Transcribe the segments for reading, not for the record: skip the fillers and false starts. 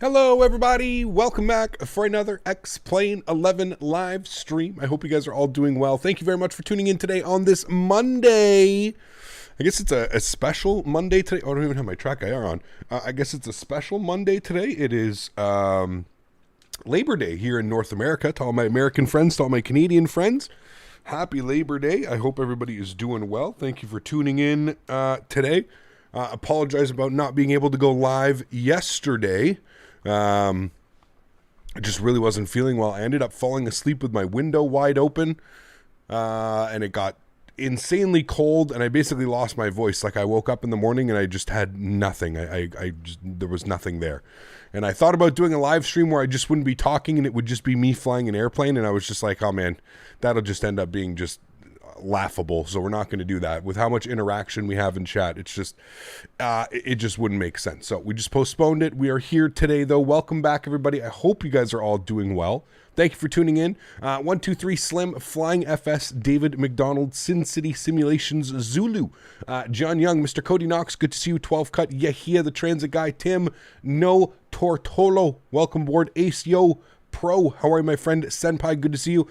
Hello everybody, welcome back for another X-Plane 11 live stream. I hope you guys are all doing well. Thank you very much for tuning in today on this Monday. I guess it's a special Monday today. Oh, I don't even have my track IR on. I guess it's a special Monday today. It is Labor Day here in North America. To all my American friends, to all my Canadian friends, happy Labor Day. I hope everybody is doing well. Thank you for tuning in today. Apologize about not being able to go live yesterday. I just really wasn't feeling well. I ended up falling asleep with my window wide open, and it got insanely cold, and I basically lost my voice. Like, I woke up in the morning and I just had nothing. There was nothing there. And I thought about doing a live stream where I just wouldn't be talking and it would just be me flying an airplane, and I was just like, oh man, that'll just end up being just laughable. So we're not going to do that. With how much interaction we have in chat, it's just it just wouldn't make sense. So we just postponed it. We are here today though. Welcome back everybody. I hope you guys are all doing well. Thank you for tuning in. 123 Slim, Flying FS, David McDonald, Sin City Simulations, Zulu, John Young, Mr. Cody Knox, good to see you. 12 Cut, Yahia the Transit Guy, Tim, No Tortolo, welcome aboard. Ace Yo Pro, how are you, my friend? Senpai, good to see you.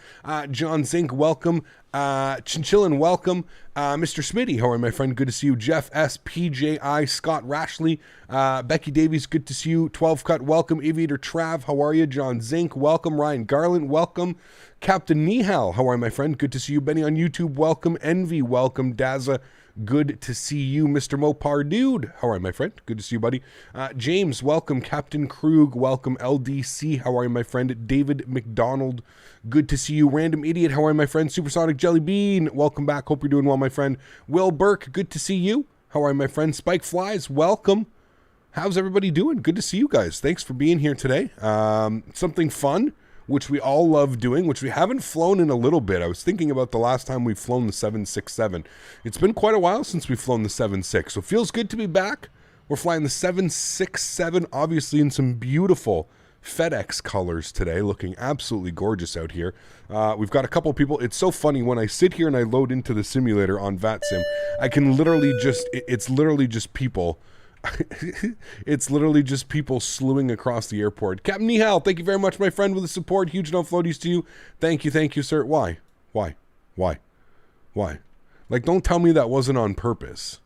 John Zink, welcome. Chinchillin, welcome. Mr. Smitty, how are you, my friend? Good to see you. Jeff S, PJI, Scott Rashley, Becky Davies, good to see you. 12 Cut, welcome. Aviator Trav, how are you? John Zink, welcome. Ryan Garland, welcome. Captain Nihal, how are you, my friend? Good to see you. Benny on YouTube, welcome. Envy, welcome. Daza, good to see you. Mr. Mopar Dude, how are you, my friend? Good to see you, buddy. James, welcome. Captain Krug, welcome. LDC, how are you, my friend? David McDonald, good to see you. Random Idiot, how are you, my friend? Supersonic Jelly Bean, welcome back. Hope you're doing well, my friend. Will Burke, good to see you. How are you, my friend? Spike Flies, welcome. How's everybody doing? Good to see you guys. Thanks for being here today. Something fun, which we all love doing, which we haven't flown in a little bit. I was thinking about the last time we've flown the 767. It's been quite a while since we've flown the 76, so it feels good to be back. We're flying the 767, obviously in some beautiful FedEx colors today, looking absolutely gorgeous out here. We've got a couple people. It's so funny, when I sit here and I load into the simulator on VATSIM, I can literally just, it's literally just people. It's literally just people slewing across the airport. Captain Nihal, thank you very much, my friend, with the support. Huge no floaties to you. Thank you, sir. Why? Like, don't tell me that wasn't on purpose.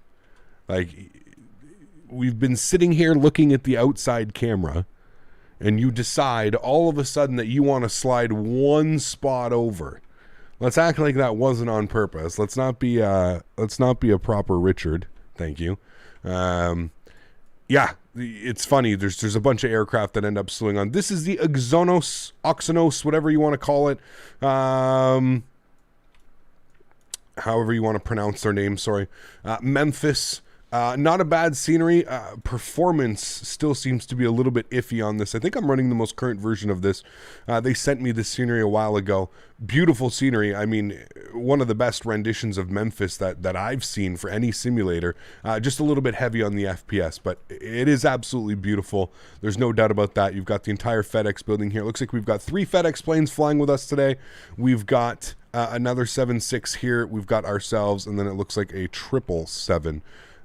Like, we've been sitting here looking at the outside camera, and you decide all of a sudden that you want to slide one spot over. Let's act like that wasn't on purpose. Let's not be a proper Richard. Thank you. Yeah, it's funny. There's a bunch of aircraft that end up slewing on. This is the Oxonos, whatever you want to call it. However you want to pronounce their name, sorry. Memphis. Not a bad scenery. Performance still seems to be a little bit iffy on this. I think I'm running the most current version of this. They sent me this scenery a while ago. Beautiful scenery. I mean, one of the best renditions of Memphis that I've seen for any simulator. Just a little bit heavy on the FPS, but it is absolutely beautiful. There's no doubt about that. You've got the entire FedEx building here. It looks like we've got 3 FedEx planes flying with us today. We've got another 7.6 here. We've got ourselves, and then it looks like a 777.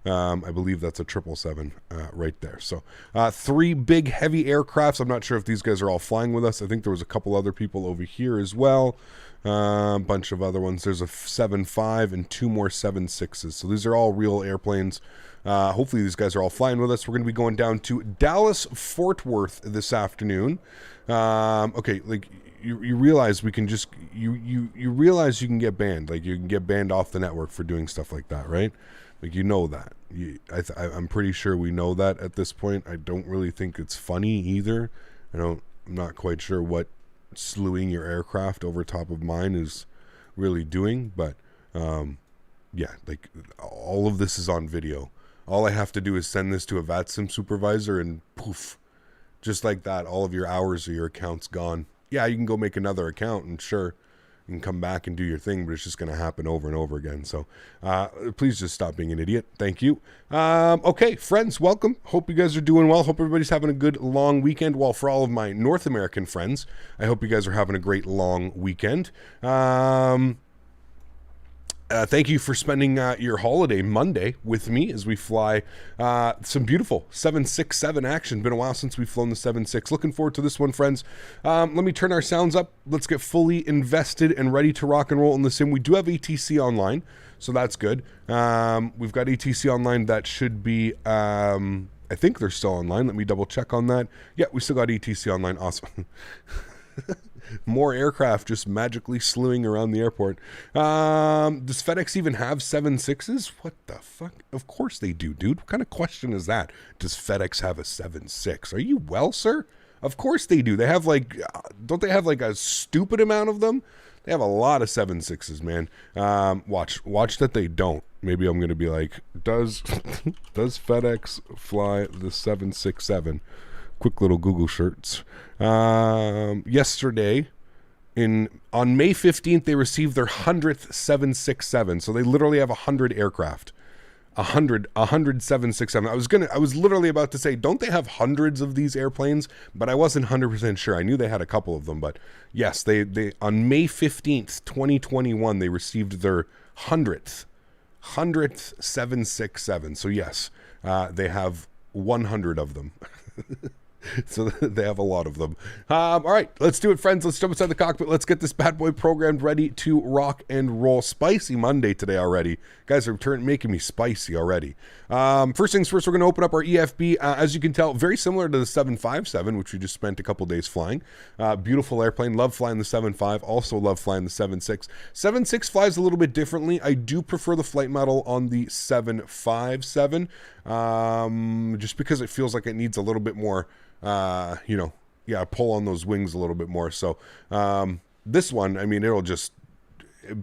I believe that's a 777 right there. So 3 big heavy aircrafts. I'm not sure if these guys are all flying with us. I think there was a couple other people over here as well. A bunch of other ones. There's a 7.5 and 2 more 7.6s. So these are all real airplanes. Hopefully these guys are all flying with us. We're going to be going down to Dallas Fort Worth this afternoon. Okay, like you realize we can just you realize you can get banned. Like, you can get banned off the network for doing stuff like that, right? Like, you know that. I'm pretty sure we know that at this point. I don't really think it's funny either. I'm not quite sure what slewing your aircraft over top of mine is really doing, but yeah, like, all of this is on video. All I have to do is send this to a VATSIM supervisor, and poof, just like that, all of your hours or your account's gone. Yeah, you can go make another account, and sure, you can come back and do your thing, but it's just going to happen over and over again. So please just stop being an idiot. Thank you. Okay, friends, welcome. Hope you guys are doing well. Hope everybody's having a good long weekend. Well, for all of my North American friends, I hope you guys are having a great long weekend. Thank you for spending your holiday Monday with me as we fly some beautiful 767 action. Been a while since we've flown the 76. Looking forward to this one, friends. Let me turn our sounds up. Let's get fully invested and ready to rock and roll in the sim. We do have ATC online, so that's good. We've got ATC online. That should be, I think they're still online. Let me double check on that. Yeah, we still got ATC online. Awesome. More aircraft just magically slewing around the airport. Does FedEx even have 76s? What the fuck? Of course they do, dude. What kind of question is that? Does FedEx have a 76? Are you well, sir? Of course they do. They have like, don't they have like a stupid amount of them? They have a lot of 76s, man. Watch that they don't. Maybe I'm going to be like, does FedEx fly the 767? Quick little Google search. Yesterday, on May 15th, they received their 100th 767. So they literally have 100 aircraft. 100 767. I was literally about to say, don't they have hundreds of these airplanes? But I wasn't 100% sure. I knew they had a couple of them, but yes, they on May 15th, 2021, they received their 100th 767. So yes, they have 100 of them. So they have a lot of them. All right, let's do it, friends. Let's jump inside the cockpit. Let's get this bad boy programmed, ready to rock and roll. Spicy Monday today already. Guys are making me spicy already. First things first, we're going to open up our EFB. As you can tell, very similar to the 757, which we just spent a couple days flying. Beautiful airplane. Love flying the 75. Also love flying the 76. 76 flies a little bit differently. I do prefer the flight model on the 757, just because it feels like it needs a little bit more pull on those wings a little bit more. So this one, I mean, it'll just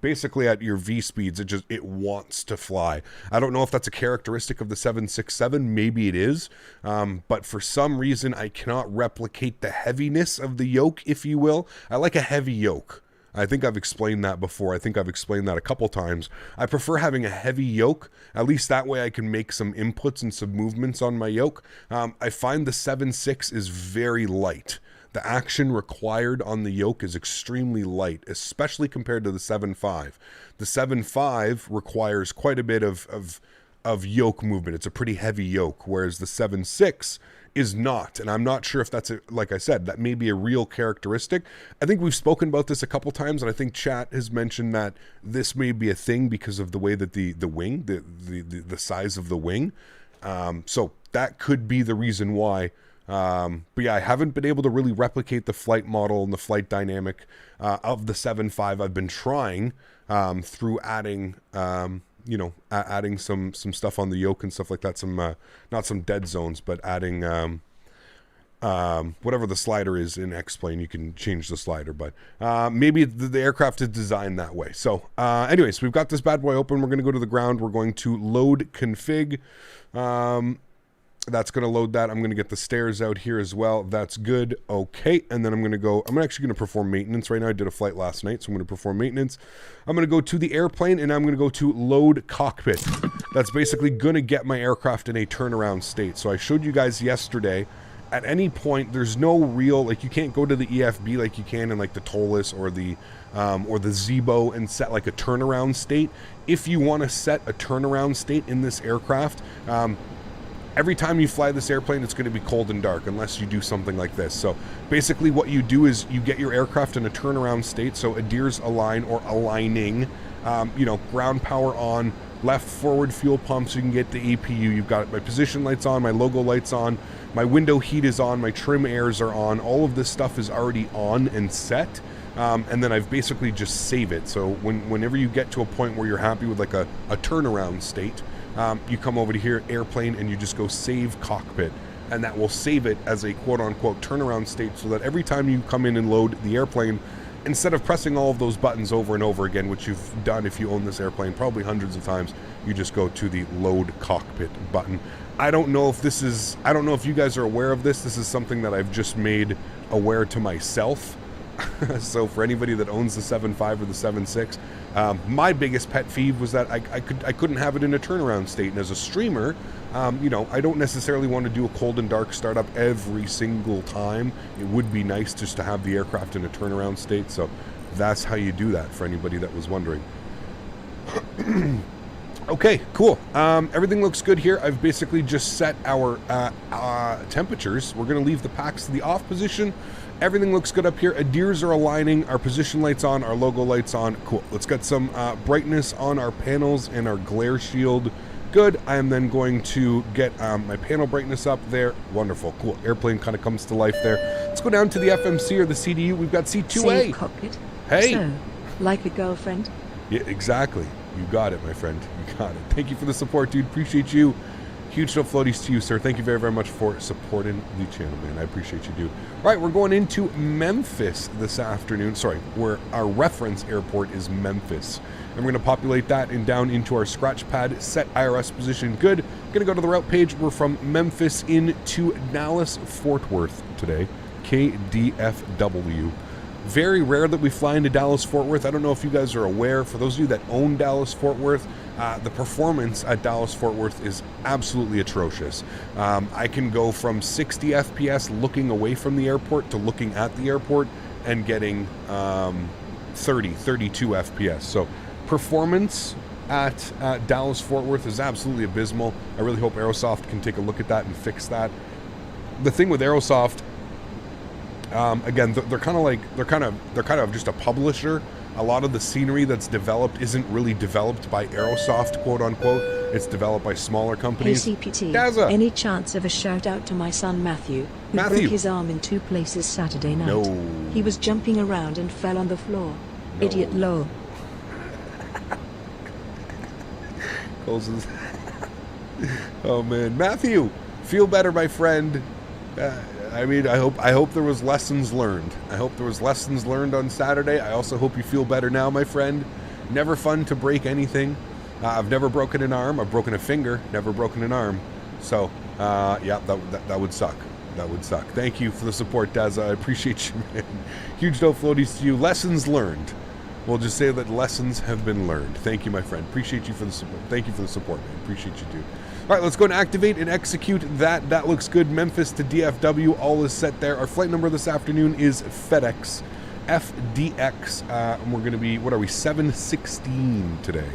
basically at your V speeds, it wants to fly. I don't know if that's a characteristic of the 767. Maybe it is, but for some reason I cannot replicate the heaviness of the yoke, if you will. I like a heavy yoke. I think I've explained that before. I think I've explained that a couple times. I prefer having a heavy yoke. At least that way I can make some inputs and some movements on my yoke. I find the 7.6 is very light. The action required on the yoke is extremely light, especially compared to the 7.5. The 7.5 requires quite a bit of yoke movement. It's a pretty heavy yoke, whereas the 7.6 is not. And I'm not sure if that's, like I said, that may be a real characteristic. I think we've spoken about this a couple times, and I think chat has mentioned that this may be a thing because of the way that the wing, the size of the wing. So that could be the reason why. But yeah, I haven't been able to really replicate the flight model and the flight dynamic of the 7.5. I've been trying through adding adding some stuff on the yoke and stuff like that. Some not some dead zones, but adding whatever the slider is in X-Plane. You can change the slider, but maybe the aircraft is designed that way. So anyways, we've got this bad boy open. We're going to go to the ground. We're going to load config. That's going to load that. I'm going to get the stairs out here as well. That's good. Okay. And then I'm actually going to perform maintenance right now. I did a flight last night, so I'm going to perform maintenance. I'm going to go to the airplane, and I'm going to go to load cockpit. That's basically going to get my aircraft in a turnaround state. So I showed you guys yesterday, at any point, there's no real, like, you can't go to the EFB like you can in like the Toliss or the Zebo and set like a turnaround state. If you want to set a turnaround state in this aircraft, every time you fly this airplane, it's going to be cold and dark unless you do something like this. So basically what you do is you get your aircraft in a turnaround state. So ADIRS align or aligning, ground power on, left forward fuel pump so you can get the APU. You've got my position lights on, my logo lights on, my window heat is on, my trim airs are on. All of this stuff is already on and set. And then I've basically just save it. So whenever you get to a point where you're happy with like a turnaround state, you come over to here, airplane, and you just go save cockpit, and that will save it as a quote-unquote turnaround state, so that every time you come in and load the airplane, instead of pressing all of those buttons over and over again, which you've done if you own this airplane probably hundreds of times, you just go to the load cockpit button. I don't know if you guys are aware of this. This is something that I've just made aware to myself. So for anybody that owns the 7.5 or the 7.6, my biggest pet peeve was that I couldn't have it in a turnaround state. And as a streamer, I don't necessarily want to do a cold and dark startup every single time. It would be nice just to have the aircraft in a turnaround state. So that's how you do that, for anybody that was wondering. Okay, cool. Everything looks good here. I've basically just set our temperatures. We're going to leave the packs to the off position. Everything looks good up here. Adheres are aligning. Our position lights on. Our logo lights on. Cool. Let's get some brightness on our panels and our glare shield. Good. I am then going to get my panel brightness up there. Wonderful. Cool. Airplane kind of comes to life there. Let's go down to the FMC or the CDU. We've got C2A. Safe cockpit. Hey. So, like a girlfriend? Yeah, exactly. You got it, my friend. You got it. Thank you for the support, dude. Appreciate you. Huge no floaties to you, sir. Thank you very, very much for supporting the channel, man. I appreciate you, dude. All right, we're going into Memphis this afternoon. Sorry, where our reference airport is Memphis. And we're going to populate that and down into our scratch pad, set IRS position. Good. Going to go to the route page. We're from Memphis into Dallas, Fort Worth today. KDFW. Very rare that we fly into Dallas-Fort Worth. I don't know if you guys are aware. For those of you that own Dallas-Fort Worth, the performance at Dallas-Fort Worth is absolutely atrocious. I can go from 60 FPS looking away from the airport to looking at the airport and getting 32 FPS. So performance at Dallas-Fort Worth is absolutely abysmal. I really hope Aerosoft can take a look at that and fix that. The thing with Aerosoft, again, they're kind of just a publisher. A lot of the scenery that's developed isn't really developed by Aerosoft, quote unquote. It's developed by smaller companies. Hey CPT, Daza. Any chance of a shout out to my son Matthew, who broke his arm in 2 places Saturday night? No. He was jumping around and fell on the floor. No. Idiot lol. Oh man, Matthew, feel better, my friend. I mean, I hope there was lessons learned. I hope there was lessons learned on Saturday. I also hope you feel better now, my friend. Never fun to break anything. I've never broken an arm. I've broken a finger. Never broken an arm. So, yeah, that would suck. That would suck. Thank you for the support, Daza. I appreciate you, man. Huge no floaties to you. Lessons learned. We'll just say that lessons have been learned. Thank you, my friend. Appreciate you for the support. Thank you for the support, man. Appreciate you, dude. All right, let's go and activate and execute that. That looks good. Memphis to DFW. All is set there. Our flight number this afternoon is FedEx FDX. And we're going to be, what are we, 716 today.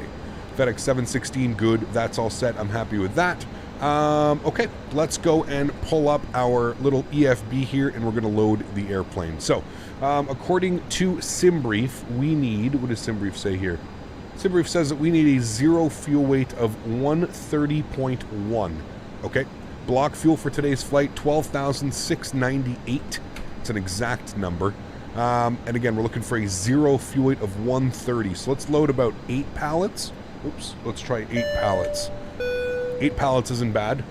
FedEx 716, good. That's all set. I'm happy with that. Okay, let's go and pull up our little EFB here, and we're going to load the airplane. So, according to SimBrief, we need, what does SimBrief say here? SimBrief says that we need a 0 fuel weight of 130.1. Okay, block fuel for today's flight, 12,698. It's an exact number. And again, we're looking for a 0 fuel weight of 130. So let's load about 8 pallets. Oops, let's try 8 pallets. 8 pallets isn't bad.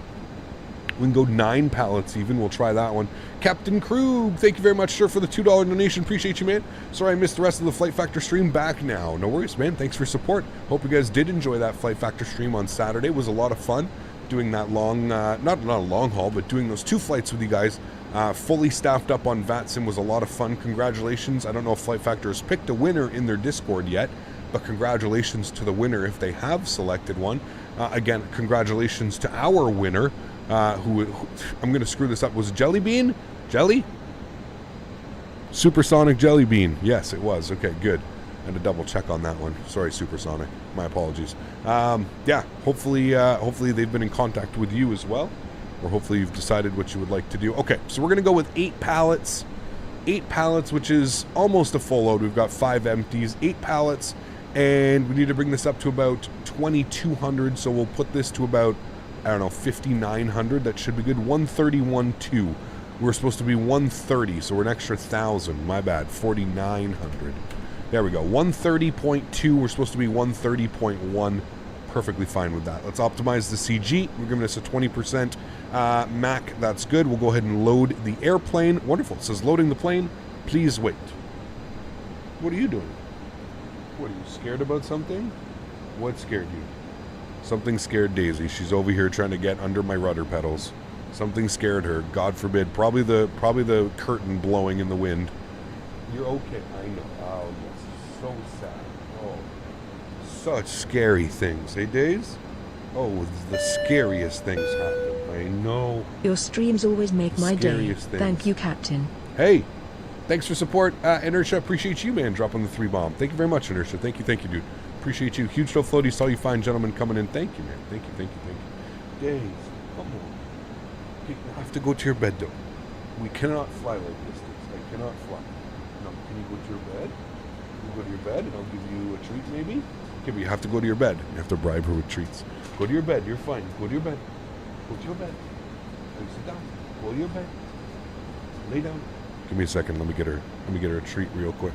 We can go 9 pallets even. We'll try that one. Captain Krug, thank you very much, sir, for the $2 donation. Appreciate you, man. Sorry I missed the rest of the Flight Factor stream. Back now. No worries, man. Thanks for support. Hope you guys did enjoy that Flight Factor stream on Saturday. It was a lot of fun doing that long, not a long haul, but doing those 2 flights with you guys. Fully staffed up on VATSIM was a lot of fun. Congratulations. I don't know if Flight Factor has picked a winner in their Discord yet, but congratulations to the winner if they have selected one. Again, congratulations to our winner, who I'm going to screw this up. Was it Jelly Bean? Jelly? Supersonic Jelly Bean. Yes, it was. Okay, good. I had to double check on that one. Sorry, Supersonic. My apologies. Yeah, hopefully they've been in contact with you as well, or hopefully you've decided what you would like to do. Okay, so we're going to go with 8 pallets. 8 pallets, which is almost a full load. We've got 5 empties, 8 pallets, and we need to bring this up to about 2,200, so we'll put this to about, I don't know, 5,900. That should be good. 131.2. We're supposed to be 130, so we're an extra 1,000. My bad. 4,900. There we go. 130.2. We're supposed to be 130.1. Perfectly fine with that. Let's optimize the CG. We're giving us a 20% MAC. That's good. We'll go ahead and load the airplane. Wonderful. It says loading the plane. Please wait. What are you doing? What, are you scared about something? What scared you? Something scared Daisy. She's over here trying to get under my rudder pedals. Something scared her. God forbid. Probably the curtain blowing in the wind. You're okay. I know. Oh, yes. So sad. Oh, such scary things. Hey, Days? Oh, the scariest things happen. I know. Your streams always make my day. Things. Thank you, Captain. Hey, thanks for support. Inertia, appreciate you, man, dropping the 3 bomb. Thank you very much, Inertia. Thank you, dude. Appreciate you. Huge no floaties to all you fine gentlemen coming in. Thank you, man. Thank you, thank you, thank you. Dave, come on. Okay, you have to go to your bed, though. We cannot fly like this. I cannot fly. No, can you go to your bed? You go to your bed, and I'll give you a treat, maybe? Okay, but you have to go to your bed. You have to bribe her with treats. Go to your bed. You're fine. Go to your bed. Go to your bed. Go sit down. Go to your bed. Lay down. Give me a second. Let me get her a treat real quick.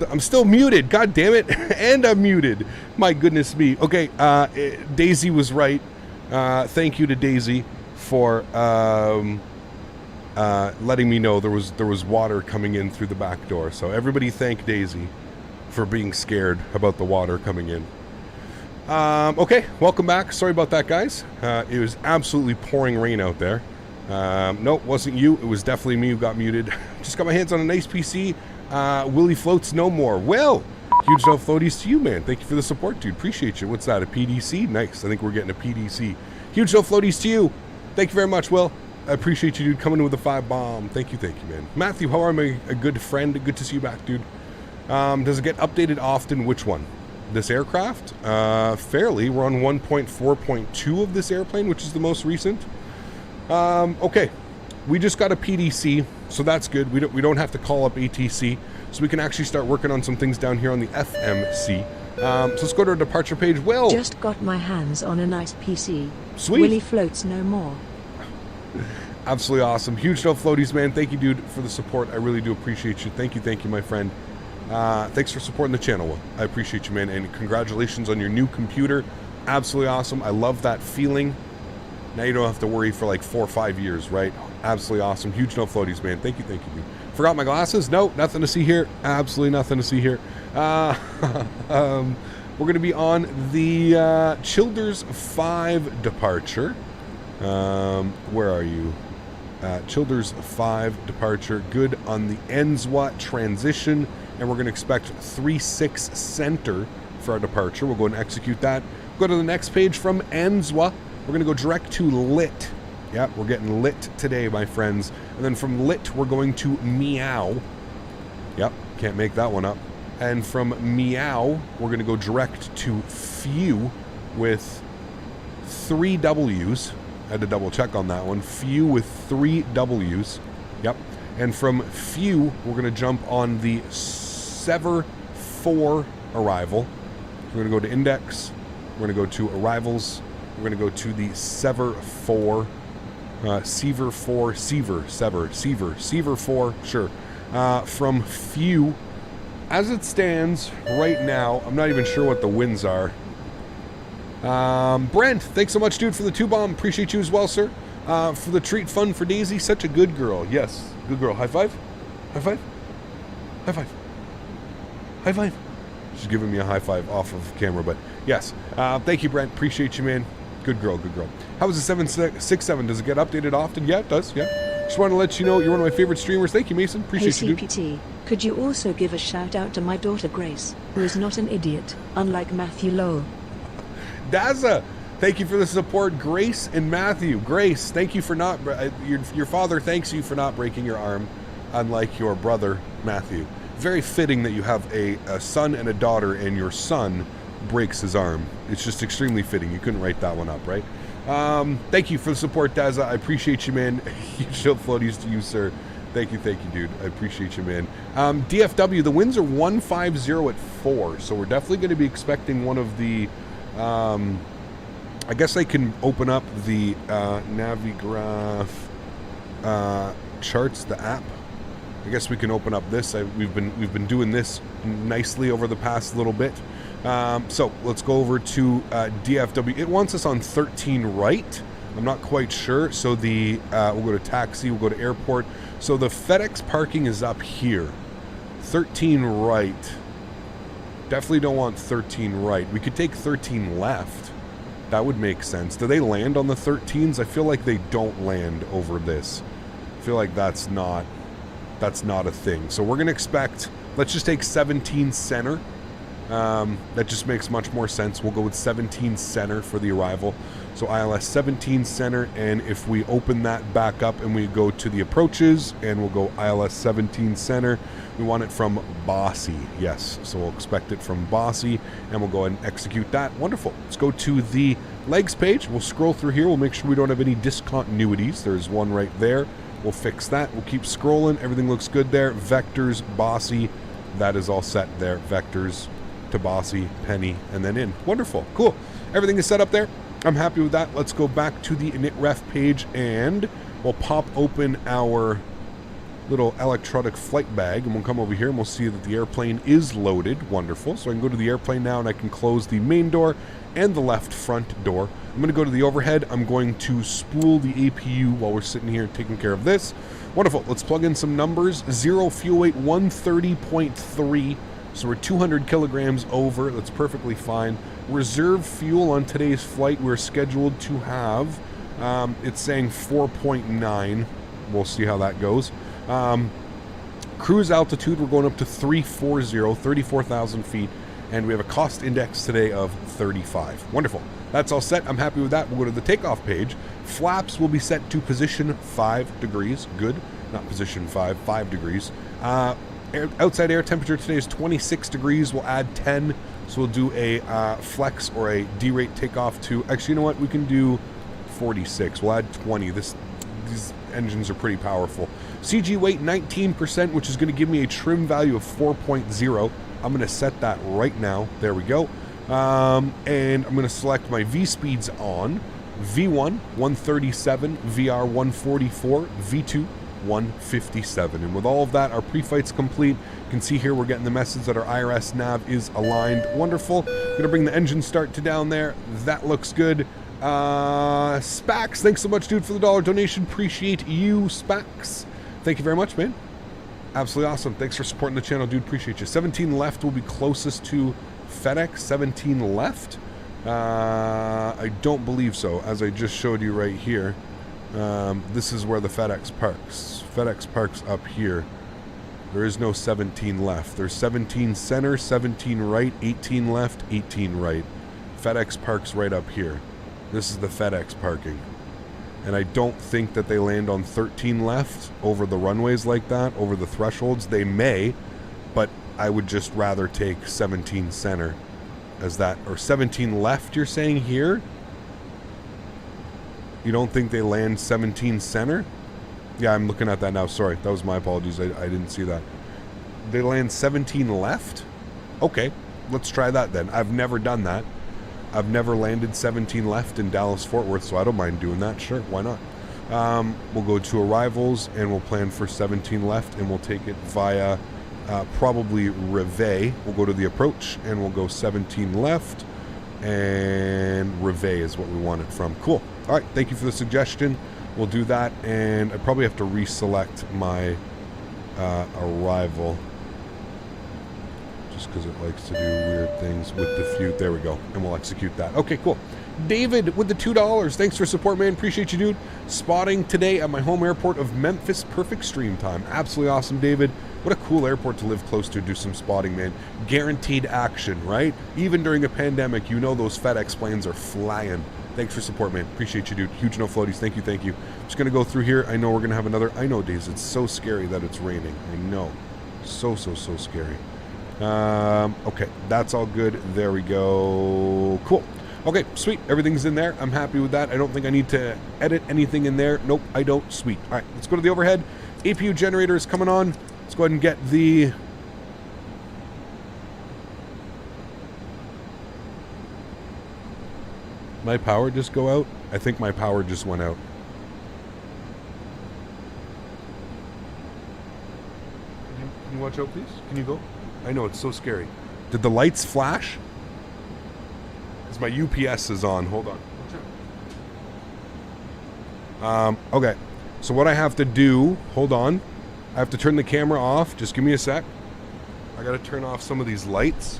I'm still muted. God damn it. And I'm muted. My goodness me. Okay, Daisy was right. Thank you to Daisy for letting me know there was water coming in through the back door. So everybody thank Daisy for being scared about the water coming in. Okay, welcome back. Sorry about that, guys. It was absolutely pouring rain out there. Nope, wasn't you. It was definitely me who got muted. Just got my hands on a nice PC. Willie floats no more. Well, huge no floaties to you, man. Thank you for the support, dude. Appreciate you. What's that, a PDC? Nice. I think we're getting a PDC. Huge no floaties to you. Thank you very much, Will. I appreciate you, dude, coming in with a 5 bomb. Thank you, man. Matthew, how are you? A good friend. Good to see you back, dude. Does it get updated often? Which one? This aircraft? Fairly. We're on 1.4.2 of this airplane, which is the most recent. Okay. We just got a PDC, so that's good. We don't have to call up ATC, so we can actually start working on some things down here on the FMC. So let's go to our departure page. Well, just got my hands on a nice PC. Sweet. Willie floats no more. Absolutely awesome. Huge no floaties, man. Thank you, dude, for the support. I really do appreciate you. Thank you, my friend. Thanks for supporting the channel, Will. I appreciate you, man, and congratulations on your new computer. Absolutely awesome. I love that feeling. Now you don't have to worry for like 4 or 5 years, right? Absolutely awesome. Huge no floaties, man. Thank you, dude. Forgot my glasses? No, nothing to see here. Absolutely nothing to see here. We're going to be on the Childerz 5 departure. Where are you? Childerz 5 departure. Good on the NSWA transition. And we're going to expect 3-6 center for our departure. We'll go and execute that. Go to the next page from NSWA. We're going to go direct to Lit. Yeah, we're getting lit today, my friends. And then from Lit, we're going to Meow. Yep, can't make that one up. And from Meow, we're going to go direct to Few with 3 W's. I had to double check on that one. Few with 3 W's. Yep. And from Few, we're going to jump on the Sever 4 arrival. We're going to go to Index. We're going to go to Arrivals. We're going to go to the Sever 4. Sever 4. Sever 4. Sure. From Few. As it stands right now, I'm not even sure what the winds are. Brent, thanks so much, dude, for the 2 bomb. Appreciate you as well, sir. For the treat fun for Daisy. Such a good girl. Yes. Good girl. High five. High five. High five. High five. She's giving me a high five off of camera, but yes. Thank you, Brent. Appreciate you, man. Good girl, good girl. How was the 767? Does it get updated often? Yeah, it does, yeah. Just want to let you know you're one of my favorite streamers. Thank you, Mason. Appreciate you, dude. CPT, could you also give a shout out to my daughter Grace, who is not an idiot, unlike Matthew Lowell. Daza, thank you for the support. Grace and Matthew. Grace, thank you for not, your father thanks you for not breaking your arm, unlike your brother, Matthew. Very fitting that you have a son and a daughter, and your son breaks his arm. It's just extremely fitting. You couldn't write that one up, right? Thank you for the support, Daza. I appreciate you, man. Huge floaties to you, sir. Thank you, dude. I appreciate you, man. DFW, the winds are 150 at 4, so we're definitely going to be expecting one of the... I guess I can open up the Navigraph charts, the app. I guess we can open up this. We've been doing this nicely over the past little bit. So let's go over to DFW. It wants us on 13 right. I'm not quite sure. So the we'll go to taxi. We'll go to airport. So the FedEx parking is up here. 13 right. Definitely don't want 13 right. We could take 13 left. That would make sense. Do they land on the 13s? I feel like they don't land over this. I feel like that's not a thing. So we're going to expect, let's just take 17 center. That just makes much more sense. We'll go with 17 center for the arrival. So ILS 17 center, and if we open that back up and we go to the approaches, and we'll go ILS 17 center, we want it from Bossy. Yes, so we'll expect it from Bossy, and we'll go ahead and execute that. Wonderful. Let's go to the legs page. We'll scroll through here. We'll make sure we don't have any discontinuities. There's one right there. We'll fix that. We'll keep scrolling. Everything looks good there. Vectors, Bossy. That is all set there. Vectors to Bossy, Penny, and then in. Wonderful. Cool. Everything is set up there. I'm happy with that. Let's go back to the init-ref page, and we'll pop open our little electronic flight bag, and we'll come over here and we'll see that the airplane is loaded. Wonderful. So I can go to the airplane now, and I can close the main door and the left front door. I'm going to go to the overhead. I'm going to spool the APU while we're sitting here taking care of this. Wonderful. Let's plug in some numbers. 0 fuel weight 130.3. So we're 200 kilograms over. That's perfectly fine. Reserve fuel on today's flight, we're scheduled to have, it's saying 4.9. We'll see how that goes. Cruise altitude, we're going up to 340, 34,000 feet. And we have a cost index today of 35. Wonderful. That's all set. I'm happy with that. We'll go to the takeoff page. Flaps will be set to position 5 degrees. Good. Not position 5, 5 degrees. Outside air temperature today is 26 degrees. We'll add 10. So we'll do a flex or a D-rate takeoff to... Actually, you know what? We can do 46. We'll add 20. These engines are pretty powerful. CG weight 19%, which is going to give me a trim value of 4.0. I'm going to set that right now. There we go. And I'm going to select my V-speeds on. V1, 137. VR, 144. V2, 157. And with all of that, our pre-flight's complete. You can see here we're getting the message that our IRS nav is aligned. Wonderful. I'm gonna bring the engine start to down there. That looks good. Spax, thanks so much, dude, for the $1 donation. Appreciate you, Spax. Thank you very much, man. Absolutely awesome. Thanks for supporting the channel, dude. Appreciate you. 17 left will be closest to FedEx. 17 left. I don't believe so, as I just showed you right here. This is where the FedEx parks. FedEx parks up here. There is no 17 left. There's 17 center, 17 right, 18 left, 18 right. FedEx parks right up here. This is the FedEx parking. And I don't think that they land on 13 left over the runways like that, over the thresholds. They may, but I would just rather take 17 center as that, or 17 left you're saying here? You don't think they land 17 center? Yeah, I'm looking at that now. Sorry, that was my apologies. I didn't see that. They land 17 left? Okay, let's try that then. I've never done that. I've never landed 17 left in Dallas-Fort Worth, so I don't mind doing that. Sure, why not? We'll go to arrivals, and we'll plan for 17 left, and we'll take it via probably Reveille. We'll go to the approach, and we'll go 17 left, and Reveille is what we want it from. Cool. All right, thank you for the suggestion. We'll do that, and I probably have to reselect my arrival just because it likes to do weird things with the few. There we go, and we'll execute that. Okay, cool. David with the $2. Thanks for support, man. Appreciate you, dude. Spotting today at my home airport of Memphis. Perfect stream time. Absolutely awesome, David. What a cool airport to live close to, do some spotting, man. Guaranteed action, right? Even during a pandemic, you know those FedEx planes are flying. Thanks for support, man. Appreciate you, dude. Huge no floaties. Thank you, thank you. Just going to go through here. I know we're going to have another I know days. It's so scary that it's raining. I know. So scary. Okay, that's all good. There we go. Cool. Okay, sweet. Everything's in there. I'm happy with that. I don't think I need to edit anything in there. Nope, I don't. Sweet. All right, let's go to the overhead. APU generator is coming on. Let's go ahead and get the... My power just go out? I think my power just went out. Can you watch out, please? Can you go? I know, it's so scary. Did the lights flash? Because my UPS is on. Hold on. Okay. So what I have to do... Hold on. I have to turn the camera off. Just give me a sec. I gotta turn off some of these lights.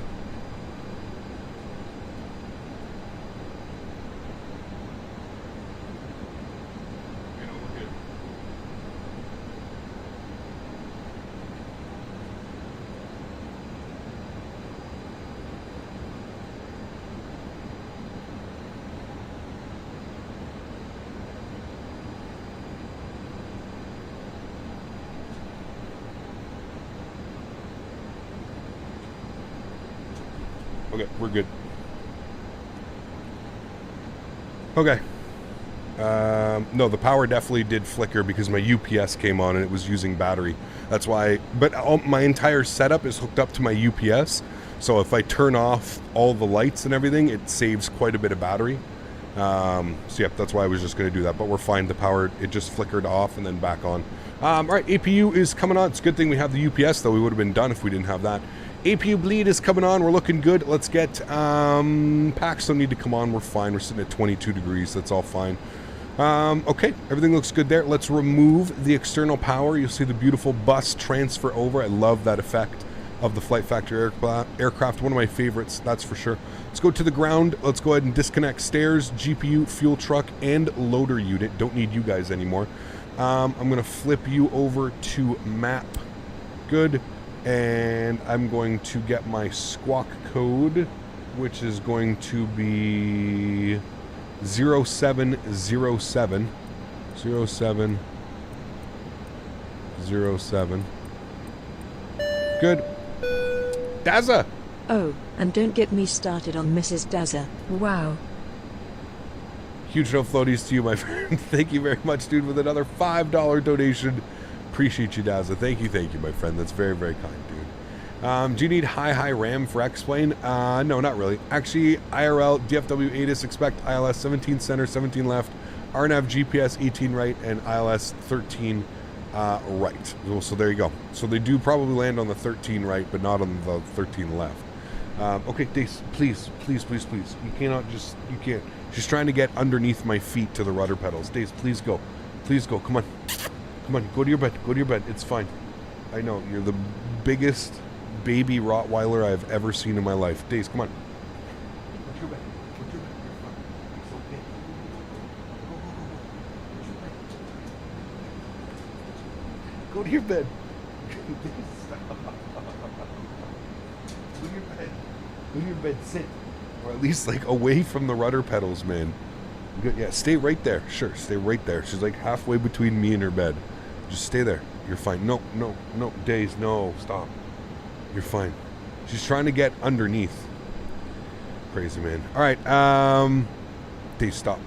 Okay, we're good. Okay. No, the power definitely did flicker because my UPS came on and it was using battery. That's why. But my entire setup is hooked up to my UPS. So if I turn off all the lights and everything, it saves quite a bit of battery. So yeah, that's why I was just going to do that. But we're fine. The power, it just flickered off and then back on. All right, APU is coming on. It's a good thing we have the UPS, though. We would have been done if we didn't have that. APU bleed is coming on. We're looking good. Let's get packs don't need to come on. We're fine. We're sitting at 22 degrees. That's all fine. Okay, everything looks good there. Let's remove the external power. You'll see the beautiful bus transfer over. I love that effect of the Flight Factory aircraft. One of my favorites, that's for sure. Let's go to the ground. Let's go ahead and disconnect stairs, GPU, fuel truck, and loader unit. Don't need you guys anymore. I'm going to flip you over to map. Good. And I'm going to get my squawk code, which is going to be 0707. 0707. Good. Daza! Oh, and don't get me started on Mrs. Daza. Wow. Huge no floaties to you, my friend. Thank you very much, dude, with another $5 donation. Appreciate you, Daza. Thank you, my friend. That's very, very kind, dude. Do you need high RAM for X-Plane? No, not really. Actually, IRL, DFW, ATIS, expect ILS 17 center, 17 left, RNAV, GPS 18 right, and ILS 13 right. So there you go. So they do probably land on the 13 right, but not on the 13 left. Okay, Dace, please. You cannot just, you can't. She's trying to get underneath my feet to the rudder pedals. Dace, please go. Come on. Come on, go to your bed. It's fine. I know, you're the biggest baby Rottweiler I've ever seen in my life. Dace, come on. Go to your bed. You're fine. It's okay. Go to your bed. Go to your bed. Sit. Or at least, like, away from the rudder pedals, man. Yeah, stay right there. Sure, stay right there. She's like halfway between me and her bed. Just stay there. You're fine. No. Days, no. Stop. You're fine. She's trying to get underneath. Crazy, man. All right. Days, stop.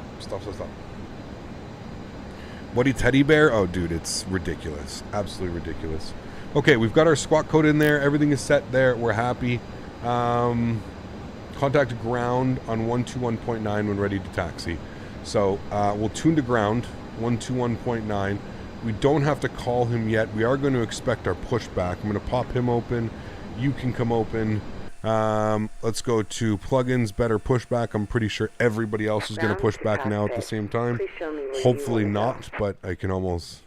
What teddy bear? Oh, dude, it's ridiculous. Absolutely ridiculous. Okay, we've got our squawk code in there. Everything is set there. We're happy. Contact ground on 121.9 when ready to taxi. So we'll tune to ground 121.9. We don't have to call him yet. We are going to expect our pushback. I'm going to pop him open. You can come open. Let's go to plugins, better pushback. I'm pretty sure everybody else is going to push back now at the same time. Hopefully not, but I can almost...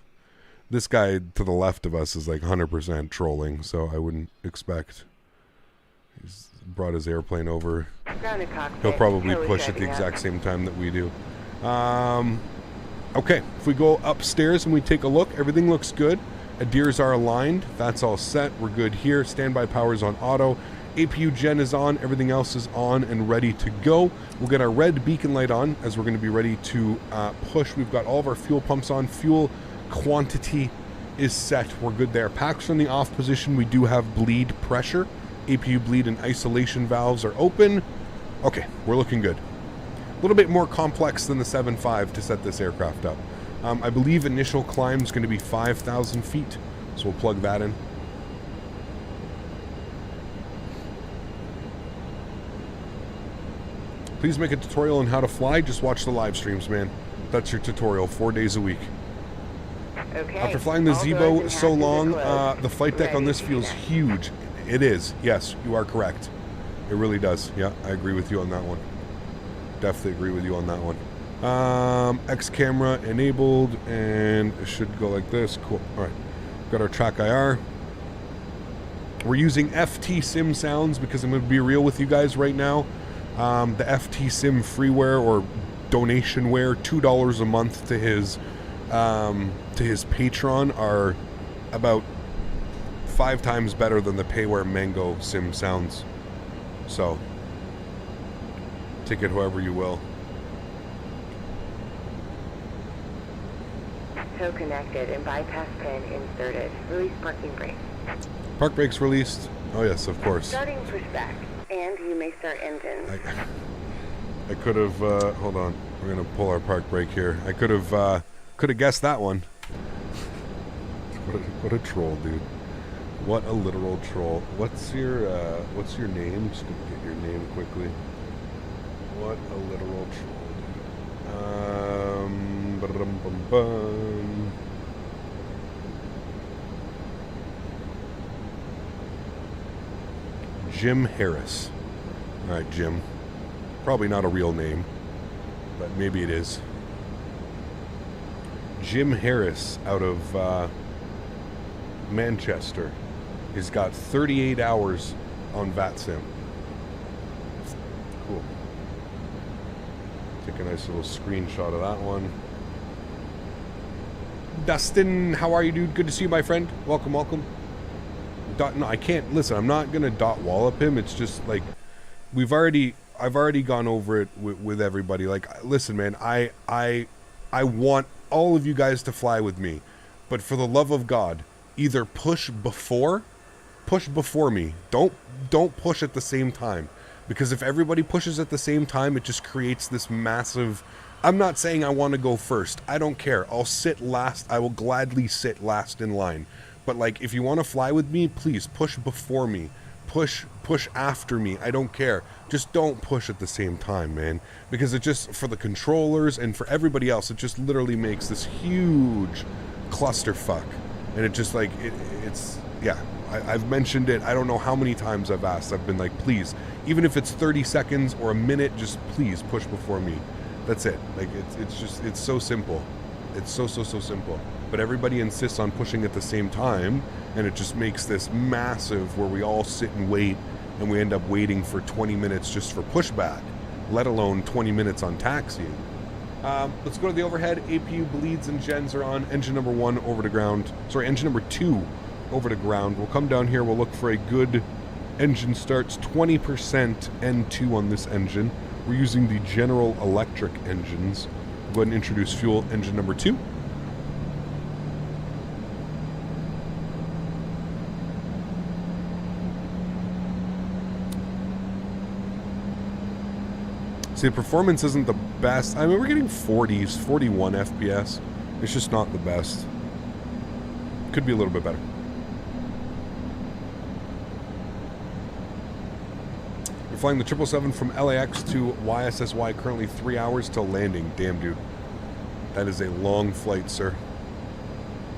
This guy to the left of us is like 100% trolling, so I wouldn't expect... He's brought his airplane over. He'll probably push at the exact same time that we do. Okay, if we go upstairs and we take a look, everything looks good. Adirs are aligned. That's all set. We're good here. Standby power's on auto. APU gen is on. Everything else is on and ready to go. We'll get our red beacon light on as we're going to be ready to push. We've got all of our fuel pumps on. Fuel quantity is set. We're good there. Packs are in the off position. We do have bleed pressure. APU bleed and isolation valves are open. Okay, we're looking good. A little bit more complex than the 7.5 to set this aircraft up. I believe initial climb is going to be 5,000 feet, so we'll plug that in. Please make a tutorial on how to fly. Just watch the live streams, man. That's your tutorial, 4 days a week. Okay. After flying the Zebo so long, the flight deck on this feels huge. It is. Yes, you are correct. It really does. Yeah, I agree with you on that one. Definitely agree with you on that one. X camera enabled, and it should go like this. Cool. All right. Got our track IR. We're using FT Sim sounds because I'm going to be real with you guys right now. The FT Sim freeware or donationware, $2 a month to his Patreon, are about 5 times better than the payware Mango Sim sounds. So take it however you will. Tow connected and bypass pin inserted. Release parking brake. Park brakes released. Oh yes, of course. Starting pushback, and you may start engines. I could have. Hold on. We're gonna pull our park brake here. I could have guessed that one. What a troll, dude. What a literal troll. What's your name? Just gonna get your name quickly. What a literal troll, dude. Ba-dum-bum-bum. Jim Harris. All right, Jim. Probably not a real name, but maybe it is. Jim Harris out of Manchester. He's got 38 hours on VATSIM. Cool. Take a nice little screenshot of that one. Dustin, how are you, dude? Good to see you, my friend. Welcome, welcome. No, I can't. Listen, I'm not going to dot wallop him. It's just like I've already gone over it with everybody. Like, listen, man, I want all of you guys to fly with me, but for the love of God, either push before me. Don't push at the same time, because if everybody pushes at the same time, it just creates this massive. I'm not saying I want to go first. I don't care. I'll sit last. I will gladly sit last in line. But like, if you want to fly with me, please push before me. Push after me. I don't care. Just don't push at the same time, man. Because it just, for the controllers and for everybody else, it just literally makes this huge clusterfuck. And it just like, it's, yeah. I've mentioned it. I don't know how many times I've asked. I've been like, please, even if it's 30 seconds or a minute, just please push before me. That's it. Like, it's so simple. It's so simple. But everybody insists on pushing at the same time, and it just makes this massive where we all sit and wait, and we end up waiting for 20 minutes just for pushback, let alone 20 minutes on taxiing. Let's go to the overhead. APU bleeds and gens are on. Engine number 1 over to ground. Sorry, engine number 2 over to ground. We'll come down here. We'll look for a good engine starts. 20% N2 on this engine. We're using the General Electric engines. We'll go ahead and introduce fuel. Engine number 2. See, the performance isn't the best. I mean, we're getting 40s, 41 FPS. It's just not the best. Could be a little bit better. We're flying the 777 from LAX to YSSY, currently 3 hours till landing. Damn, dude. That is a long flight, sir.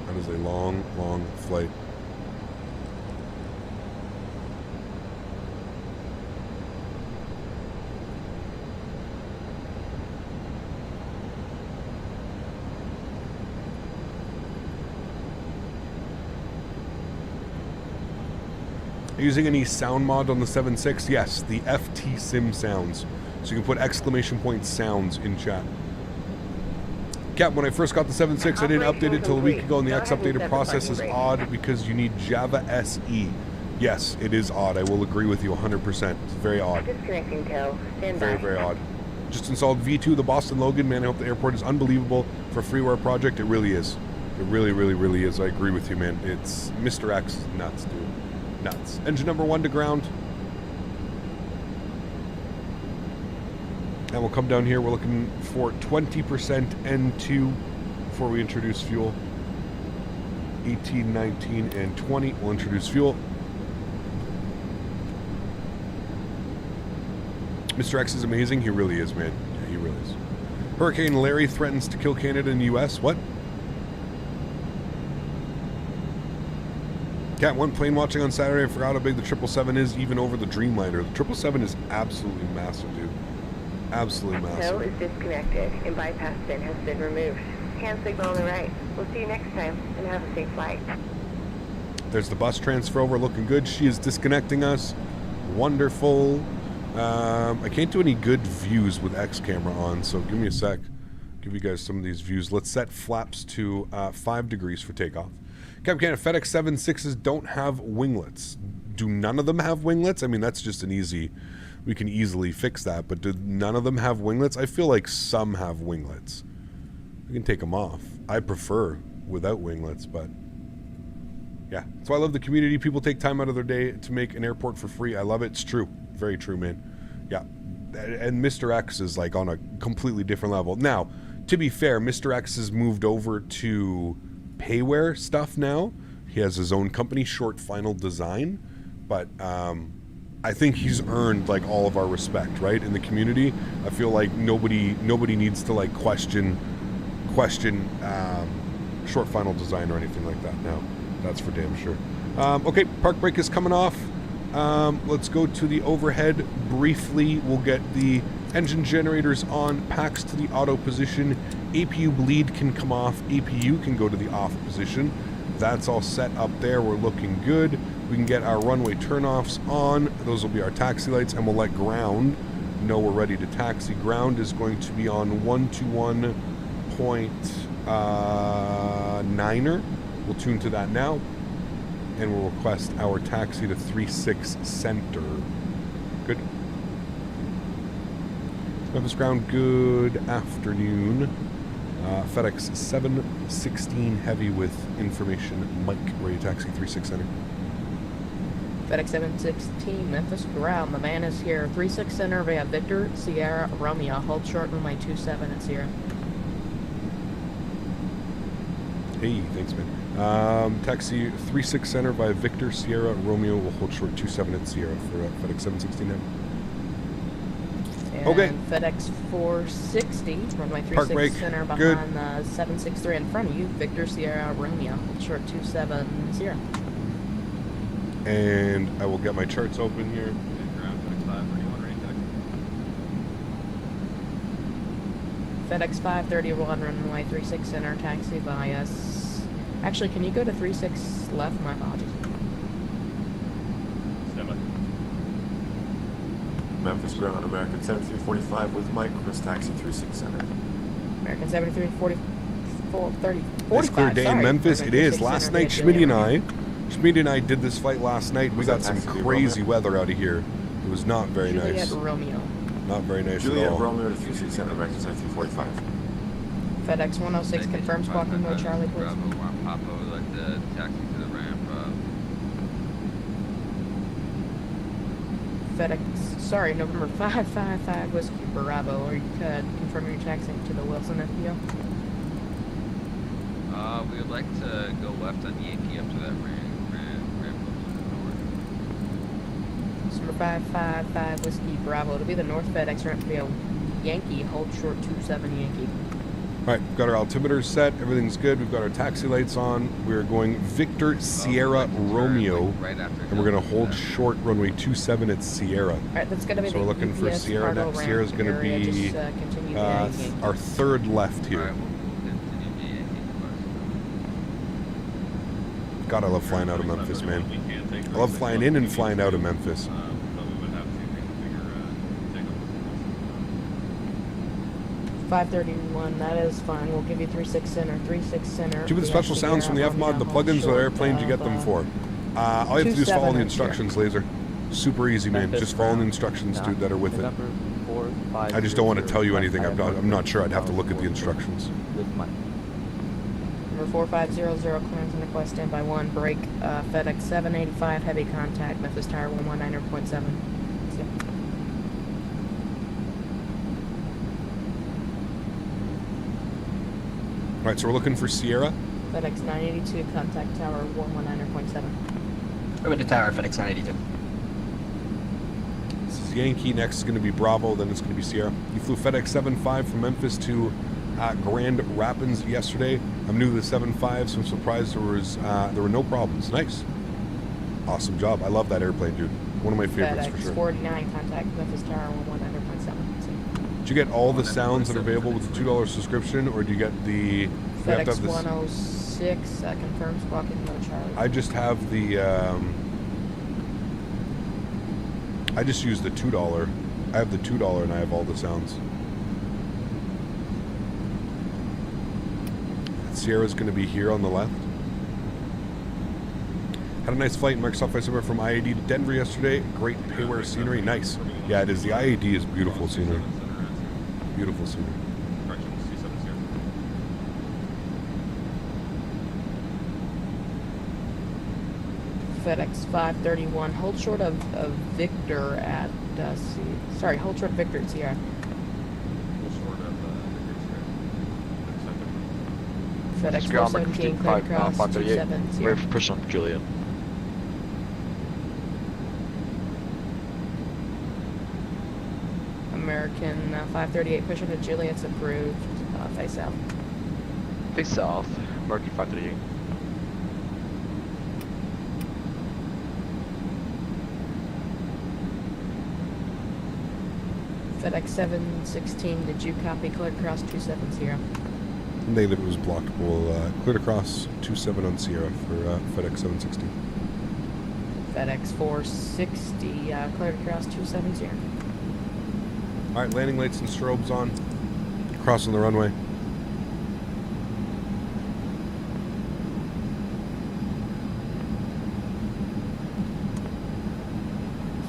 That is a long, long flight. Using any sound mod on the 7.6? Yes, the FT Sim sounds. So you can put exclamation point sounds in chat. Cap, when I first got the 7.6, I didn't update it till a week ago, and the X updated process is odd because you need Java SE. Yes, it is odd. I will agree with you 100%. It's very odd. Disconnecting tow. Stand by. Very, very odd. Just installed V2, the Boston Logan. Man, I hope the airport is unbelievable for a freeware project. It really is. It really, really, really is. I agree with you, man. It's Mr. X nuts, dude. Nuts. Engine number 1 to ground. And we'll come down here. We're looking for 20% N2 before we introduce fuel. 18, 19, and 20. We'll introduce fuel. Mr. X is amazing. He really is, man. Yeah, he really is. Hurricane Larry threatens to kill Canada and the U.S. What? Cat, one plane watching on Saturday. I forgot how big the 777 is, even over the Dreamliner. The 777 is absolutely massive, dude. Absolutely massive. Tow is disconnected and bypass pin has been removed. Hand signal on the right. We'll see you next time and have a safe flight. There's the bus transfer over, looking good. She is disconnecting us. Wonderful. I can't do any good views with X camera on, so give me a sec. Give you guys some of these views. Let's set flaps to 5 degrees for takeoff. Captain Canada, FedEx 76s don't have winglets. Do none of them have winglets? I mean, that's just an easy... We can easily fix that, but do none of them have winglets? I feel like some have winglets. We can take them off. I prefer without winglets, but... Yeah. So I love the community. People take time out of their day to make an airport for free. I love it. It's true. Very true, man. Yeah. And Mr. X is like on a completely different level. Now, to be fair, Mr. X has moved over to payware stuff now. He has his own company, Short Final Design. But I think he's earned like all of our respect, right? In the community. I feel like nobody needs to like question Short Final Design or anything like that now. That's for damn sure. Okay, park brake is coming off. Let's go to the overhead briefly. We'll get the engine generators on, packs to the auto position. APU bleed can come off. APU can go to the off position. That's all set up there. We're looking good. We can get our runway turnoffs on. Those will be our taxi lights, and we'll let ground know we're ready to taxi. Ground is going to be on 121.9er. We'll tune to that now, and we'll request our taxi to 36 Center. Good. Memphis ground, good afternoon. FedEx 716 Heavy with information. Mike, ready to taxi 36 Center. FedEx 716 Memphis ground. The man is here. 36 Center via Victor Sierra Romeo. Hold short runway 27 at Sierra. Hey, thanks, man. Taxi 36 Center via Victor Sierra Romeo. Will hold short 27 at Sierra for FedEx 716 Heavy. And okay. FedEx 460, runway Park 36 brake. Center behind Good. the 763 in front of you, Victor Sierra Romeo, short 270. And I will get my charts open here. FedEx 531, runway 36 Center, taxi by us. Actually, can you go to 36 left? My apologies. Memphis ground, American 7345 with Mike, request taxi 36 Center. American 7344 30 It's 45. clear day in sorry. Memphis. It is. 36 Last Center night, via Smitty and I did this flight last night. We Was got that some taxi crazy Romeo? weather out of here. It was not very Juliet nice. Romeo. Not very nice Juliet at all. Romeo to 36 Center, American 7345. FedEx 106 confirms squawking mode Charlie, please. Bravo, want to pop over like the taxi to the ramp. FedEx, sorry, November 555 Whiskey Bravo, or you could confirm your taxi to the Wilson FBO. We would like to go left on Yankee up to that ramp up to the north. Number 555 Whiskey Bravo, to be the North FedEx ramp via Yankee, hold short 27 Yankee. All right, we've got our altimeters set. Everything's good. We've got our taxi lights on. We're going Victor Sierra Romeo, Right after and we're going to hold short runway 27 at Sierra. Alright, that's going to be So the we're looking for UPS Sierra cargo next. ramp Sierra's going to area. be Just, continue via Yankee. our third left here. Alright, we'll continue via Yankee first. God, I love flying out of Memphis, man. I love flying in and flying out of Memphis. 531, that is fine. We'll give you 36 Center, 36 Center. Two of the special sounds from the F-Mod, the plugins or airplanes you get them for. All you have to do is follow the instructions, Laser. Super easy, man. Just follow the instructions, dude, that are with it. I just don't want to tell you anything. I'm not sure. I'd have to look at the instructions. Number 4500, clearance and request standby 1, break, FedEx 785, heavy contact, Memphis Tower 119.7. All right, so we're looking for Sierra. FedEx 982, contact tower 119.7. Over to tower, FedEx 982. This is Yankee. Next is going to be Bravo. Then it's going to be Sierra. You flew FedEx 75 from Memphis to Grand Rapids yesterday. I'm new to the 75, so I'm surprised there were no problems. Nice. Awesome job. I love that airplane, dude. One of my favorites for FedEx sure. 49, contact Memphis tower 119.7. Do you get all the sounds that are available with the $2 subscription, or do you get the... FedEx 106, confirm squawking no Charlie. I just have the... I just use the $2. I have the $2 and I have all the sounds. Sierra's going to be here on the left. Had a nice flight in Microsoft Flight Simulator from IAD to Denver yesterday. Great payware scenery. Nice. Yeah, it is. The IAD is beautiful scenery. Beautiful scenery. FedEx 531, hold short of Victor at hold short of Victor at Sierra. FedEx 417, clear across 270. We're pushing on Juliet. American 538, pushing to Juliet's approved, face south. Face south, American 538. FedEx 716, did you copy cleared across 270? Negative, it was blocked. We'll clear across 27 on Sierra for FedEx 716. FedEx 460, cleared across 270. All right, landing lights and strobes on. Crossing the runway.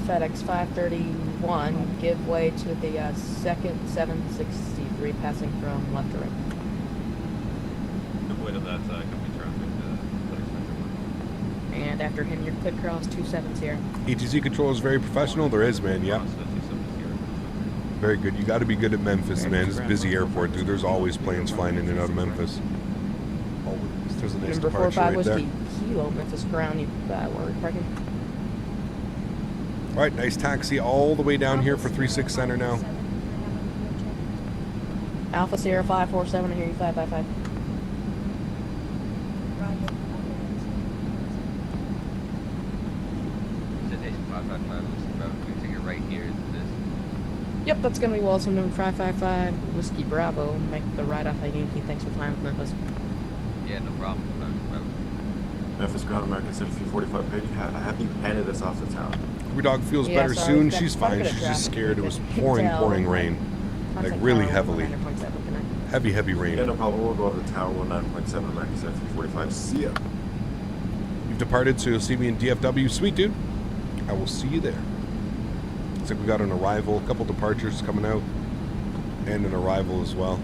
FedEx 531, give way to the second 763 passing from left to right. Give way to that company traffic. And after hitting your clear cross 270. ETC control is very professional. There is, man. Yep. Very good. You got to be good at Memphis, man. It's a busy airport, dude. There's always planes flying in and out of Memphis. Always. There's a nice Number departure 45 right there. Whiskey Kilo, Memphis ground. We're parking. All right, nice taxi all the way down here for 36 Center now. Alpha Sierra 547, I hear you 555. Citation 555, we take it right here. This. Yep, that's going to be Wilson, number 555, Whiskey Bravo. Make the ride off at Yankee. Thanks for flying with Memphis. Yeah, no problem. Memphis ground American 7345 page. Have you handed us off the tower? Every dog feels Yeah, better sorry, soon. we've got She's quite a fine. bit of She's just traffic. scared. It was You can pouring tell, rain. Like Contact really tower heavily. 109.7, good night. Heavy rain. Yeah, no problem. We'll go over the tower 19.7 American 7345. See ya. You've departed, so you'll see me in DFW. Sweet, dude. I will see you there. Looks like we got an arrival, a couple departures coming out, and an arrival as well.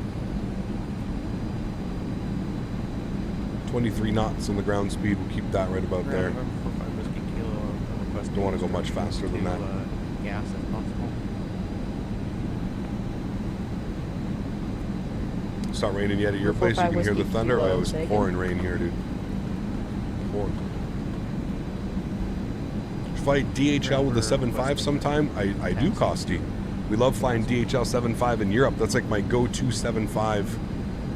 23 knots on the ground speed. We'll keep that right about there. Don't want to go much faster than that. Gas if possible. It's not raining yet at your place. You can hear the thunder. Oh, it was pouring rain here, dude. Pouring. Fly DHL with the 7.5 sometime? I do, Costi. We love flying DHL 7.5 in Europe. That's like my go-to 7.5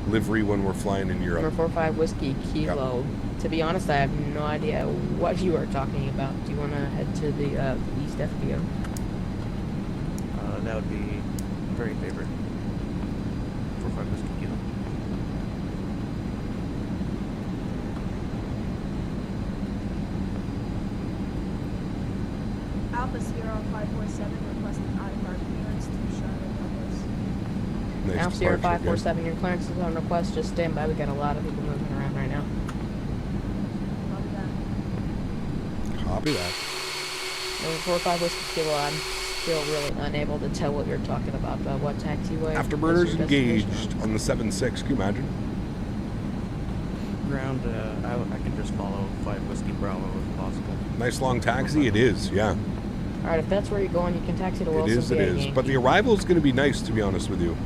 livery when we're flying in Europe. Number 45 Whiskey Kilo. Yep. To be honest, I have no idea what you are talking about. Do you want to head to the East FBO? That would be very favorite. 45 Whiskey Kilo. Alpha Sierra 547 requesting IMAR clearance to Charlotte Douglas. Nice Alpha Sierra departure 547, your clearance is on request. Just stand by. We got a lot of people moving around right now. Copy that. Copy that. Number 45 Whiskey Kilo, I'm still really unable to tell what you're talking about. What taxiway? Afterburners is your destination? engaged on the 7.6. Can you imagine? Ground, I can just follow 5 Whiskey Bravo if possible. Nice long taxi. It is, yeah. All right, if that's where you're going, you can taxi to It Wilson. is, it via is. Yankee. But the arrival is going to be nice, to be honest with you.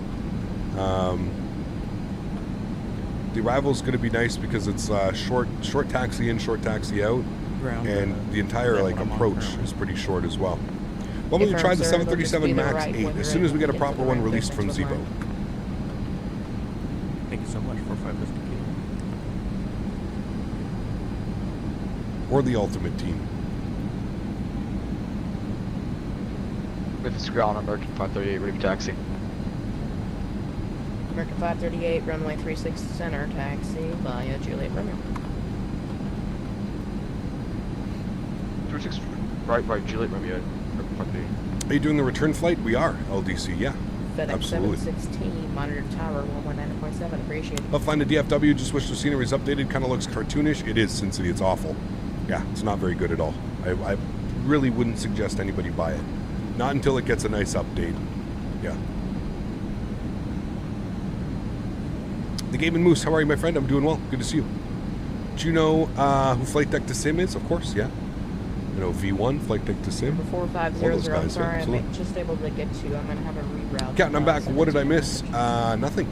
The arrival's going to be nice because it's short taxi in, short taxi out, Ground, and the entire that like one I'm on approach currently. is pretty short as well. Well, we Affirm, tried the sir. It'll just 737 be the Max right 8 when as you're soon as we ready. get a Get proper to the one right released from distance with Zebo. Thank you so much for 5 Whiskey Kilo. Or the Ultimate Team. Memphis ground, American 538, ready for taxi. American 538, runway 36 center, taxi via Juliet Romeo. 36, right, Juliet Romeo. American 538. Are you doing the return flight? We are, LDC, yeah. FedEx Absolutely. 716, monitor tower 119.7, appreciate it. I'll find the DFW, just wish the scenery is updated, kind of looks cartoonish. It is, Sin City, it's awful. Yeah, it's not very good at all. I really wouldn't suggest anybody buy it. Not until it gets a nice update. Yeah. The Game and Moose, how are you, my friend? I'm doing well. Good to see you. Do you know who Flight Deck to Sim is? Of course, yeah. You know V1, Flight Deck to Sim. Number All those 4500, I'm guys, sorry, yeah, I'm absolutely. just able to get to. I'm going to have a reroute. Captain, I'm back. What did I miss? 17. Nothing.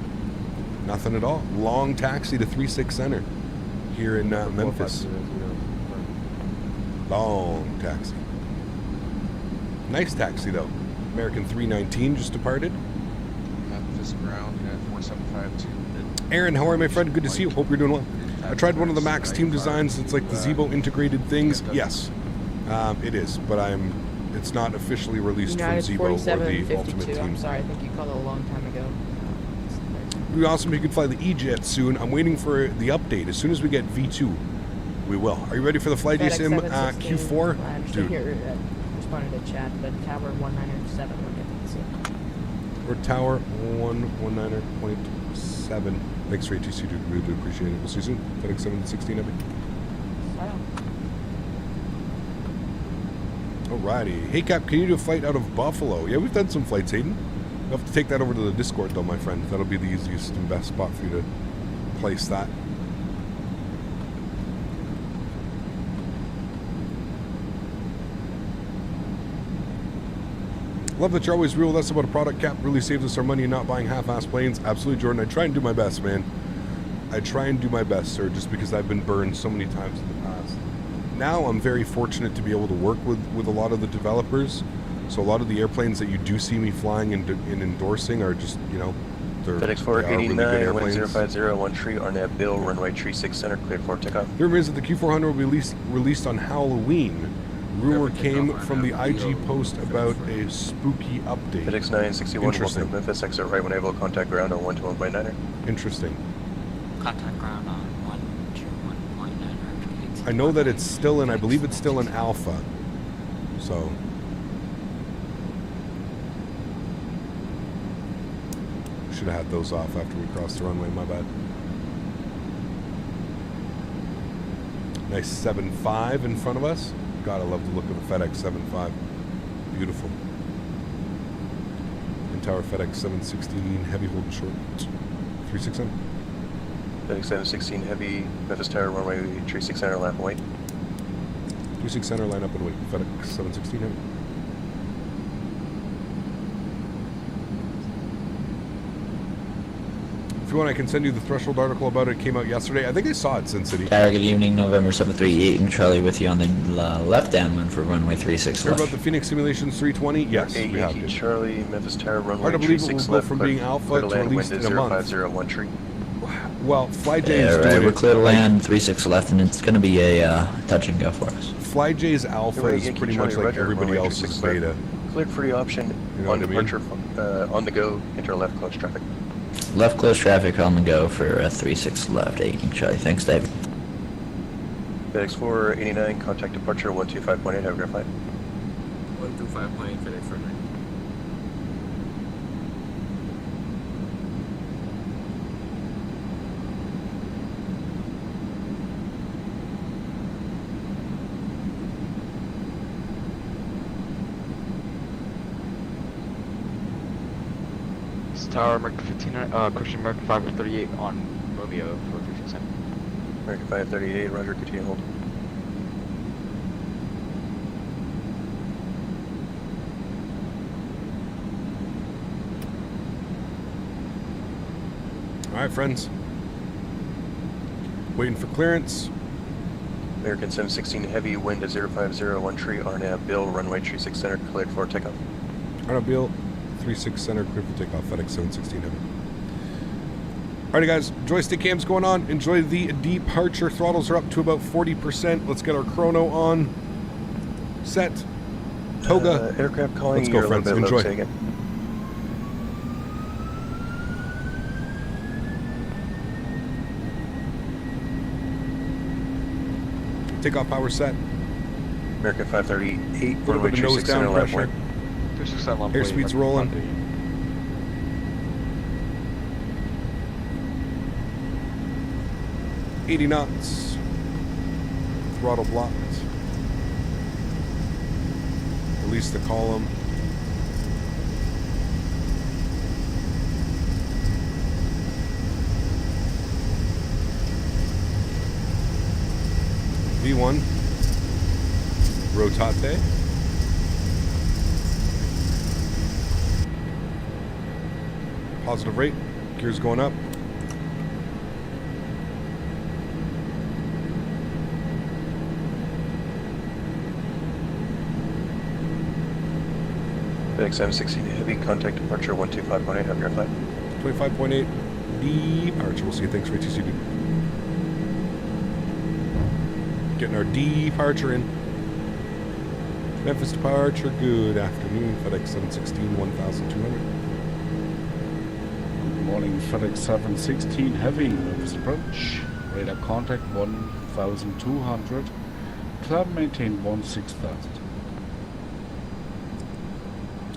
Nothing at all. Long taxi to 36 Center here in Memphis. Long taxi. Nice taxi, though. American 319 just departed. Memphis ground, 4752. Erin, how are you, my friend? Good to see you. Hope you're doing well. I tried one of the Max team designs. It's like the Zebo integrated things. Yes, it is, but it's not officially released from United Zebo or the 4752. Ultimate I'm Team. sorry, I think you called it a long time ago. It would be awesome if you could fly the E-Jet soon. I'm waiting for the update. As soon as we get V2, we will. Are you ready for the Fly FedEx Sim 716, Q4? I understand Dude, here, responded to chat, but tower 197 will get to see. we're Tower 119.7. Thanks for ATC, dude. Really do appreciate it. We'll see you soon. FedEx 716 Heavy. Alrighty. Hey, Cap, can you do a flight out of Buffalo? Yeah, we've done some flights, Hayden. You'll have to take that over to the Discord, though, my friend. That'll be the easiest and best spot for you to place that. Love that you're always real with us about a product, Cap. Really saves us our money and not buying half-ass planes. Absolutely, Jordan. I try and do my best, man. I try and do my best, sir, just because I've been burned so many times in the past. Now I'm very fortunate to be able to work with a lot of the developers. So a lot of the airplanes that you do see me flying and endorsing are just, you know, they're FedEx they are really good 489, airplanes. 1050, 1 tree, Arnett Bill, runway 36 center, cleared for takeoff. The rumor is that the Q400 will be released on Halloween. Rumor came from the IG post about a spooky update. FedEx 961, Interesting. welcome to Memphis, exit right when able, contact ground on 121.9er. Interesting. Contact ground on 121.9. I know that it's still in, I believe it's still in alpha. So. Should have had those off after we crossed the runway, my bad. Nice 7.5 in front of us. God, I love the look of the FedEx 7.5. Beautiful. And Tower FedEx 716, heavy hold short. 360. FedEx 716 heavy, Memphis Tower, runway 36 center, line up and wait. 36 center, line up and wait. FedEx 716 heavy. If you want, I can send you the Threshold article about it. It came out yesterday. I think I saw it, Sin City. Tower, good evening, November 738, and Charlie with you on the left-hand one for runway 36 Heard left. about the Phoenix Simulations 320? Yes, we have. Yankee Charlie, Memphis Tower, runway Hard to believe it 36 will go left, from clear- being alpha clear to land, released wind in a month. 050, tree. Well, FlyJ Yeah, is right, doing we're it. clear to land, 36 left, and it's going to be a touch and go for us. FlyJ's alpha Right, is Yankee pretty Charlie, much like Roger, everybody runway else's 36 left. beta. Cleared for the option You know on what I mean? departure, on the go, enter left close traffic. Left close traffic on the go for 36 left, 8 Charlie. Thanks, David. FedEx 489, contact departure 125.8, have a great flight. 125.8 FedEx 489. Tower, American 15, Christian American 538 on Romeo for 36 center. American 538, roger, continue hold. All right, friends. Waiting for clearance. American 716 Heavy, wind at 0501 tree, RNAV, Bill, runway 36 center, cleared for takeoff. RNAV, Bill, 36 center, cleared for takeoff, FedEx 716 Heavy. Alrighty guys, joystick cam's going on. Enjoy the departure. Throttles are up to about 40%. Let's get our chrono on. Set. Toga. Aircraft calling. Let's go, friends. Enjoy. Again. Takeoff power set. American 538, Put runway the nose 36 center, down left pressure. wing. Airspeed's rolling. 80 knots. Throttle blocked. Release the column. V1. Rotate. Positive rate. Gears going up. FedEx 716 Heavy, contact departure 125.8, have your flight. 25.8 departure. We'll see you. Thanks for ATCD. Getting our departure in. Memphis departure. Good afternoon. FedEx 716 1200. Good morning, FedEx 716 Heavy, Memphis approach. Radar contact 1200. Climb maintain 16,000.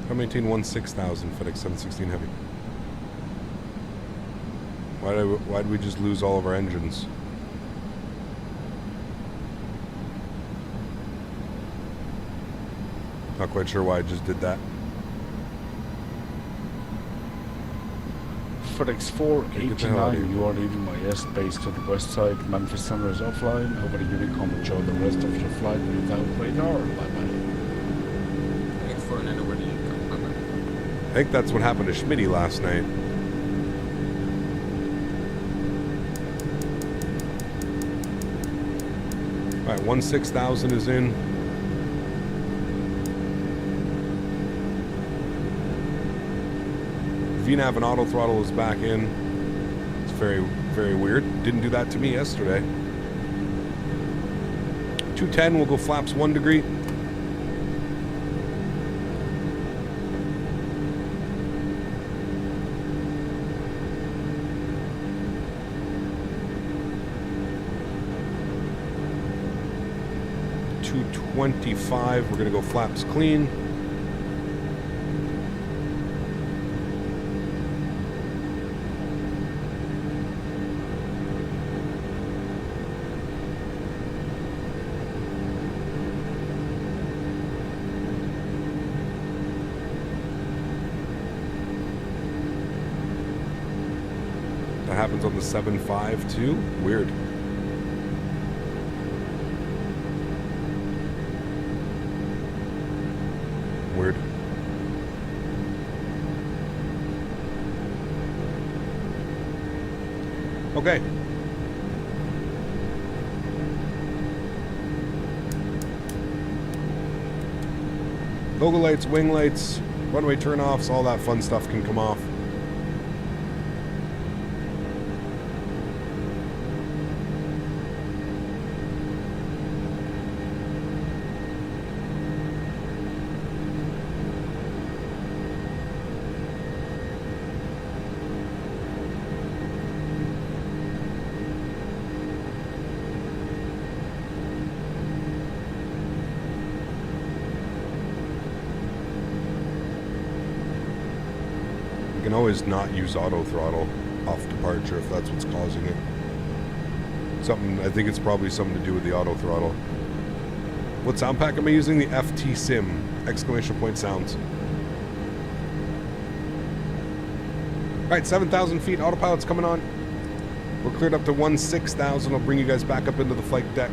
I maintain 16,000, FedEx 716 Heavy. Why did we just lose all of our engines? Not quite sure why I just did that. FedEx 489, you are leaving my airspace to the west side. Memphis Center is offline. Over the Honeycomb, enjoy the rest of your flight without radar. Bye-bye. I think that's what happened to Smitty last night. Alright, 16,000 is in. VNAV and auto throttle is back in. It's very, very weird. Didn't do that to me yesterday. 210, we'll go flaps 1 degree. .25, we're gonna go flaps clean. That happens on the 7.5 too. Weird. Weird. Okay. Logo lights, wing lights, runway turnoffs, all that fun stuff can come off. You can always not use auto throttle off departure if that's what's causing it. Something, I think it's probably something to do with the auto throttle. What sound pack am I using? The FT Sim! Exclamation point sounds. Alright, 7,000 feet, autopilot's coming on. We're cleared up to 16,000. I'll bring you guys back up into the flight deck.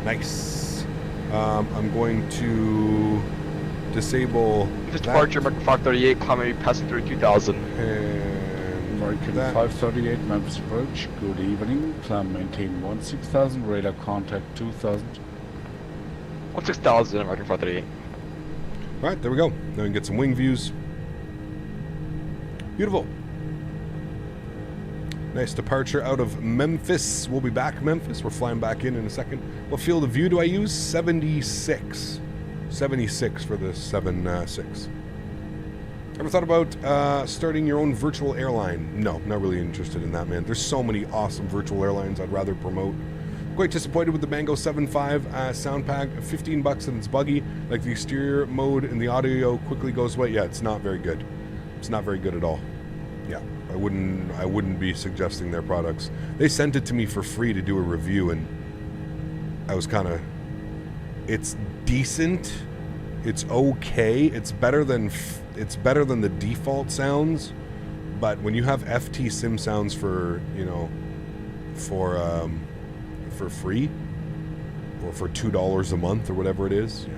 Nice. I'm going to disable Departure, Mark 538, climbing passing through 2,000. And American 538 Memphis approach. Good evening. Climb maintain 16,000. Radar contact 2,000. 16,000 American 538. All right, there we go. Now we can get some wing views. Beautiful. Nice departure out of Memphis. We'll be back, Memphis. We're flying back in a second. What field of view do I use? 76. 76 for the 7.6. Ever thought about starting your own virtual airline? No, not really interested in that, man. There's so many awesome virtual airlines I'd rather promote. Quite disappointed with the Mango 7.5 sound pack. $15 and it's buggy. Like the exterior mode and the audio quickly goes away. Yeah, it's not very good. It's not very good at all. Yeah, I wouldn't be suggesting their products. They sent it to me for free to do a review, and I was kind of. It's decent. It's okay. It's better than the default sounds, but when you have FT sim sounds for for free or for $2 a month or whatever it is, yeah.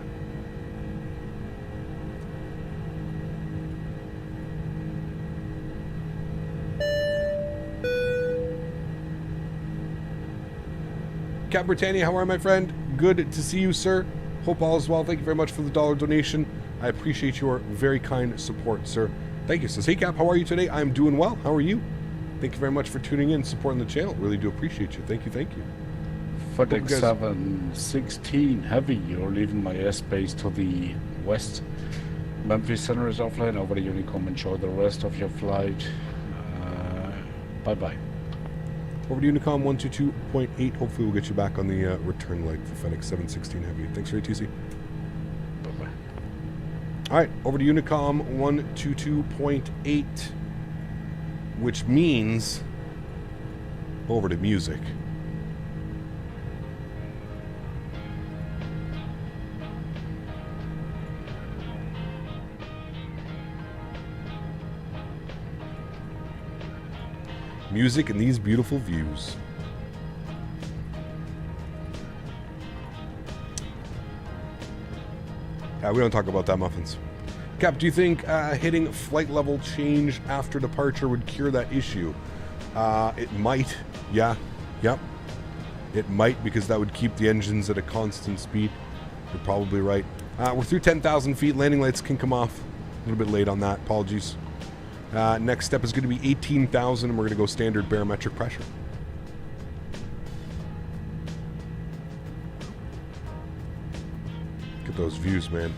Cat Britannia, how are you, my friend? Good to see you, sir. Hope all is well. Thank you very much for the $1 donation. I appreciate your very kind support, sir. Thank you. Says, hey, Cap, how are you today? I'm doing well. How are you? Thank you very much for tuning in, supporting the channel. Really do appreciate you. Thank you, thank you. FedEx 716 Heavy, you're leaving my airspace to the west. Memphis Center is offline. Over to Honeycomb. Enjoy the rest of your flight. Bye-bye. Over to Unicom 122.8. Hopefully we'll get you back on the return leg for FedEx 716 Heavy. Thanks for ATC. Bye-bye. All right, over to Unicom 122.8, which means over to music. Music and these beautiful views. We don't talk about that, muffins. Cap, do you think hitting flight level change after departure would cure that issue? It might. Yeah. Yep. It might, because that would keep the engines at a constant speed. You're probably right. We're through 10,000 feet. Landing lights can come off. A little bit late on that. Apologies. Next step is going to be 18,000, and we're going to go standard barometric pressure. Look at those views, man.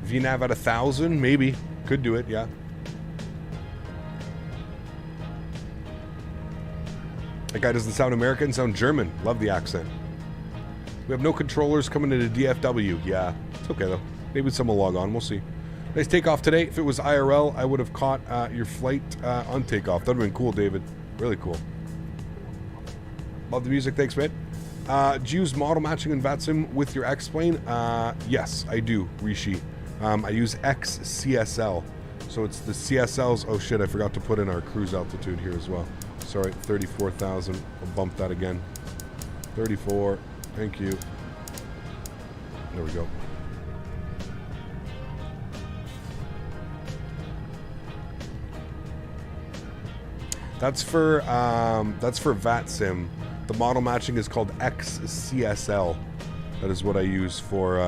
VNAV at 1,000, maybe. Could do it, yeah. That guy doesn't sound American, sound German. Love the accent. We have no controllers coming into DFW. Yeah, it's okay, though. Maybe some will log on. We'll see. Nice takeoff today. If it was IRL, I would have caught your flight on takeoff. That would have been cool, David. Really cool. Love the music. Thanks, man. Do you use model matching in VATSIM with your X-Plane? Yes, I do, Rishi. I use XCSL. So it's the CSLs. Oh, shit, I forgot to put in our cruise altitude here as well. Sorry, 34,000. I'll bump that again. 34. Thank you. There we go. That's for VATSIM. The model matching is called XCSL. That is what I use for.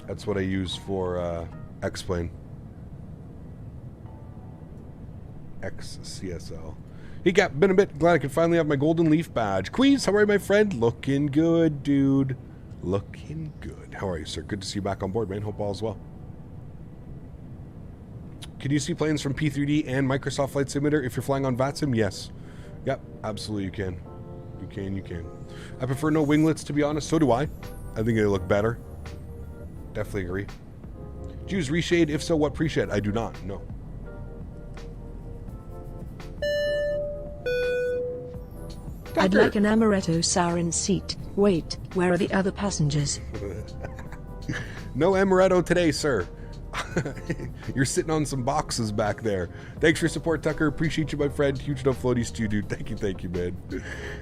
That's what I use for X-Plane. XCSL. Hey, Cap, been a bit. Glad I could finally have my golden leaf badge. Queez, how are you, my friend? Looking good, dude. Looking good. How are you, sir? Good to see you back on board, man. Hope all is well. Can you see planes from P3D and Microsoft Flight Simulator if you're flying on VATSIM? Yes. Yep, absolutely you can. You can. I prefer no winglets, to be honest. So do I. I think they look better. Definitely agree. Do you use reshade? If so, what pre-shade? I do not. No. I'd like an amaretto sour in seat. Wait, where are the other passengers? No amaretto today, sir. You're sitting on some boxes back there. Thanks for your support, Tucker. Appreciate you, my friend. Huge no floaties to you, dude. Thank you, man.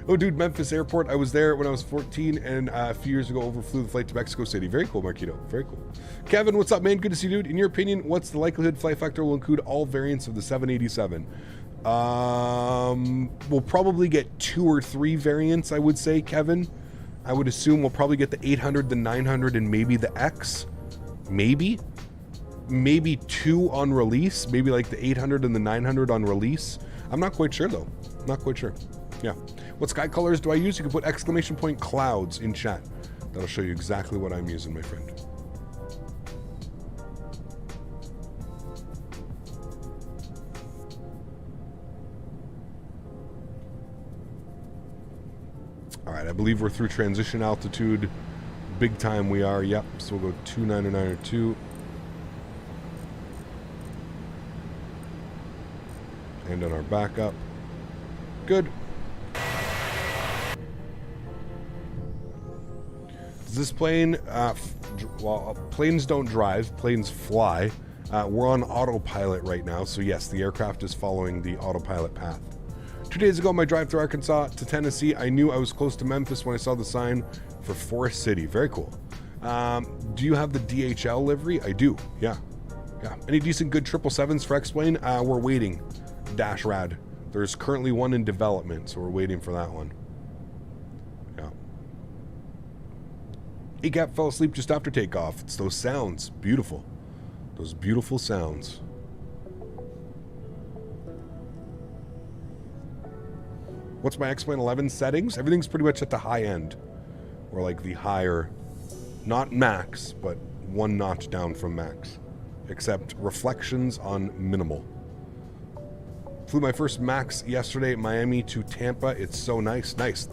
Oh, dude, Memphis Airport. I was there when I was 14, and a few years ago overflew the flight to Mexico City. Very cool, Marquito. Very cool. Kevin, what's up, man? Good to see you, dude. In your opinion, what's the likelihood Flight Factor will include all variants of the 787? We'll probably get 2 or 3 variants, I would say, Kevin. I would assume we'll probably get the 800, the 900, and maybe the X. Maybe 2 on release. Maybe like the 800 and the 900 on release. I'm not quite sure, though. Not quite sure. Yeah. What sky colors do I use? You can put exclamation point clouds in chat. That'll show you exactly what I'm using, my friend. All right, I believe we're through transition altitude. Big time we are, yep. So we'll go 29902. And on our backup. Good. Does this plane, well, planes don't drive, planes fly. We're on autopilot right now, so yes, the aircraft is following the autopilot path. 2 days ago, my drive through Arkansas to Tennessee, I knew I was close to Memphis when I saw the sign for Forest City. Very cool. Do you have the DHL livery? I do. Yeah. Any decent good 777s for X-Plane? We're waiting. Dash rad. There's currently one in development, so we're waiting for that one. Yeah. ACAP fell asleep just after takeoff. It's those sounds. Beautiful. Those beautiful sounds. What's my X-Plane 11 settings? Everything's pretty much at the high end. Or like the higher, not max, but 1 notch down from max. Except reflections on minimal. Flew my first max yesterday, Miami to Tampa. It's so nice. Nice.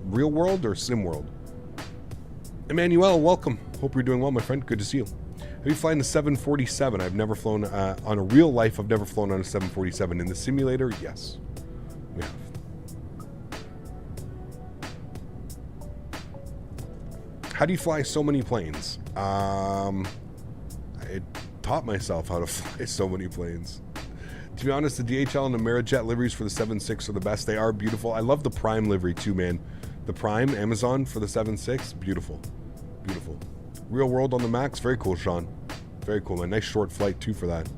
Real world or sim world? Emmanuel, welcome. Hope you're doing well, my friend. Good to see you. Have you flown the 747? I've never flown, on a real life, I've never flown on a 747. In the simulator, yes. We have. How do you fly so many planes? I taught myself how to fly so many planes. To be honest, the DHL and the Amerijet liveries for the 7.6 are the best. They are beautiful. I love the Prime livery too, man. The Prime, Amazon for the 7.6, beautiful. Beautiful. Real world on the Max, very cool, Sean. Very cool, man. Nice short flight too for that.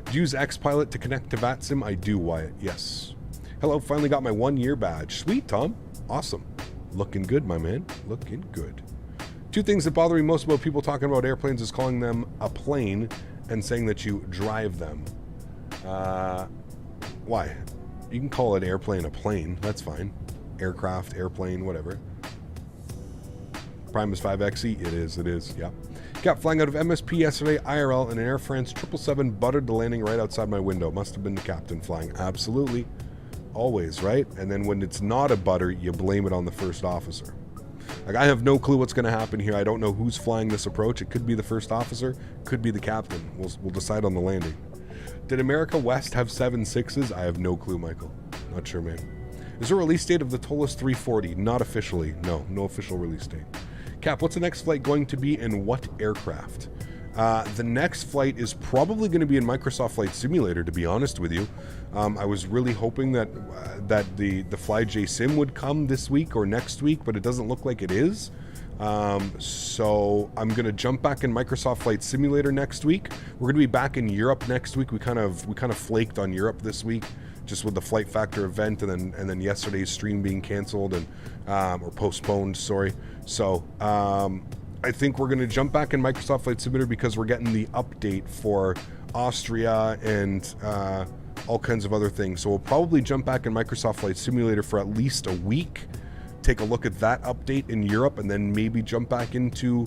Do you use XPilot to connect to VATSIM? I do, Wyatt, yes. Hello, finally got my 1-year badge. Sweet, Tom. Awesome. Looking good, my man. Looking good. 2 things that bother me most about people talking about airplanes is calling them a plane and saying that you drive them. Why? You can call an airplane a plane. That's fine. Aircraft, airplane, whatever. Prime is 5XE. It is. Yeah. Got flying out of MSP yesterday, IRL, and an Air France 777 buttered the landing right outside my window. Must have been the captain flying. Absolutely. Always, right? And then when it's not a butter, you blame it on the first officer. Like, I have no clue what's going to happen here. I don't know who's flying this approach. It could be the first officer, could be the captain. We'll decide on the landing. Did America West have 7.6s? I have no clue, Michael. Not sure, man. Is there a release date of the Toliss 340? Not officially. No official release date. Cap, what's the next flight going to be and what aircraft? The next flight is probably going to be in Microsoft Flight Simulator, to be honest with you. I was really hoping that the FlyJ Sim would come this week or next week, but it doesn't look like it is. So I'm going to jump back in Microsoft Flight Simulator next week. We're going to be back in Europe next week. We kind of flaked on Europe this week, just with the Flight Factor event and then yesterday's stream being canceled and or postponed. Sorry. So I think we're going to jump back in Microsoft Flight Simulator because we're getting the update for Austria and all kinds of other things. So we'll probably jump back in Microsoft Flight Simulator for at least a week, take a look at that update in Europe, and then maybe jump back into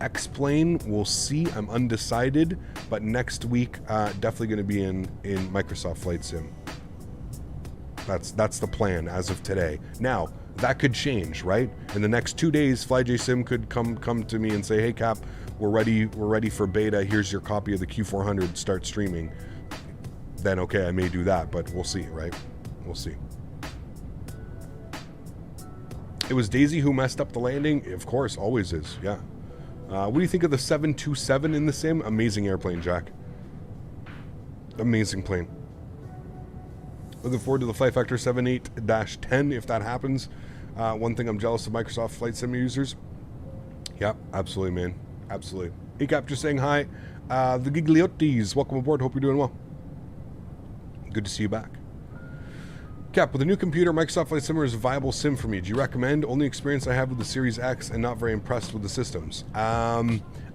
X-Plane. We'll see. I'm undecided, but next week definitely going to be in Microsoft Flight Sim. That's the plan as of today. Now, that could change, right? In the next 2 days, FlyJ Sim could come to me and say, "Hey, Cap, we're ready for beta. Here's your copy of the Q400. Start streaming." Then, okay, I may do that, but we'll see, right? We'll see. It was Daisy who messed up the landing? Of course, always is, yeah. What do you think of the 727 in the sim? Amazing airplane, Jack. Amazing plane. Looking forward to the Flight Factor 78-10 if that happens. One thing I'm jealous of Microsoft Flight Sim users. Yep, absolutely, man. Absolutely. ACAP just saying hi. The Gigliotis, welcome aboard. Hope you're doing well. Good to see you back. Cap, with a new computer, Microsoft Flight Simulator is a viable sim for me. Do you recommend? Only experience I have with the Series X and not very impressed with the systems.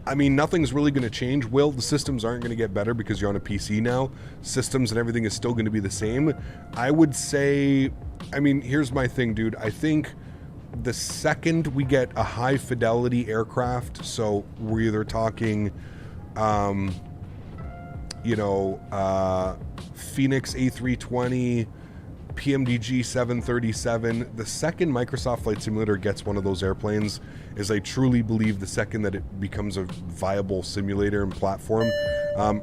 I mean, nothing's really going to change. The systems aren't going to get better because you're on a PC now. Systems and everything is still going to be the same. I would say, I mean, here's my thing, dude. I think the second we get a high fidelity aircraft, so we're either talking, Phoenix A320, PMDG 737, the second Microsoft Flight Simulator gets one of those airplanes is I truly believe the second that it becomes a viable simulator and platform.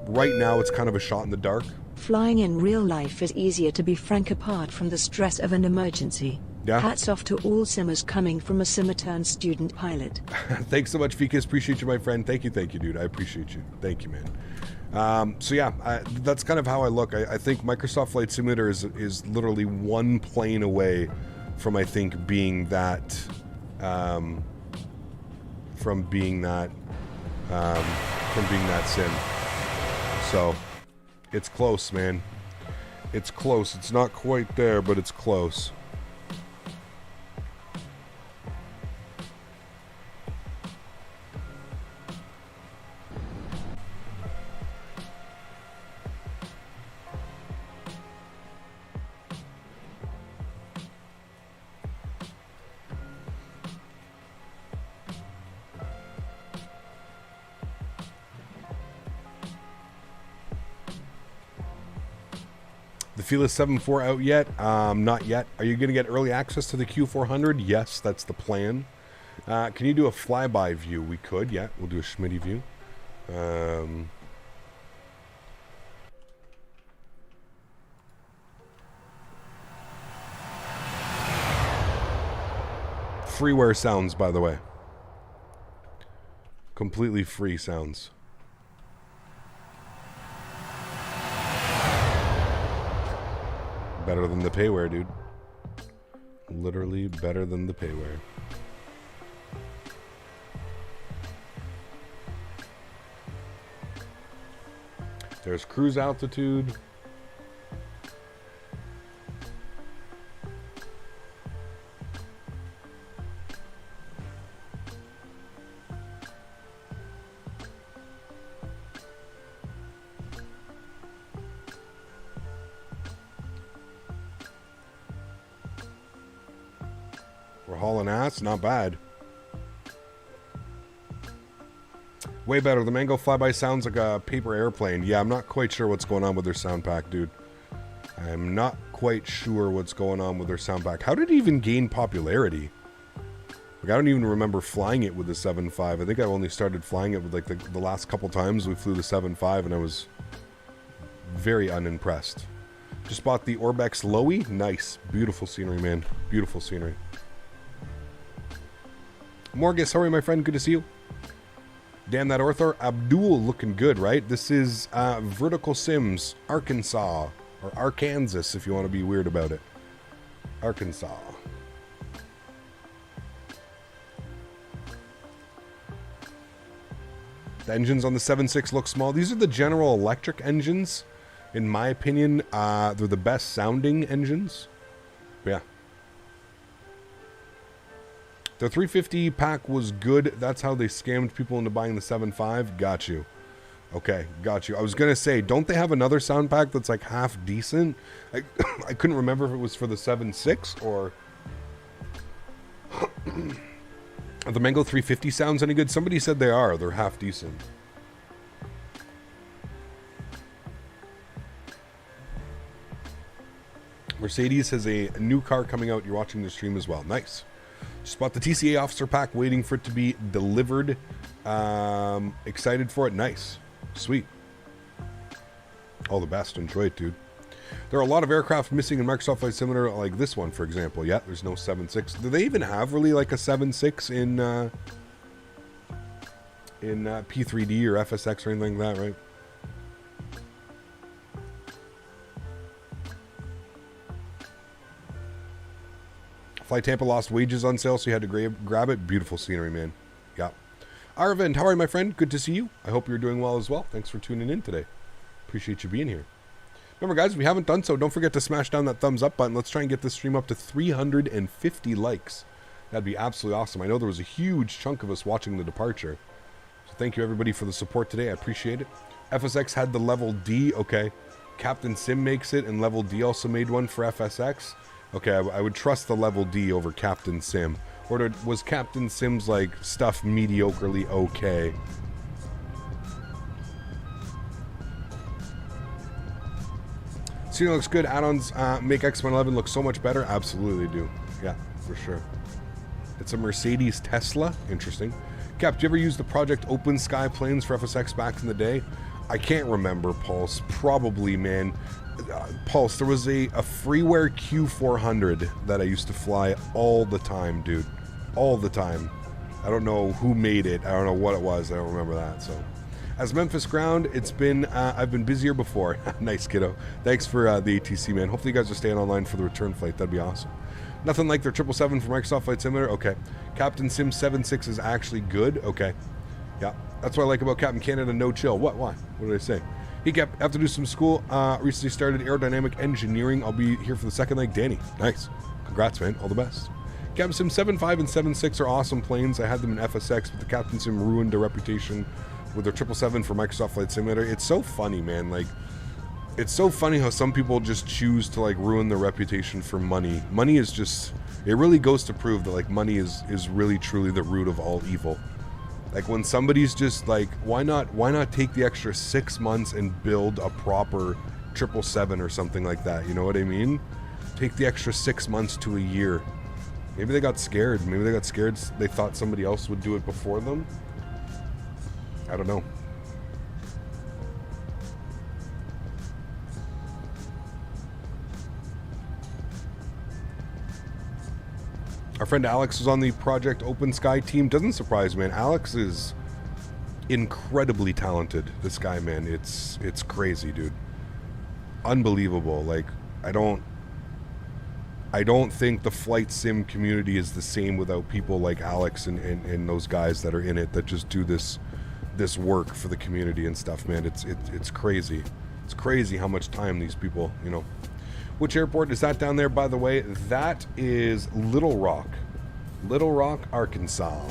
Right now it's kind of a shot in the dark. Flying in real life is easier, to be frank, apart from the stress of an emergency. Yeah. Hats off to all simmers coming from a simmer-turned-student pilot. Thanks so much, Fikas. Appreciate you, my friend. Thank you, dude. I appreciate you. Thank you, man. So yeah, that's kind of how I look. I think Microsoft Flight Simulator is literally one plane away from, I think, being that, from being that sim. So it's close, man. It's close. It's not quite there, but it's close. Fearless 7.4 out yet? Not yet. Are you going to get early access to the Q400? Yes, that's the plan. Can you do a flyby view? We could, yeah. We'll do a Smitty view. Freeware sounds, by the way. Completely free sounds. Better than the payware, dude. Literally better than the payware. There's cruise altitude. Hauling ass, not bad. Way better. The Mango Flyby sounds like a paper airplane. Yeah, I'm not quite sure what's going on with their sound pack, dude. I'm not quite sure what's going on with their sound pack. How did it even gain popularity? Like, I don't even remember flying it with the 7.5. I think I only started flying it with like the last couple times we flew the 7.5, and I was very unimpressed. Just bought the Orbex Lowy. Nice. Beautiful scenery, man. Beautiful scenery. Morgus, how are you, my friend? Good to see you. Damn, that Arthur Abdul looking good, right? This is Vertical Sims, Arkansas. Or Arkansas, if you want to be weird about it. Arkansas. The engines on the 7.6 look small. These are the General Electric engines. In my opinion, they're the best sounding engines. But yeah. The 350 pack was good. That's how they scammed people into buying the 7.5. Got you. Okay, got you. I was going to say, don't they have another sound pack that's like half decent? I couldn't remember if it was for the 7.6 or... Are the Mango 350 sounds any good? Somebody said they are. They're half decent. Mercedes has a new car coming out. You're watching the stream as well. Nice. Just bought the TCA officer pack, waiting for it to be delivered. Excited for it. Nice. Sweet. All the best. Enjoy it, dude. There are a lot of aircraft missing in Microsoft Flight Simulator, like this one, for example. Yeah, there's no 7.6. Do they even have really like a 7.6 in P3D or FSX or anything like that, right? Fly Tampa lost wages on sale, so you had to grab it. Beautiful scenery, man. Yeah. Arvind, how are you, my friend? Good to see you. I hope you're doing well as well. Thanks for tuning in today. Appreciate you being here. Remember, guys, if you haven't done so, don't forget to smash down that thumbs up button. Let's try and get this stream up to 350 likes. That'd be absolutely awesome. I know there was a huge chunk of us watching the departure. So thank you, everybody, for the support today. I appreciate it. FSX had the level D. Okay. Captain Sim makes it, and level D also made one for FSX. Okay, I would trust the level D over Captain Sim. Or was Captain Sim's, like, stuff mediocrely okay? Scene looks good. Add-ons make X-Men 11 look so much better. Absolutely do. Yeah, for sure. It's a Mercedes Tesla. Interesting. Cap, did you ever use the Project Open Sky planes for FSX back in the day? I can't remember, Pulse. Probably, man. Pulse, there was a freeware Q400 that I used to fly all the time, dude. All the time. I don't know who made it. I don't know what it was. I don't remember that. So, as Memphis ground, it's been I've been busier before. Nice, kiddo. Thanks for the ATC, man. Hopefully you guys are staying online for the return flight. That'd be awesome. Nothing like their 777 for Microsoft Flight Simulator. Okay. Captain Sim 76 is actually good. Okay. Yeah. That's what I like about Captain Canada No Chill. What? Why? What did I say? He kept have to do some school. Recently started aerodynamic engineering. I'll be here for the second leg. Danny. Nice. Congrats, man. All the best. Captain Sim 75 and 76 are awesome planes. I had them in FSX, but the Captain Sim ruined their reputation with their 777 for Microsoft Flight Simulator. It's so funny, man. Like, it's so funny how some people just choose to, like, ruin their reputation for money. Money is just, it really goes to prove that, like, money is really truly the root of all evil. Like, when somebody's just like, why not take the extra 6 months and build a proper 777 or something like that? You know what I mean? Take the extra 6 months to a year. Maybe they got scared. Maybe they got scared. They thought somebody else would do it before them. I don't know. Our friend Alex is on the Project Open Sky team. Doesn't surprise me, man. Alex is incredibly talented. This guy, man, it's crazy, dude. Unbelievable. Like, I don't think the flight sim community is the same without people like Alex and those guys that are in it that just do this work for the community and stuff, man. It's crazy. It's crazy how much time these people, you know. Which airport is that down there, by the way? That is Little Rock. Little Rock, Arkansas.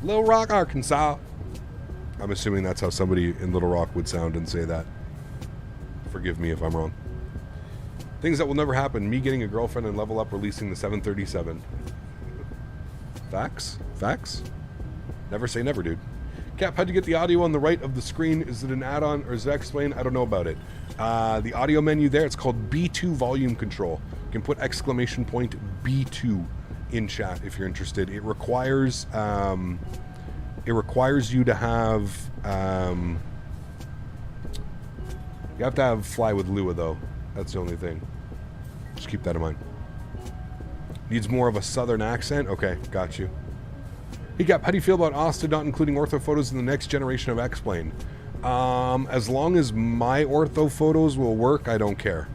Little Rock, Arkansas. I'm assuming that's how somebody in Little Rock would sound and say that. Forgive me if I'm wrong. Things that will never happen. Me getting a girlfriend and level up releasing the 737. Facts? Facts? Never say never, dude. Cap, how'd you get the audio on the right of the screen? Is it an add-on or is it explained? I don't know about it. The audio menu there, it's called B2 volume control. You can put exclamation point B2 in chat if you're interested. It requires you to have you have to have Fly with Lua though. That's the only thing. Just keep that in mind. Needs more of a southern accent. Okay, got you. Hey Cap, how do you feel about Austin not including ortho photos in the next generation of X-Plane? As long as my ortho photos will work, I don't care.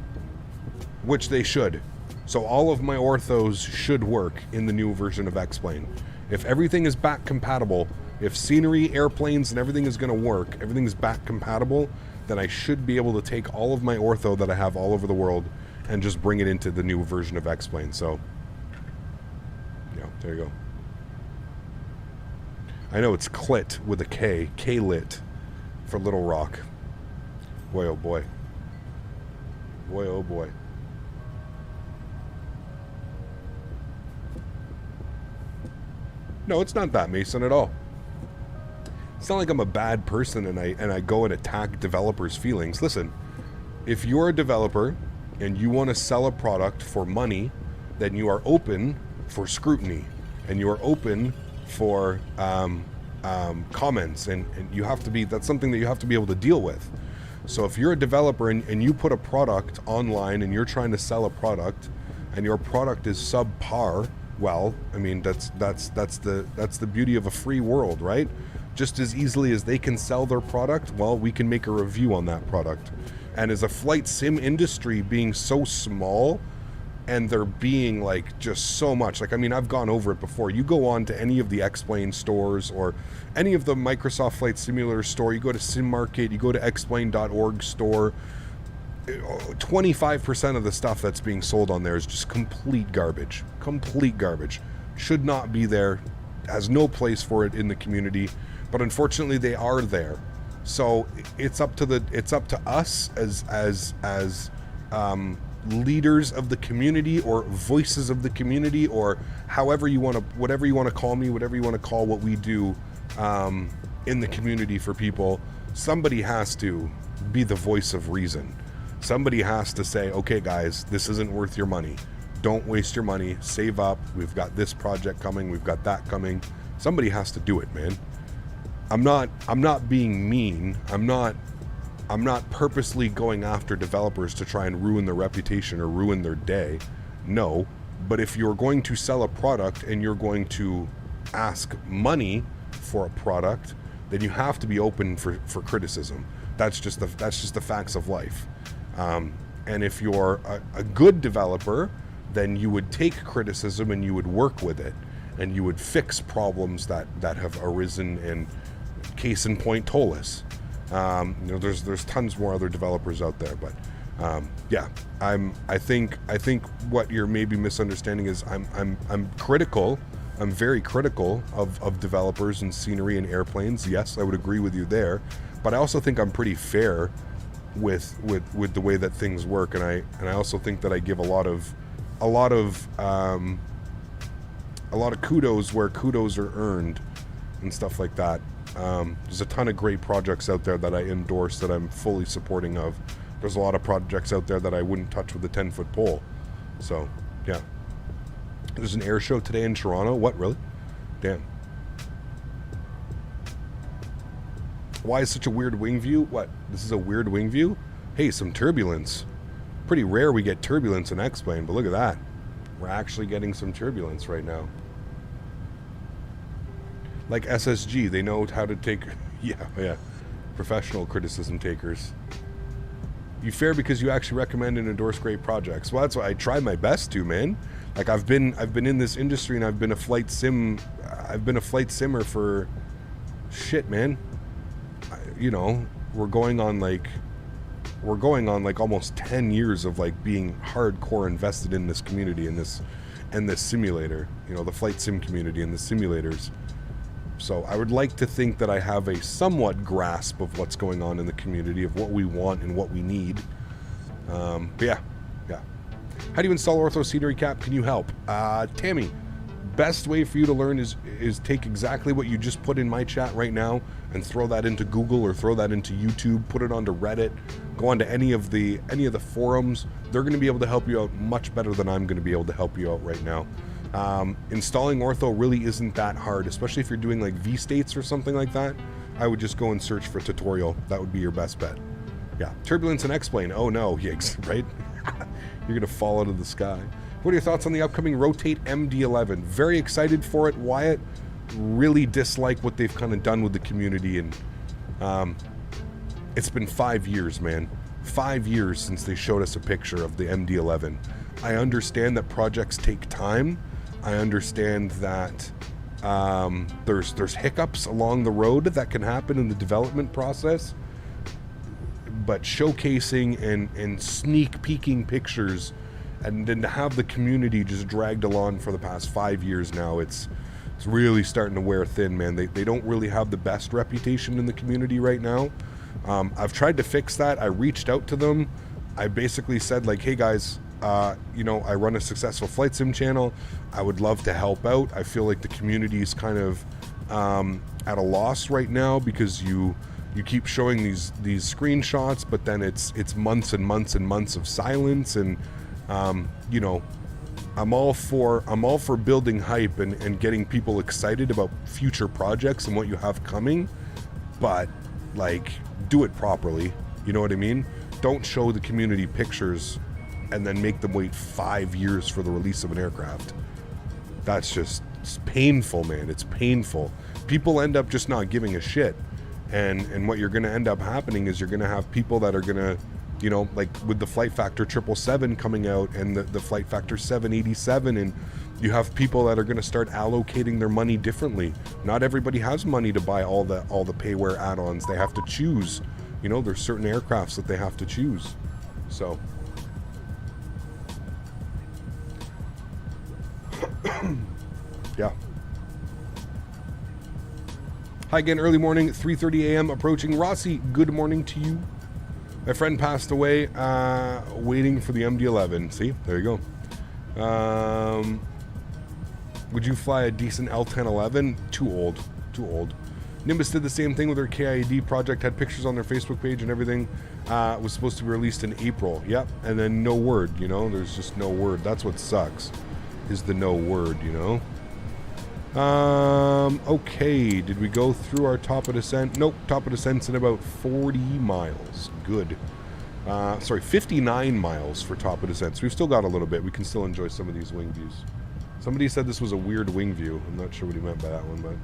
Which they should. So all of my orthos should work in the new version of X-Plane. If everything is back compatible, if scenery, airplanes, and everything is going to work, everything is back compatible, then I should be able to take all of my ortho that I have all over the world and just bring it into the new version of X-Plane. So, yeah, there you go. I know it's Clit with a K, K-Lit for Little Rock. Boy, oh boy. Boy, oh boy. No, it's not that, Mason, at all. It's not like I'm a bad person and I go and attack developers' feelings. Listen, if you're a developer and you want to sell a product for money, then you are open for scrutiny and you are open for comments, and you have to be, that's something that you have to be able to deal with. So if you're a developer and you put a product online and you're trying to sell a product and your product is subpar, well, I mean, that's the beauty of a free world, right? Just as easily as they can sell their product, well, we can make a review on that product. And as a flight sim industry being so small, and they're being like just so much. Like, I mean, I've gone over it before. You go on to any of the X-Plane stores or any of the Microsoft Flight Simulator store, you go to SimMarket, you go to Xplane.org store, 25% of the stuff that's being sold on there is just complete garbage. Complete garbage. Should not be there. Has no place for it in the community. But unfortunately, they are there. So it's up to us as leaders of the community, or voices of the community, or whatever you want to call me, whatever you want to call what we do in the community for people. Somebody has to be the voice of reason. Somebody has to say, okay guys, this isn't worth your money. Don't waste your money. Save up. We've got this project coming. We've got that coming. Somebody has to do it, man. I'm not being mean. I'm not purposely going after developers to try and ruin their reputation or ruin their day. No. But if you're going to sell a product and you're going to ask money for a product, then you have to be open for criticism. That's just the facts of life. And if you're a good developer, then you would take criticism and you would work with it, and you would fix problems that have arisen. And case in point, Toliss. There's tons more other developers out there, but yeah, I think what you're maybe misunderstanding is I'm critical. I'm very critical of developers and scenery and airplanes. Yes, I would agree with you there, but I also think I'm pretty fair with the way that things work, and I also think that I give a lot of kudos where kudos are earned and stuff like that. There's a ton of great projects out there that I endorse, that I'm fully supporting of. There's a lot of projects out there that I wouldn't touch with a 10-foot pole. So, yeah. There's an air show today in Toronto. What, really? Damn. Why is such a weird wing view? What? This is a weird wing view? Hey, some turbulence. Pretty rare we get turbulence in X-Plane, but look at that. We're actually getting some turbulence right now. Like SSG, they know how to take... Yeah. Professional criticism takers. You fair because you actually recommend and endorse great projects. Well, that's why I try my best to, man. Like, I've been in this industry, and I've been a flight simmer for... Shit, man. We're going on like almost 10 years of like being hardcore invested in this community, in this simulator, the flight sim community and the simulators. So I would like to think that I have a somewhat grasp of what's going on in the community, of what we want and what we need. But yeah. How do you install ortho scenery cap? Can you help? Tammy, best way for you to learn is take exactly what you just put in my chat right now and throw that into Google or throw that into YouTube, put it onto Reddit, go onto any of the forums. They're going to be able to help you out much better than I'm going to be able to help you out right now. Installing ortho really isn't that hard, especially if you're doing like V-states or something like that. I would just go and search for a tutorial. That would be your best bet. Yeah, turbulence and X-Plane. Oh no, yikes, right? You're going to fall out of the sky. What are your thoughts on the upcoming Rotate MD-11? Very excited for it, Wyatt. Really dislike what they've kind of done with the community, and it's been 5 years, man. 5 years since they showed us a picture of the MD-11. I understand that projects take time. I understand that there's hiccups along the road that can happen in the development process, but showcasing and sneak peeking pictures, and then to have the community just dragged along for the past 5 years now, it's really starting to wear thin, man. They don't really have the best reputation in the community right now. I've tried to fix that. I reached out to them. I basically said, like, hey guys, I run a successful flight sim channel. I would love to help out. I feel like the community is kind of at a loss right now, because you keep showing these screenshots, but then it's months and months and months of silence, and I'm all for building hype and getting people excited about future projects and what you have coming, but like, do it properly. You know what I mean? Don't show the community pictures and then make them wait 5 years for the release of an aircraft. It's painful, man. It's painful. People end up just not giving a shit. And what you're going to end up happening is you're going to have people that are going to You know, like with the Flight Factor 777 coming out and the Flight Factor 787, and you have people that are going to start allocating their money differently. Not everybody has money to buy all the payware add-ons. They have to choose. You know, there's certain aircrafts that they have to choose. So yeah. Hi again, early morning, 3:30 a.m. approaching. Rossi, good morning to you. My friend passed away, waiting for the MD-11. See, there you go. Would you fly a decent L1011? Too old. Nimbus did the same thing with their KID project, had pictures on their Facebook page and everything. Was supposed to be released in April. Yep, and then no word, you know? There's just no word. That's what sucks, is the no word, you know? Okay, did we go through our top of descent? Nope, top of descent's in about 40 miles. Good. Sorry, 59 miles for top of descent. So we've still got a little bit. We can still enjoy some of these wing views. Somebody said this was a weird wing view. I'm not sure what he meant by that one, but...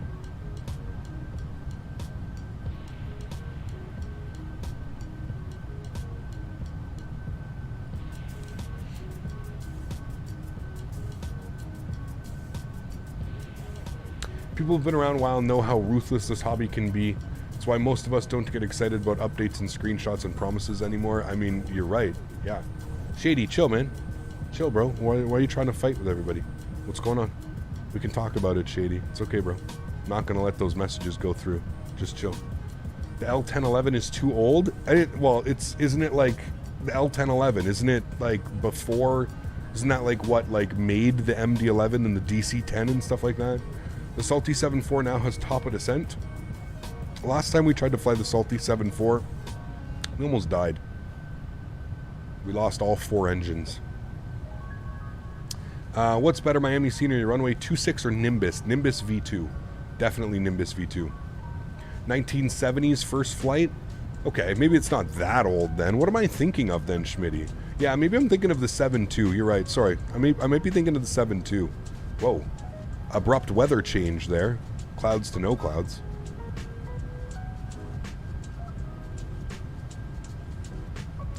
People who've been around a while know how ruthless this hobby can be. That's why most of us don't get excited about updates and screenshots and promises anymore. I mean, you're right. Yeah. Shady, chill, man. Chill, bro. Why are you trying to fight with everybody? What's going on? We can talk about it, Shady. It's okay, bro. I'm not going to let those messages go through. Just chill. The L1011 is too old? Isn't it like the L1011? Isn't it like before? Isn't that like what made the MD-11 and the DC-10 and stuff like that? The Salty 7.4 now has top of descent. Last time we tried to fly the Salty 7.4, we almost died. We lost all 4 engines. What's better, Miami Scenery, runway 26 or Nimbus? Nimbus V2. Definitely Nimbus V2. 1970s first flight? Okay, maybe it's not that old then. What am I thinking of then, Smitty? Yeah, maybe I'm thinking of the 7.2. You're right, sorry. I might be thinking of the 7.2. Whoa. Abrupt weather change there. Clouds to no clouds.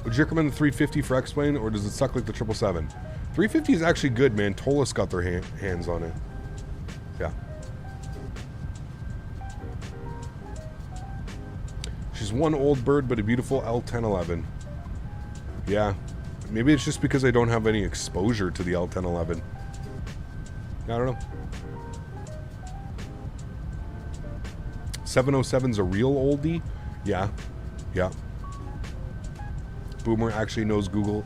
Would you recommend the 350 for X-Plane, or does it suck like the 777? 350 is actually good, man. Toliss got their hands on it. Yeah. She's one old bird, but a beautiful L1011. Yeah. Maybe it's just because I don't have any exposure to the L1011. I don't know. 707's a real oldie? Yeah. Yeah. Boomer actually knows Google.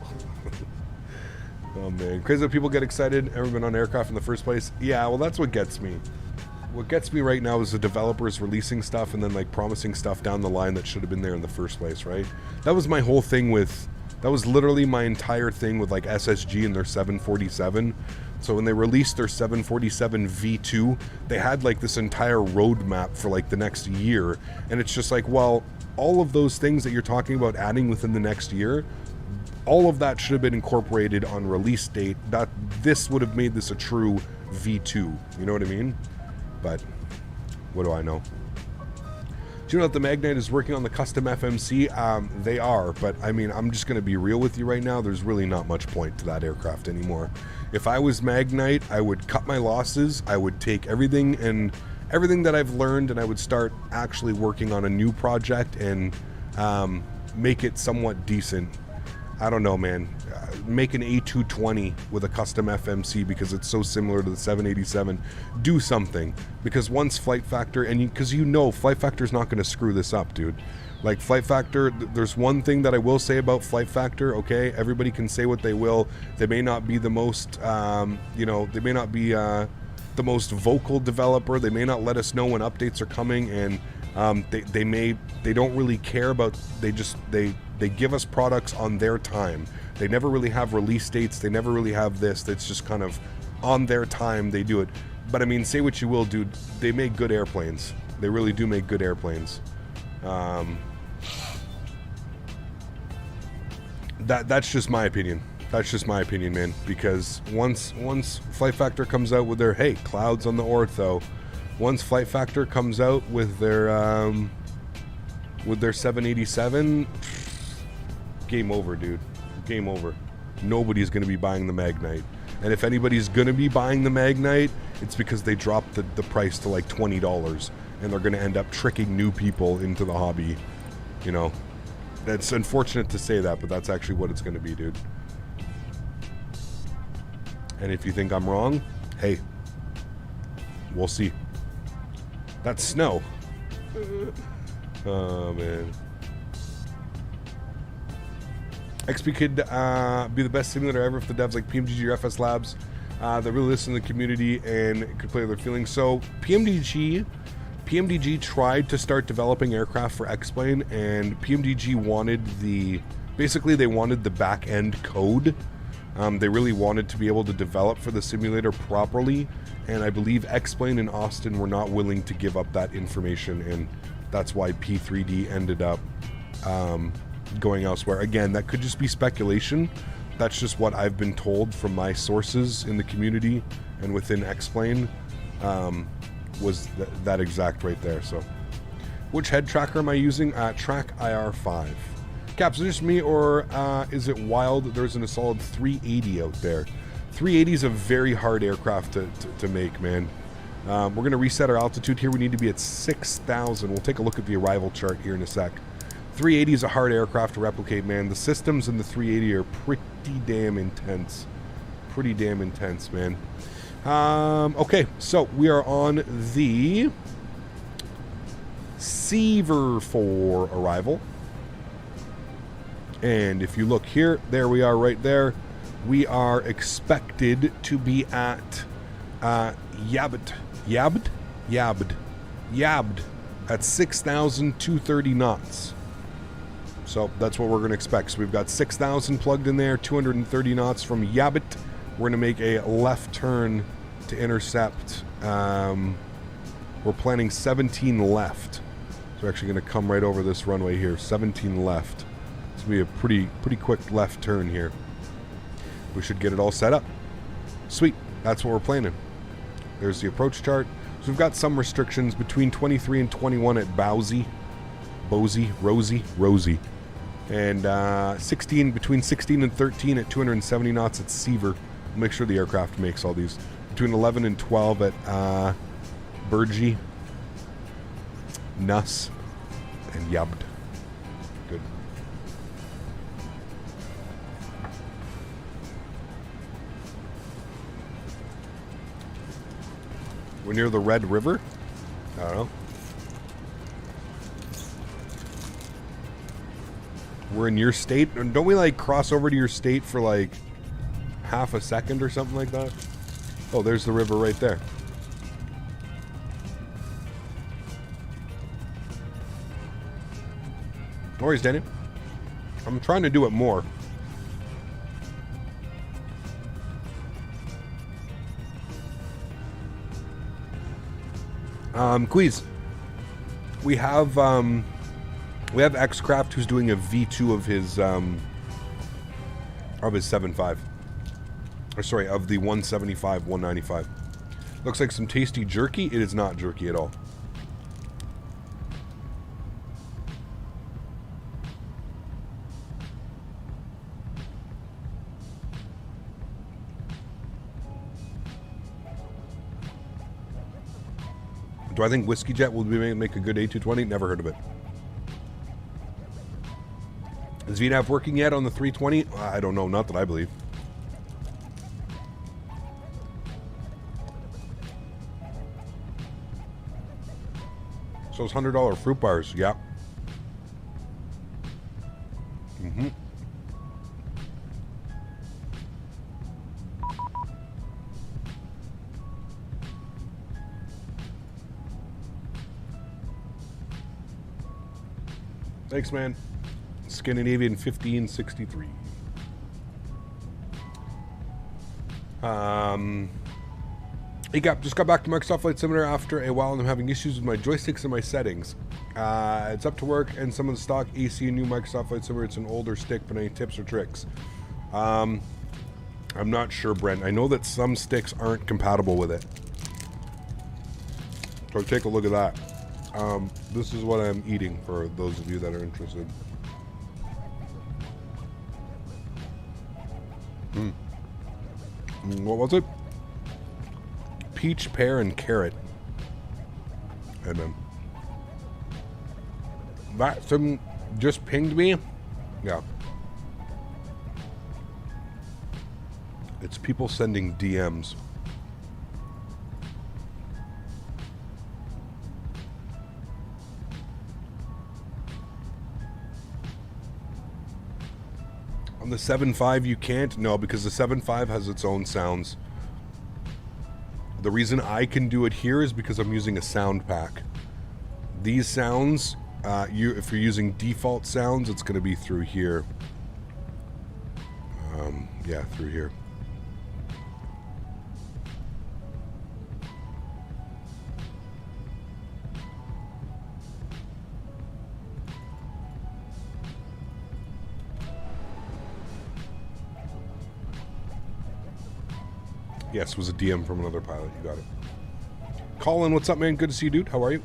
Oh man. Crazy that people get excited. Ever been on aircraft in the first place? Yeah, well that's what gets me. What gets me right now is the developers releasing stuff and then promising stuff down the line that should have been there in the first place, right? That was my whole thing with... That was literally my entire thing with SSG and their 747. So when they released their 747 V2, they had this entire roadmap for the next year. And it's just well, all of those things that you're talking about adding within the next year, all of that should have been incorporated on release date. That this would have made this a true V2. You know what I mean? But what do I know? Do you know that the Magnite is working on the custom FMC? They are, but I mean, I'm just going to be real with you right now. There's really not much point to that aircraft anymore. If I was Magnite, I would cut my losses. I would take everything that I've learned, and I would start actually working on a new project and make it somewhat decent. I don't know, man. Make an A220 with a custom FMC because it's so similar to the 787. Do something, because once Flight Factor, and because Flight Factor's not going to screw this up, dude. Flight Factor, there's one thing that I will say about Flight Factor, okay? Everybody can say what they will. They may not be the most, they may not be the most vocal developer. They may not let us know when updates are coming, and they don't really care about, they give us products on their time. They never really have release dates. They never really have this. That's just kind of on their time they do it. But I mean, say what you will, dude. They make good airplanes. They really do make good airplanes. That's just my opinion. That's just my opinion, man. Because once Flight Factor comes out with their clouds on the ortho, once Flight Factor comes out with their 787. game over, dude. Game over. Nobody's going to be buying the Magnite. And if anybody's going to be buying the Magnite, it's because they dropped the price to like $20. And they're going to end up tricking new people into the hobby. You know, that's unfortunate to say that, but that's actually what it's going to be, dude. And if you think I'm wrong, hey, we'll see. That's snow. Oh, man. XP could be the best simulator ever if the devs like PMDG or FS Labs that really listen to the community and could play their feelings. So PMDG tried to start developing aircraft for X-Plane, and PMDG wanted basically they wanted the back end code. They really wanted to be able to develop for the simulator properly, and I believe X-Plane and Austin were not willing to give up that information, and that's why P3D ended up going elsewhere. Again, that could just be speculation. That's just what I've been told from my sources in the community and within X-Plane, was that exact right there. So, which head tracker am I using? Track IR5. Caps, is it just me, or is it wild that there's a solid 380 out there? 380 is a very hard aircraft to make, man. We're going to reset our altitude here. We need to be at 6,000. We'll take a look at the arrival chart here in a sec. 380 is a hard aircraft to replicate, man. The systems in the 380 are pretty damn intense. Pretty damn intense, man. Okay, so we are on the Seaver 4 arrival. And if you look here, there we are right there. We are expected to be at Yabbed at 6,230 knots. So that's what we're going to expect. So we've got 6,000 plugged in there, 230 knots from Yabbet. We're going to make a left turn to intercept. We're planning 17 left. So we're actually going to come right over this runway here. 17 left. It's going to be a pretty quick left turn here. We should get it all set up. Sweet. That's what we're planning. There's the approach chart. So we've got some restrictions between 23 and 21 at Rosie. And between 16 and 13 at 270 knots at Seaver. We'll make sure the aircraft makes all these. Between 11 and 12 at Burgee, Nuss, and Yabd. Good. We're near the Red River? I don't know. We're in your state? Don't we like cross over to your state for like half a second or something like that? Oh, there's the river right there. No worries, Denis. I'm trying to do it more. Quiz. We have X-Craft who's doing a V2 of his 7.5. Or sorry, of the 175, 195. Looks like some tasty jerky. It is not jerky at all. Do I think Whiskey Jet will make a good A220? Never heard of it. Is VNAV working yet on the 320? I don't know. Not that I believe. So those $100 fruit bars, yeah. Mm-hmm. Thanks, man. Scandinavian 1563. Just got back to Microsoft Flight Simulator after a while, and I'm having issues with my joysticks and my settings. It's up to work, and some of the stock AC and new Microsoft Flight Simulator, it's an older stick, but any tips or tricks? I'm not sure, Brent. I know that some sticks aren't compatible with it. So take a look at that. This is what I'm eating for those of you that are interested. What was it? Peach, pear, and carrot. And then that some just pinged me. Yeah. It's people sending DMs. On the 7.5 you can't? No, because the 7.5 has its own sounds. The reason I can do it here is because I'm using a sound pack. These sounds, if you're using default sounds, it's going to be through here. Yeah, through here. Yes, was a DM from another pilot. You got it. Colin, what's up, man? Good to see you, dude. How are you?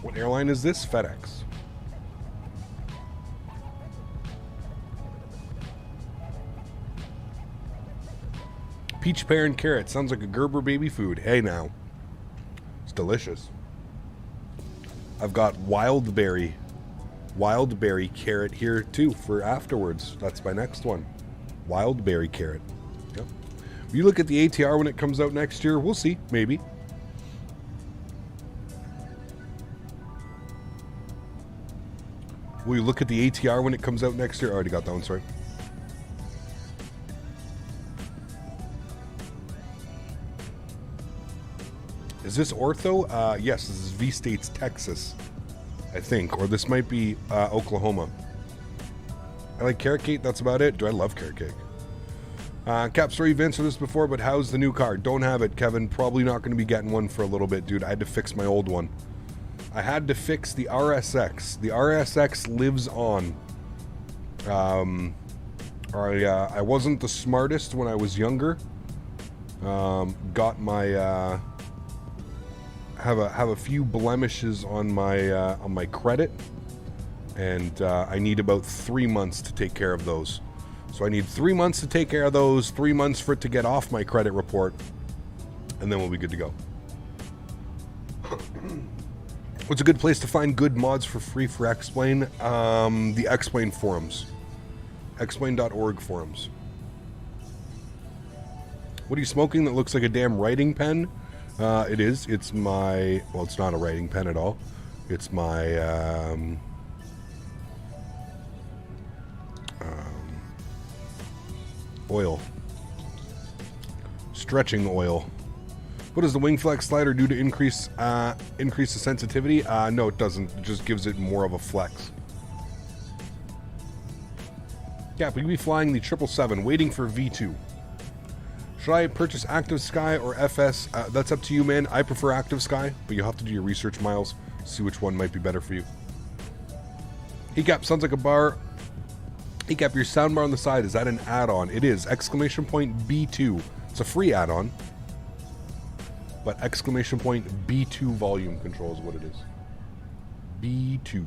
What airline is this? FedEx. Peach, pear, and carrot. Sounds like a Gerber baby food. Hey, now. It's delicious. I've got wild berry carrot here, too, for afterwards. That's my next one. Wild berry carrot. Yep. You look at the ATR when it comes out next year. We'll see. Maybe. Will you look at the ATR when it comes out next year? I already got that one, sorry. Is this ortho? Yes, this is V-States, Texas, I think. Or this might be Oklahoma. I like carrot cake, that's about it. Do I love carrot cake? Cap Story, you've answered this before, but how's the new car? Don't have it, Kevin. Probably not going to be getting one for a little bit, dude. I had to fix my old one. I had to fix the RSX. The RSX lives on. I wasn't the smartest when I was younger. Got my have a few blemishes on my credit, and I need about 3 months to take care of those. So I need 3 months to take care of those, 3 months for it to get off my credit report, and then we'll be good to go. What's a good place to find good mods for free for X-Plane? The X-Plane forums. Xplane.org forums. What are you smoking that looks like a damn writing pen? It is. It's my... Well, it's not a writing pen at all. It's my... oil. Stretching oil. What does the wing flex slider do to increase the sensitivity? No, it doesn't. It just gives it more of a flex. Yeah, we could be flying the 777, waiting for V2. Should I purchase Active Sky or FS? That's up to you, man. I prefer Active Sky, but you'll have to do your research, Miles. See which one might be better for you. Hecap sounds like a bar. Hecap, your soundbar on the side, is that an add-on? It is. Exclamation point B2. It's a free add-on. But exclamation point B2 volume control is what it is. B2.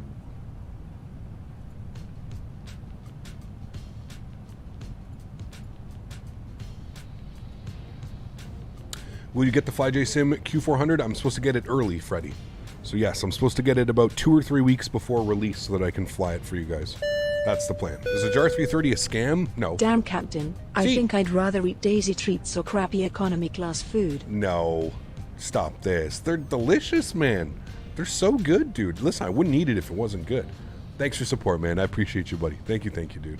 Will you get the FlyJ Sim Q400? I'm supposed to get it early, Freddy. So yes, I'm supposed to get it about 2 or 3 weeks before release so that I can fly it for you guys. That's the plan. Is the JAR 330 a scam? No. Damn, Captain. I think I'd rather eat daisy treats or crappy economy class food. No. Stop this. They're delicious, man. They're so good, dude. Listen, I wouldn't eat it if it wasn't good. Thanks for support, man. I appreciate you, buddy. Thank you, dude.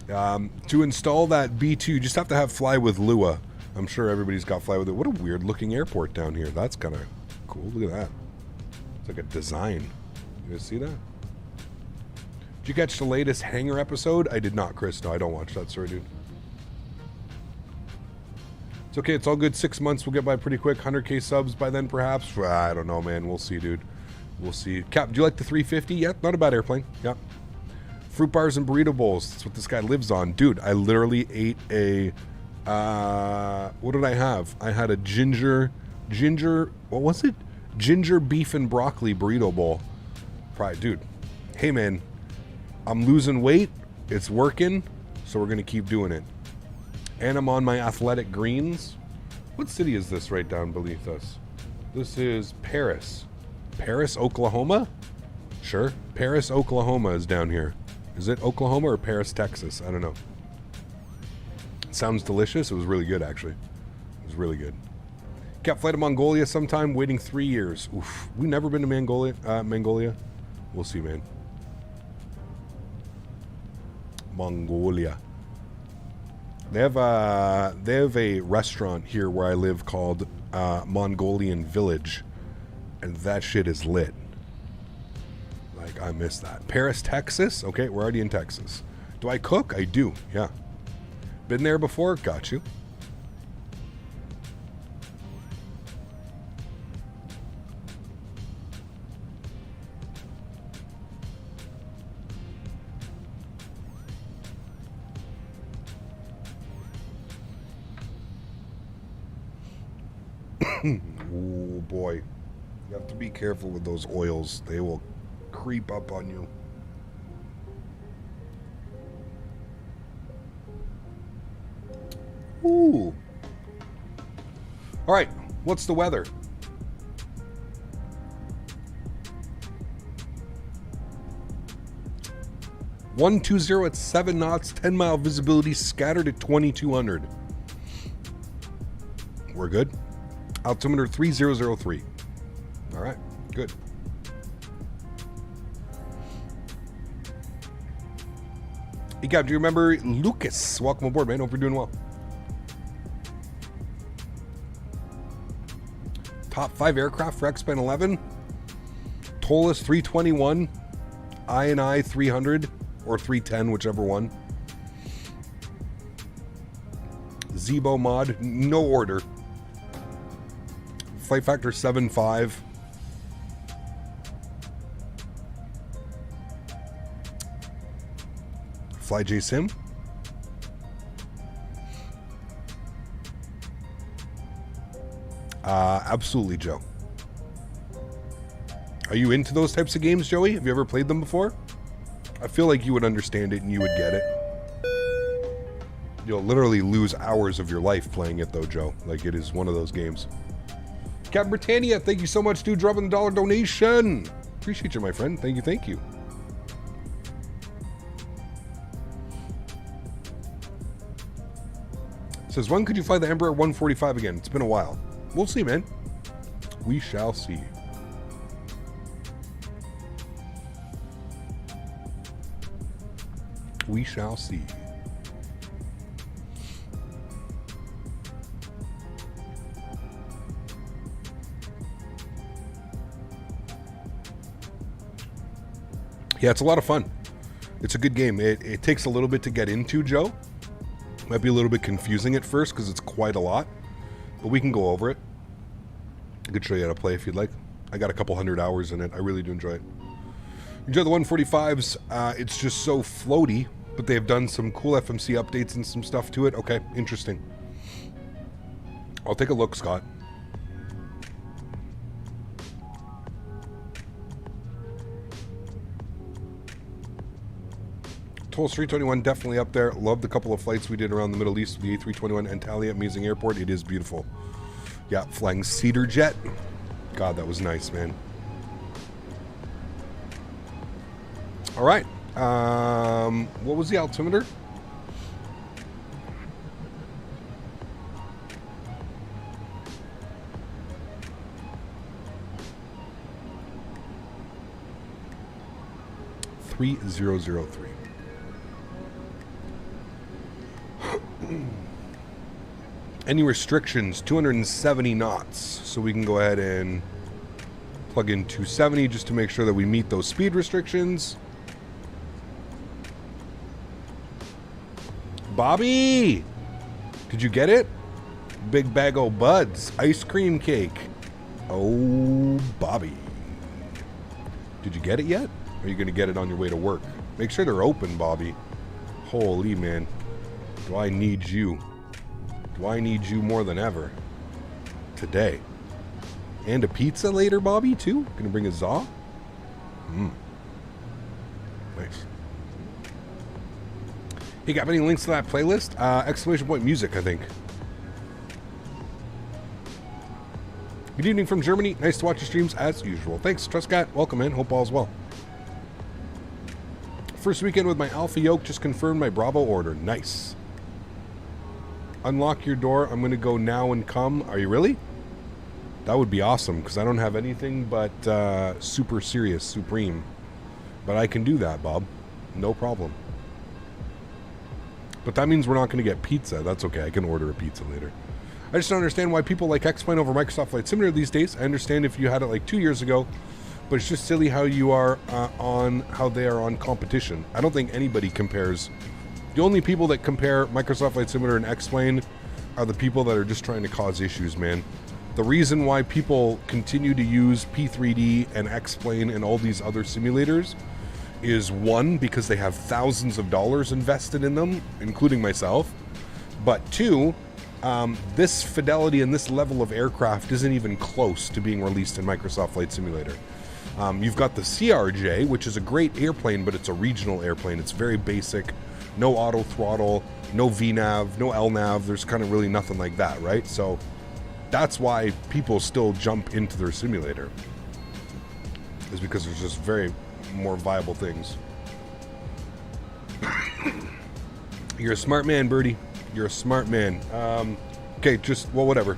To install that B2, you just have to have Fly with Lua. I'm sure everybody's got Fly with it. What a weird looking airport down here. That's kind of cool. Look at that. It's like a design. You guys see that? Did you catch the latest Hangar episode? I did not, Chris. No, I don't watch that. Sorry, dude. It's okay. It's all good. 6 months. We'll get by pretty quick. 100k subs by then, perhaps. I don't know, man. We'll see, dude. We'll see. Cap, do you like the 350? Yeah, not a bad airplane. Yeah. Fruit bars and burrito bowls. That's what this guy lives on. Dude, I literally ate a... what did I have? I had a ginger... What was it? Ginger beef and broccoli burrito bowl. Dude. Hey, man. I'm losing weight. It's working. So we're going to keep doing it. And I'm on my athletic greens. What city is this right down beneath us? This is Paris. Paris, Oklahoma? Sure. Paris, Oklahoma is down here. Is it Oklahoma or Paris, Texas? I don't know. It sounds delicious. It was really good, actually. It was really good. Kept flight to Mongolia sometime, waiting 3 years. Oof. We've never been to Mongolia. We'll see, man. Mongolia. They have a restaurant here where I live called Mongolian Village, and that shit is lit. Like, I miss that. Paris, Texas. Okay, we're already in Texas. Do I cook? I do. Yeah. Been there before? Got you. Oh boy, you have to be careful with those oils. They will creep up on you. Ooh. All right, what's the weather? $120 at 7 knots, 10-mile visibility, scattered at 2200. We're good. Altimeter 3003. All right, good. Hey, Gab, do you remember Lucas? Welcome aboard, man. Hope you're doing well. Top 5 aircraft for X-Plane 11. Toliss 321, I 300, or 310, whichever one. Zebo mod, no order. Flight factor 7.5. Fly J Sim. Absolutely, Joe. Are you into those types of games, Joey? Have you ever played them before? I feel like you would understand it and you would get it. You'll literally lose hours of your life playing it, though, Joe. Like, it is one of those games. Captain Britannia, thank you so much, dude. Dropping the $1 donation. Appreciate you, my friend. Thank you, thank you. Says, when could you fly the Embraer 145 again? It's been a while. We'll see, man. We shall see. We shall see. Yeah, it's a lot of fun. It's a good game. It takes a little bit to get into, Joe. Might be a little bit confusing at first because it's quite a lot, but we can go over it. I could show you how to play if you'd like. I got a couple 100 hours in it. I really do enjoy it. Enjoy the 145s. It's just so floaty, but they've done some cool FMC updates and some stuff to it. Okay, interesting. I'll take a look, Scott. Toliss 321 definitely up there. Loved the couple of flights we did around the Middle East with the A321 Antalya, amazing airport. It is beautiful. Yeah, flying Cedar Jet. God, that was nice, man. All right. What was the altimeter? $3003. Any restrictions? 270 knots. So we can go ahead and plug in 270 just to make sure that we meet those speed restrictions. Bobby! Did you get it? Big bag o' buds. Ice cream cake. Oh, Bobby. Did you get it yet? Or are you going to get it on your way to work? Make sure they're open, Bobby. Holy man. Do I need you? Do I need you more than ever? Today. And a pizza later, Bobby, too? Gonna bring a za? Nice. Hey, got any links to that playlist? Exclamation point music, I think. Good evening from Germany. Nice to watch your streams as usual. Thanks, Trustcat. Welcome in. Hope all's well. First weekend with my Alpha Yoke. Just confirmed my Bravo order. Nice. Unlock your door. I'm going to go now and come. Are you really? That would be awesome because I don't have anything but Super Serious Supreme. But I can do that, Bob. No problem. But that means we're not going to get pizza. That's okay. I can order a pizza later. I just don't understand why people like X-Plane over Microsoft Flight Simulator these days. I understand if you had it like 2 years ago, but it's just silly how you are how they are on competition. I don't think anybody compares. The only people that compare Microsoft Flight Simulator and X-Plane are the people that are just trying to cause issues, man. The reason why people continue to use P3D and X-Plane and all these other simulators is, one, because they have thousands of dollars invested in them, including myself, but two, this fidelity and this level of aircraft isn't even close to being released in Microsoft Flight Simulator. You've got the CRJ, which is a great airplane, but it's a regional airplane. It's very basic, no auto throttle, no VNAV, no LNAV. There's kind of really nothing like that, right? So that's why people still jump into their simulator, is because there's just very more viable things. You're a smart man, Birdie. You're a smart man. Okay, just, well, whatever.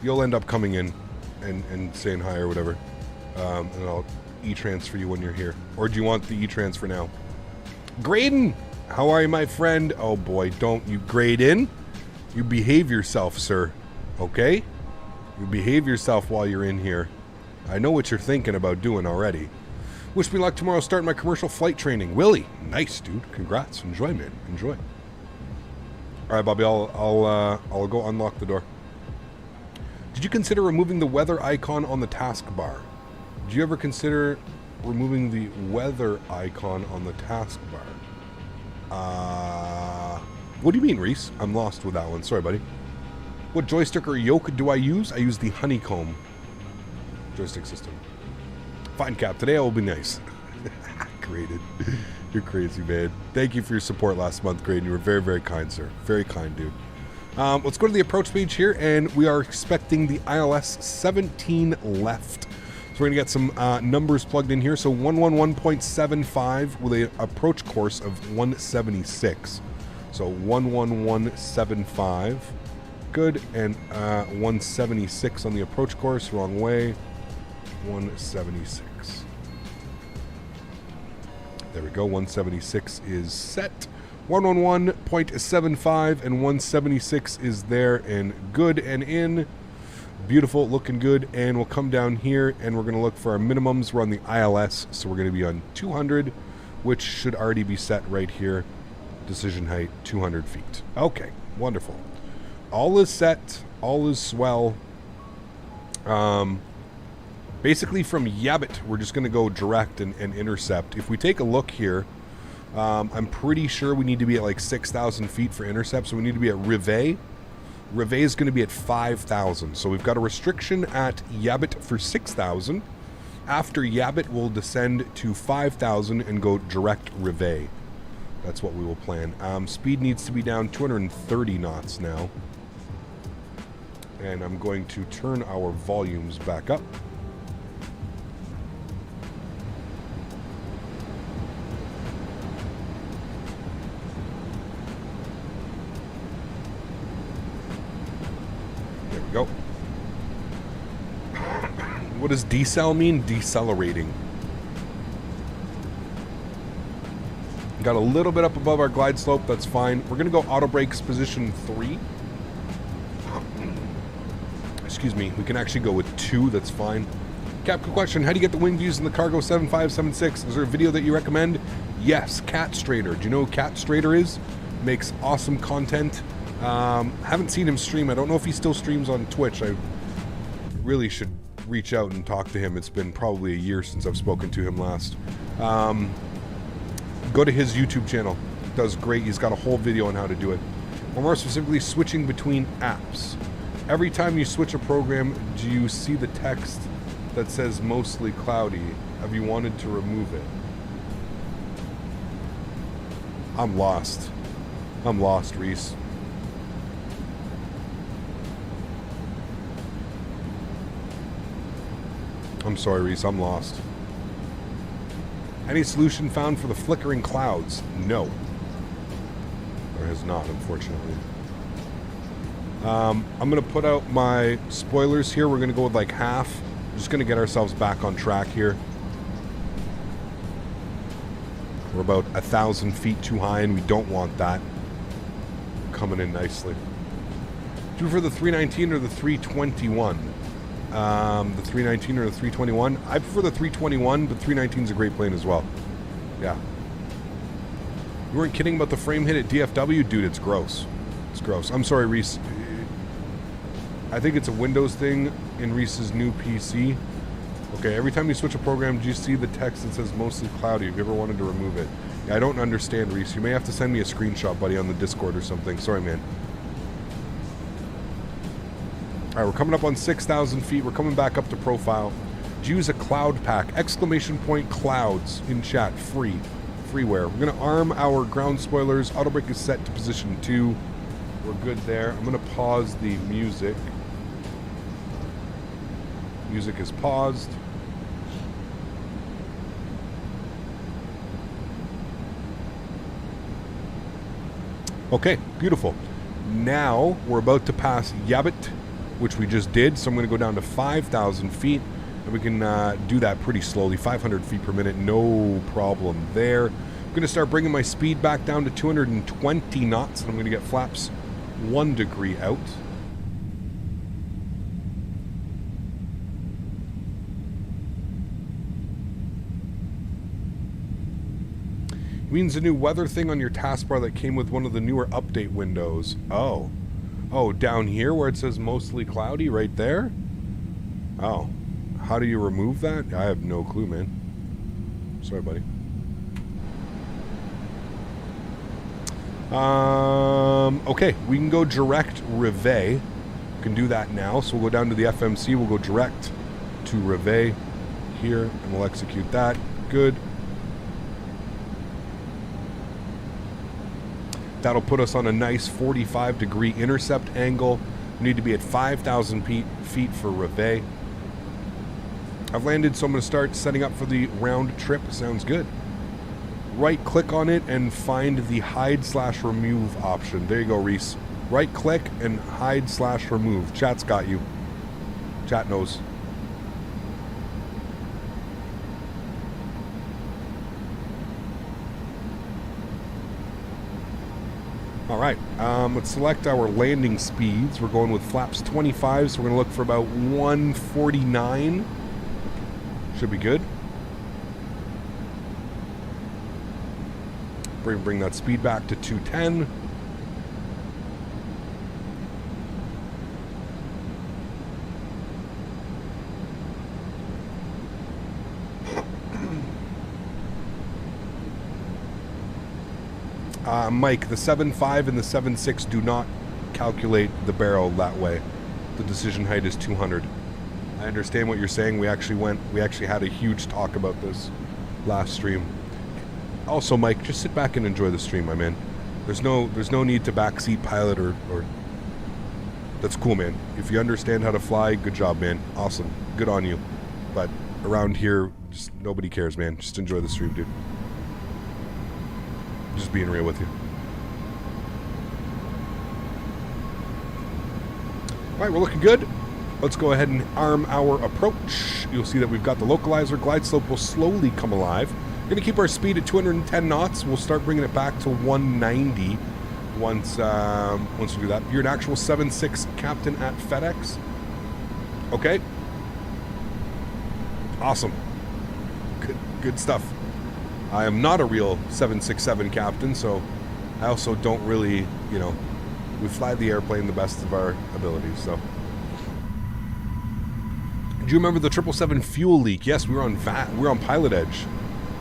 You'll end up coming in and saying hi or whatever. And I'll e-transfer you when you're here. Or do you want the e-transfer now? Graydon! How are you, my friend? Oh boy, don't you grade in. You behave yourself, sir. Okay? You behave yourself while you're in here. I know what you're thinking about doing already. Wish me luck tomorrow starting my commercial flight training. Willie! Nice, dude. Congrats. Enjoy, man. Enjoy. Alright, Bobby, I'll go unlock the door. Did you consider removing the weather icon on the taskbar? Did you ever consider removing the weather icon on the taskbar? What do you mean, Reese? I'm lost with that one. Sorry, buddy. What joystick or yoke do I use? I use the Honeycomb joystick system. Fine, Cap. Today I will be nice. Graded. You're crazy, man. Thank you for your support last month, Graydon. You were very, very kind, sir. Very kind, dude. Let's go to the approach page here, and we are expecting the ILS 17 left. So we're going to get some numbers plugged in here. So 111.75 with an approach course of 176. So 11175. Good. And 176 on the approach course. Wrong way. 176. There we go. 176 is set. 111.75 and 176 is there and good and in. Beautiful, looking good. And we'll come down here and we're going to look for our minimums. We're on the ILS, so we're going to be on 200, which should already be set right here. Decision height, 200 feet. Okay, wonderful. All is set. All is swell. Basically from Yabbit, we're just going to go direct and intercept. If we take a look here, I'm pretty sure we need to be at like 6,000 feet for intercept, so we need to be at Rivet. Rivet is going to be at 5,000, so we've got a restriction at Yabbit for 6,000. After Yabbit, we'll descend to 5,000 and go direct Rivet. That's what we will plan. Speed needs to be down 230 knots now. And I'm going to turn our volumes back up. Go. What does decel mean? Decelerating. Got a little bit up above our glide slope. That's fine. We're going to go auto brakes position 3. Excuse me. We can actually go with 2. That's fine. Cap, quick question. How do you get the wing views in the Cargo 7576? Is there a video that you recommend? Yes. Cat Strader. Do you know who Cat Strader is? Makes awesome content. Haven't seen him stream. I don't know if he still streams on Twitch. I really should reach out and talk to him. It's been probably a year since I've spoken to him last. Go to his YouTube channel. Does great. He's got a whole video on how to do it. Or more specifically, switching between apps. Every time you switch a program, do you see the text that says mostly cloudy? Have you wanted to remove it? I'm lost. I'm lost, Reese. I'm sorry, Reese. I'm lost. Any solution found for the flickering clouds? No. There has not, unfortunately. I'm going to put out my spoilers here. We're going to go with like half. We're just going to get ourselves back on track here. We're about 1,000 feet too high, and we don't want that. Coming in nicely. Do you prefer the 319 or the 321? The 319 or the 321? I prefer the 321, but 319 is a great plane as well. Yeah. You weren't kidding about the frame hit at DFW? Dude, it's gross. It's gross. I'm sorry, Reese. I think it's a Windows thing in Reese's new PC. Okay, every time you switch a program, do you see the text that says mostly cloudy? Have you ever wanted to remove it? Yeah, I don't understand, Reese. You may have to send me a screenshot, buddy, on the Discord or something. Sorry, man. Alright, we're coming up on 6,000 feet. We're coming back up to profile. Use a cloud pack. Exclamation point clouds in chat. Free. Freeware. We're going to arm our ground spoilers. Auto brake is set to position 2. We're good there. I'm going to pause the music. Music is paused. Okay, beautiful. Now we're about to pass Yabbit, which we just did. So I'm going to go down to 5,000 feet. And we can do that pretty slowly. 500 feet per minute, no problem there. I'm going to start bringing my speed back down to 220 knots. And I'm going to get flaps 1 degree out. Means a new weather thing on your taskbar that came with one of the newer update windows. Oh. Oh, down here where it says mostly cloudy, right there? Oh. How do you remove that? I have no clue, man. Sorry, buddy. Okay, we can go direct Reveille. We can do that now. So we'll go down to the FMC. We'll go direct to Reveille here, and we'll execute that. Good. That'll put us on a nice 45-degree intercept angle. We need to be at 5,000 feet for Reveille. I've landed, so I'm going to start setting up for the round trip. Sounds good. Right-click on it and find the hide/remove option. There you go, Reese. Right-click and hide/remove. Chat's got you. Chat knows. All right, let's select our landing speeds. We're going with flaps 25, so we're going to look for about 149. Should be good. Bring that speed back to 210. Mike, the 7.5 and the 7.6 do not calculate the barrel that way. The decision height is 200. I understand what you're saying. We actually had a huge talk about this last stream. Also, Mike, just sit back and enjoy the stream, my man. There's no need to backseat pilot or that's cool, man. If you understand how to fly, good job, man. Awesome. Good on you. But around here, just nobody cares, man. Just enjoy the stream, dude. Just being real with you. Alright, we're looking good. Let's go ahead and arm our approach. You'll see that we've got the localizer. Glide slope will slowly come alive. We're going to keep our speed at 210 knots. We'll start bringing it back to 190 once we do that. You're an actual 7.6 captain at FedEx. Okay. Awesome. Good stuff. I am not a real 767 captain, so I also don't really, we fly the airplane the best of our abilities, so. Do you remember the 777 fuel leak? Yes, we were on pilot edge.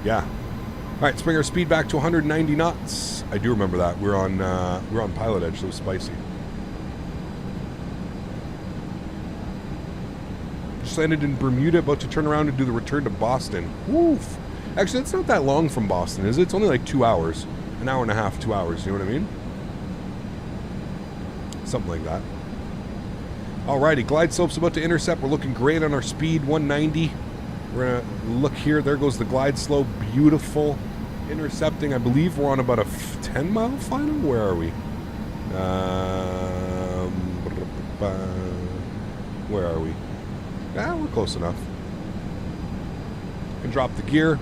Yeah. All right, let's bring our speed back to 190 knots. I do remember that. We're on pilot edge, so it was spicy. Just landed in Bermuda, about to turn around and do the return to Boston. Woof. Actually, it's not that long from Boston, is it? It's only like 2 hours. An hour and a half, 2 hours. You know what I mean? Something like that. Alrighty, glide slope's about to intercept. We're looking great on our speed, 190. We're gonna look here. There goes the glide slope. Beautiful. Intercepting. I believe we're on about a 10-mile final. Where are we? Where are we? Ah, we're close enough. Can drop the gear.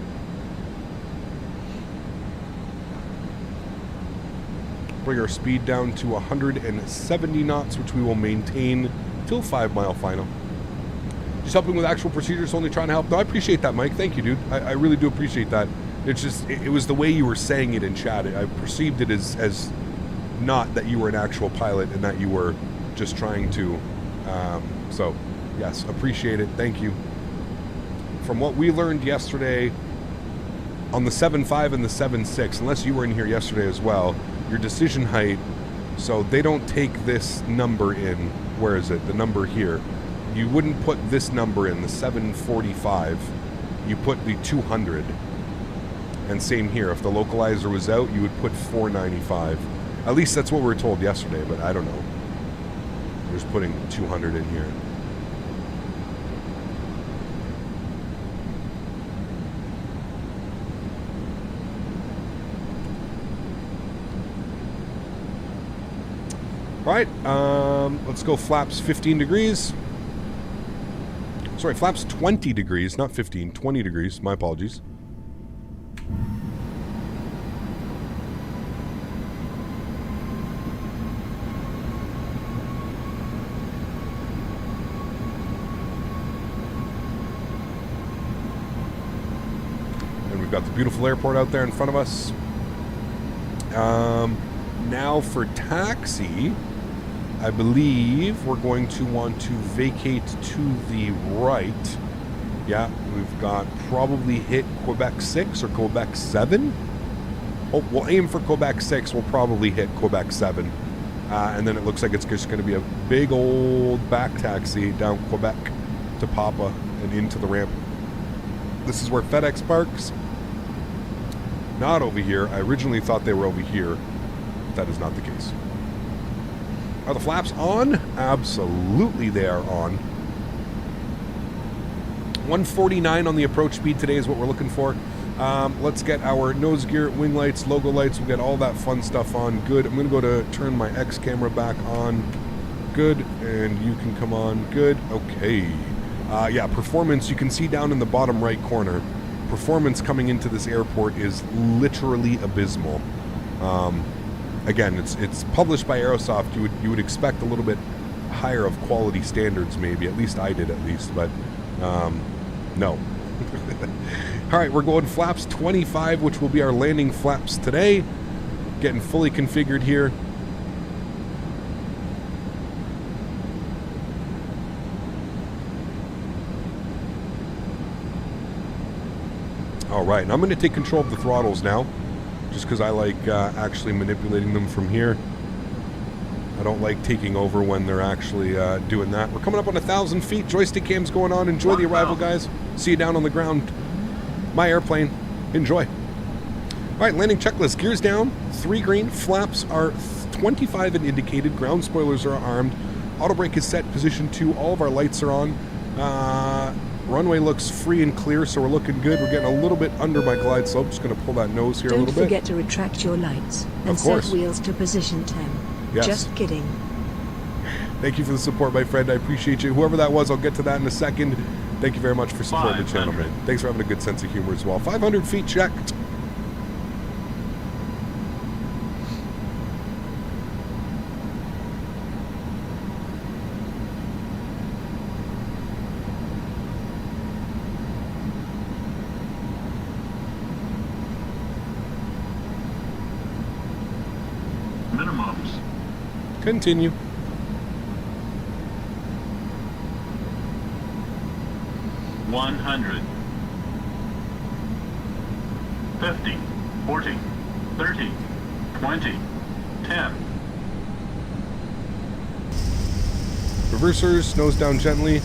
Bring our speed down to 170 knots, which we will maintain till 5-mile final. Just helping with actual procedures, only trying to help. No, I appreciate that, Mike. Thank you, dude. I really do appreciate that. It's just, it was the way you were saying it in chat. I perceived it as not that you were an actual pilot and that you were just trying to. So, yes, appreciate it. Thank you. From what we learned yesterday on the 7.5 and the 7.6, unless you were in here yesterday as well, your decision height, so they don't take this number in. Where is it? The number here. You wouldn't put this number in, the 745. You put the 200. And same here. If the localizer was out, you would put 495. At least that's what we were told yesterday, but I don't know. I'm just putting 200 in here. All right, let's go flaps 15 degrees. Sorry, flaps 20 degrees, not 15, 20 degrees. My apologies. And we've got the beautiful airport out there in front of us. Now for taxi, I believe we're going to want to vacate to the right. Yeah, we've got probably hit Quebec 6 or Quebec 7. Oh, we'll aim for Quebec 6. We'll probably hit Quebec 7. And then it looks like it's just going to be a big old back taxi down Quebec to Papa and into the ramp. This is where FedEx parks. Not over here. I originally thought they were over here. That is not the case. Are the flaps on? Absolutely they are on. 149 on the approach speed today is what we're looking for. Let's get our nose gear, wing lights, logo lights. We'll get all that fun stuff on. Good. I'm going to go to turn my X camera back on. Good. And you can come on. Good. Okay. Yeah, performance. You can see down in the bottom right corner. Performance coming into this airport is literally abysmal. Again, it's published by Aerosoft. You would expect a little bit higher of quality standards, maybe. At least I did, at least. But no. All right, we're going flaps 25, which will be our landing flaps today. Getting fully configured here. All right, and I'm going to take control of the throttles now, just because I like actually manipulating them from here. I don't like taking over when they're actually doing that. We're coming up on 1,000 feet. Joystick cam's going on. Enjoy the arrival, guys. See you down on the ground. My airplane. Enjoy. All right, landing checklist. Gears down. 3 green. Flaps are 25 and indicated. Ground spoilers are armed. Auto brake is set. Position 2. All of our lights are on. Runway looks free and clear, so we're looking good. We're getting a little bit under my glide slope. Just going to pull that nose here a little bit. Don't forget to retract your lights and set wheels to position 10. Yes. Just kidding. Thank you for the support, my friend. I appreciate you. Whoever that was, I'll get to that in a second. Thank you very much for supporting the channel, man. Thanks for having a good sense of humor as well. 500 feet checked. Minimums. Continue. $100, $50, $40, $30, $20, $10. Reversers, nose down gently,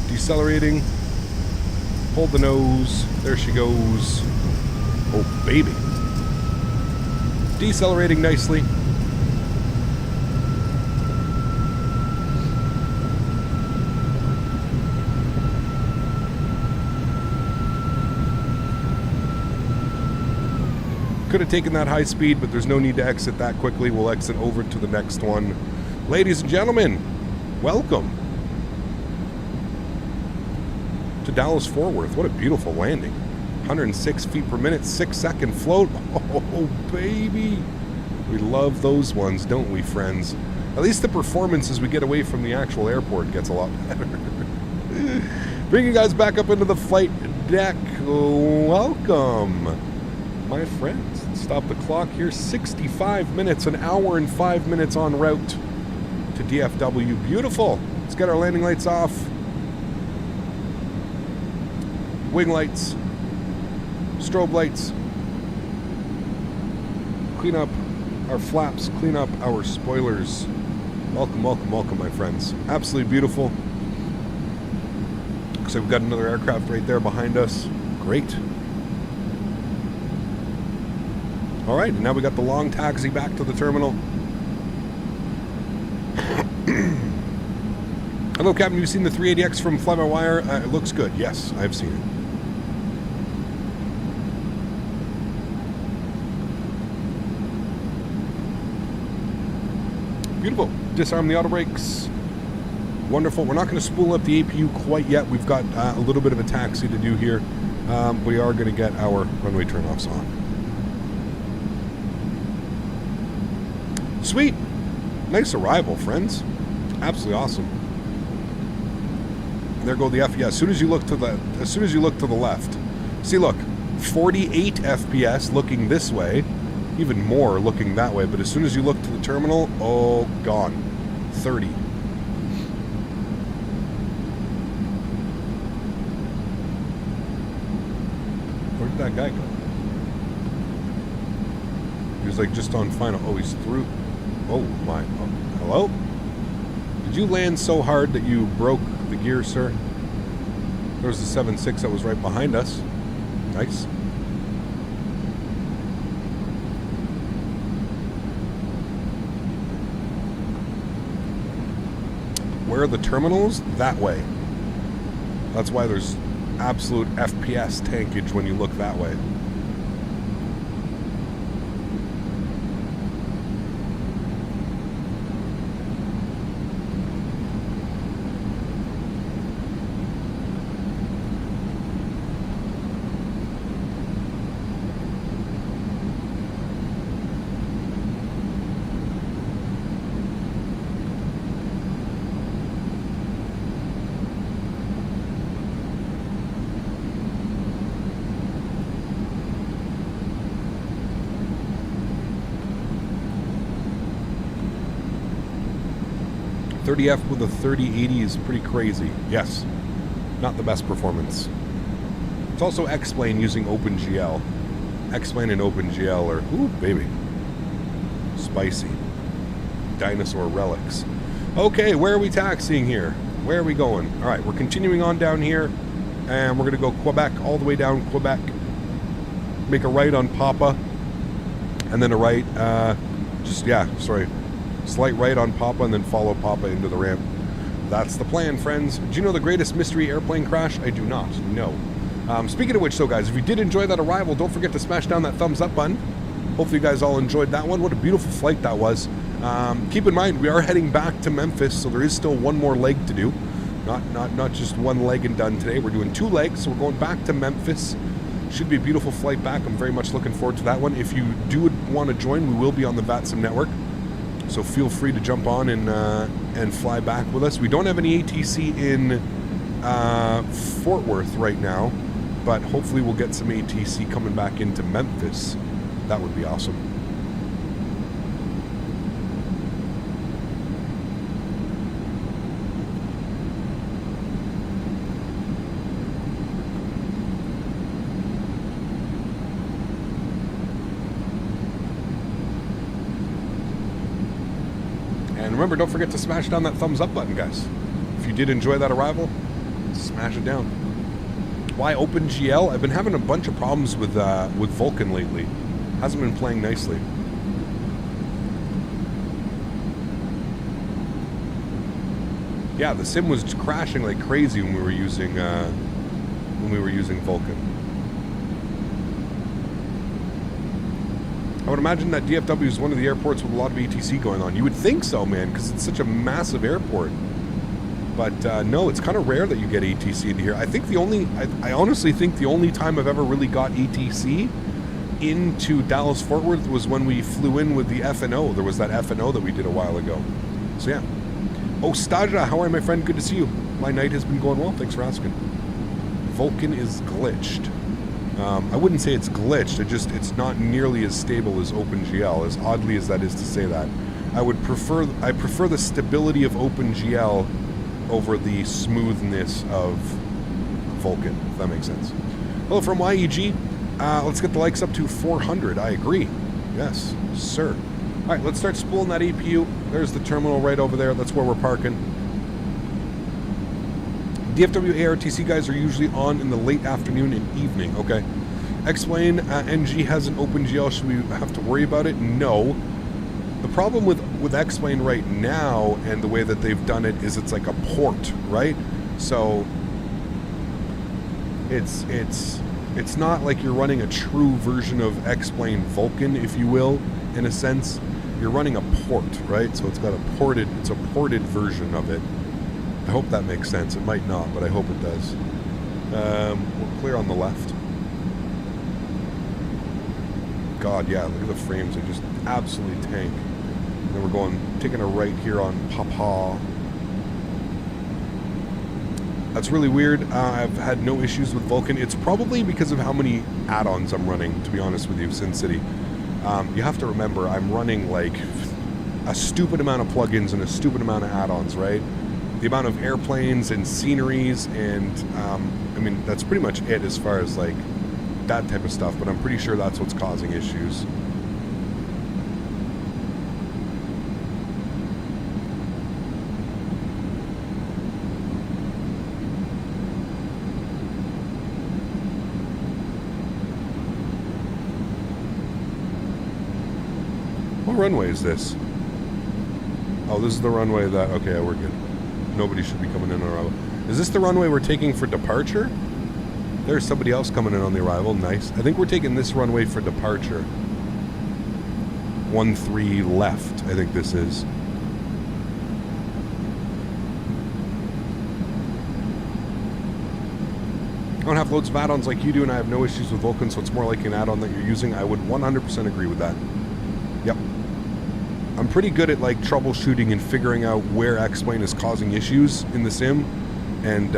decelerating, hold the nose, there she goes. Oh baby. Decelerating nicely. Could have taken that high speed, but there's no need to exit that quickly. We'll exit over to the next one. Ladies and gentlemen, welcome to Dallas-Fort Worth. What a beautiful landing. 106 feet per minute, 6-second float. Oh, baby. We love those ones, don't we, friends? At least the performance as we get away from the actual airport gets a lot better. Bring you guys back up into the flight deck. Welcome, my friends. Stop the clock here. 65 minutes, an hour and 5 minutes en route to DFW. Beautiful. Let's get our landing lights off. Wing lights. Strobe lights. Clean up our flaps. Clean up our spoilers. Welcome, welcome, welcome, my friends. Absolutely beautiful. Looks like we've got another aircraft right there behind us. Great. All right, and now we got the long taxi back to the terminal. Hello, Captain. You've seen the 380X from Fly-by-Wire? It looks good. Yes, I've seen it. Beautiful. Disarm the auto brakes. Wonderful. We're not going to spool up the APU quite yet. We've got a little bit of a taxi to do here. We are going to get our runway turnoffs on. Sweet. Nice arrival, friends. Absolutely awesome. There go the F. Yeah, as soon as you look to the left. See, look, 48 FPS looking this way. Even more looking that way, but as soon as you look to the terminal, oh, gone. 30. Where did that guy go? He was like just on final. Oh, he's through. Oh my. Oh, hello? Did you land so hard that you broke the gear, sir? There was the 7.6 that was right behind us. Nice. Where are the terminals? That way. That's why there's absolute FPS tankage when you look that way. .30F with a 3080 is pretty crazy. Yes, not the best performance. It's also X-Plane using OpenGL. X-Plane and OpenGL are, ooh, baby. Spicy. Dinosaur relics. Okay, where are we taxiing here? Where are we going? All right, we're continuing on down here, and we're going to go Quebec, all the way down Quebec. Make a right on Papa, and then a right, slight right on Papa, and then follow Papa into the ramp. That's the plan, friends. Do you know the greatest mystery airplane crash? I do not. No. Speaking of which, though, guys, if you did enjoy that arrival, don't forget to smash down that thumbs up button. Hopefully you guys all enjoyed that one. What a beautiful flight that was. Keep in mind, we are heading back to Memphis, so there is still one more leg to do. Not just one leg and done today. We're doing 2 legs, so we're going back to Memphis. Should be a beautiful flight back. I'm very much looking forward to that one. If you do want to join, we will be on the VATSIM network. So feel free to jump on and fly back with us. We don't have any ATC in Fort Worth right now, but hopefully we'll get some ATC coming back into Memphis. That would be awesome. Remember, don't forget to smash down that thumbs up button, guys. If you did enjoy that arrival, smash it down. Why OpenGL? I've been having a bunch of problems with Vulkan lately. Hasn't been playing nicely. Yeah, the sim was crashing like crazy when we were using Vulkan. I would imagine that DFW is one of the airports with a lot of ATC going on. You would think so, man, because it's such a massive airport. But no, it's kind of rare that you get ATC into here. I think I honestly think the only time I've ever really got ATC into Dallas-Fort Worth was when we flew in with the F&O. There was that F&O that we did a while ago. So yeah. Oh, Staja, how are you, my friend? Good to see you. My night has been going well. Thanks for asking. Vulcan is glitched. I wouldn't say it's glitched. It's not nearly as stable as OpenGL, as oddly as that is to say that. I prefer the stability of OpenGL over the smoothness of Vulcan, if that makes sense. Hello from YEG. Let's get the likes up to 400. I agree. Yes, sir. All right, let's start spooling that APU. There's the terminal right over there. That's where we're parking. DFW ARTC guys are usually on in the late afternoon and evening. Okay. Explain, NG has an OpenGL. Should we have to worry about it? No. The problem with X-Plane right now and the way that they've done it is it's like a port, right? So it's not like you're running a true version of X-Plane Vulcan, if you will, in a sense. You're running a port, right? So it's a ported version of it. I hope that makes sense. It might not, but I hope it does. We're clear on the left. God, yeah, look at the frames. They just absolutely tank. And then we're taking a right here on Papa. That's really weird. I've had no issues with Vulcan. It's probably because of how many add-ons I'm running, to be honest with you, Sin City. You have to remember, I'm running like a stupid amount of plugins and a stupid amount of add-ons, right? The amount of airplanes and sceneries and, I mean, that's pretty much it as far as like that type of stuff, but I'm pretty sure that's what's causing issues. What runway is this? Oh, this is the runway that... Okay, we're good. Nobody should be coming in on arrival. Is this the runway we're taking for departure? There's somebody else coming in on the arrival. Nice. I think we're taking this runway for departure. 13 left, I think this is. I don't have loads of add-ons like you do, and I have no issues with Vulcan, so it's more like an add-on that you're using. I would 100% agree with that. Yep. I'm pretty good at like troubleshooting and figuring out where X-Plane is causing issues in the sim, and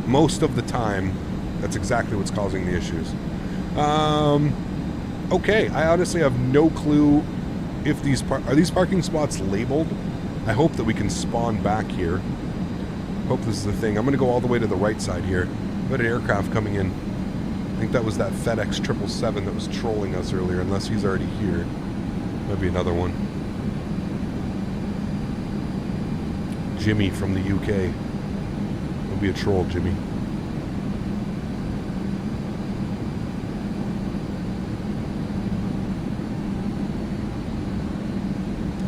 most of the time that's exactly what's causing the issues. Okay, I honestly have no clue if are these parking spots labeled. I hope that we can spawn back here. Hope this is the thing. I'm gonna go all the way to the right side here. We had an aircraft coming in. I think that was that FedEx 777 that was trolling us earlier, unless he's already here. Might be another one. Jimmy from the UK. It'll be a troll, Jimmy.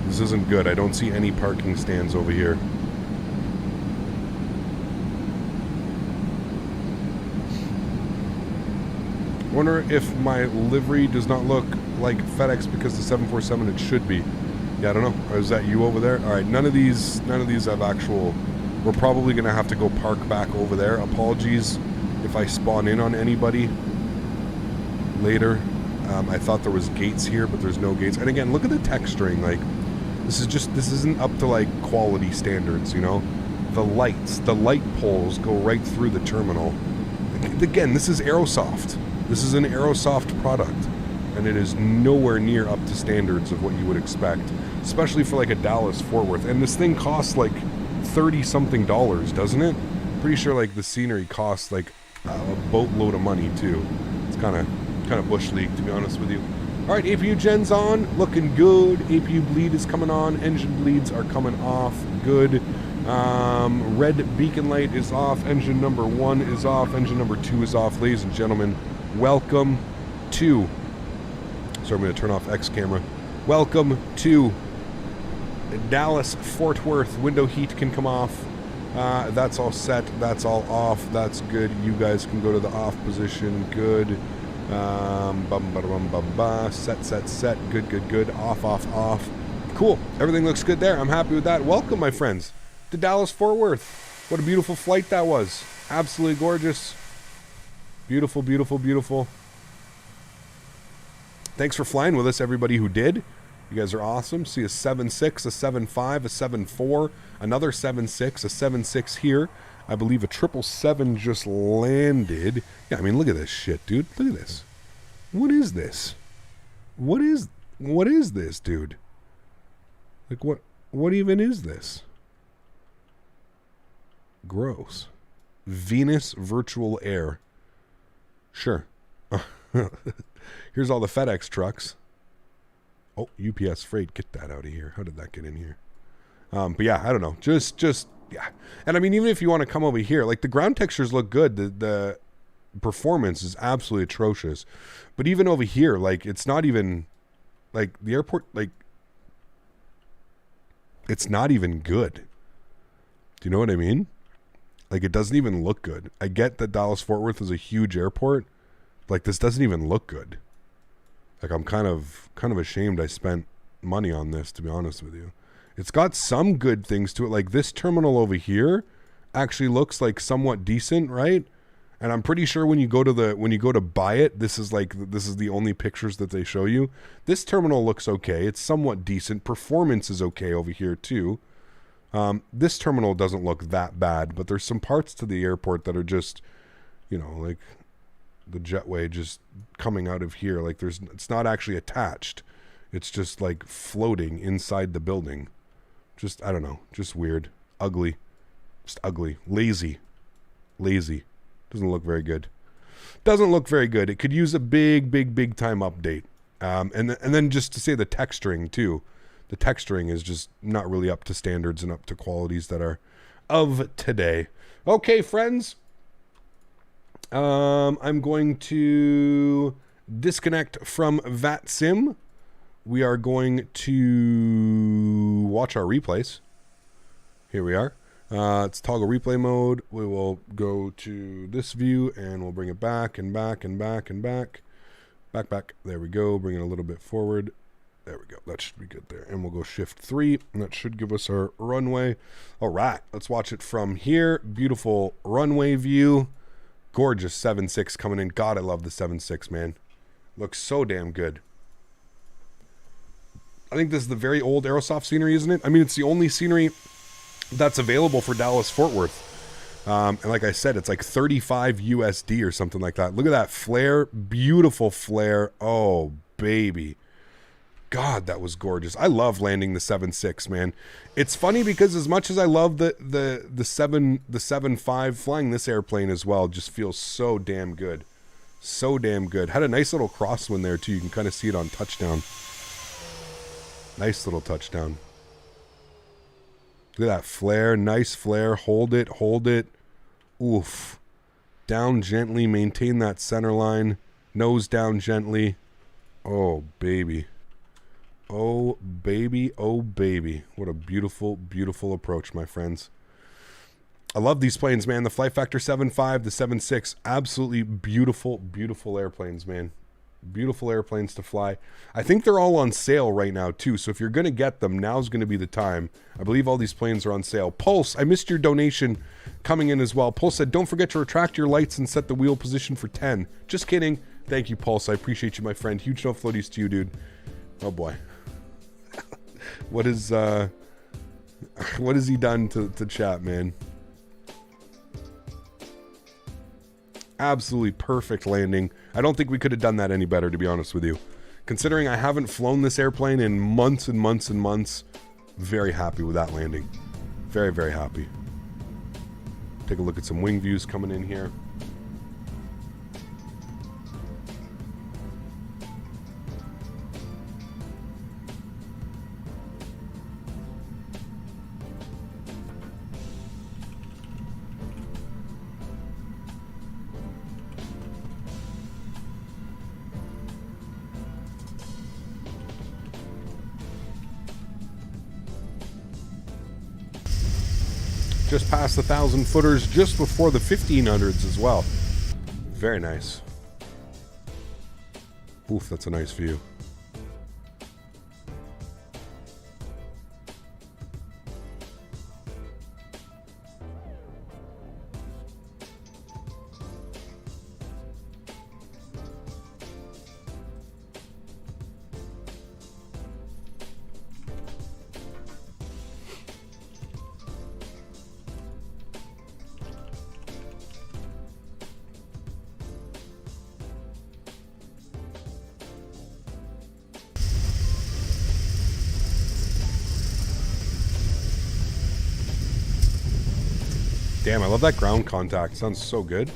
This isn't good. I don't see any parking stands over here. Wonder if my livery does not look like FedEx because the 747 it should be. Yeah, I don't know. Or is that you over there? All right, none of these have actual. We're probably gonna have to go park back over there. Apologies if I spawn in on anybody later. I thought there was gates here, but there's no gates. And again, look at the texturing. Like, this isn't up to like quality standards, you know. The light poles go right through the terminal. Again, this is Aerosoft. This is an Aerosoft product, and it is nowhere near up to standards of what you would expect, especially for like a Dallas-Fort Worth. And this thing costs like $30-something, doesn't it? Pretty sure like the scenery costs like a boatload of money too. It's kind of bush league, to be honest with you. All right, APU gen's on, looking good. APU bleed is coming on. Engine bleeds are coming off. Good. Red beacon light is off. Engine number 1 is off. Engine number 2 is off. Ladies and gentlemen, welcome to... Sorry, I'm going to turn off X camera. Welcome to Dallas-Fort Worth. Window heat can come off. That's all set. That's all off. That's good. You guys can go to the off position. Good. Set. Good. Off. Cool. Everything looks good there. I'm happy with that. Welcome, my friends, to Dallas Fort Worth. What a beautiful flight that was. Absolutely gorgeous. Beautiful. Thanks for flying with us, everybody who did. You guys are awesome. See a 7.6, a 7.5, a 7.4, another 7.6, a 7.6 here. I believe a 777 just landed. Yeah, I mean, look at this shit, dude. Look at this. What is this? What is this, dude? Like, what even is this? Gross. Venus Virtual Air. Sure. Here's all the FedEx trucks. Oh, UPS Freight, get that out of here. How did that get in here? But yeah, I don't know. Just yeah. And I mean, even if you want to come over here, like the ground textures look good. The performance is absolutely atrocious. But even over here, like it's not even like the airport, like it's not even good. Do you know what I mean? Like it doesn't even look good. I get that Dallas Fort Worth is a huge airport. Like this doesn't even look good. Like I'm kind of ashamed I spent money on this, to be honest with you. It's got some good things to it. Like this terminal over here actually looks like somewhat decent, right? And I'm pretty sure when you go to buy it, this is the only pictures that they show you. This terminal looks okay. It's somewhat decent. Performance is okay over here too. This terminal doesn't look that bad, but there's some parts to the airport that are just, you know, like the jetway just coming out of here. Like it's not actually attached. It's just like floating inside the building. Just, I don't know, just weird, ugly, just ugly, lazy. Doesn't look very good. It could use a big time update. And then just to say the texturing too. The texturing is just not really up to standards and up to qualities that are of today. Okay, friends. I'm going to disconnect from VATSIM. We are going to watch our replays. Here we are. It's toggle replay mode. We will go to this view and we'll bring it back and back. Back. There we go. Bring it a little bit forward. There we go. That should be good there. And we'll go shift 3 and that should give us our runway. All right. Let's watch it from here. Beautiful runway view. Gorgeous 7.6 coming in. God, I love the 7.6, man. Looks so damn good. I think this is the very old Aerosoft scenery, isn't it? I mean, it's the only scenery that's available for Dallas Fort Worth. And like I said, it's like 35 USD or something like that. Look at that flare. Beautiful flare. Oh, baby. God, that was gorgeous. I love landing the 7.6, man. It's funny because as much as I love the 7.5, flying this airplane as well just feels so damn good. So damn good. Had a nice little crosswind there too. You can kind of see it on touchdown. Nice little touchdown. Look at that flare. Nice flare. Hold it. Oof. Down gently. Maintain that center line. Nose down gently. Oh, baby. Oh, baby. Oh, baby. What a beautiful, beautiful approach, my friends. I love these planes, man. The Flight Factor 7.5, the 7.6. Absolutely beautiful, beautiful airplanes, man. Beautiful airplanes to fly. I think they're all on sale right now, too. So if you're going to get them, now's going to be the time. I believe all these planes are on sale. Pulse, I missed your donation coming in as well. Pulse said, don't forget to retract your lights and set the wheel position for 10. Just kidding. Thank you, Pulse. I appreciate you, my friend. Huge no floaties to you, dude. Oh, boy. What has he done to chat, man? Absolutely perfect landing. I don't think we could have done that any better, to be honest with you. Considering I haven't flown this airplane in months and months and months, very happy with that landing. Very, very happy. Take a look at some wing views coming in here. Just past the 1,000 footers, just before the 1,500s as well. Very nice. Oof, that's a nice view. Damn, I love that ground contact. Sounds so good.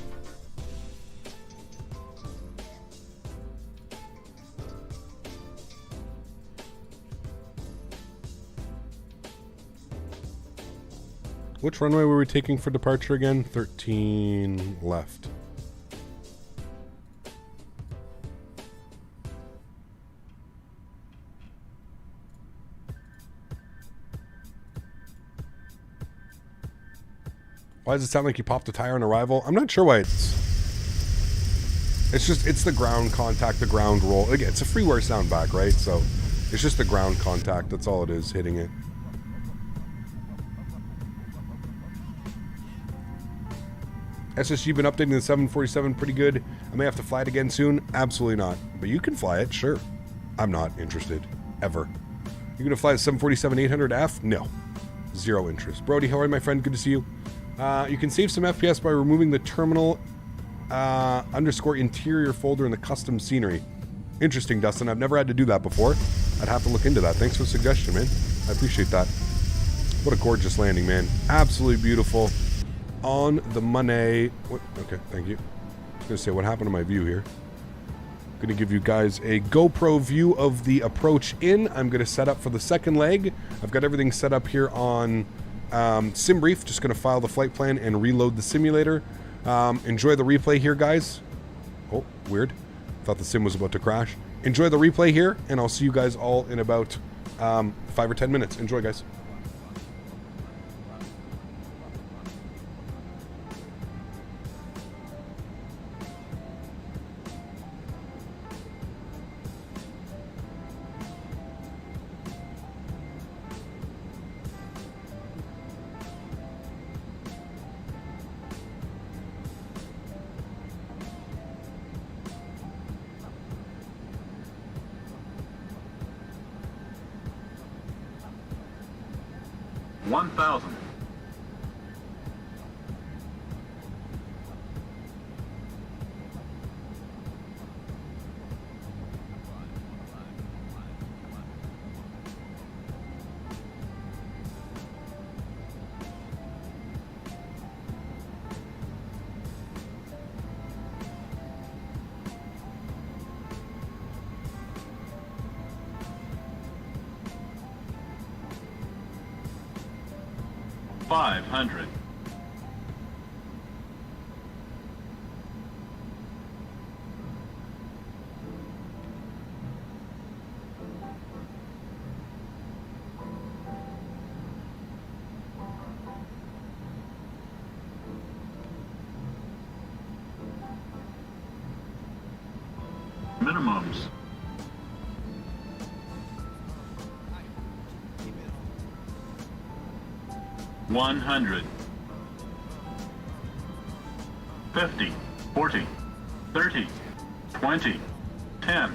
Which runway were we taking for departure again? 13 left. Why does it sound like you popped a tire on arrival? I'm not sure why it's the ground contact, the ground roll. Again, it's a freeware sound back, right? So it's just the ground contact. That's all it is, hitting it. SSG been updating the 747 pretty good. I may have to fly it again soon. Absolutely not. But you can fly it, sure. I'm not interested. Ever. You're gonna fly the 747-800F? No. Zero interest. Brody, how are you, my friend? Good to see you. You can save some FPS by removing the terminal _ interior folder in the custom scenery. Interesting, Dustin. I've never had to do that before. I'd have to look into that. Thanks for the suggestion, man. I appreciate that. What a gorgeous landing, man. Absolutely beautiful. On the money. What? Okay, thank you. I was going to say, what happened to my view here? I'm going to give you guys a GoPro view of the approach in. I'm going to set up for the second leg. I've got everything set up here on SimBrief. Just going to file the flight plan and reload the simulator. Enjoy the replay here, guys. Oh, weird. Thought the sim was about to crash. Enjoy the replay here, and I'll see you guys all in about 5 or 10 minutes. Enjoy, guys. $500. Minimums. $100. 50, 40, 30, 20, 10.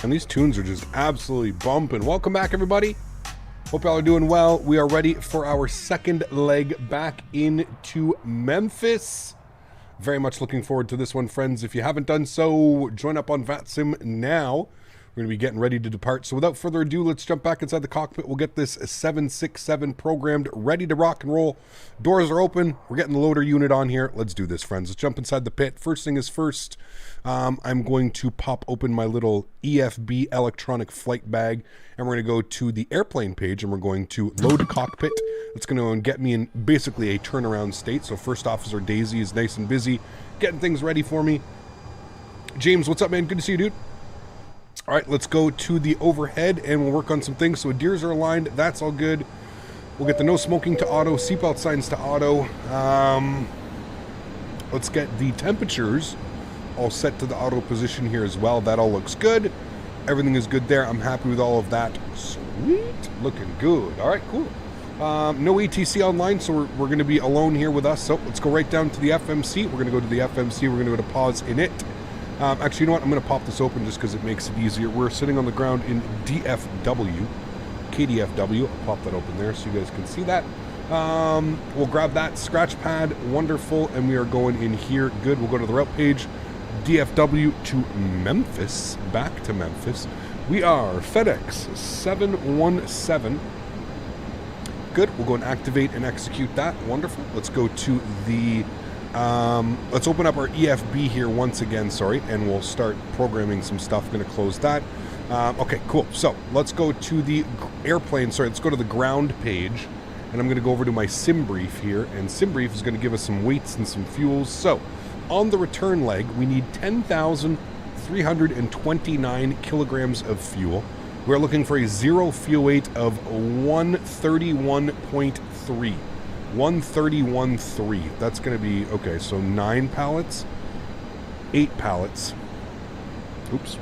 And these tunes are just absolutely bumping. Welcome back, everybody. Hope y'all are doing well. We are ready for our second leg back into Memphis. Very much looking forward to this one, friends. If you haven't done so, join up on VATSIM now. We're going to be getting ready to depart. So without further ado, let's jump back inside the cockpit. We'll get this 767 programmed, ready to rock and roll. Doors are open. We're getting the loader unit on here. Let's do this, friends. Let's jump inside the pit. First thing is first, I'm going to pop open my little EFB electronic flight bag, and we're going to go to the airplane page, and we're going to load a cockpit. That's going to get me in basically a turnaround state. So First Officer Daisy is nice and busy, getting things ready for me. James, what's up, man? Good to see you, dude. All right, let's go to the overhead, and we'll work on some things. So gears are aligned. That's all good. We'll get the no smoking to auto, seatbelt signs to auto. Let's get the temperatures all set to the auto position here as well. That all looks good. Everything is good there. I'm happy with all of that. Sweet. Looking good. All right, cool. No ATC online, so we're going to be alone here with us. So let's go right down to the FMC. We're going to go to the FMC. We're going to go to pause in it. Actually, you know what? I'm going to pop this open just because it makes it easier. We're sitting on the ground in DFW, KDFW. I'll pop that open there so you guys can see that. We'll grab that scratch pad. Wonderful. And we are going in here. Good. We'll go to the route page. DFW to Memphis. Back to Memphis. We are FedEx 717. Good. We'll go and activate and execute that. Wonderful. Let's go to the... let's open up our EFB here once again, and we'll start programming some stuff. Going to close that. Okay, cool. So let's go to the airplane. Let's go to the ground page, and I'm going to go over to my sim brief here, and sim brief is going to give us some weights and some fuels. So on the return leg, we need 10,329 kilograms of fuel. We're looking for a zero fuel weight of 131.3. 131.3. That's going to be, okay, so 9 pallets, 8 pallets. Oops.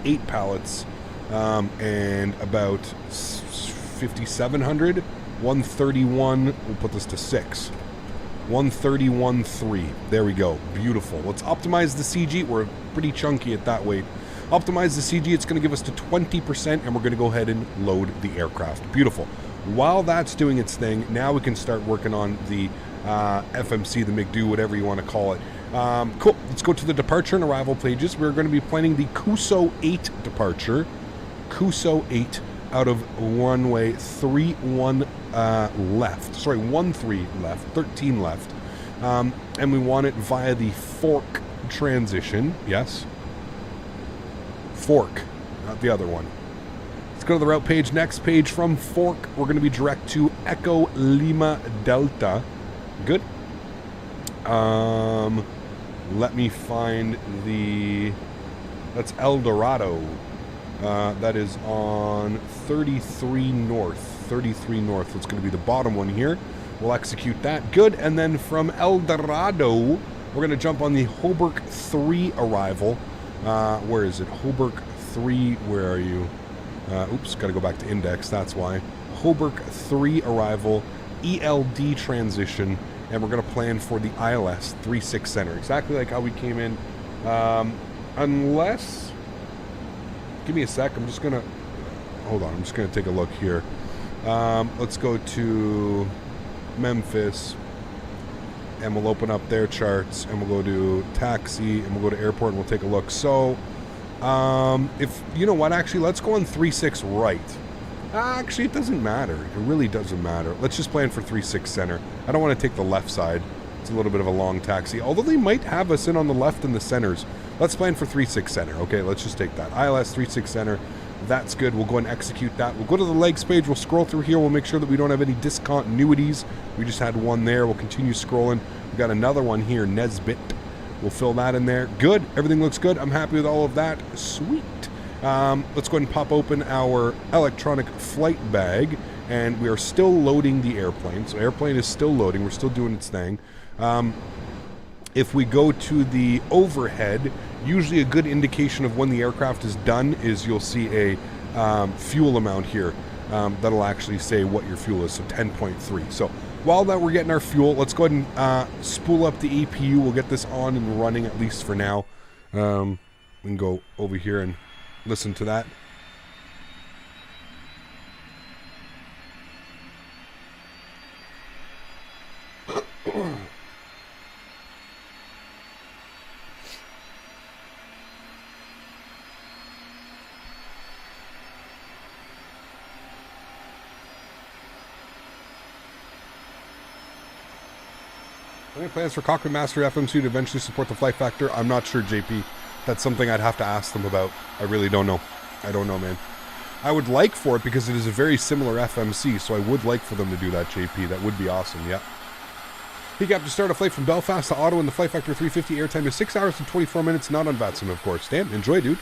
8 pallets, and about 5,700. 131, we'll put this to 6. 131.3. There we go. Beautiful. Let's optimize the CG. We're pretty chunky at that weight. Optimize the CG. It's going to give us to 20%, and we're going to go ahead and load the aircraft. Beautiful. While that's doing its thing, now we can start working on the FMC, the McDo, whatever you want to call it. Cool. Let's go to the departure and arrival pages. We're going to be planning the Cuso 8 departure. Cuso 8 out of runway 31 left. Sorry, 13 left. 13 left. And we want it via the fork transition. Yes. Fork, not the other one. Go to the route page. Next page from fork, we're going to be direct to Echo Lima Delta. Good. Let me find the... That's El Dorado. That is on 33 North. 33 North. That's going to be the bottom one here. We'll execute that. Good. And then from El Dorado, we're going to jump on the Hoburg 3 arrival. Where is it? Hoburg 3, where are you? Oops, got to go back to index, that's why. Hoburg 3 arrival, ELD transition, and we're going to plan for the ILS 36 center. Exactly like how we came in. Unless... Give me a sec, I'm just going to... Hold on, I'm just going to take a look here. Let's go to Memphis, and we'll open up their charts, and we'll go to taxi, and we'll go to airport, and we'll take a look. So... if you know what, actually, let's go on 36 right. Actually, it doesn't matter. It really doesn't matter. Let's just plan for 36 center. I don't want to take the left side. It's a little bit of a long taxi, although they might have us in on the left in the centers. Let's plan for 36 center. Okay, let's just take that. ILS 36 center. That's good. We'll go and execute that. We'll go to the legs page. We'll scroll through here. We'll make sure that we don't have any discontinuities. We just had one there. We'll continue scrolling. We've got another one here, Nesbit. We'll fill that in there. Good. Everything looks good. I'm happy with all of that. Sweet. Let's go ahead and pop open our electronic flight bag, and we are still loading the airplane. So airplane is still loading. We're still doing its thing. If we go to the overhead, usually a good indication of when the aircraft is done is you'll see a fuel amount here. That'll actually say what your fuel is, so 10.3. So while that we're getting our fuel, let's go ahead and spool up the APU. We'll get this on and running, at least for now. We can go over here and listen to that. Any plans for Cockpit Master FMC to eventually support the flight factor? I'm not sure, JP. That's something I'd have to ask them about. I really don't know. I don't know, man. I would like for it because it is a very similar FMC, so I would like for them to do that, JP. That would be awesome, yeah. He got to start a flight from Belfast to Ottawa in the Flight Factor 350. Airtime is 6 hours and 24 minutes, not on VATSIM, of course. Damn, enjoy, dude.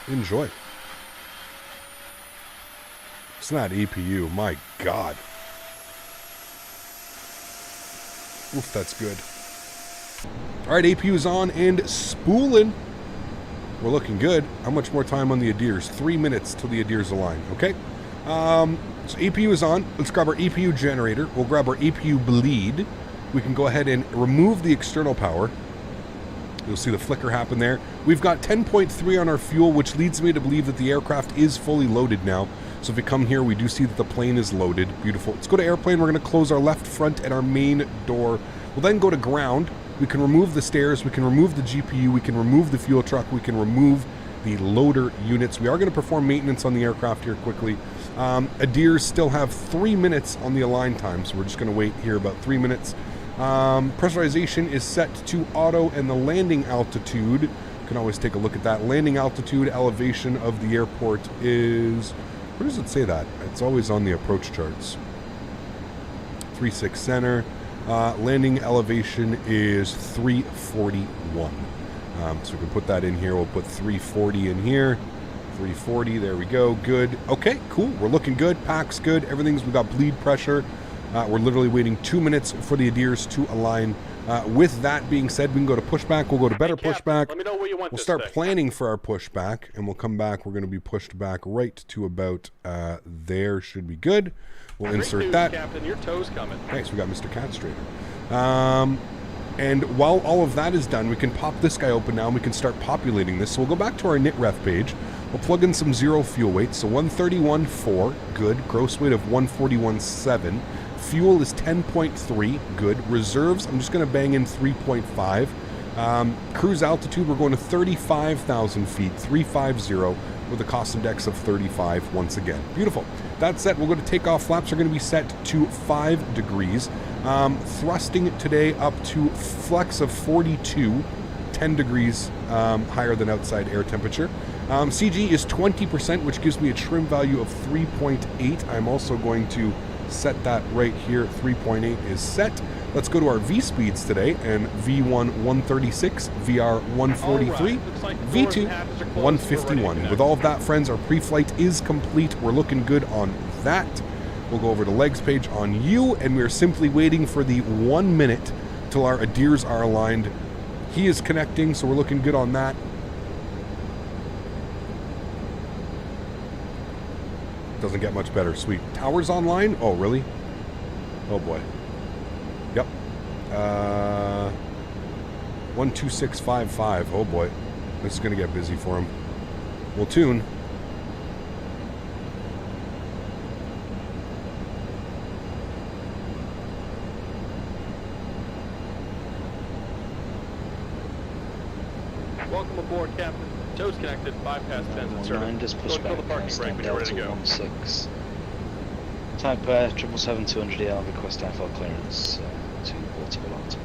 Enjoy. It's not EPU, my God. Oof, that's good. All right, APU is on and spooling. We're looking good. How much more time on the Adirs? 3 minutes till the Adirs align, okay? So APU is on. Let's grab our APU generator. We'll grab our APU bleed. We can go ahead and remove the external power. You'll see the flicker happen there. We've got 10.3 on our fuel, which leads me to believe that the aircraft is fully loaded now. So if we come here, we do see that the plane is loaded. Beautiful. Let's go to airplane. We're going to close our left front and our main door. We'll then go to ground. We can remove the stairs. We can remove the GPU. We can remove the fuel truck. We can remove the loader units. We are going to perform maintenance on the aircraft here quickly. Adirs still have 3 minutes on the align time, so we're just going to wait here about 3 minutes. Pressurization is set to auto, and the landing altitude, you can always take a look at that. Landing altitude elevation of the airport is, where does it say that? It's always on the approach charts. 36 center. Landing elevation is 341. So we can put that in here. We'll put 340 in here. 340, there we go. Good. Okay, cool. We're looking good. Pack's good. Everything's, we got bleed pressure. We're literally waiting 2 minutes for the Adirs to align. With that being said, we can go to pushback. We'll go to better pushback. Let me know where you want We'll this start thing. planning for our pushback, and we'll come back. We're going to be pushed back right to about there. Should be good. We'll Great insert news, that. Captain, your toe's coming. Thanks, we got Mr. Catstrader. And while all of that is done, we can pop this guy open now, and we can start populating this. So we'll go back to our NITREF page. We'll plug in some zero fuel weight. So 131.4, good. Gross weight of 141.7. Fuel is 10.3, good. Reserves, I'm just going to bang in 3.5. Cruise altitude, we're going to 35,000 feet, 350, with a cost index of 35 once again. Beautiful. That's set. We'll go to takeoff. Flaps are going to be set to 5 degrees. Thrusting today up to flex of 42, 10 degrees higher than outside air temperature. CG is 20%, which gives me a trim value of 3.8. I'm also going to set that right here. 3.8 is set. Let's go to our V speeds today, and V1 136, VR 143, V2 151. With all of that, friends, our pre-flight is complete. We're looking good on that. We'll go over to legs page on you, and we're simply waiting for the 1 minute till our Adirs are aligned. He is connecting, so we're looking good on that. Doesn't get much better. Sweet. Towers online? Oh, really? Oh, boy. Yep. 12655. Oh, boy. This is going to get busy for him. We'll tune. Welcome aboard, Captain. Toes connected, bypass transit service. Just push Go back. fill the parking brake when you're ready to go. 16. Type 777-200EL, request FL clearance to Baltimore Lot.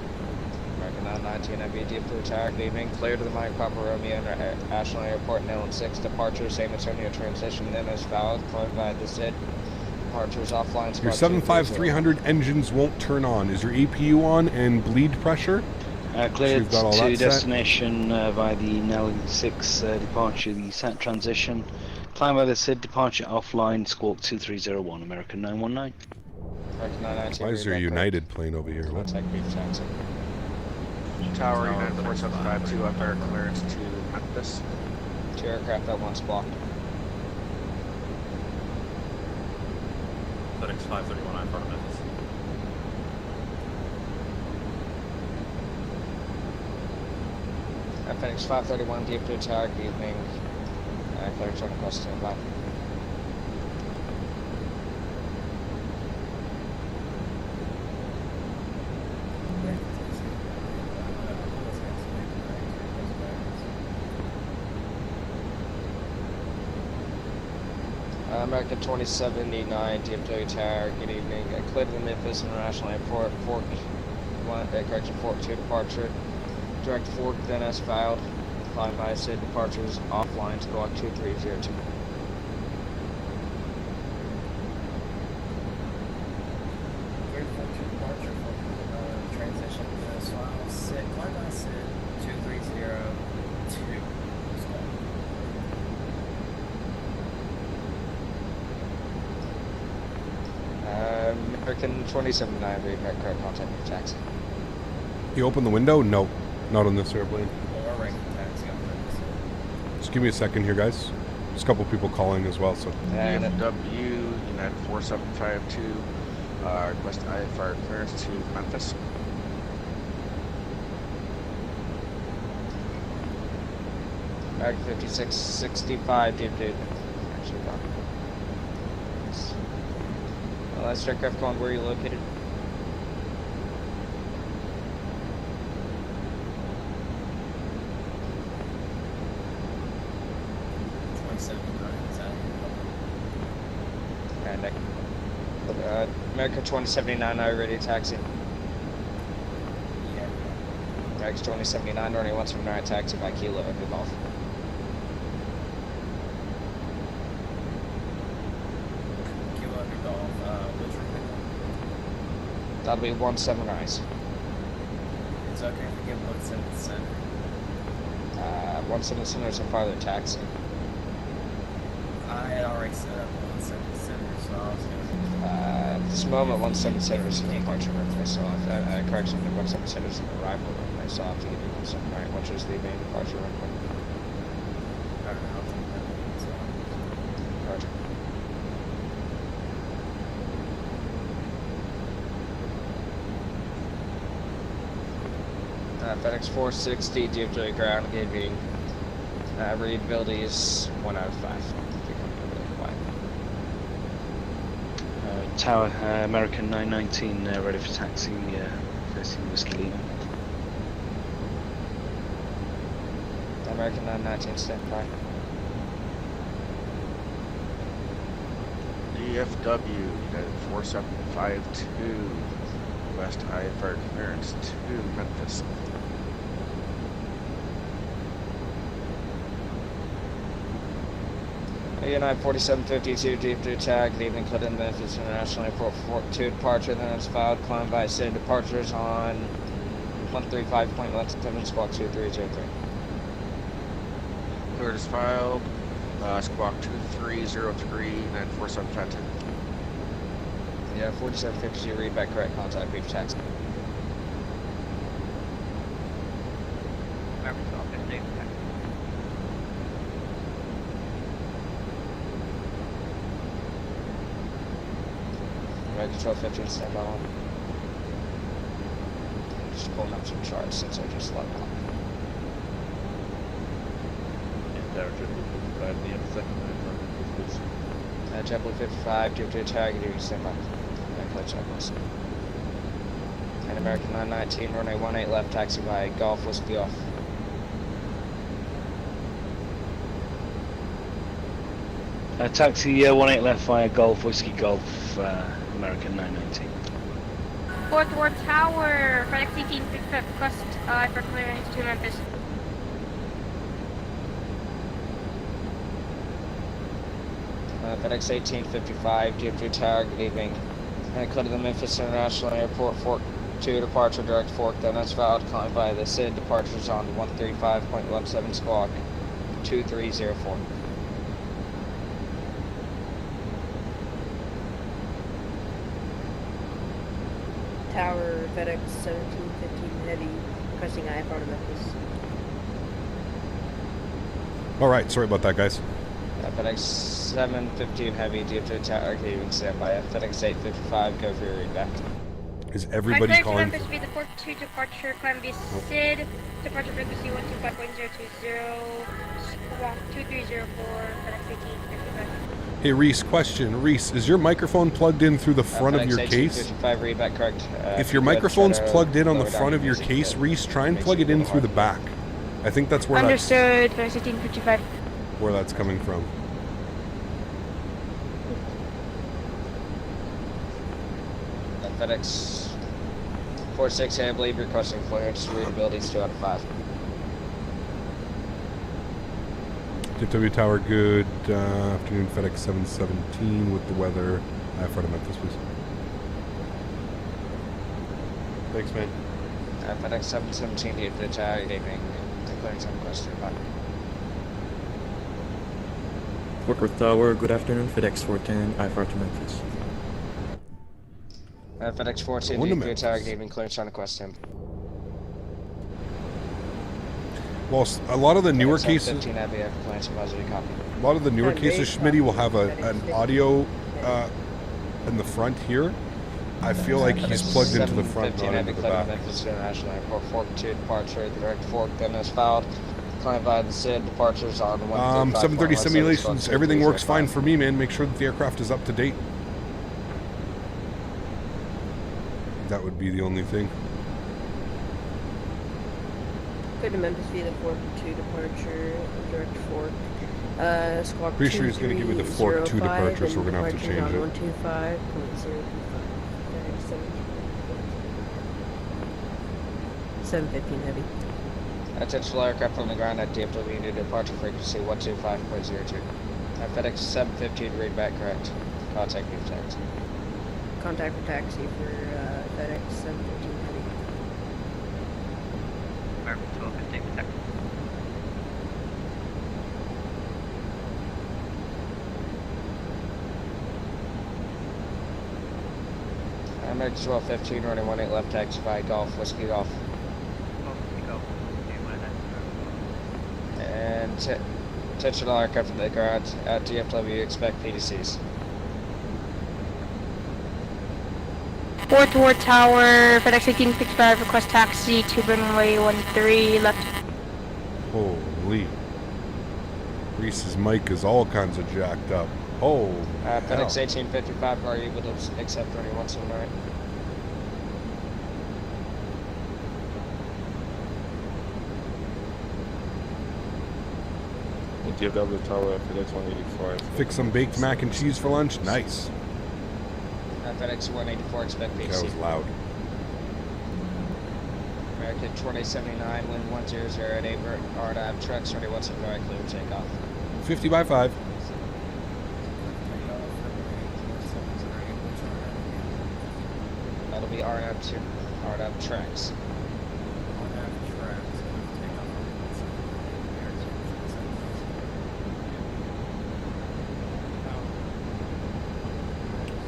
American 919 MBD Blue Tower, good evening. Clear to the Mike Papa Romeo International Airport, Nellen 6. Departure, San Antonio transition, NS valid, provide the SID. Departures offline. Your 75300 engines won't turn on. Is your APU on and bleed pressure? Cleared to destination via the Nellen 6 departure, the SAT transition. Climb by the SID, departure offline, squawk 2301, American 919. Why is there a United plane over here? What? Tower United 4752 up air clearance to Memphis. 2 aircraft at once blocked. FedEx 531 in front of Memphis. FedEx 531 deep blue tower, good evening. Clear turn across standby. American 2789 DFW Tower, good evening. Clear to the Memphis International Airport, Fork correction, Fork 2 departure. Direct Fork, then as filed. Climb by SID departures offline, squawk 2302. Departure for transition to Swile, SID, climb by SID 2302. American 279, read back correct contact with taxi. You open the window? No, not on this airplane. Just give me a second here, guys. There's a couple people calling as well, so. DFW, United 4752, request IFR clearance to Memphis. American 5665, DFW. Actually, gone. Last aircraft calling, where are you located? And America 2079, are you ready to taxi? Yeah. America 2079, running 179 taxi by Kilo, over Golf. That'll be 17 eyes. It's okay if we get 17 center. 17 center is a farther taxi. I had already set up 17 center, so I was gonna. At this moment, 17 center is an departure runway, so correction, 17 center is an arrival runway, so I'll have to give you 17 right, which is the main departure runway. Alright, I'll take that. Roger. FedEx 460, DFJ ground giving readability is 1 out of 5. Tower, American 919, ready for taxi, facing Whiskey Lima. American 919, stand by. DFW, United 4752, request IFR clearance to Memphis. United 4752, DFW tag, good evening, Clinton, Memphis International Airport, Fork 2 departure, then it's filed, climb by SID departures on 135.17, squawk 2303. Cleared is filed, squawk 2303, 94752. Yeah, 4752, read back correct, contact brief taxi. Control 15, stand by one. Just pulling up some charts since I just logged on. JetBlue 55, DFW tag, do stand by. Play checklist. And American 919, runway 18 left, taxi by Golf Whiskey off. Taxi 18 left via Golf Whiskey Golf, American 919. Fourth Ward Tower, FedEx 1855, request for clearance to Memphis. FedEx 1855, DFW Tower, good evening. And clear to the Memphis International Airport, Fork 2 departure, direct Fork, then that's valid, climb by the SID departures on 135.17 squawk 2304. Tower, FedEx 1715 Heavy, requesting IFR to Memphis. Alright, sorry about that, guys. FedEx 715 Heavy, DFW Tower, okay, you can stand by. FedEx 855, go for your read back. Is everybody calling? Memphis be the Fork 2 departure, climb via SID, departure frequency 125.020, squawk 2304, FedEx 1855. Hey Reese, question. Reese, is your microphone plugged in through the front of your case? Read back correct. If your microphone's plugged in on the front of your case, Reese, try and plug it in through the back. I think that's where Understood, FedEx 1855. Where that's coming from. FedEx 46, I believe you're requesting clearance. Readability is 2 out of 5. JW Tower, good afternoon. FedEx 717 with the weather. I have front of Memphis, please. Thanks, man. FedEx 717 to the tower. Good evening. Clearance on question. Bye. Fort Worth Tower, good afternoon. FedEx 410, IFR to Memphis. FedEx 410 to the tower. Good evening. Clearance on question. Well, a lot of the newer cases, 15, a lot of the newer cases, Smitty will have an audio in the front here. I feel like he's plugged into the front, not into the back. Memphis International Airport, Fork 2 departure, direct Fork, Denis fouled. Client via the SID, departures on 730 simulations, everything works fine for me, man. Make sure that the aircraft is up to date. That would be the only thing. Good to Memphis via the Fork 2 departure, direct Fork. Squawk Pretty sure he's going to give me the Fork 2 departure, so we're going to have to change it. 125.025. 715 heavy. Attention aircraft on the ground at DFW, new departure frequency 125.02. FedEx 715, read back correct. Contact me for taxi. Contact for taxi for FedEx 715 heavy. American 1215 for taxi. American 1215, running 18 left, taxi by Golf, Whiskey Golf. And attention all aircraft at the ground at DFW, expect PDCs. Fort Worth Tower, FedEx 1865, request taxi to runway 13 left. Holy. Reese's mic is all kinds of jacked up. Oh, FedEx 1855, are you able to accept runway 179? DFW Tower, FedEx 184. Fix some baked mac and cheese for lunch. Nice. FedEx 184, expect PDC. That was loud. American 2079, wind 100 at 8, RDAV, trucks, ready, what's right, clear, takeoff. 50 by 5. That'll be RDAV to RDAV tracks.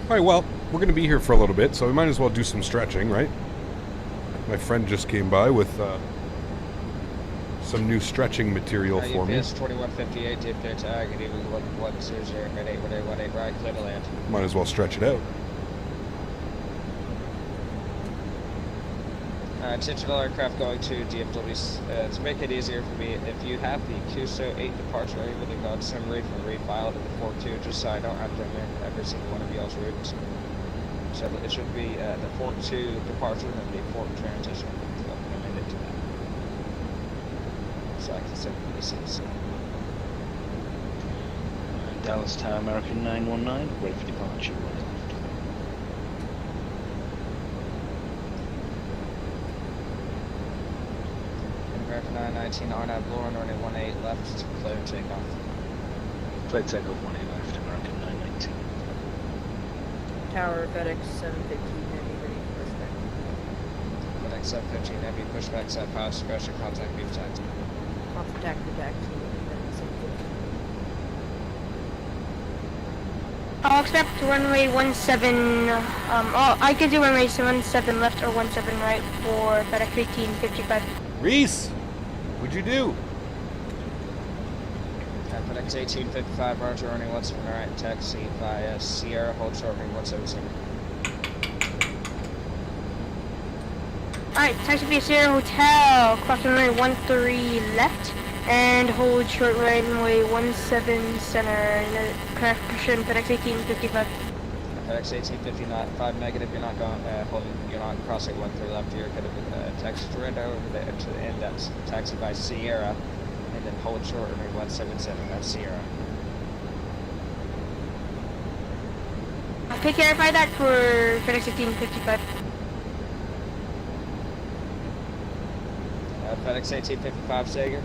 Alright, well, we're going to be here for a little bit, so we might as well do some stretching, right? My friend just came by with some new stretching material for me. UPS 2158, DFW tag, and even 110 at 818, right, clear to land. Might as well stretch it out. Attention all aircraft going to DFW. To make it easier for me, if you have the QSO 8 departure, are you able to go to summary from refile to the Fork 2, just so I don't have to amend every single one of y'all's routes. So it should be the Fork 2 departure and then the Fork transition. Amend it to that. So I can send the PCs. Dallas Tower, American 919, ready for departure. American 919, RNAV Lauren, running 18 left, clear takeoff. Flight takeoff 18 left, American 919. Tower, FedEx 715 heavy, ready for pushback. FedEx 715 heavy, pushback, set power, suppression, contact beef taxi. Contact for taxi, FedEx 715. I'll expect runway 17, I could do runway 17 left or 17 right for FedEx 1855. Reese, what'd you do? FedEx 1855, Roger, running 17 right, taxi via Sierra, hold short, running 177. Alright, taxi via Sierra Hotel, cross runway 13 left, and hold short runway 17 center, correction, FedEx 1855. FedEx 1855 negative, you're not going, you're not crossing 13 left, you're going to taxi Dorinda over there to the end, that's taxi by Sierra, and then hold short runway 177, that's Sierra. Okay, clarify that for FedEx 1855. FedEx 1855 Sager.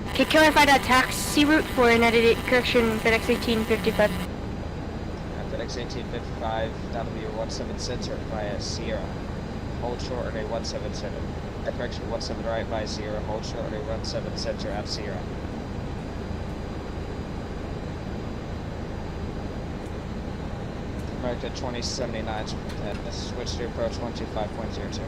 Okay, can I find a taxi route for an edited correction FedEx 1855? FedEx 1855, that'll be your 17 sensor via Sierra. Hold short at a 177. Correction 17 right via Sierra. Hold short at a 17 sensor at Sierra. America 2079, switch to approach 125.02.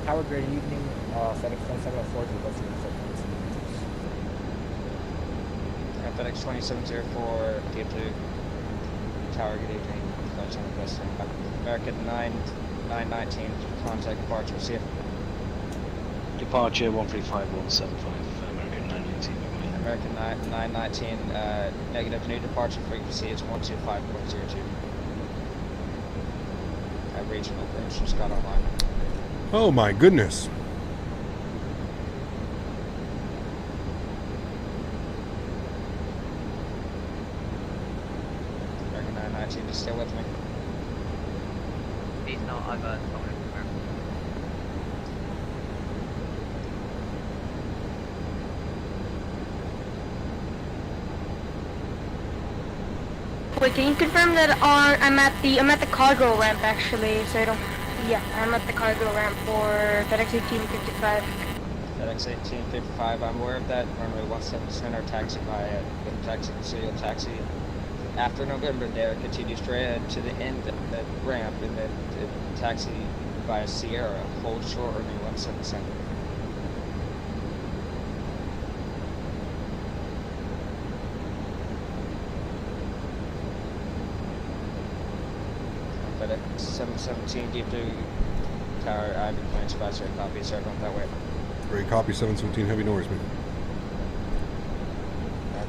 Tower, good evening. FedEx 2704 to what's FedEx 2704, get to Tower, good evening. Flight on the west. American 919, contact departure, see if. Departure 135175, American 919. American 919, negative, new departure frequency is 125.02. Regional approach just got online. Oh my goodness. American 919, just stay with me. He's not, I've Wait, can you confirm that I'm at the cargo ramp actually, so I don't. Yeah, I'm at the cargo ramp for FedEx 1855. FedEx 1855, I'm aware of that. Runway 17 center, taxi via taxi, concealed taxi. After November, there continue straight ahead to the end of the ramp and then taxi via Sierra. Hold short, runway 17 center. FedEx 717, deep to Tower, I've been playing spots here, copy, sir, going that way. Great copy, 717, heavy noise, man.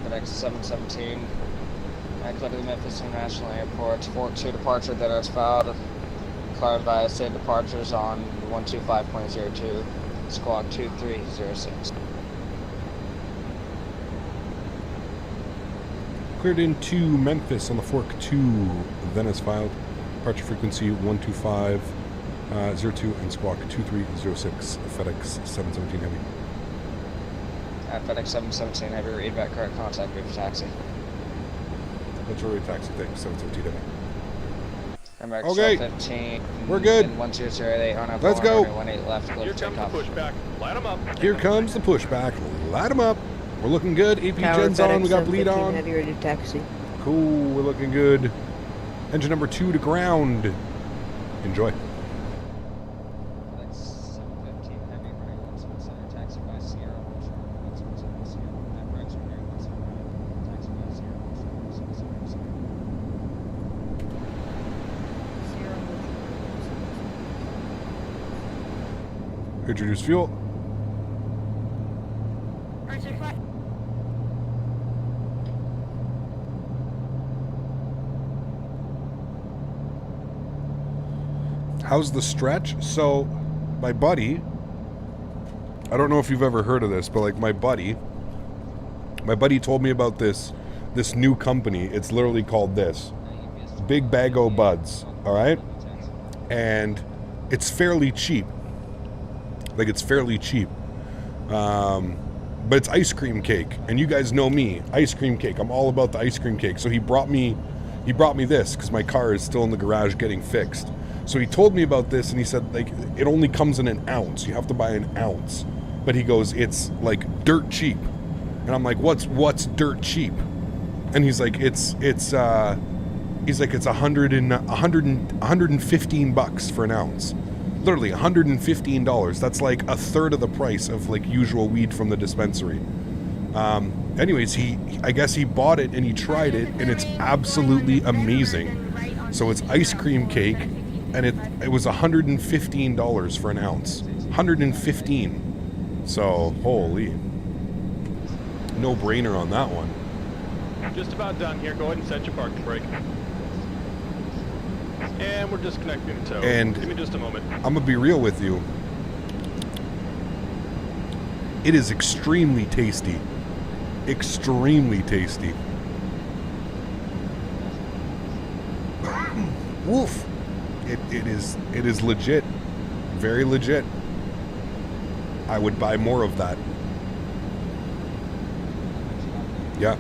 FedEx 717, I clear to the Memphis International Airport, 42 departure that is filed. Cleared by said departures on 125.02, squawk 2306. Cleared into Memphis on the Fork 2, then as filed. Departure frequency 125.02 and squawk 2306, FedEx 717 Heavy. FedEx 717 Heavy, read back correct contact with taxi. That's your taxi, thanks, 717 Heavy. American Okay, 15, we're good. 1208 on Let's go. 18 left, Here comes the pushback. Light them up. Here comes the pushback. Light them up. We're looking good. AP Gen's on. We got bleed on. Heavy ready taxi. Cool. We're looking good. Engine number 2 to ground. Enjoy. Introduce fuel. How's the stretch? So, my buddy, I don't know if you've ever heard of this, but like my buddy told me about this new company. It's literally called this, Big Bag O Buds, all right? And it's fairly cheap. Like, it's fairly cheap. But it's ice cream cake. And you guys know me, ice cream cake. I'm all about the ice cream cake. So he brought me this because my car is still in the garage getting fixed. So he told me about this and he said, like, it only comes in an ounce. You have to buy an ounce. But he goes, it's like dirt cheap. And I'm like, what's dirt cheap? And he's like, it's $115 for an ounce. Literally $115. That's like a third of the price of like usual weed from the dispensary. Anyways, I guess he bought it and he tried it and it's absolutely amazing. So it's ice cream cake and it was $115 for an ounce. $115. So holy, no brainer on that one. Just about done here. Go ahead and set your parking brake. And we're disconnecting the tow. And give me just a moment. I'm gonna be real with you. It is extremely tasty. extremely tasty. Woof. It is legit. Very legit. I would buy more of that. Yeah.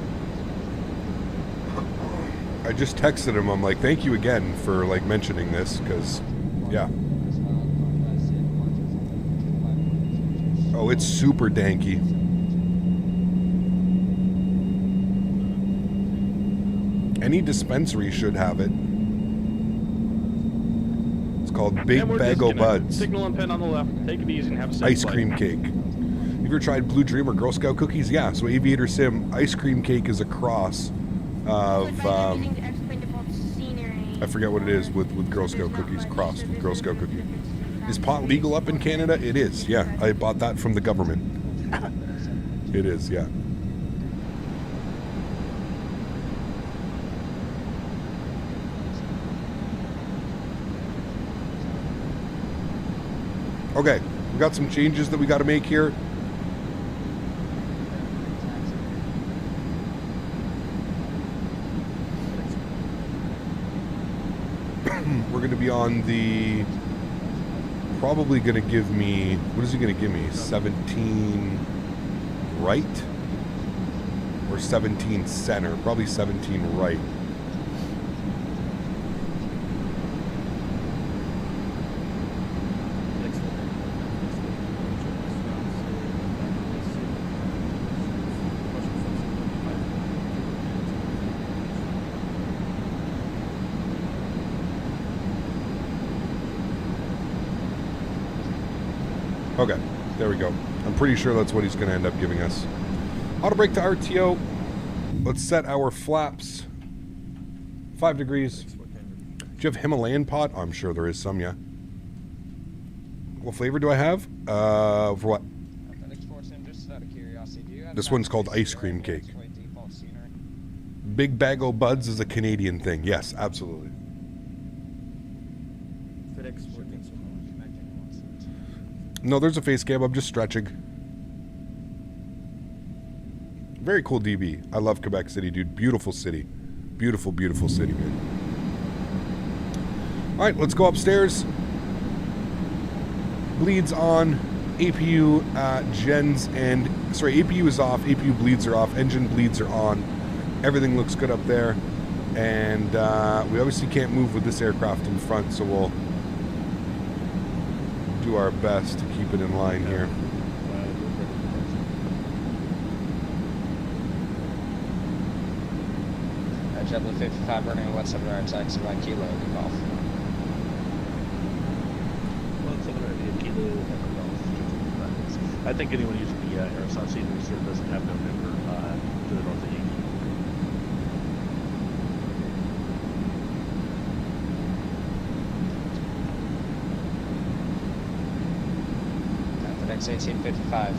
I just texted him. I'm like, thank you again for like mentioning this, because yeah. Oh, it's super danky. Any dispensary should have it. It's called Big Bagel Buds. Signal and pin on the left. Take it easy and have a safe Ice flight. cream cake. Have you ever tried Blue Dream or Girl Scout cookies? Yeah, so Aviator Sim, ice cream cake is a cross of, I forget what it is with Girl Scout cookies, crossed with Girl Scout cookies. Is pot legal up in Canada? It is, yeah. I bought that from the government. It is, yeah. Okay, we got some changes that we got to make here. We're going to be on the... Probably going to give me... What is he going to give me? 17 right? Or 17 center? Probably 17 right. Okay, there we go. I'm pretty sure that's what he's going to end up giving us. Auto brake to RTO. Let's set our flaps. 5 degrees. Do you have Himalayan pot? Oh, I'm sure there is some, yeah. What flavor do I have? For what? This one's called ice cream cake. Big Bagel Buds is a Canadian thing. Yes, absolutely. No, there's a face cam. I'm just stretching. Very cool DB. I love Quebec City, dude. Beautiful city. Beautiful, beautiful city, man. All right, let's go upstairs. Bleeds on. APU gens and... Sorry, APU is off. APU bleeds are off. Engine bleeds are on. Everything looks good up there. And we obviously can't move with this aircraft in front, so we'll do our best to keep it in line here. JetBlue 55 running 17 right taxi by Kilo, Takeoff. 17 Kilo, I think anyone using the aerosol season reserve doesn't have November to the north of Yankee. FedEx 1855.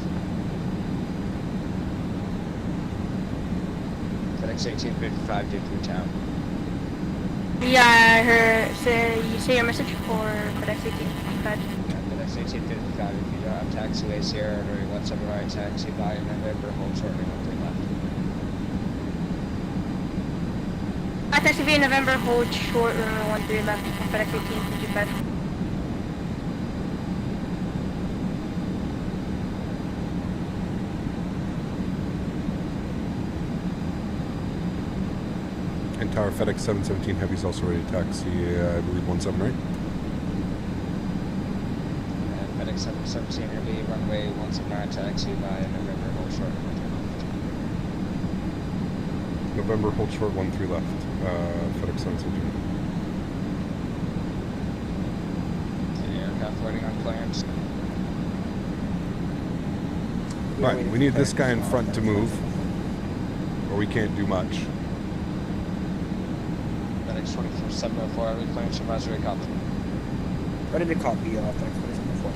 FedEx 1855 due through town. Yeah, I heard. You say your message for FedEx 1855. FedEx 1855, if you don't have taxiway Sierra or 17 right taxi by November, hold shortly 13 left. Taxi via November, hold short, runway 13 left, FedEx 1855. And Tower FedEx 717 Heavy is also ready to taxi, I believe 17, right? FedEx 717 Heavy, runway 17 right taxi by November, hold short 13 left. November, hold short 13 left. FedEx 717. The aircraft waiting on clearance. Right, we need this guy in front to move, or we can't do much. FedEx 24704, every clearance supervisory copy. Ready to copy, FedEx 24704.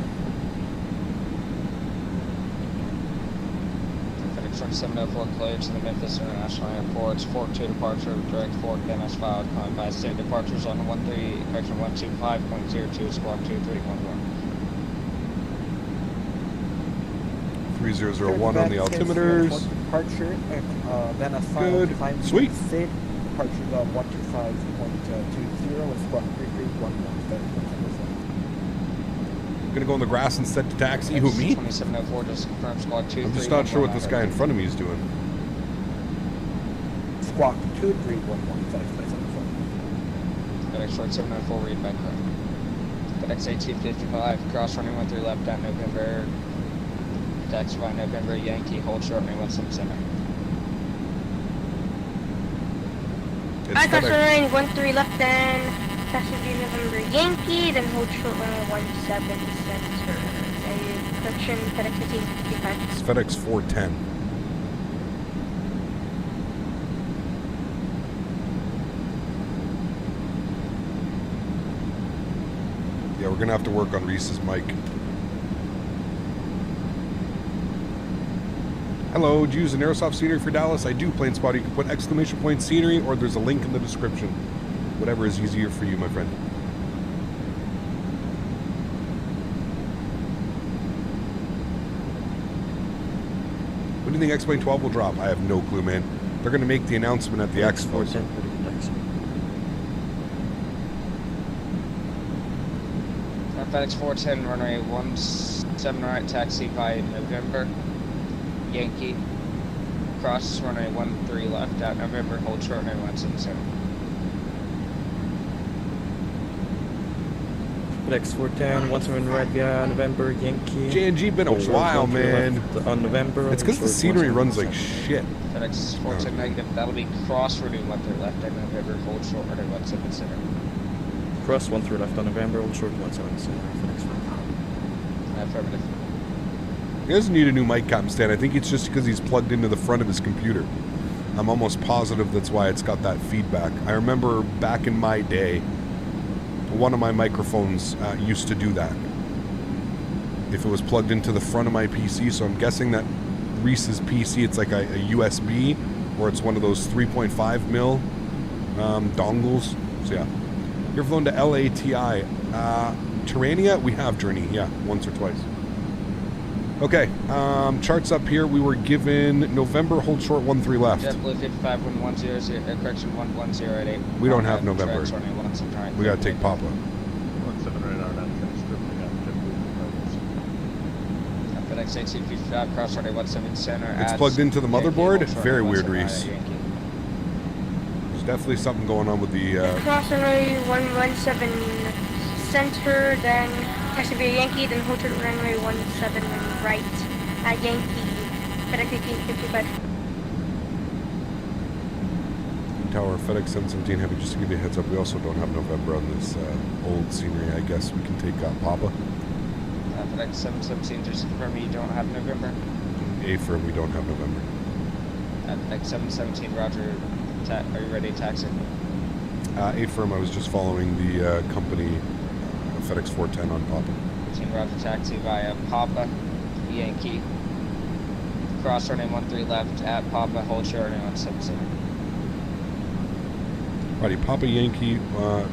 FedEx 24704 cleared to the Memphis International Airport. 42 departure, direct Fort Denis filed, calling by state departures on 125.02, squawk 2311. 3001 on the altimeters. departure, then a Good. climb Sweet. Sid, departure 125.20 with squawk 3311. Gonna go on the grass instead to taxi. Who, me? 2704, just confirm squawk 2. I'm just not sure what this guy in front of me is doing. Squawk 2311, FedEx 2704. FedEx short 704, read back correct. FedEx 1855, cross running 13 left at November. Taxi by November, Yankee, hold short running 177. I cross running 13 left and taxi by November, Yankee, then hold short running 17 center. Correction, FedEx 1855. It's FedEx 410. Yeah, we're gonna have to work on Reese's mic. Hello, do you use an Aerosoft scenery for Dallas? I do, Plane Spotter. You can put exclamation point scenery, or there's a link in the description. Whatever is easier for you, my friend. When do you think X-Plane 12 will drop? I have no clue, man. They're gonna make the announcement at the Expo. FedEx 410, runway 17 right, taxi by November, Yankee, cross runway 13 left at November, hold short runway 177. FedEx 410, 17 right via November, Yankee. JNG been a while, man. On November. It's because the scenery runs like shit. FedEx 410 negative, that'll be cross runway 13 left at November, hold short runway 177. Cross 13 left on November, hold short 177. FedEx 410. Affirmative. He doesn't need a new mic cam stand. I think it's just because he's plugged into the front of his computer. I'm almost positive that's why it's got that feedback. I remember back in my day, one of my microphones used to do that. If it was plugged into the front of my PC, so I'm guessing that Reese's PC, it's like a USB, or it's one of those 3.5 mil dongles. So yeah. You're flown to LATI. Terrania? We have Journey, yeah, once or twice. Okay, charts up here. We were given November, hold short 13 left. JetBlue 55 1100, correction 11088. We don't have November. We gotta take Papa. 17 right hour, not FedEx 1855, cross runway 17 center. It's plugged into the motherboard? Very weird, Reese. There's definitely something going on with the... Cross runway 117 center, then taxi via Yankee, then hold short runway 17 right at Yankee, FedEx 1855. Tower, FedEx 717 Heavy, just to give you a heads up, we also don't have November on this old scenery. I guess we can take Papa. FedEx 717, just to confirm you don't have November. A-firm, we don't have November. FedEx 717, roger. Are you ready to taxi? A-firm, I was just following the company FedEx 410 on Papa. 14 roger taxi via Papa, Yankee. Cross running 13 left at Papa, hold short running 177. Righty, Papa Yankee,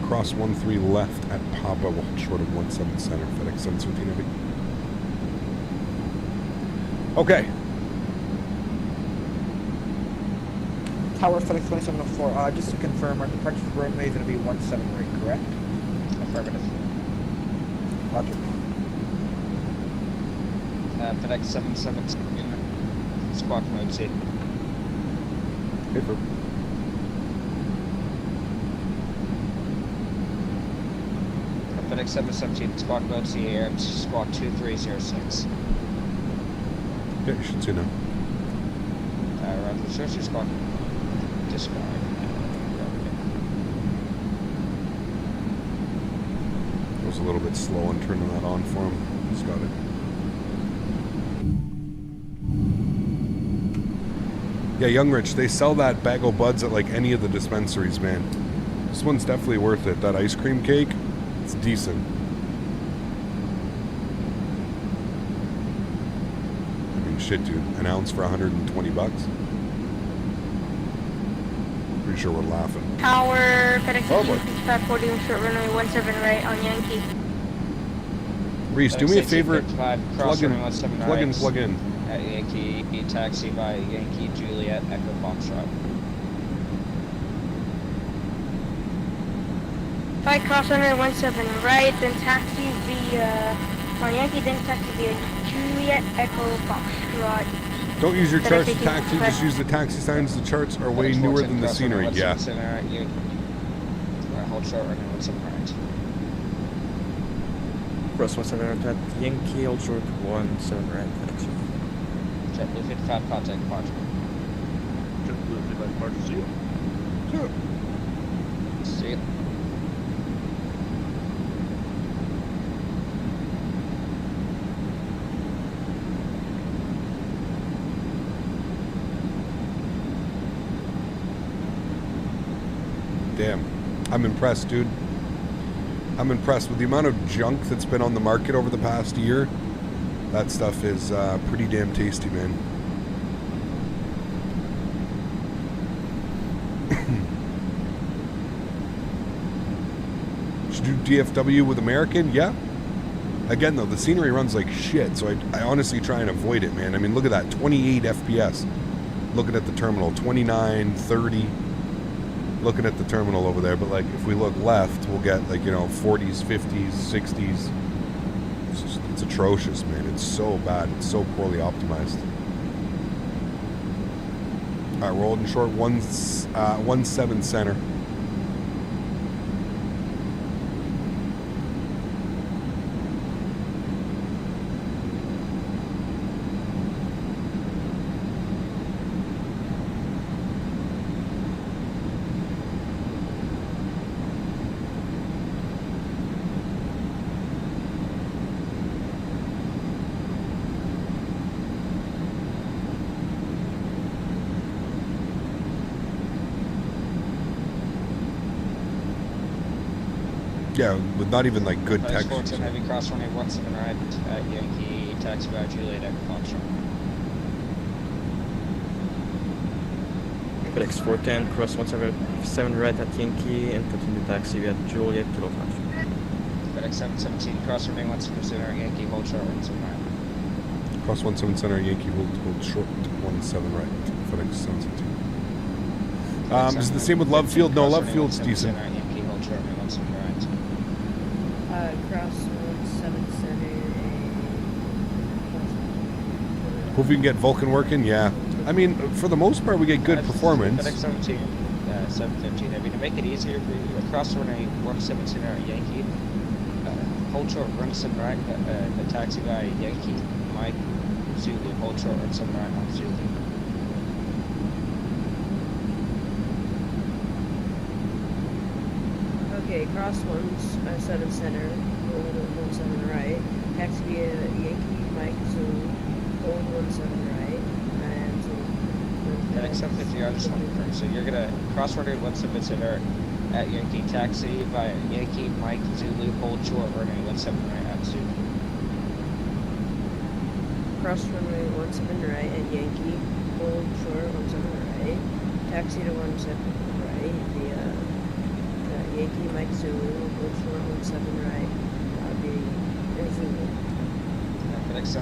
cross 13 left at Papa, hold short of 17 center, FedEx 717 Heavy. Okay. Tower FedEx 2704, just to confirm, our departure runway is going to be 17 right, correct? Affirmative. Roger. FedEx 717, squawk mode C. Paper. FedEx 717, squawk mode C, Erin, squawk 2306. Yeah, you should see now. Roger, search your squawk. Discard. It was a little bit slow on turning that on for him. He's got it. Yeah, Young Rich, they sell that bag of buds at like any of the dispensaries, man. This one's definitely worth it. That ice cream cake, it's decent. I mean, shit, dude. An ounce for 120 bucks? Pretty sure we're laughing. Tower, FedEx 5540, short runway 17 right on Yankee. Reese, do me a favor. Plug in. at Yankee, taxi by Yankee Juliet Echo Foxtrot. If I cross runway 17 right, then taxi via on Yankee, then taxi via Juliet Echo Foxtrot. Don't use your charts to taxi, just use the taxi signs. The charts are way newer than the scenery. Yeah. Hold short runway 17 right. Cross 17 at Yankee, hold short 17 right. JetBlue 55, contact departure. JetBlue 55, departure, see you. Sure. See you. Damn. I'm impressed, dude. I'm impressed with the amount of junk that's been on the market over the past year. That stuff is pretty damn tasty, man. Should do DFW with American? Yeah. Again, though, the scenery runs like shit, so I honestly try and avoid it, man. I mean, look at that. 28 FPS. Looking at the terminal. 29, 30. Looking at the terminal over there, but like if we look left, we'll get like, you know, 40s, 50s, 60s. It's atrocious, man. It's so bad. It's so poorly optimized. All right, we're holding short 17 center. Yeah, with not even like good text. Fortune, heavy cross runway 17 right at Yankee, taxi by Juliet Echo Foxtrot. FedEx 410, cross 17 right at Yankee and continue taxi via Juliet Kilo Foxtrot. FedEx 717, cross runway 17 center at Yankee, hold short 17 right. Cross 17 center, Yankee, hold short 17 right. FedEx 717. Is it the same with Love Field? No, Love Field's decent. Yankee, hold short 17 right. Cross 17 center. Hope you can get Vulcan working. Yeah. I mean, for the most part, we get good performance. FedEx 17, 715 heavy. To make it easier for you, cross runway 17 at Yankee, hold short 17 right, the taxi by Yankee, Mike, Zulu, hold short 17 right on Zulu. Okay, cross 17 center, hold 17 right, taxi via Yankee, Mike, Zulu, hold 17 right, and FedEx 750, I just want to confirm. So you're gonna cross runway 17 center at Yankee, taxi by Yankee, Mike, Zulu, hold short runway 17 right at Zulu. cross runway 17 right at Yankee, hold short 17 right, taxi to 17 right via Yankee, Mike, Zulu, hold short 17 right, Zulu. FedEx 7.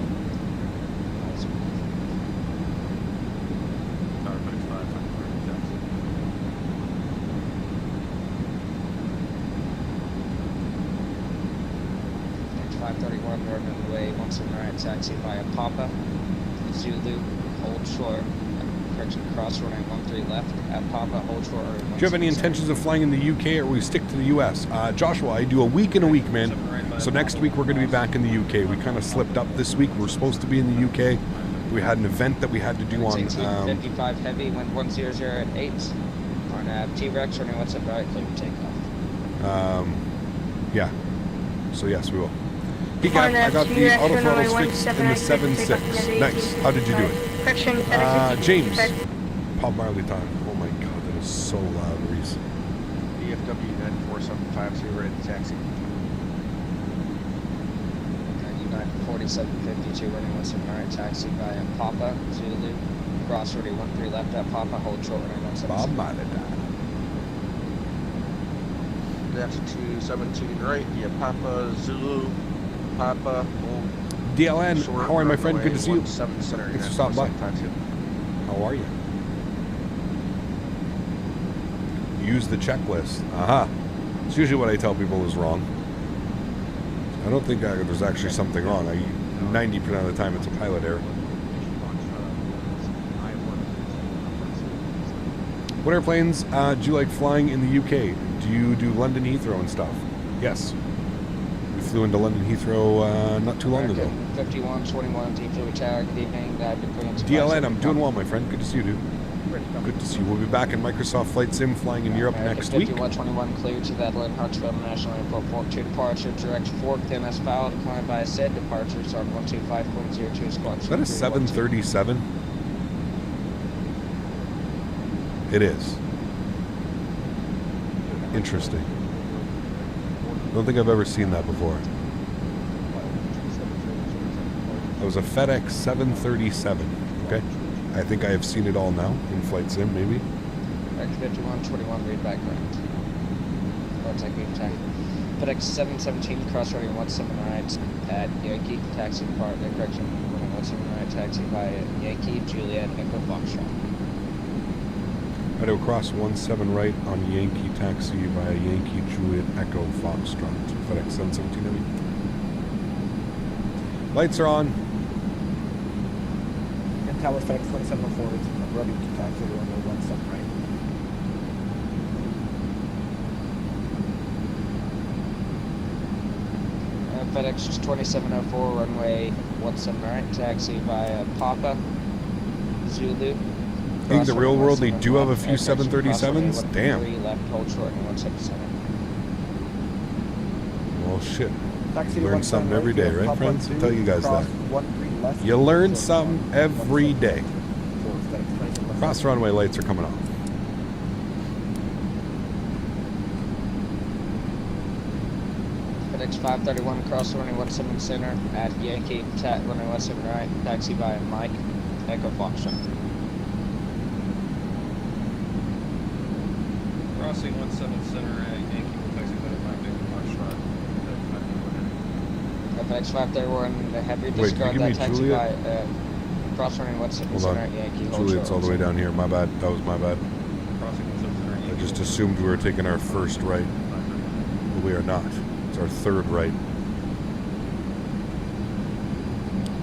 Taxi via Papa, Zulu, hold short, correction, cross runway 13 left at Papa, hold short. Do you have any intentions of flying in the UK, or we stick to the US? Joshua, I do a week and a week, man. So next week we're going to be back in the UK. We kind of slipped up this week. We're supposed to be in the UK. We had an event that we had to do on 55 heavy, wind 100 at 8 on T-Rex, running what's up right, clear to takeoff. Yeah. So yes, we will. Hey, Gav, I got the autothrottle fixed in the 7.6. Nice. How did you do it? James. Pop Marley time. Oh my god, that is so loud, Reese. DFW 94750, ready to taxi. 4752, running 17 right, taxi via Papa, Zulu, cross runway 13 left at Papa, hold short runway 17. Bob Marley time. That's 217 right, yeah, Papa, Zulu, Papa, hold. DLN, how are you, my friend? Good to see you. 17 center. Thanks for stopping by. How are you? Use the checklist. Aha. It's usually what I tell people is wrong. I don't think there's actually something wrong. 90% of the time it's a pilot error. What airplanes do you like flying in the UK? Do you do London Heathrow and stuff? Yes. We flew into London Heathrow not too long ago. 5121 T3 Tower, good evening. DLN, I'm doing well, my friend. Good to see you, dude. Good to see you. We'll be back in Microsoft Flight Sim flying in Europe next week. 5121 cleared to that Lynn Hartsville International Airport, Fork 2 departure, direct Fork, then as followed, declined by said departure, start 125.02 squawk. Is that a 737? It is. Interesting. I don't think I've ever seen that before. That was a FedEx 737. Okay. I think I have seen it all now in Flight Sim, maybe. X5121, read back right. Or take me check. FedEx 717, cross running 179 at Yankee, taxi partner, correction, 179 taxi via Yankee, Juliet, Echo Foxtrot. Right to cross 17 right on Yankee taxi via Yankee, Juliet, Echo Foxtrot. FedEx 717. Lights are on. Tower FedEx 2704, it's Robbie to taxi to runway 17 right. FedEx 2704, runway 17 right, taxi via Papa, Zulu. I think the real world, they do have a few 737s? Damn. Left, hold short, and 177. Well, shit. Learn something every day, right, friends? I'll tell you guys that. You learn something every day. Cross runway lights are coming off. FedEx 531 cross runway 17 center at Yankee, runway 17 right, taxi via Mike, Echo Foxtrot. Crossing 17 center at Yankee, taxi via Mike, Echo Foxtrot. FX 531, the heavy discard that taxi by cross running 17 center at Yankee. Juliet's all the way down here. My bad. That was my bad. I just assumed we were taking our first right. But we are not. It's our third right.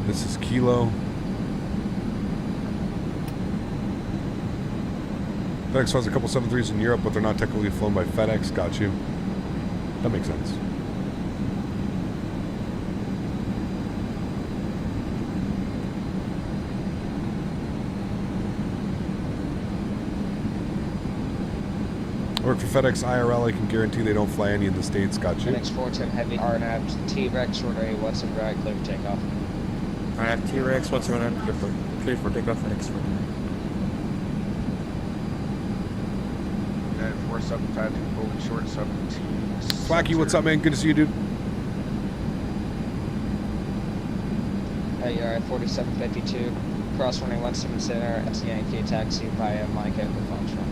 This is Kilo. FedEx flies a couple 73s in Europe, but they're not technically flown by FedEx. Got you. That makes sense. Work for FedEx IRL, I can guarantee they don't fly any in the States. Got you. FedEx 410 Heavy RNAV T-Rex Ordinary Watson Right, clear for takeoff. RNAV T-Rex Watson Right, clear for takeoff. FedEx 410. And 475 over short 17. Flacky, what's up, man? Good to see you, dude. Hey, you're at 4752. Cross running 17 center at Yankee taxi via Mike Echo Foxtrot.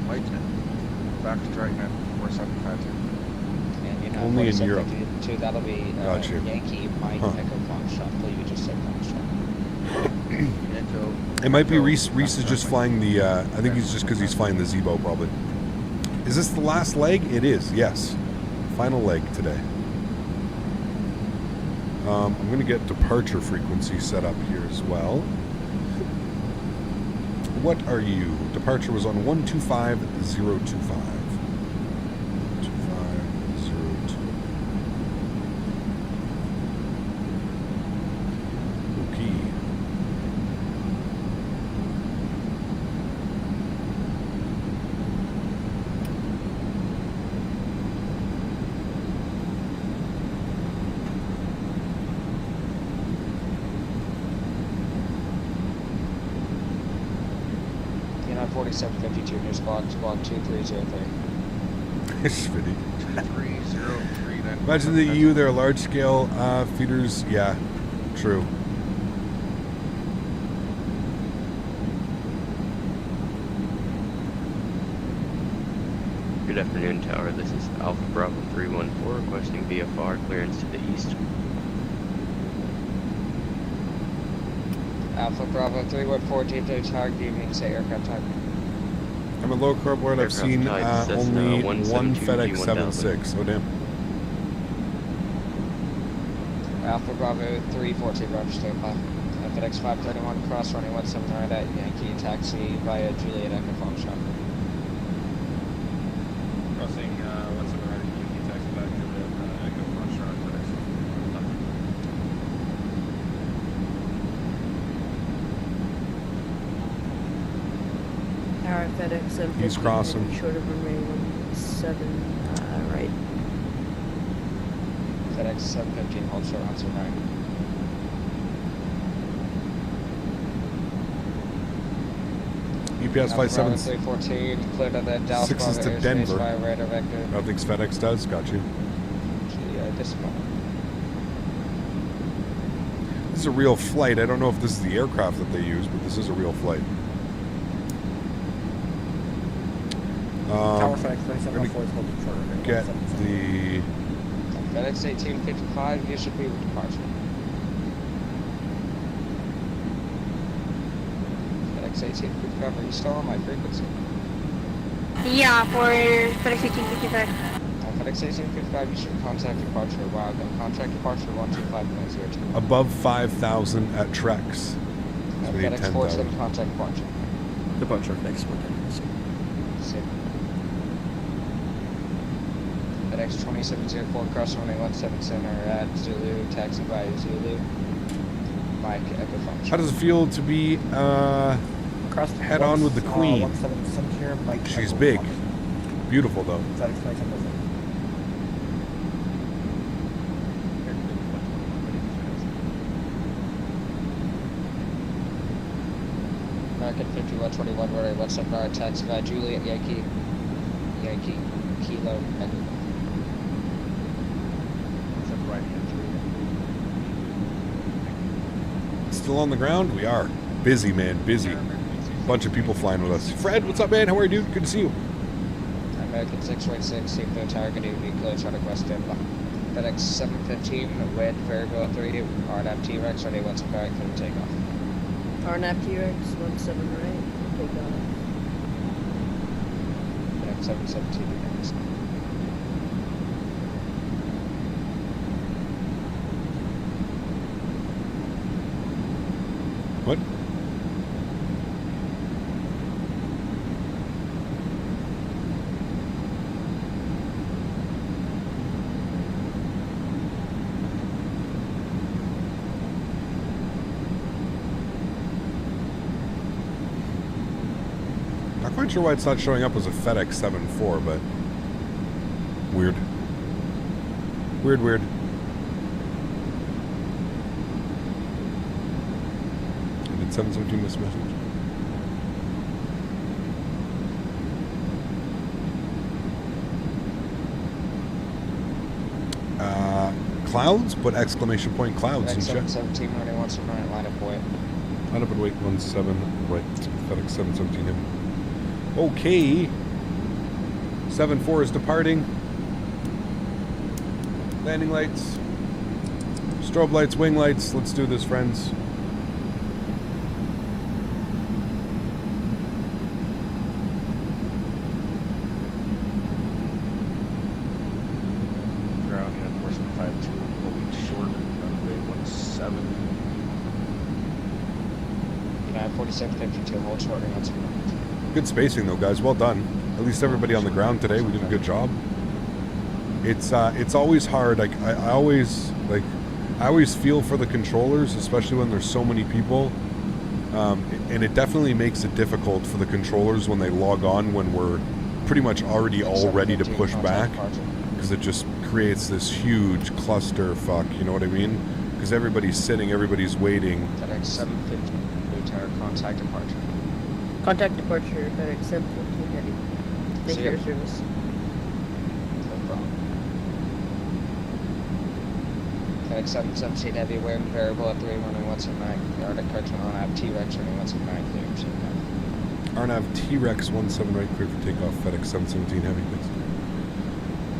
Mike, back to Triton 4752. And you know, only in Europe. That'll be Yankee, Mike, Echo Foxtrot. I believe you just said Foxtrot. It might be Reese. Reese is just flying the, I think he's just because he's flying the Zebo, probably. Is this the last leg? It is, yes. Final leg today. I'm going to get departure frequency set up here as well. What are you? Departure was on 125025. 12502. Okay. You know, 4752 near squawk 2303. Smitty. 2303. Imagine the EU, they're large scale feeders. Yeah, true. Good afternoon, Tower. This is Alpha Bravo 314 requesting VFR clearance to the east. Alpha Bravo 314 to target. Do you mean to say aircraft type? I'm a low carb word. I've seen only one FedEx 76. Oh, damn. Alpha Bravo 314, Roger, stand by. FedEx 531, cross running 179 at Yankee, taxi via Juliet Echo Farm Shop. Crossing 179 at Yankee, taxi via Juliet Echo Farm Shop, FedEx. Tower FedEx 715. He's crossing. Short of runway 17, right. FedEx 715, hold short on 29. UPS Flight 7. 314, cleared of the Dallas 6 is to airspace Denver. via radar vector. I think FedEx does. Got you. Decimal. This is a real flight. I don't know if this is the aircraft that they use, but this is a real flight. Tower FedEx I'm 2704 is holding for get the FedEx 1855, you should be with departure. FedEx 1855, are you still on my frequency? Yeah, for FedEx 1855. FedEx 1855, you should contact departure a while ago. Contact departure 125.02. above 5,000 at Trex. FedEx 47, contact departure. Departure FedEx 410. FedEx 2704, cross runway 17 center at Zulu, taxi via Zulu. Mike, Echo Farm. How does it feel to be head on with the Queen? She's big. Beautiful though. American 5121, runway 179, taxi via Juliet, Yankee, Kilo, Echo. Still on the ground? We are. Busy, man. Busy. Bunch of people flying with us. Fred, what's up, man? How are you, dude? Good to see you. American 616, Seafood targeting vehicle, try to request inbound. FedEx 715, red variable 3, RNAV T-Rex, ready once back for the takeoff. RNAV T-Rex 17 right, takeoff. FedEx 717, next. What? Not quite sure why it's not showing up as a FedEx 74, but weird. Weird. Did 717 miss message? Clouds? Put exclamation point clouds in chat. 717, running 179, line up wait. Line up and wait 17, right, FedEx 717 him. Okay. 74 is departing. Landing lights. Strobe lights, wing lights. Let's do this, friends. Ground reinforcement 52, holding short, runway 17. United 4752, hold short, ring on 2. Good spacing though, guys. Well done. At least everybody on the ground today. We did a good job. It's always hard. I always feel for the controllers, especially when there's so many people. And it definitely makes it difficult for the controllers when they log on when we're pretty much already all ready to push back, because it just creates this huge cluster fuck. You know what I mean? Because everybody's sitting, everybody's waiting. FedEx 750, new tower, contact departure. Contact departure, FedEx 715 heavy. Thank you for your service. No problem. FedEx 717 heavy, wind variable at 3, running 179. Arctic Cartoon on app T-Rex, running 179, clear for takeoff. Arnav T-Rex 17 right, clear for takeoff. FedEx 717 heavy, please.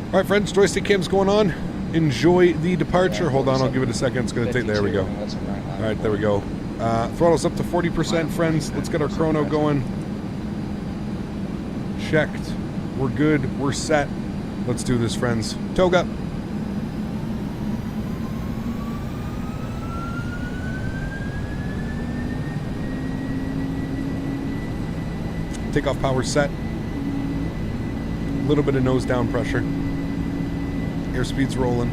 All right, friends, joystick cam's going on. Enjoy the departure. Hold on, I'll give it a second. It's going to take. There we go. All right, there we go. Throttle's up to 40%, friends. Let's get our chrono going. Checked. We're good. We're set. Let's do this, friends. Toga. Takeoff power set. A little bit of nose down pressure. Airspeed's rolling.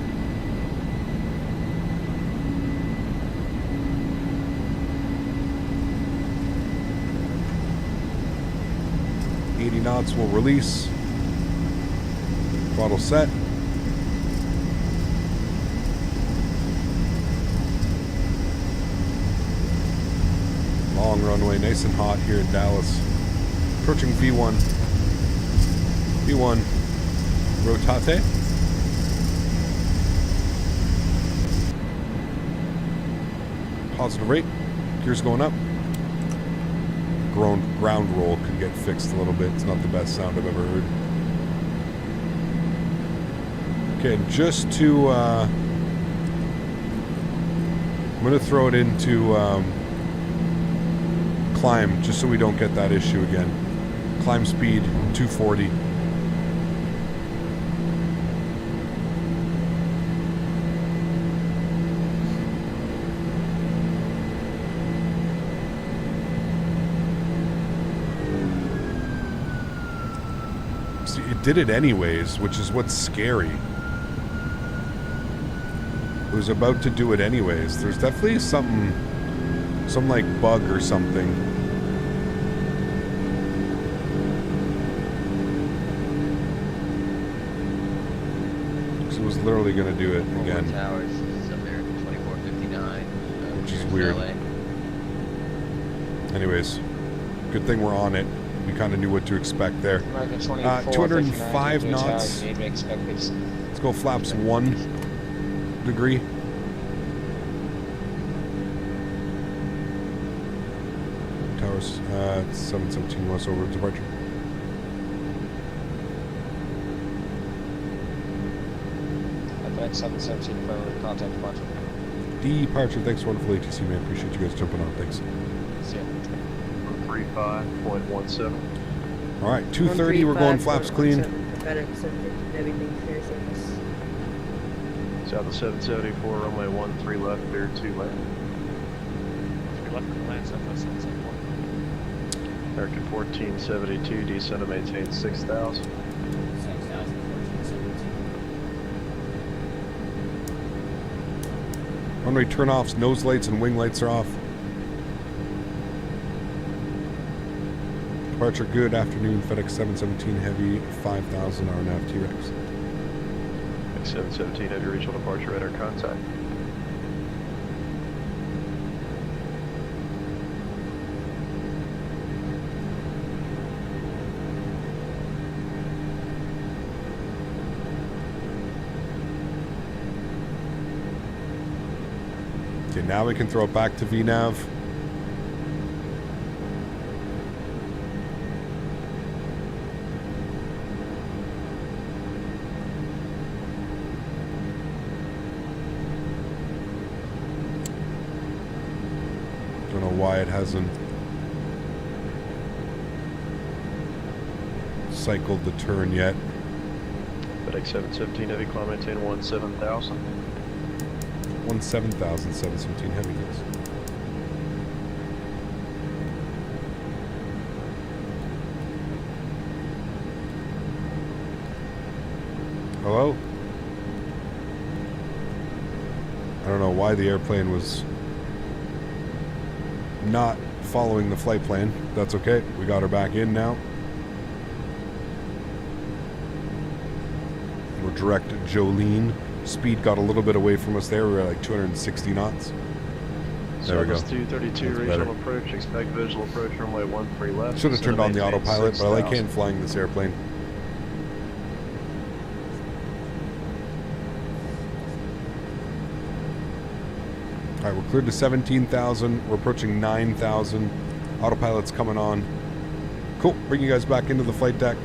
Knots will release. Throttle set. Long runway, nice and hot here in Dallas. Approaching V1. V1. Rotate. Positive rate. Gears going up. Ground roll could get fixed a little bit. It's not the best sound I've ever heard. Okay, just to I'm gonna throw it into climb just so we don't get that issue again. Climb speed 240. Did it anyways, which is what's scary. It was about to do it anyways. There's definitely some like bug or something. Because it was literally going to do it again. Towers, American 2459. Which is weird. LA. Anyways, good thing we're on it. We kind of knew what to expect there. 205 knots. Let's go flaps 1 degree. Towers 717 west over departure. At 717 for contact departure. Departure. Thanks, wonderful ATC, man. Appreciate you guys jumping on. Thanks. See ya. 35.17. All right, 230. We're going flaps clean. Everything fair surface. South of 774, runway 13 left, bear 2 left. 3 left and land southwest 771. American 1472, descend to maintain 6,000. 6,000, 1417. Runway turnoffs, nose lights and wing lights are off. Departure good. Afternoon. FedEx 717 Heavy 5,000 RNAV T-Rex. FedEx 717 Heavy regional departure radar contact. Okay, now we can throw it back to VNAV. Why it hasn't cycled the turn yet. FedEx 717 Heavy, climb maintain 17,000. 17,000, 717 Heavy, yes. Hello? I don't know why the airplane was not following the flight plan. That's okay. We got her back in now. We're direct at Jolene. Speed got a little bit away from us there. We were at like 260 knots. There we go. 232 regional approach. Expect visual approach runway 13 left. Should have turned on the autopilot, but I like hand flying this airplane. Alright, we're cleared to 17,000. We're approaching 9,000. Autopilot's coming on. Cool. Bring you guys back into the flight deck.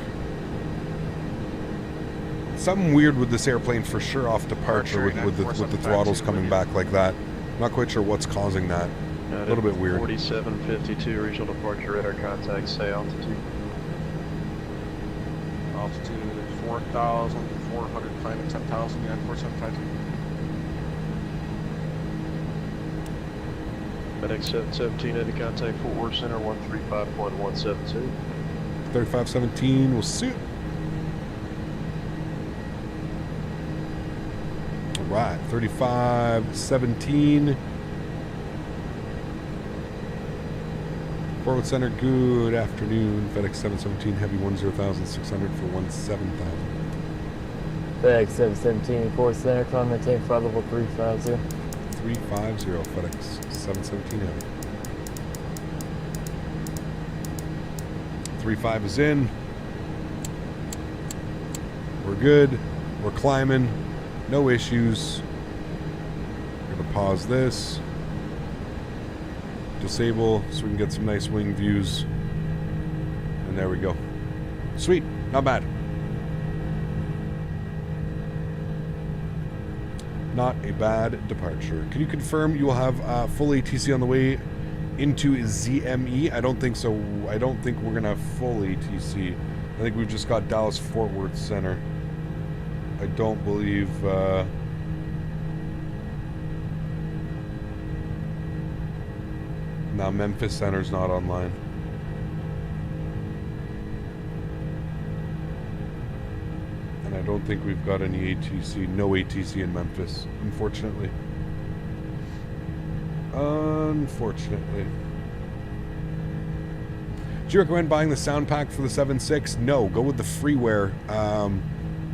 Something weird with this airplane for sure off departure with the throttles coming back like that. Not quite sure what's causing that. A little bit weird. 4752 regional departure radar contact, say altitude. Altitude 4,400, climbing 10,000, United 4752. FedEx 717 heavy contact Fort Worth Center 135.172. 3517 will suit. Alright, 3517. Fort Worth Center, good afternoon. FedEx 717 heavy 10,600 for 17,000. FedEx 717 Fort Worth Center, climb maintain flight level 350. 350 FedEx 717 heavy. 35 is in. We're good. We're climbing. No issues. I'm gonna pause this. Disable so we can get some nice wing views. And there we go. Sweet. Not bad. Not a bad departure. Can you confirm you will have full ATC on the way into ZME? I don't think so. I don't think we're gonna have full ATC. I think we've just got Dallas Fort Worth Center. I don't believe no, Memphis Center's not online. And I don't think we've got any ATC, no ATC in Memphis, unfortunately. Unfortunately. Do you recommend buying the sound pack for the 7.6? No, go with the freeware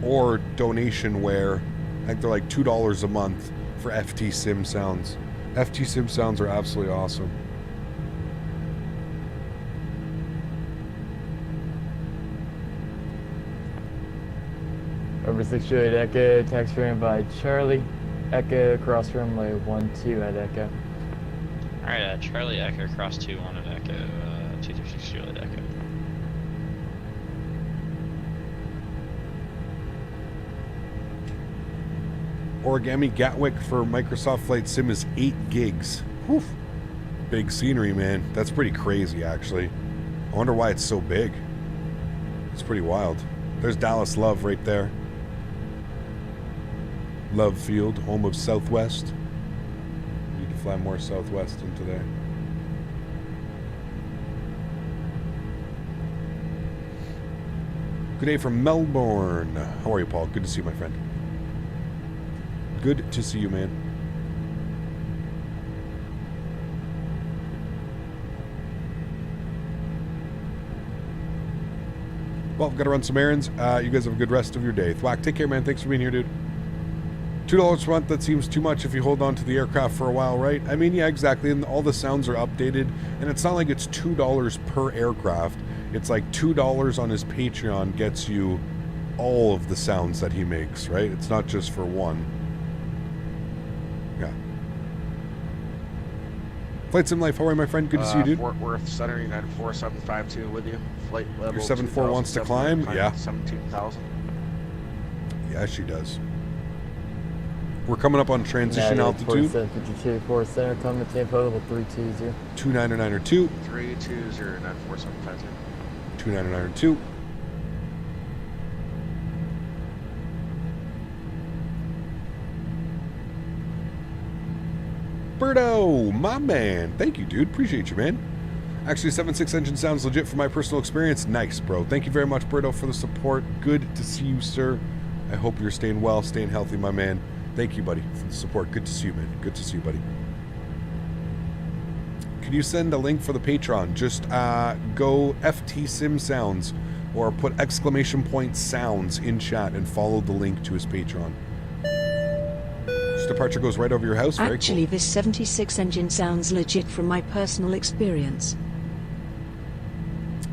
or donationware. I think they're like $2 a month for FT Sim sounds. FT Sim sounds are absolutely awesome. Over 6 Juliet Echo, taxi ran by Charlie. Echo, cross runway 12 at Echo. Alright, Charlie Echo, cross 21 at Echo, 236 Juliet Echo. Origami Gatwick for Microsoft Flight Sim is 8 gigs. Whew. Big scenery, man. That's pretty crazy, actually. I wonder why it's so big. It's pretty wild. There's Dallas Love right there. Love Field, home of Southwest. Need to fly more Southwest into there. Good day from Melbourne. How are you, Paul? Good to see you, my friend. Good to see you, man. Well, I've got to run some errands. You guys have a good rest of your day. Thwack, take care, man. Thanks for being here, dude. $2 per month, that seems too much if you hold on to the aircraft for a while, right? I mean, yeah, exactly. And all the sounds are updated. And it's not like it's $2 per aircraft. It's like $2 on his Patreon gets you all of the sounds that he makes, right? It's not just for one. Yeah. Flight Sim Life, how are you, my friend? Good to see you, dude. Fort Worth Center, United 4752 with you. Flight level. Your 74 wants to climb? Yeah. 17,000. Yeah, she does. We're coming up on transition altitude. 4752 Fort Center, climb maintain flight level 320. 299 or 2. 320, 94752. 299 or 2. Birdo, my man. Thank you, dude. Appreciate you, man. Actually, 7.6 engine sounds legit from my personal experience. Nice, bro. Thank you very much, Birdo, for the support. Good to see you, sir. I hope you're staying well, staying healthy, my man. Thank you, buddy, for the support. Good to see you, man. Good to see you, buddy. Can you send a link for the Patreon? Just go FT Sim Sounds or put ! sounds in chat and follow the link to his Patreon. This departure goes right over your house. Very Actually, cool. this 76 engine sounds legit from my personal experience.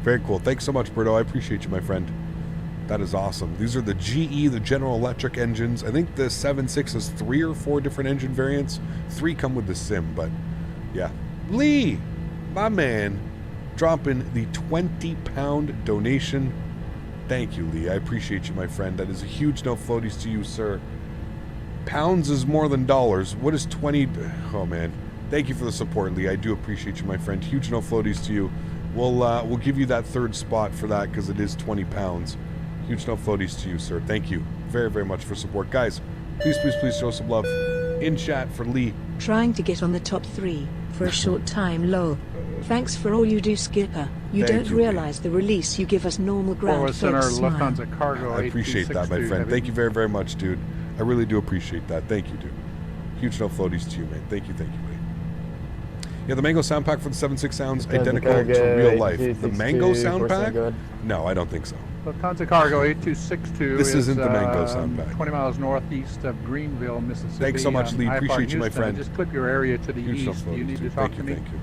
Very cool. Thanks so much, Berto. I appreciate you, my friend. That is awesome. These are the GE, the General Electric engines. I think the 7.6 has 3 or 4 different engine variants. 3 come with the Sim, but yeah. Lee, my man, dropping the 20-pound donation. Thank you, Lee. I appreciate you, my friend. That is a huge no floaties to you, sir. Pounds is more than dollars. What is 20? Oh, man. Thank you for the support, Lee. I do appreciate you, my friend. Huge no floaties to you. We'll give you that third spot for that because it is 20 pounds. Huge no floaties to you, sir. Thank you very, very much for support. Guys, please, please, please show some love in chat for Lee. Trying to get on the top 3 for a short time, lol. Thanks for all you do, Skipper. You Thank don't you, realize the release you give us normal ground folks smile. I appreciate that, my friend. Thank you very, very much, dude. I really do appreciate that. Thank you, dude. Huge no floaties to you, man. Thank you, buddy. Yeah, the Mango sound pack for the 7.6 sounds identical to real life. The Mango sound pack? No, I don't think so. Lufthansa Cargo 8262 This isn't the Mango sound pack. 20 miles northeast of Greenville, Mississippi. Thanks so much, Lee. Appreciate you, my friend. Just click your area to the Huge east. Do you need to talk to me? Thank you.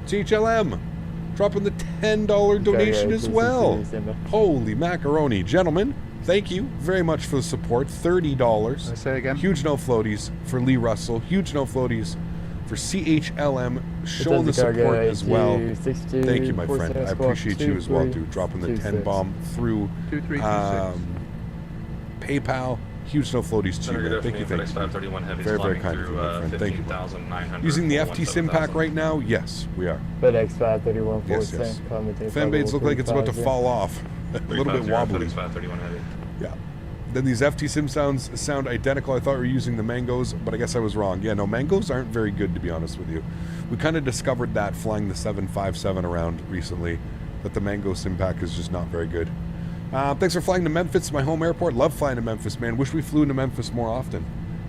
THLM, dropping the $10 donation as well. Holy macaroni. Gentlemen, thank you very much for the support. $30. I say again? Huge no floaties for Lee Russell. Huge no floaties for CHLM. Showing the support as well. Thank you, my friend. I appreciate you as well, dude. Dropping the 10 bomb through PayPal. Huge no floaties to you. Thank you, thank you. Very, very kind of you, my friend. Thank you. Using the FT Sim pack right now? Yes, we are. FedEx 531 yes, yes. Fan blades look like it's about to fall off. A little bit wobbly. Yeah. Then these FT Sim sounds sound identical. I thought we were using the Mangoes, but I guess I was wrong. Yeah, no, Mangoes aren't very good, to be honest with you. We kind of discovered that flying the 757 around recently, that the Mango Sim pack is just not very good. Thanks for flying to Memphis, my home airport. Love flying to Memphis, man. Wish we flew into Memphis more often.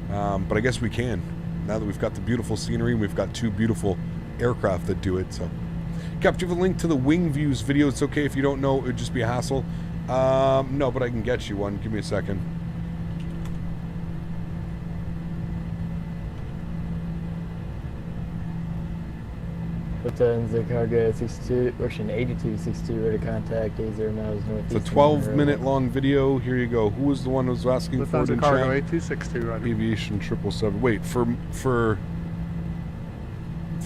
But I guess we can, now that we've got the beautiful scenery and we've got 2 beautiful aircraft that do it. So, Cap, do you have a link to the wing views video? It's okay if you don't know, it would just be a hassle. No, but I can get you one. Give me a second. Lufthansa Cargo 62, Ocean 8262, ready to contact 80 miles northeast. It's a 12-minute long video. Here you go. Who was the one who was asking for it in Cargo chat? 8262, right? Aviation 777. Wait,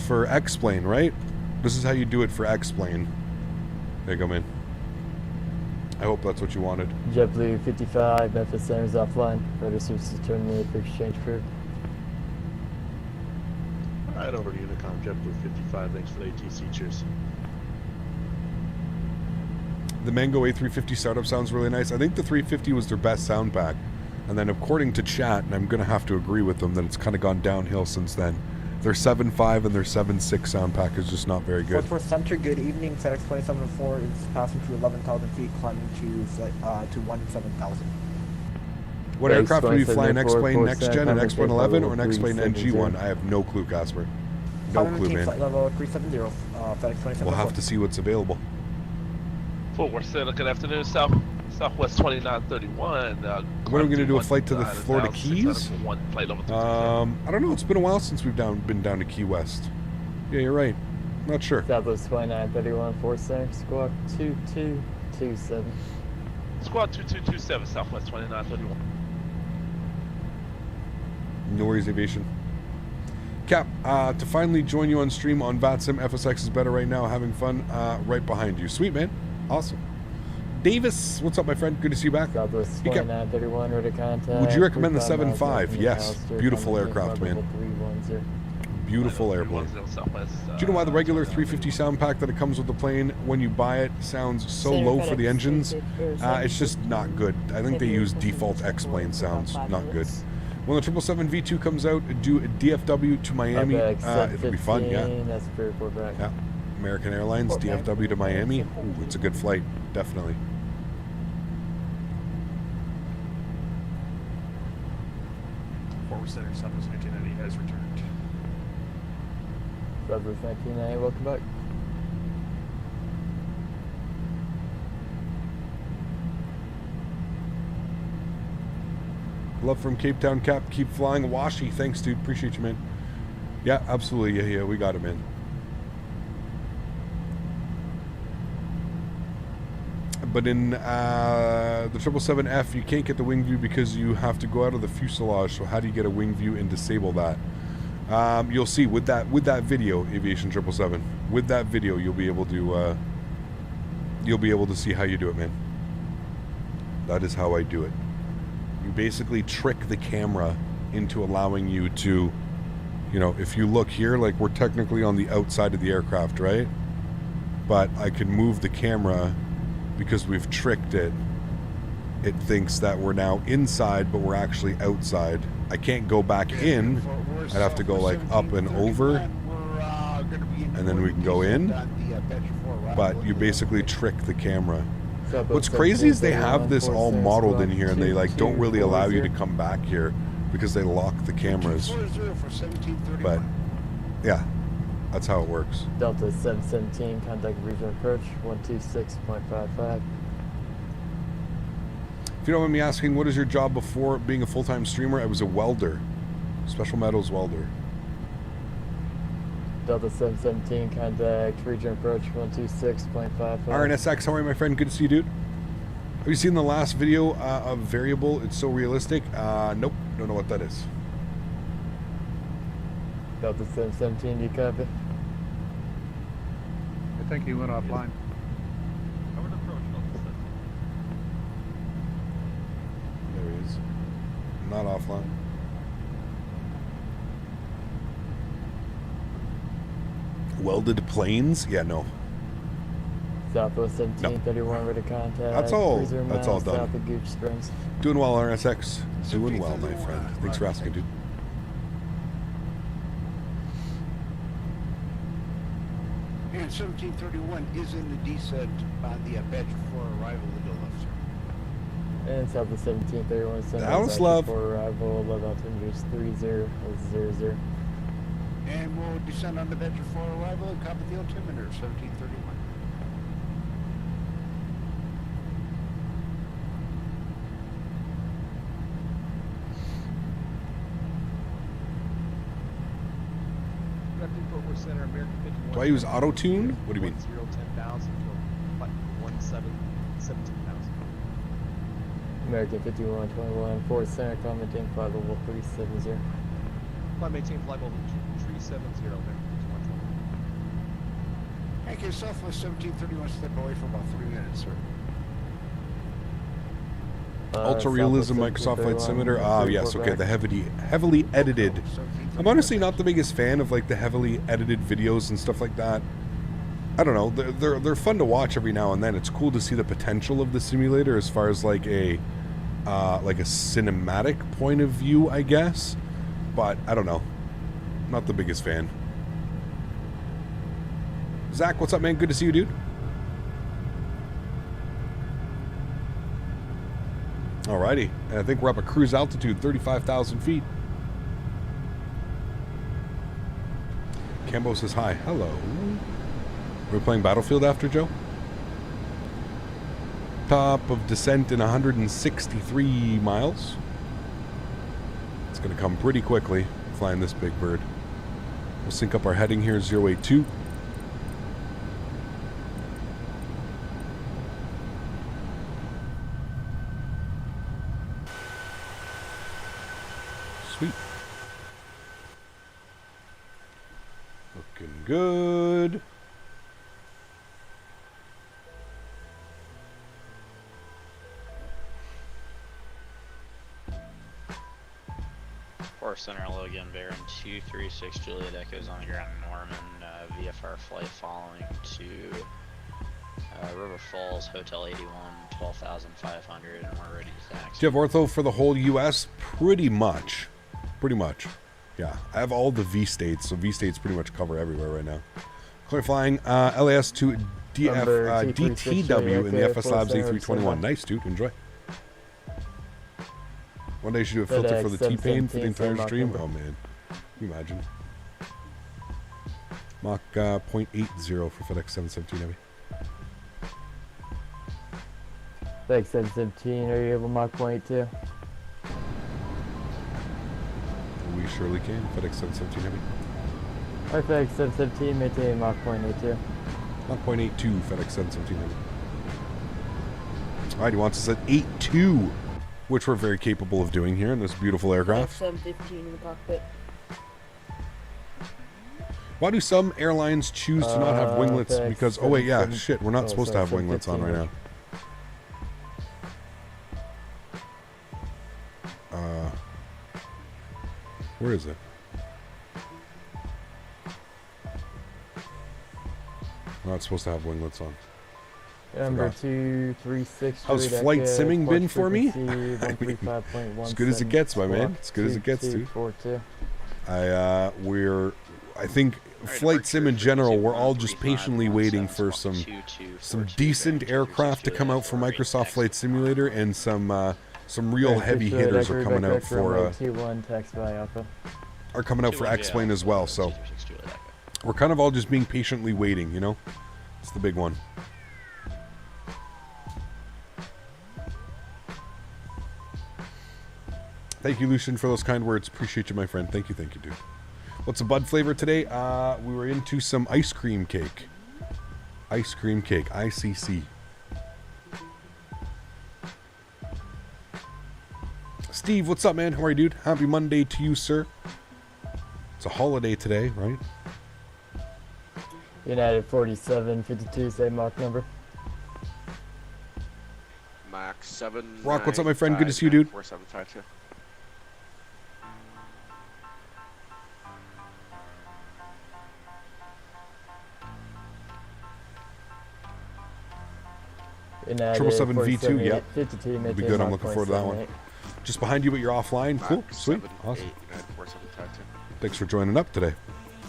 for X-Plane, right? This is how you do it for X-Plane. There you go, man. I hope that's what you wanted. JetBlue 55, Memphis Center's offline. Rudder services terminated for exchange crew. Right over to Unicom, JetBlue 55. Thanks for the ATC. Cheers. The Mango A350 startup sounds really nice. I think the 350 was their best sound pack. And then according to chat, and I'm going to have to agree with them, that it's kind of gone downhill since then. Their 7.5 and their 7.6 sound pack is just not very good. For Center, good evening. FedEx 2704 is passing through 11,000 feet, climbing to 17,000. What aircraft are you flying? X-Plane Next Gen, an X-Plane 11 or an X-Plane NG1? I have no clue, Casper. No clue, man. Flight level 370, FedEx 2704. We'll have to see what's available. Fort Worth Center, good afternoon. Southwest 2931. When are we going to do a flight to the Florida Keys? I don't know. It's been a while since we've been down to Key West. Yeah, you're right. Not sure. Southwest 2931, Fort Center, Squawk 2227. Squawk 2227, Southwest 2931. No worries, Aviation. Cap, to finally join you on stream on VATSIM, FSX is better right now, having fun right behind you. Sweet, man. Awesome. Davis, what's up, my friend? Good to see you back. Southwest 2931, ready to contact. Would you recommend the 7.5? Yes. Beautiful aircraft, man. Beautiful airplane. Do you know why the regular 350 sound pack that it comes with the plane, when you buy it, sounds so low for the engines? It's just not good. I think they use default X-Plane sounds. Not good. When the 777 V2 comes out, do a DFW to Miami. It'll be fun, yeah. Yeah. American Airlines, DFW to Miami. Ooh, it's a good flight, definitely. Forward Center, Southwest 1990 has returned. Southwest 1990, welcome back. Love from Cape Town, Cap. Keep flying. Washi, thanks, dude. Appreciate you, man. Yeah, absolutely. Yeah, we got it, man. But in the 777F, you can't get the wing view because you have to go out of the fuselage. So how do you get a wing view and disable that? You'll see with that video, Aviation 777. With that video, you'll be able to see how you do it, man. That is how I do it. You basically trick the camera into allowing you to, you know, if you look here, like we're technically on the outside of the aircraft, right? But I can move the camera because we've tricked it. It thinks that we're now inside, but we're actually outside. I can't go back in. I'd have to go like up and over, and then we can go in. But you basically trick the camera. What's crazy is they have this all modeled in here, and they like don't really allow you to come back here because they lock the cameras. But yeah, that's how it works. Delta 717, contact regional approach 126.55. If you don't mind me asking, what is your job before being a full-time streamer? I was a welder, special metals welder. Delta 717, contact region approach 126.55. RNSX, how are you, my friend? Good to see you, dude. Have you seen the last video of Variable? It's so realistic. Nope, don't know what that is. Delta 717, do you copy? I think he went offline. There he is. Not offline. Welded planes? Yeah, no. Southwest 1731, ready to contact. That's all done. South of Gooch Springs. Doing well, RSX. Doing well, my friend. Thanks for asking, dude. And 1731 is in the descent on the batch before arrival of the left, sir. And Southwest 1731, Dallas Love. For arrival, love altimeters 3000. And we'll descend on the batch before arrival and copy the altimeter, 1731. Center, American 51. Do I use auto tune? What do you mean? 10,000 for 17,000. American 5121, Fort Center, call maintain flight level 370. Flight maintain flight level 370, American 5121. Okay, Southwest 1731, step away for about 3 minutes, sir. Ultra realism Microsoft Flight Simulator. Ah, yes, okay. The heavily edited. I'm honestly not the biggest fan of like the heavily edited videos and stuff like that. I don't know. They're fun to watch every now and then. It's cool to see the potential of the simulator as far as like a cinematic point of view, I guess. But I don't know. Not the biggest fan. Zach, what's up, man? Good to see you, dude. Alrighty, and I think we're up at cruise altitude, 35,000 feet. Cambo says hi. Hello. We're playing Battlefield after, Joe? Top of descent in 163 miles. It's going to come pretty quickly, flying this big bird. We'll sync up our heading here, 082. Sweet. Looking good. Fort Center, Logan, Baron 236, Juliet Echoes on the ground, Norman, VFR flight following to River Falls, Hotel 81, 12,500, and we're ready to taxi. Do you have ortho for the whole U.S.? Pretty much. Pretty much. Yeah. I have all the V states, so V states pretty much cover everywhere right now. Clear flying LAS to DTW in the FS Labs A321. Nice, dude. Enjoy. One day you should do a filter for the T-Pain for the entire stream. Oh, man. Can you imagine? Mach 0.80 for FedEx 717 Heavy. FedEx 717, are you able to Mach 0.82? We surely can. FedEx 717 Heavy. Alright, FedEx 717, maintain Mach 0.82. Mach 0.82, FedEx 717 Heavy. Alright, he wants us at 8.2, which we're very capable of doing here in this beautiful aircraft. 715 in the cockpit. Why do some airlines choose to not have winglets? Because, oh wait, yeah, shit, we're not supposed to have winglets on right now. Where is it? We're not supposed to have winglets on. Number 236. How's flight simming been for me? As good as it gets, my man. As good as it gets, dude. I think flight sim in general, we're all just patiently waiting for some decent aircraft to come out for Microsoft Flight Simulator, and some real heavy hitters are coming out for X-Plane as well. So we're kind of all just being patiently waiting, you know. It's the big one. Thank you, Lucian, for those kind words. Appreciate you, my friend. Thank you, dude. What's the bud flavor today? We were into some ice cream cake. Ice cream cake, ICC. Steve, what's up, man? How are you, dude? Happy Monday to you, sir. It's a holiday today, right? United 4752, same mark number. Max 7. Rock, what's up, my friend? Good to see you, dude. 4752. Triple 7 V2, yeah. It'll be good. I'm looking forward to that one. Just behind you, but you're offline. Cool, sweet, awesome. Thanks for joining up today.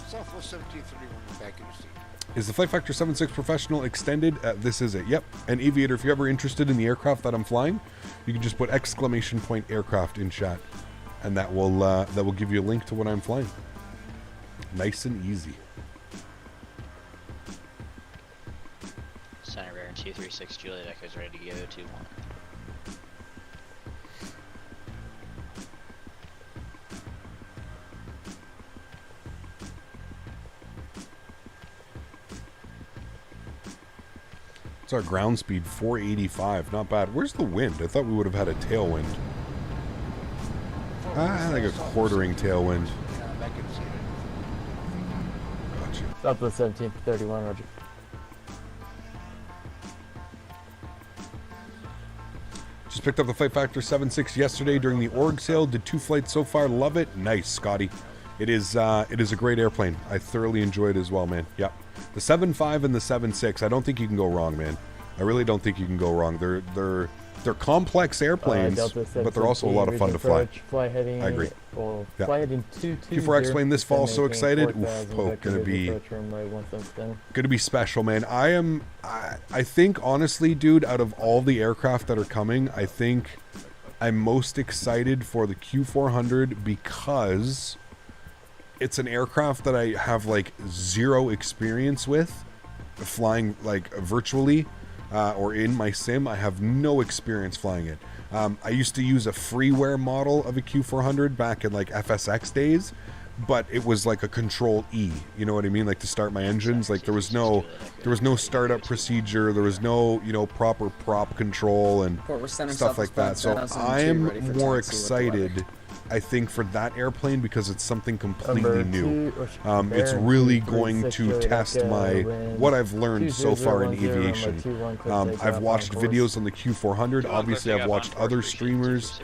Southwest 1731 back in the seat. Is the Flight Factor 76 Professional extended? This is it. Yep. And Aviator, if you're ever interested in the aircraft that I'm flying, you can just put !aircraft in chat, and that will give you a link to what I'm flying. Nice and easy. Center Baron 236 Juliet Echo's ready to go 2-1. It's our ground speed, 485. Not bad. Where's the wind? I thought we would have had a tailwind. Like a quartering tailwind. Gotcha. Southwest 1731, Roger. Just picked up the Flight Factor 76 yesterday during the org sale. Did 2 flights so far. Love it. Nice, Scotty. It is a great airplane. I thoroughly enjoyed it as well, man. Yep. The 7.5 and the 7.6, I don't think you can go wrong, man. I really don't think you can go wrong. They're complex airplanes, but they're also a lot of fun to fly. I agree. Yeah. Q4X plane this fall, so excited. Oof, gonna be special, man. I think honestly, dude, out of all the aircraft that are coming, I think I'm most excited for the Q400 because it's an aircraft that I have like zero experience with flying, like virtually or in my sim. I have no experience flying it. I used to use a freeware model of a Q400 back in like FSX days, but it was like a Control E, you know what I mean, like to start my engines. Like there was no startup procedure, there was no, you know, proper prop control and stuff like that. So I am more excited, I think, for that airplane because it's something completely new. It's really going to test what I've learned so far in aviation. I've watched videos on the Q400. Obviously, I've watched other streamers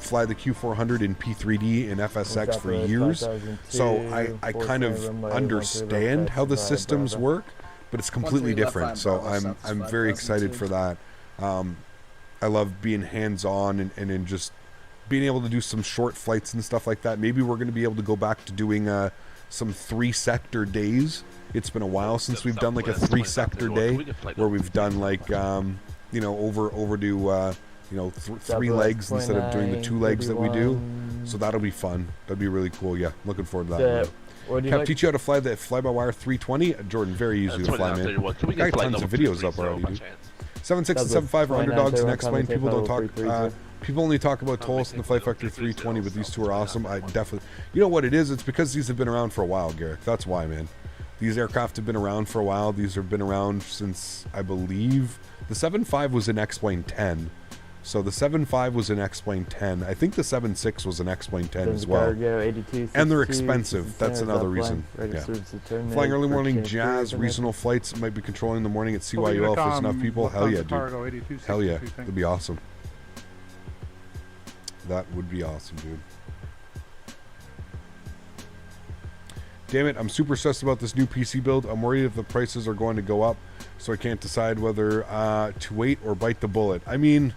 fly the Q400 in P3D and FSX for years. So I kind of understand how the systems work, but it's completely different. So I'm very excited for that. I love being hands-on and just being able to do some short flights and stuff like that. Maybe we're going to be able to go back to doing some 3-sector days. It's been a while since we've done like a 3-sector day where we've done like you know, over to you know, 3 legs instead of doing the 2 legs that we do. So that'll be fun. That'd be really cool. Yeah, looking forward to that. Can I teach you how to fly the fly-by-wire 320? Jordan, very easy to fly, man. Got tons of videos up already, dude. 7.6 and 7.5 are underdogs and X-Plane. People don't talk. People only talk about Toliss and the Flight Factor 320, but these two are awesome. I definitely... You know what it is? It's because these have been around for a while, Garrick. That's why, man. These aircraft have been around for a while. These have been around since, I believe... The 7.5 was an X-Plane 10. So the 7.5 was an X-Plane 10. I think the 7.6 was an X-Plane 10 as well. And they're expensive. That's another reason. Yeah. Flying early morning jazz regional flights. Might be controlling in the morning at CYUL if there's enough people. Hell yeah, dude. Hell yeah. That'd be awesome. That would be awesome, dude. Damn it, I'm super stressed about this new PC build. I'm worried if the prices are going to go up, so I can't decide whether to wait or bite the bullet. I mean,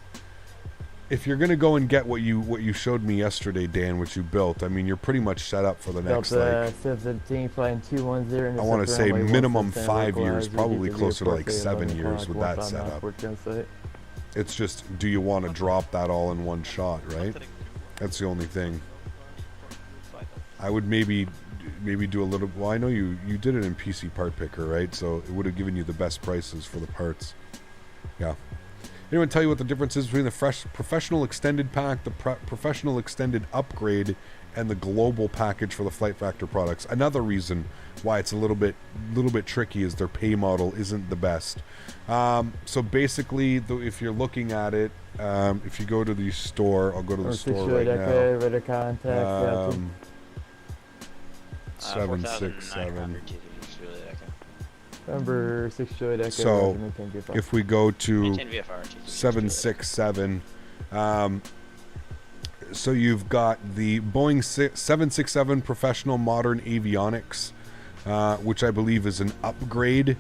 if you're gonna go and get what you showed me yesterday, Dan, what you built, I mean, you're pretty much set up for the next like. 15 flying 210. I want to say minimum 5 years, probably closer to like 7 years with that setup. It's just, do you want to drop that all in one shot, right? That's the only thing. I would maybe do a little. Well, I know you did it in PC Part Picker, right? So it would have given you the best prices for the parts. Yeah. Anyone tell you what the difference is between the professional extended pack, the professional extended upgrade, and the global package for the Flight Factor products? Another reason why it's a little bit tricky is their pay model isn't the best. So basically, if you're looking at it, if you go to the store, I'll go to the store right now. 767. Number 6 Juliet Echo. So if we go to 767, so you've got the Boeing 767 Professional Modern Avionics, which I believe is an upgrade,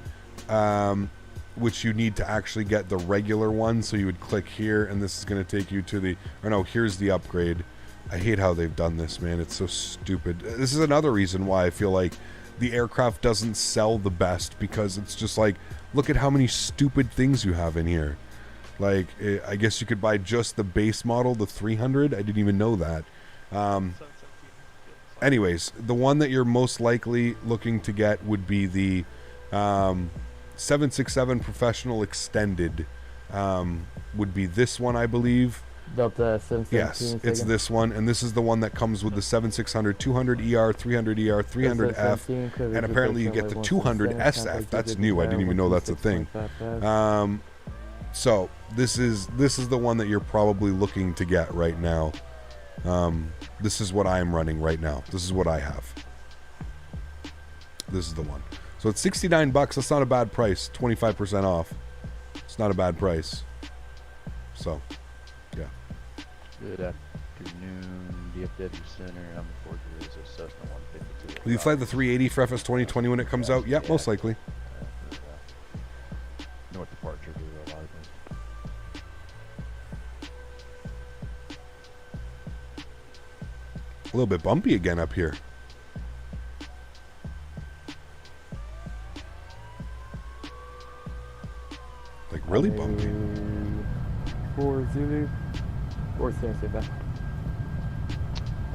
which you need to actually get the regular one. So you would click here, and this is going to take you to the, or no, here's the upgrade. I hate how they've done this, man. It's so stupid. This is another reason why I feel like the aircraft doesn't sell the best, because it's just like, look at how many stupid things you have in here. Like, I guess you could buy just the base model, the 300. I didn't even know that. Anyways, the one that you're most likely looking to get would be the 767 Professional Extended. Would be this one, I believe. Delta 717. Yes, it's this one, and this is the one that comes with the 7600, 200 ER, 300 ER, 300F, and apparently you get the 200 SF. That's new. I didn't even know that's a thing. So this is the one that you're probably looking to get right now. This is what I am running right now. This is what I have. This is the one. So it's $69. That's not a bad price. 25% off. It's not a bad price. So, yeah. Good afternoon, DFW Center. I'm a Ford Cruiser, Cessna 152. Will you fly the 380 for FS 2020 when it comes out? Yep, most likely. North departure to a lot of things. A little bit bumpy again up here. Like really bumpy. 4 Zulu. 4 standing by.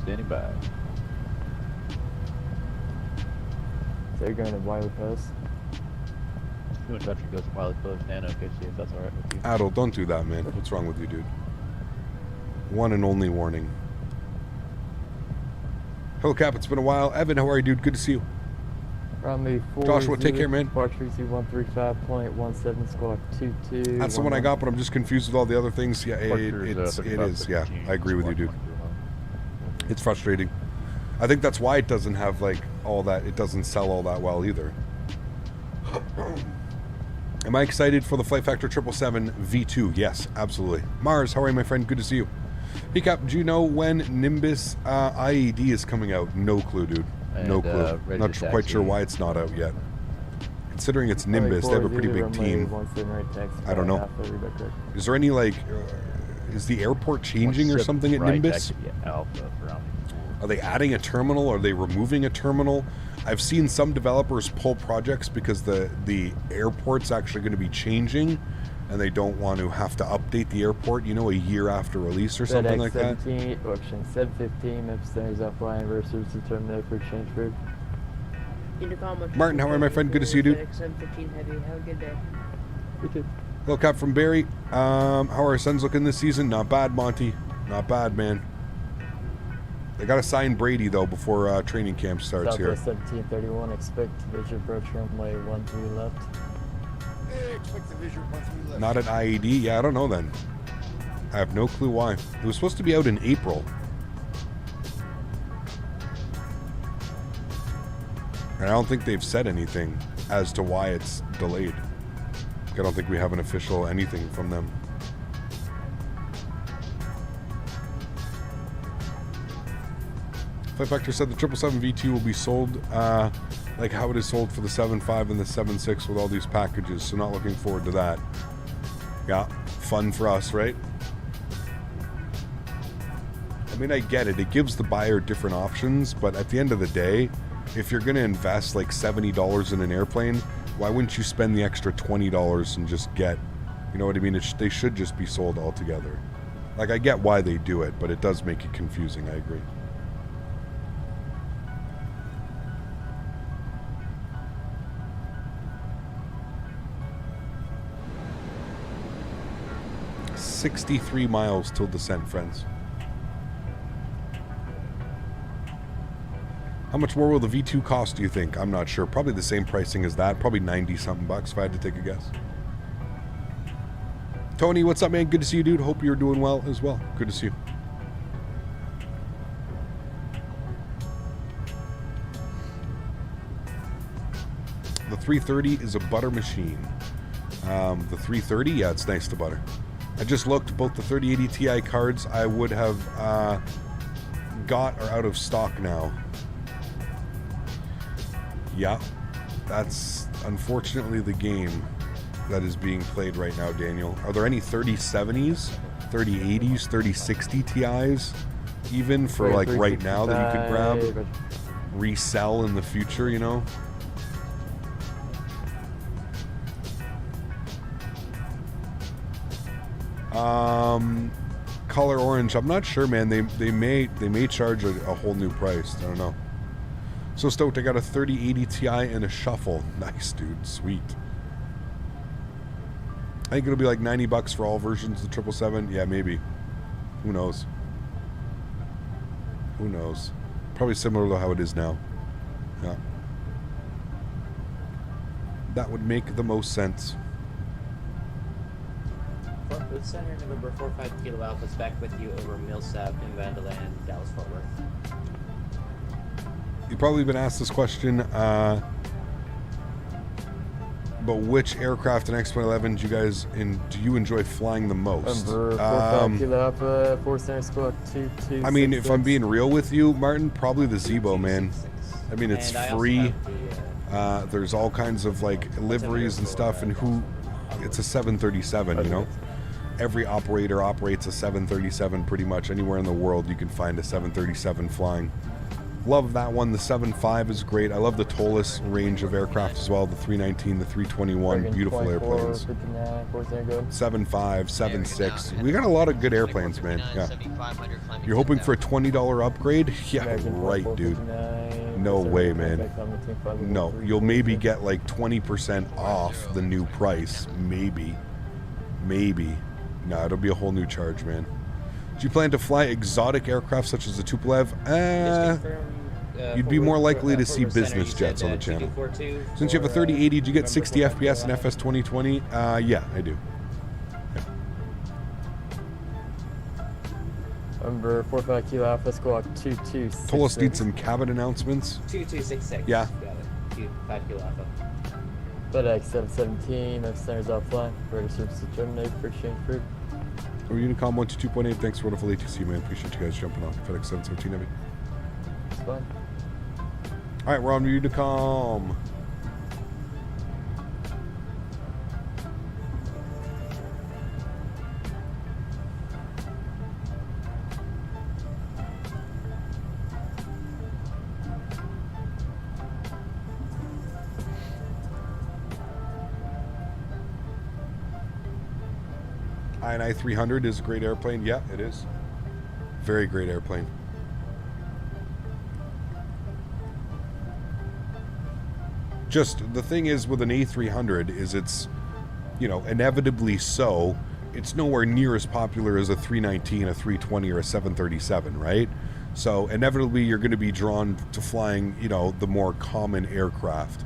Standing by. So you're going to Wiley Post. Doing country goes to Wiley Post, Nano, okay, see if that's alright with you. Adel, don't do that, man. What's wrong with you, dude? One and only warning. Hello, Cap. It's been a while. Evan, how are you, dude? Good to see you. Romney 4 Joshua, take care, man. Park 135.17 squawk 22. That's the one I got, but I'm just confused with all the other things. Yeah, it is. Yeah, I agree with you, dude. It's frustrating. I think that's why it doesn't have like all that. It doesn't sell all that well either. Am I excited for the Flight Factor 777 V2? Yes, absolutely. Mars, how are you, my friend? Good to see you. Hey, Cap, do you know when Nimbus IED is coming out? No clue, dude. No clue. Not quite sure why it's not out yet. Considering it's Nimbus, they have a pretty big team. I don't know. Is there any like, is the airport changing or something at Nimbus? Are they adding a terminal? Are they removing a terminal? I've seen some developers pull projects because the airport's actually going to be changing, and they don't want to have to update the airport, you know, a year after release or something like that. 715, Memphis Center's offline versus the terminal for exchange route. Martin, how are you, my friend? Good to see you, dude. 715 heavy. Have a good day. You too. Hello, Cap from Barry. How are our Sens looking this season? Not bad, Monty. Not bad, man. They got to sign Brady, though, before training camp starts here. Southwest 1731, expect visual approach runway 13 left. Expect the visual 13 left. Not at IED? Yeah, I don't know then. I have no clue why. It was supposed to be out in April. And I don't think they've said anything as to why it's delayed. I don't think we have an official anything from them. Flight Vector said the 777 V2 will be sold like how it is sold for the 7.5 and the 7.6 with all these packages, so not looking forward to that. Yeah, fun for us, right? I mean, I get it. It gives the buyer different options, but at the end of the day, if you're going to invest like $70 in an airplane, why wouldn't you spend the extra $20 and just get, you know what I mean? They should just be sold all together. Like, I get why they do it, but it does make it confusing, I agree. $63 miles till descent, friends. How much more will the V2 cost, do you think? I'm not sure. Probably the same pricing as that. Probably 90-something bucks if I had to take a guess. Tony, what's up, man? Good to see you, dude. Hope you're doing well as well. Good to see you. The 330 is a butter machine. The 330, yeah, it's nice to butter. I just looked, both the 3080 Ti cards I would have got are out of stock now. Yeah, that's unfortunately the game that is being played right now, Daniel. Are there any 3070s, 3080s, 3060 Ti's even for like right now that you could grab, resell in the future, you know? Color orange, I'm not sure, man. They may charge a whole new price. I don't know. So stoked, I got a 3080 Ti and a shuffle. Nice, dude. Sweet. I think it'll be like 90 bucks for all versions of the 777. Yeah, maybe. Who knows? Who knows? Probably similar to how it is now. Yeah. That would make the most sense. Fort Booth Center, November 45 Kilo Alpha's back with you over Millsap in Vanderland, Dallas Fort Worth. You've probably been asked this question, but which aircraft in X-11 do you enjoy flying the most? November 45 Kilo Alpha, 4 Center Squawk 22. I mean, if I'm being real with you, Martin, probably the Zebo, man. I mean, it's free. There's all kinds of like liveries and stuff, and it's a 737, you know? Every operator operates a 737 pretty much. Anywhere in the world you can find a 737 flying. Love that one. The 7.5 is great. I love the Toliss range of aircraft as well. The 319, the 321, beautiful airplanes. 7.5, 7.6. We got a lot of good airplanes, man. Yeah. You're hoping for a $20 upgrade? Yeah, right, dude. No way, man. No, you'll maybe get like 20% off the new price. Maybe. No, it'll be a whole new charge, man. Do you plan to fly exotic aircraft such as the Tupolev? You'd be more likely to see business jets on the channel. Since you have a 3080, do you get 60 FPS in FS 2020? Yeah, I do. Yeah. Number 45 Kilo Alpha Squawk 2266. Toliss needs some cabin announcements. 2266. Yeah. Got it. 5 Kilo Alpha. FedEx 717, Memphis Center's offline. Ready to service to terminate for exchange fruit. Or Unicom 122.8, thanks for wonderful ATC, man. Appreciate you guys jumping on. FedEx 717, Heavy. It's fine. Alright, we're on Unicom. INI 300 is a great airplane. Yeah, it is. Very great airplane. Just the thing is with an A300 is it's, you know, inevitably so, it's nowhere near as popular as a 319, a 320, or a 737, right? So inevitably you're going to be drawn to flying, you know, the more common aircraft.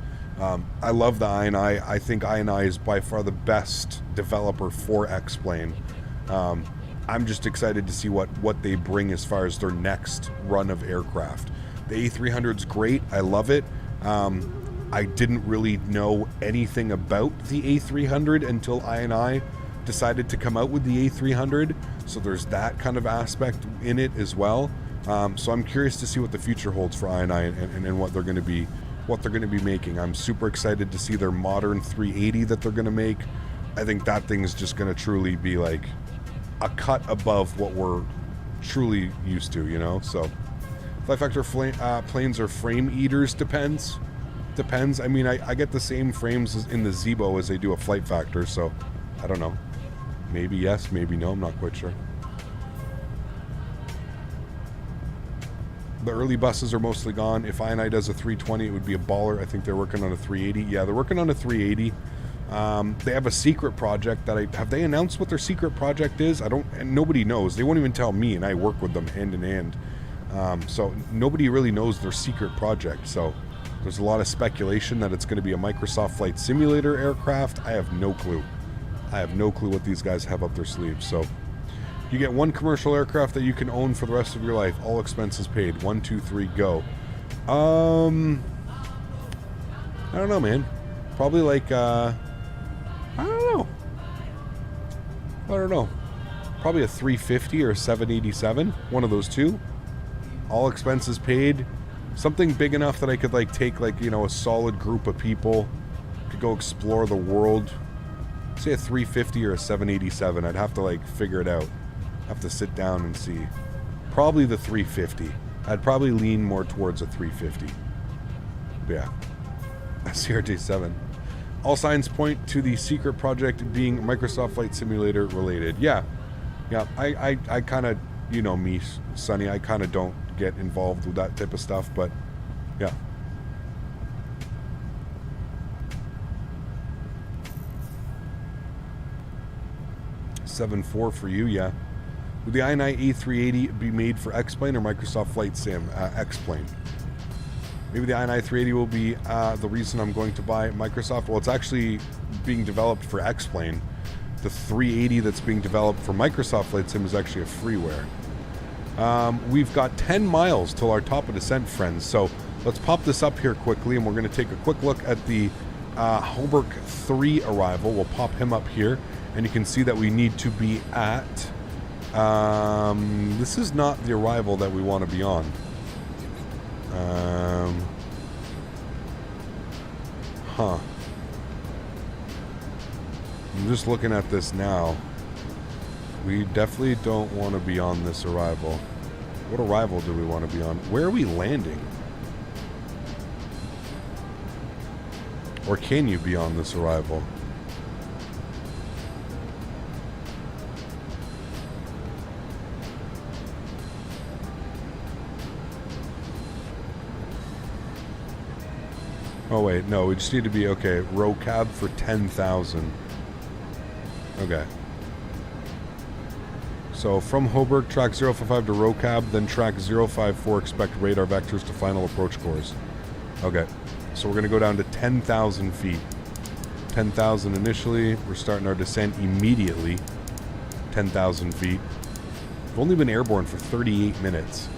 I love the INI. I think INI is by far the best developer for X-Plane. I'm just excited to see what they bring as far as their next run of aircraft. The A300's great. I love it. I didn't really know anything about the A300 until INI decided to come out with the A300. So there's that kind of aspect in it as well. So I'm curious to see what the future holds for INI and what they're going to be making. I'm super excited to see their modern 380 that they're going to make. I think that thing's just going to truly be like a cut above what we're truly used to, you know. So Flight Factor planes are frame eaters. Depends. I mean, I get the same frames in the Zebo as they do a Flight Factor, so I don't know. Maybe yes, maybe no. I'm not quite sure. The early buses are mostly gone. If INI does a 320, it would be a baller. I think they're working on a 380. Yeah, they're working on a 380. They have a secret project that have they announced what their secret project is? And nobody knows. They won't even tell me, and I work with them hand in hand. So nobody really knows their secret project. So there's a lot of speculation that it's going to be a Microsoft Flight Simulator aircraft. I have no clue. I have no clue what these guys have up their sleeves. So you get one commercial aircraft that you can own for the rest of your life. All expenses paid. 1, 2, 3, go. I don't know, man. Probably like, I don't know. Probably a 350 or a 787. One of those two. All expenses paid. Something big enough that I could like take like, you know, a solid group of people. Could go explore the world. Say a 350 or a 787. I'd have to like figure it out. Have to sit down and see. Probably the 350. I'd probably lean more towards a 350. But yeah. CRJ7. All signs point to the secret project being Microsoft Flight Simulator related. Yeah. I kind of, you know me, Sonny, I kind of don't get involved with that type of stuff, but yeah. $7.4 for you, yeah. Would the INI A380 be made for X-Plane or Microsoft Flight Sim? X-Plane. Maybe the INI 380 will be the reason I'm going to buy Microsoft. Well, it's actually being developed for X-Plane. The 380 that's being developed for Microsoft Flight Sim is actually a freeware. We've got 10 miles till our top of descent, friends. So let's pop this up here quickly, and we're going to take a quick look at the Hobart 3 arrival. We'll pop him up here, and you can see that we need to be at... this is not the arrival that we want to be on. I'm just looking at this now. We definitely don't want to be on this arrival. What arrival do we want to be on? Where are we landing? Or can you be on this arrival? Oh wait, no, we just need to be, okay, row cab for 10,000. Okay. So from Hobart, track 055 to row cab, then track 054, expect radar vectors to final approach course. Okay, so we're going to go down to 10,000 feet. 10,000 initially, we're starting our descent immediately. 10,000 feet. We've only been airborne for 38 minutes.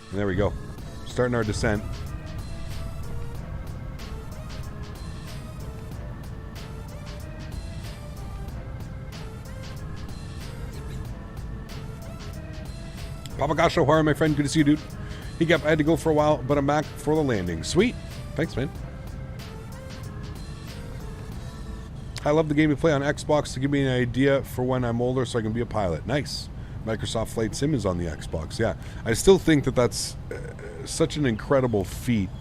And there we go. Starting our descent. Papa Gasho, how are my friend? Good to see you, dude. Hey, Gap, I had to go for a while, but I'm back for the landing. Sweet. Thanks, man. I love the game you play on Xbox to give me an idea for when I'm older so I can be a pilot. Nice. Microsoft Flight Sim is on the Xbox. Yeah. I still think that that's such an incredible feat.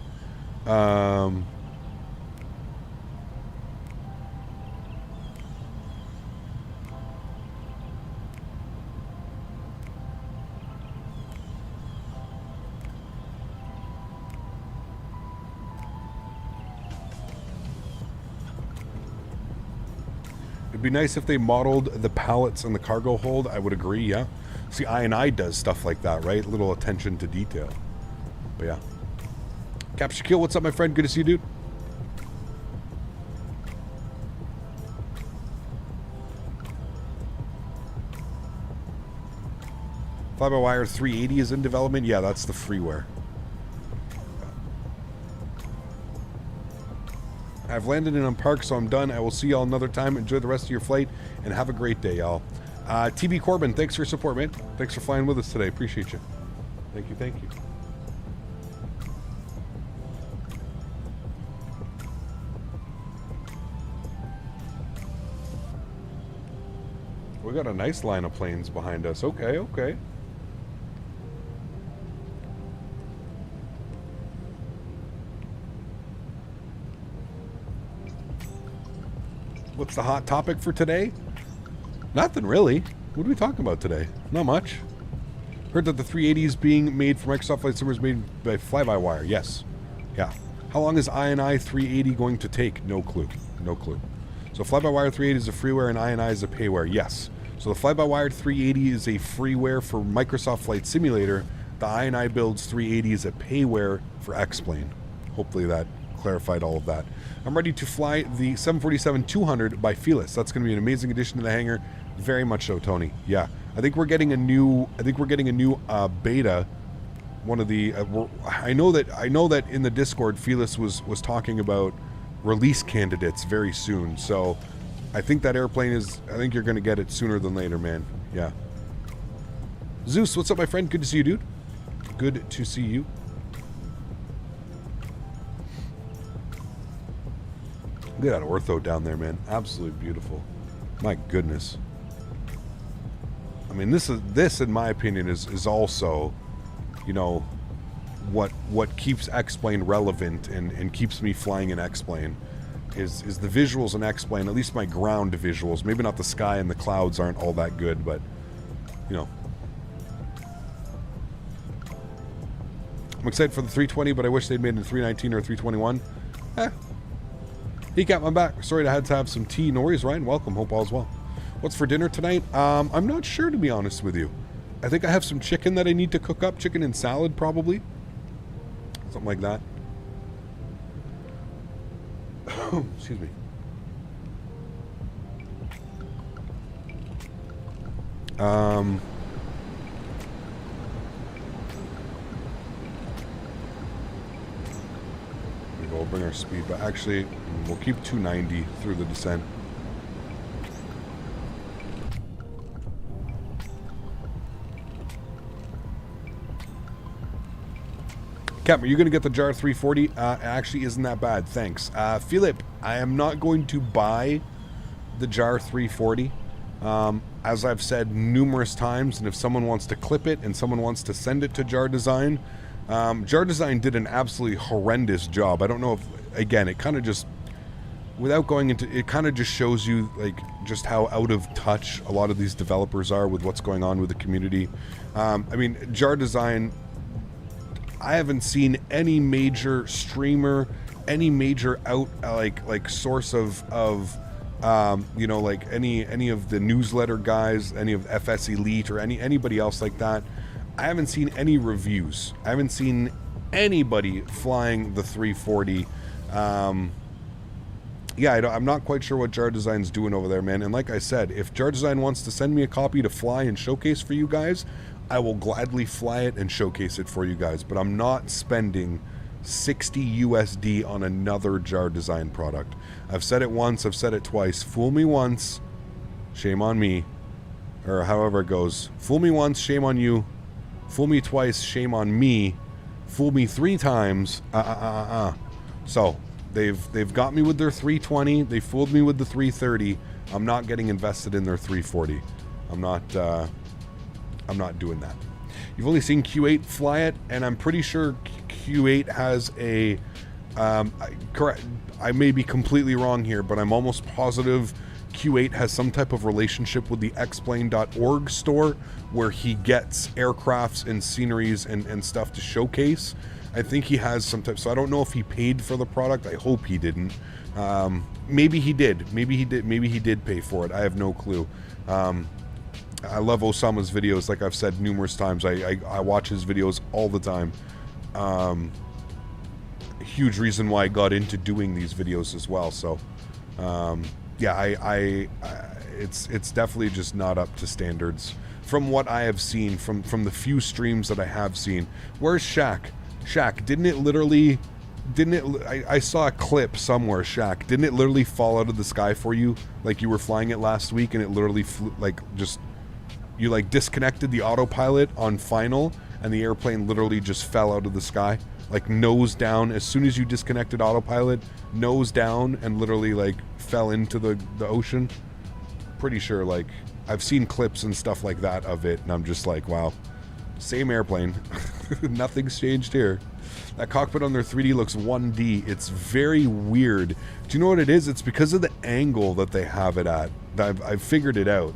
It'd be nice if they modeled the pallets and the cargo hold. I would agree, yeah. See, INI does stuff like that, right? Little attention to detail. But yeah. Cap Shaquille, what's up, my friend? Good to see you, dude. Fly-by-wire 380 is in development. Yeah, that's the freeware. I've landed in a park, so I'm done. I will see y'all another time. Enjoy the rest of your flight, and have a great day, y'all. TB Corbin, thanks for your support, man. Thanks for flying with us today. Appreciate you. Thank you, thank you. We got a nice line of planes behind us. Okay, okay. What's the hot topic for today? Nothing really. What are we talking about today? Not much. Heard that the 380 is being made for Microsoft Flight Simulators made by fly-by-wire. Yes. Yeah. How long is INI 380 going to take? No clue. No clue. So fly-by-wire 380 is a freeware and INI is a payware. Yes. So the fly-by-wire 380 is a freeware for Microsoft Flight Simulator. The INI builds 380 is a payware for X-Plane. Hopefully that clarified all of that. I'm ready to fly the 747-200 by Toliss. That's going to be an amazing addition to the hangar. Very much so, Tony. Yeah, I think we're getting a new. Beta. One of the. I know that in the Discord, Toliss was talking about release candidates very soon. So, I think that airplane is. I think you're going to get it sooner than later, man. Yeah. Zeus, what's up, my friend? Good to see you, dude. Good to see you. Look at that ortho down there, man. Absolutely beautiful. My goodness. I mean, this in my opinion is also, you know, what keeps X-Plane relevant and keeps me flying in X-Plane is the visuals in X-Plane, at least my ground visuals. Maybe not the sky and the clouds aren't all that good, but you know. I'm excited for the 320, but I wish they'd made it a 319 or a 321. He got my back. Sorry to have some tea. No worries, Ryan. Welcome. Hope all's well. What's for dinner tonight? I'm not sure, to be honest with you. I think I have some chicken that I need to cook up. Chicken and salad, probably. Something like that. Excuse me. We'll bring our speed, but actually, we'll keep 290 through the descent. Cap, are you going to get the JAR 340? Actually isn't that bad, thanks. Philip, I am not going to buy the JAR 340. As I've said numerous times, and if someone wants to clip it and someone wants to send it to JarDesign, JarDesign did an absolutely horrendous job. I don't know if, again, it kind of just, without going into, it kind of just shows you, like, just how out of touch a lot of these developers are with what's going on with the community. I mean, JarDesign, I haven't seen any major streamer, any major like source of you know, like any of the newsletter guys, any of FS Elite or anybody else like that. I haven't seen any reviews. I haven't seen anybody flying the 340. Yeah, I'm not quite sure what JarDesign's doing over there, man. And like I said, if JarDesign wants to send me a copy to fly and showcase for you guys, I will gladly fly it and showcase it for you guys. But I'm not spending 60 USD on another JarDesign product. I've said it once, I've said it twice. Fool me once, shame on me. Or however it goes. Fool me once, shame on you. Fool me twice, shame on me. Fool me 3 times, So, they've got me with their 320. They fooled me with the 330. I'm not getting invested in their 340. I'm not doing that. You've only seen Q8 fly it, and I'm pretty sure Q8 has a correct. I may be completely wrong here, but I'm almost positive Q8 has some type of relationship with the xplane.org store where he gets aircrafts and sceneries and stuff to showcase. I think he has some type, so I don't know if he paid for the product. I hope he didn't. Maybe he did. Maybe he did pay for it. I have no clue. I love Osama's videos, like I've said numerous times. I watch his videos all the time. A huge reason why I got into doing these videos as well. So, yeah, it's definitely just not up to standards from what I have seen from the few streams that I have seen. Where's Shaq? Shaq, I saw a clip somewhere, Shaq. Didn't it literally fall out of the sky for you like you were flying it last week and it literally flew, like just You like disconnected the autopilot on final, and the airplane literally just fell out of the sky, like nose down. As soon as you disconnected autopilot, nose down, and literally like fell into the ocean. Pretty sure, like, I've seen clips and stuff like that of it, and I'm just like, wow, same airplane. Nothing's changed here. That cockpit on their 3D looks 1D. It's very weird. Do you know what it is? It's because of the angle that they have it at. I've figured it out.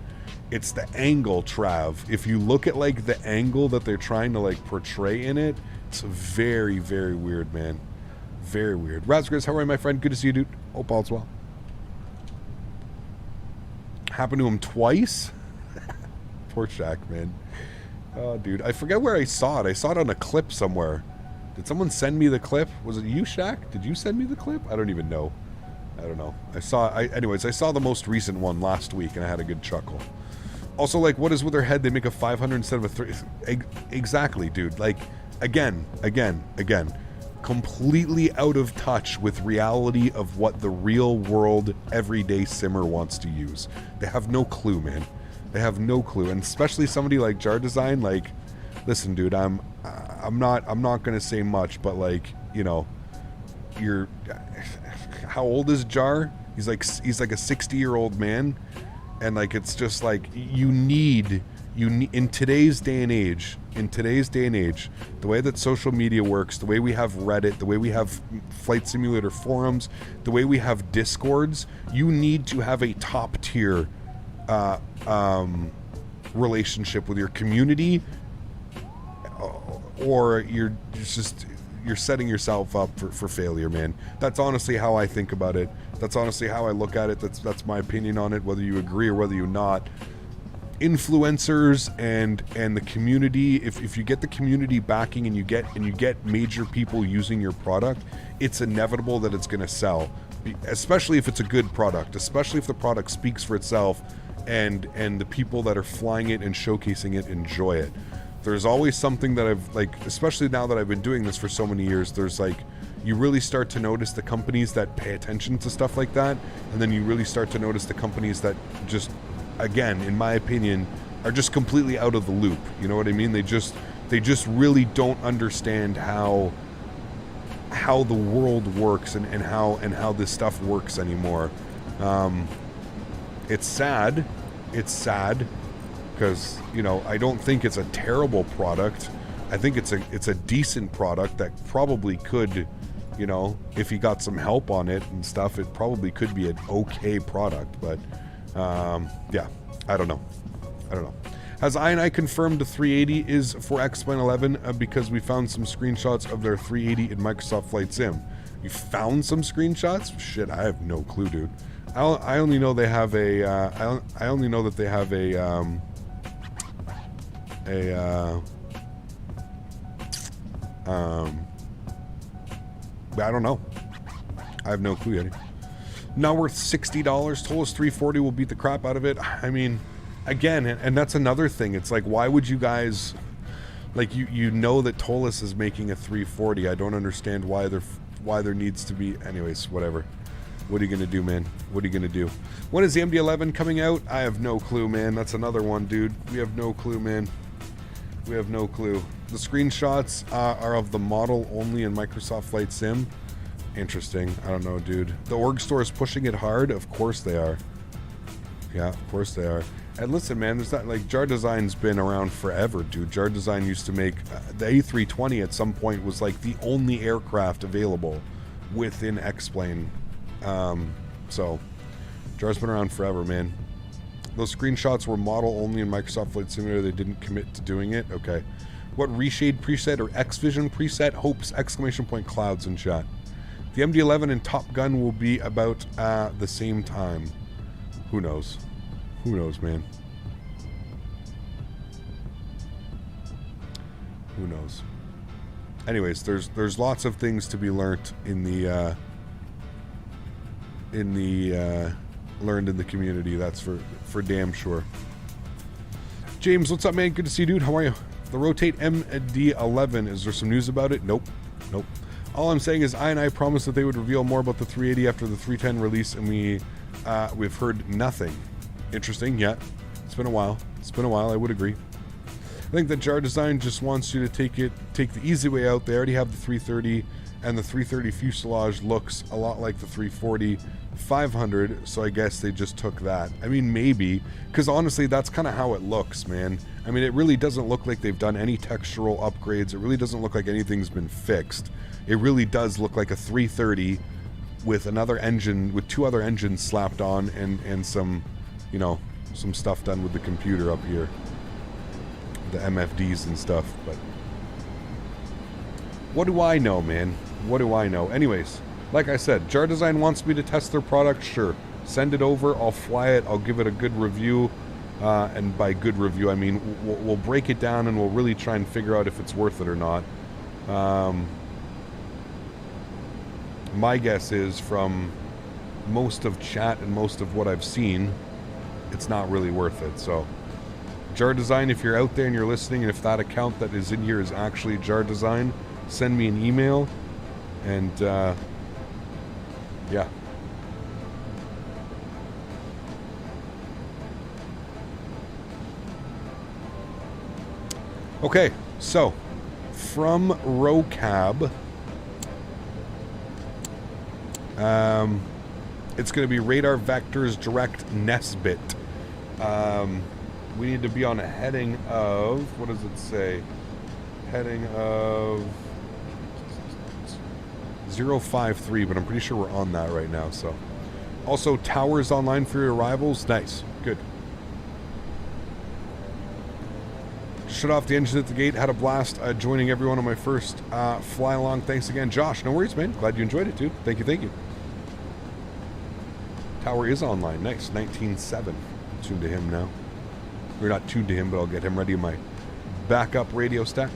It's the angle, Trav. If you look at like the angle that they're trying to like portray in it, it's very, very weird, man. Very weird. Razgriz, how are you, my friend? Good to see you, dude. Hope all's well. Happened to him twice? Poor Shaq, man. Oh, dude. I forget where I saw it. I saw it on a clip somewhere. Did someone send me the clip? Was it you, Shaq? Did you send me the clip? I don't even know. I don't know. Anyways, I saw the most recent one last week, and I had a good chuckle. Also, like, what is with their head? They make a 500 instead of a 3. Exactly, dude. Like, again. Completely out of touch with reality of what the real world everyday simmer wants to use. They have no clue, man. They have no clue. And especially somebody like JarDesign, like, listen, dude, I'm not gonna say much, but like, you know, how old is Jar? He's like a 60-year-old man, and like, it's just like, you need in today's day and age, the way that social media works, the way we have Reddit, the way we have flight simulator forums, the way we have Discords, you need to have a top tier relationship with your community, or you're setting yourself up for failure, man. That's honestly how I think about it. That's honestly how I look at it. That's my opinion on it, whether you agree or whether you not. Influencers and the community, if you get the community backing and you get major people using your product, it's inevitable that it's going to sell, especially if it's a good product, especially if the product speaks for itself and the people that are flying it and showcasing it enjoy it. There's always something that I've, like, especially now that I've been doing this for so many years, there's like, you really start to notice the companies that pay attention to stuff like that, and then you really start to notice the companies that just, again, in my opinion, are just completely out of the loop. You know what I mean? They just really don't understand how the world works and how this stuff works anymore. It's sad. It's sad because, you know, I don't think it's a terrible product. I think it's a decent product that probably could, you know, if you got some help on it and stuff, it probably could be an okay product. But yeah, I don't know. Has I confirmed the 380 is for X-Plane 11 because we found some screenshots of their 380 in Microsoft Flight Sim. You found some screenshots? Shit, I have no clue, dude. I only know they have a. I only know that they have a. I don't know. I have no clue yet. Not worth $60. Toliss 340 will beat the crap out of it. I mean, again, and that's another thing. It's like, why would you guys, like, you know that Toliss is making a 340. I don't understand why there needs to be. Anyways, whatever. What are you gonna do, man? What are you gonna do? When is the MD-11 coming out? I have no clue, man. That's another one, dude. We have no clue, man. We have no clue. The screenshots are of the model only in Microsoft Flight Sim. Interesting. I don't know, dude. The org store is pushing it hard. Of course they are. Yeah, of course they are. And listen, man, there's not, like, JarDesign's been around forever, dude. JarDesign used to make the A320 at some point was like the only aircraft available within X-Plane. So JAR's been around forever, man. Those screenshots were model only in Microsoft Flight Simulator. They didn't commit to doing it. Okay. What reshade preset or XVision preset? Hopes! Exclamation point clouds in chat. The MD-11 and Top Gun will be about the same time. Who knows? Who knows, man? Who knows? Anyways, there's lots of things to be learnt in the learned in the community. That's for damn sure. James, what's up, man? Good to see you, dude. How are you? The Rotate MD-11. Is there some news about it? Nope. All I'm saying is I promised that they would reveal more about the 380 after the 310 release, and we've heard nothing. Interesting, yeah. It's been a while. It's been a while, I would agree. I think that JarDesign just wants you to take the easy way out. They already have the 330, and the 330 fuselage looks a lot like the 340 500, so I guess they just took that. I mean, maybe, because honestly, that's kind of how it looks, man. I mean, it really doesn't look like they've done any textural upgrades. It really doesn't look like anything's been fixed. It really does look like a 330 with another engine, with 2 other engines slapped on, and some, you know, some stuff done with the computer up here. The MFDs and stuff, but what do I know, man? What do I know? Anyways, like I said, JarDesign wants me to test their product. Sure, send it over. I'll fly it. I'll give it a good review, and by good review, I mean we'll break it down and we'll really try and figure out if it's worth it or not. My guess is, from most of chat and most of what I've seen, it's not really worth it. So JarDesign, if you're out there and you're listening, and if that account that is in here is actually JarDesign, send me an email, and yeah. Okay, so from RoCab, it's going to be Radar Vectors Direct Nesbit. We need to be on a heading of, what does it say? Heading of 053, but I'm pretty sure we're on that right now. So, also towers online for your arrivals. Nice, good. Shut off the engine at the gate. Had a blast joining everyone on my first fly along. Thanks again, Josh. No worries, man. Glad you enjoyed it, dude. Thank you, thank you. Tower is online. Nice, 19.7. Tuned to him now. We're not tuned to him, but I'll get him ready in my backup radio stack.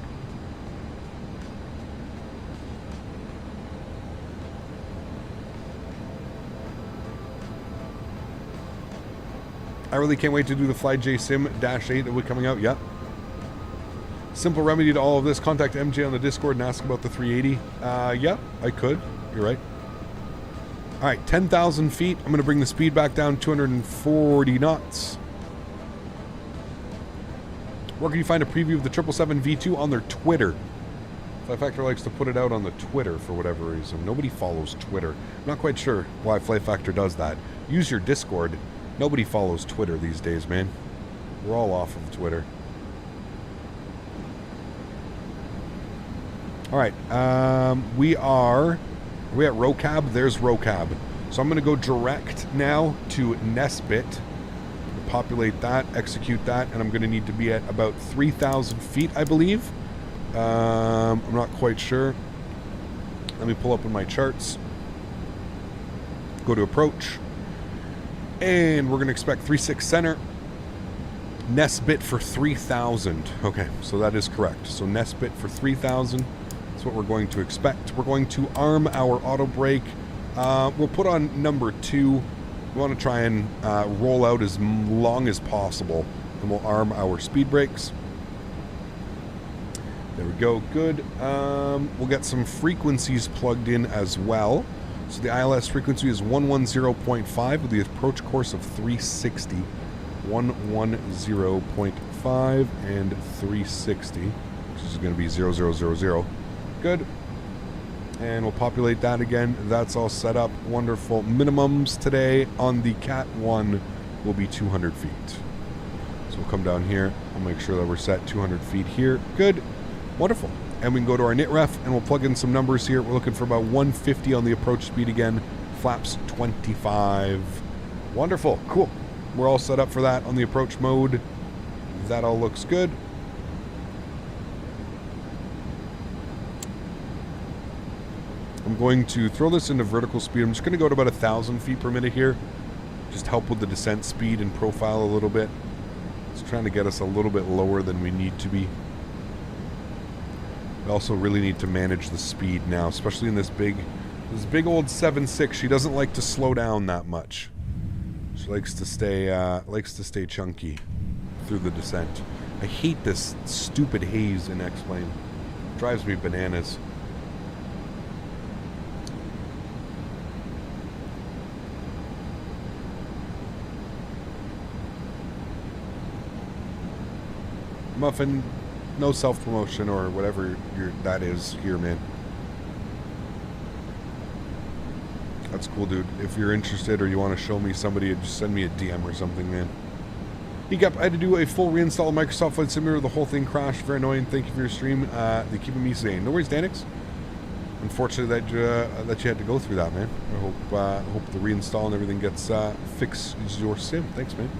I really can't wait to do the Fly J Sim -8 that will be coming out. Yeah. Simple remedy to all of this. Contact MJ on the Discord and ask about the 380. Yeah, I could. You're right. All right, 10,000 feet. I'm going to bring the speed back down 240 knots. Where can you find a preview of the 777 V2? On their Twitter. Fly Factor likes to put it out on the Twitter for whatever reason. Nobody follows Twitter. I'm not quite sure why Fly Factor does that. Use your Discord. Nobody follows Twitter these days, man. We're all off of Twitter. All right, we at RoCab. There's RoCab. So I'm going to go direct now to Nesbit. Populate that, execute that, and I'm going to need to be at about 3,000 feet, I believe. I'm not quite sure. Let me pull up in my charts. Go to approach. And we're going to expect 36 center. Nesbit for 3,000. Okay, so that is correct. So Nesbit for 3,000. That's what we're going to expect. We're going to arm our auto brake. We'll put on number 2. We want to try and roll out as long as possible. And we'll arm our speed brakes. There we go. Good. We'll get some frequencies plugged in as well. So the ILS frequency is 110.5 with the approach course of 360. 110.5 and 360, which is going to be 0000. Good. And we'll populate that again. That's all set up. Wonderful. Minimums today on the Cat 1 will be 200 feet. So we'll come down here. We'll make sure that we're set 200 feet here. Good. Wonderful. And we can go to our NITREF and we'll plug in some numbers here. We're looking for about 150 on the approach speed again. Flaps 25. Wonderful. Cool. We're all set up for that on the approach mode. That all looks good. I'm going to throw this into vertical speed. I'm just going to go to about 1,000 feet per minute here. Just help with the descent speed and profile a little bit. It's trying to get us a little bit lower than we need to be. We also really need to manage the speed now, especially in this big old 7.6. She doesn't like to slow down that much. She likes to stay chunky through the descent. I hate this stupid haze in X-Plane. Drives me bananas. Muffin, no self-promotion or whatever that is here, man. That's cool, dude. If you're interested or you want to show me somebody, just send me a DM or something, man. I had to do a full reinstall of Microsoft Flight Simulator. The whole thing crashed. Very annoying. Thank you for your stream. They're keeping me sane. No worries, Danix. Unfortunately that you had to go through that, man. I hope the reinstall and everything gets fixed your sim. Thanks, man.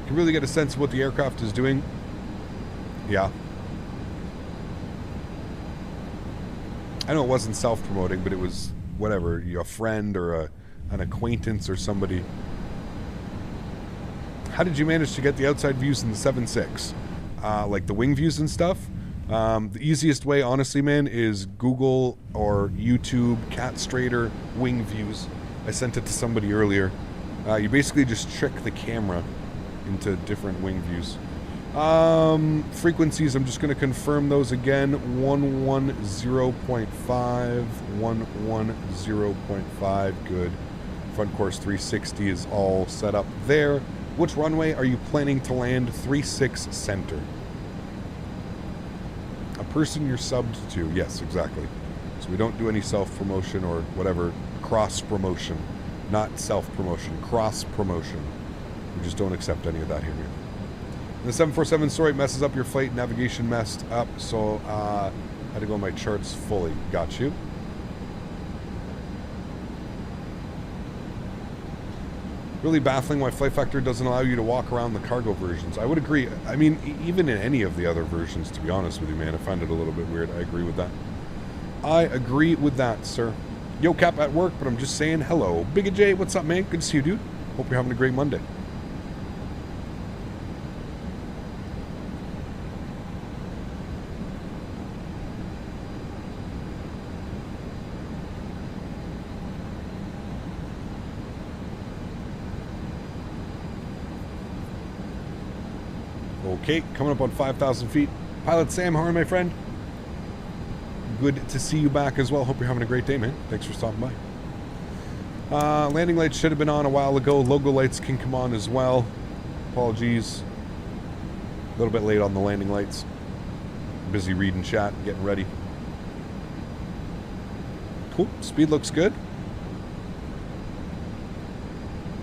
You can really get a sense of what the aircraft is doing. Yeah. I know it wasn't self-promoting, but it was whatever, a friend or an acquaintance or somebody. How did you manage to get the outside views in the 7.6? Like the wing views and stuff? The easiest way, honestly, man, is Google or YouTube cat straighter wing views. I sent it to somebody earlier. You basically just trick the camera into different wing views. Frequencies, I'm just going to confirm those again. 110.5, 110.5, good. Front course 360 is all set up there. Which runway are you planning to land? 36 center. A person you're subbed to. Yes, exactly. So we don't do any self-promotion or whatever. Cross-promotion. Not self-promotion. Cross-promotion. We just don't accept any of that here. And the 747 story messes up your flight. Navigation messed up. So I had to go on my charts fully. Got you. Really baffling why Flight Factor doesn't allow you to walk around the cargo versions. I would agree. I mean, even in any of the other versions, to be honest with you, man, I find it a little bit weird. I agree with that. I agree with that, sir. Yo, Cap at work, but I'm just saying hello. Big J, what's up, man? Good to see you, dude. Hope you're having a great Monday. Okay, coming up on 5,000 feet. Pilot Sam, how are you, my friend? Good to see you back as well. Hope you're having a great day, man. Thanks for stopping by. Landing lights should have been on a while ago. Logo lights can come on as well. Apologies. A little bit late on the landing lights. Busy reading chat, getting ready. Cool. Speed looks good.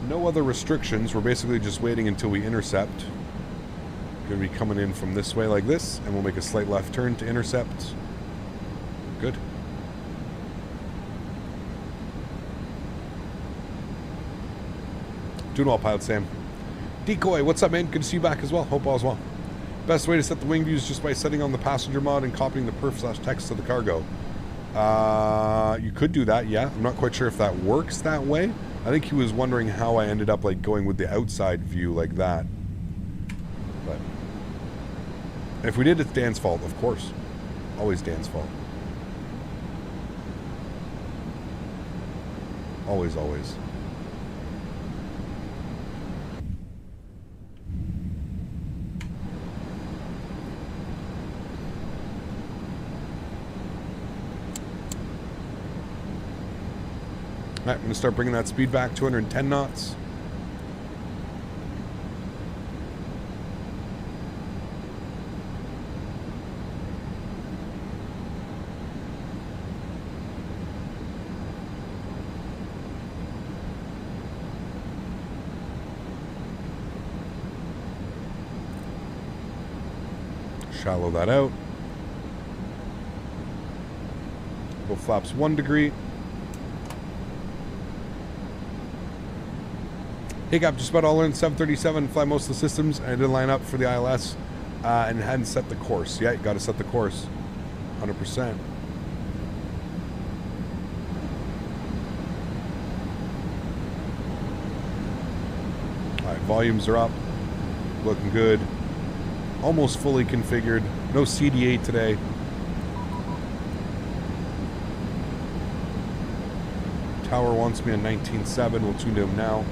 No other restrictions. We're basically just waiting until we intercept. Going to be coming in from this way like this, and we'll make a slight left turn to intercept. Good. Doing well, Pilot Sam. Decoy, what's up, man? Good to see you back as well. Hope all's well. Best way to set the wing views is just by setting on the passenger mod and copying the perf/text to the cargo. You could do that, yeah. I'm not quite sure if that works that way. I think he was wondering how I ended up like going with the outside view like that. But if we did, it's Dan's fault, of course. Always Dan's fault. Always, always. Alright, I'm going to start bringing that speed back, 210 knots. Shallow that out. Go flaps 1 degree. Takeoff just about all in 737, fly most of the systems, and I didn't line up for the ILS and hadn't set the course. Yeah, you got to set the course. 100%. Alright, volumes are up. Looking good. Almost fully configured. No CD8 today. Tower wants me on 19.7. We'll tune to him now.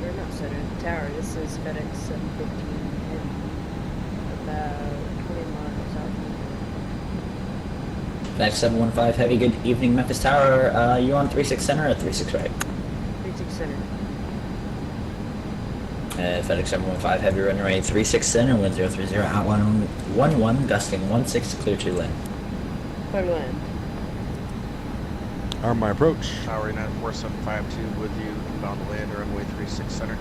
Or not Center, Tower. This is FedEx 715 about 20 miles out. FedEx 715 Heavy, good evening, Memphis Tower. You on 36 center or 36 right? 36 Center. FedEx 715 Heavy runway 36 center, wind 030 out 111, gusting 16 clear to land. Clear to land. Arm my approach. Tower 94752 with you, inbound to land, runway 36 center.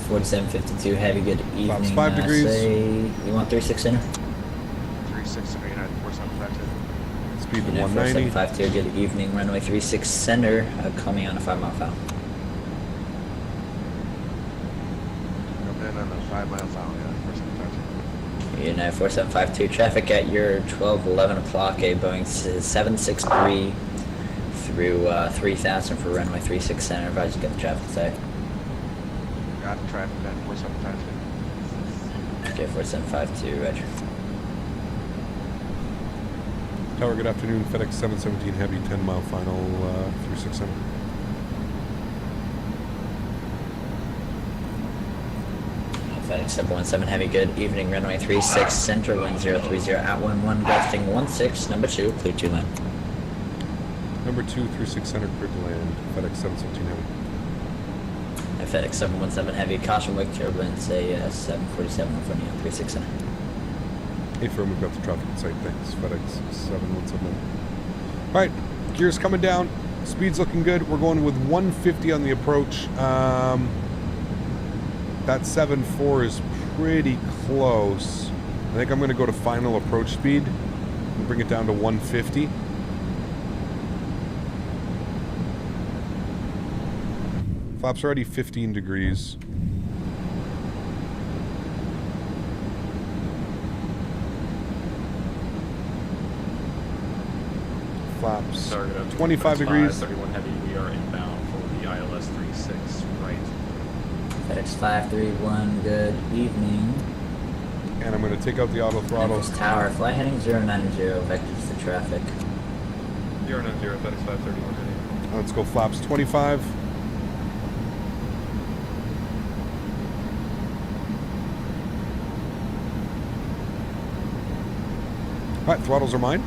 4752 heavy, good evening. Flaps 5 degrees. Say, you want 36 center? 36 center, United 4752. Speed to 190. 4752, good evening, runway 36 center, coming on a 5-mile foul. Coming in on a 5-mile foul, yeah, 4752. United 4752, traffic at your 11 o'clock, a Boeing 763 through 3000 for runway 36 center. Advise you get the traffic site. Got traffic at 4752. Okay, 4752, roger. Tower, good afternoon. FedEx 717 Heavy, 10-mile final, 36 center. FedEx 717 Heavy, good evening, runway 36 center, wind 030 at 11, gusting 16, number 2, clear to land. Number 2, 36 center, clear to land. FedEx 717 Heavy. FedEx 717 Heavy, caution wake turbulence, say 747 in front of you, 36 center. Hey, firm, we've got the traffic in sight. Thanks. FedEx 717. All right, gears coming down. Speed's looking good. We're going with 150 on the approach. That 7.4 is pretty close. I think I'm going to go to final approach speed and bring it down to 150. Flaps already 15 degrees. Flaps 25 degrees. 31 heavy, we are inbound for the ILS 36 right. FedEx 531, good evening. And I'm going to take out the auto throttle. Memphis Tower, fly heading 090, vectors to traffic. 090, FedEx 531 heavy. Let's go flaps 25. All right, throttles are mine.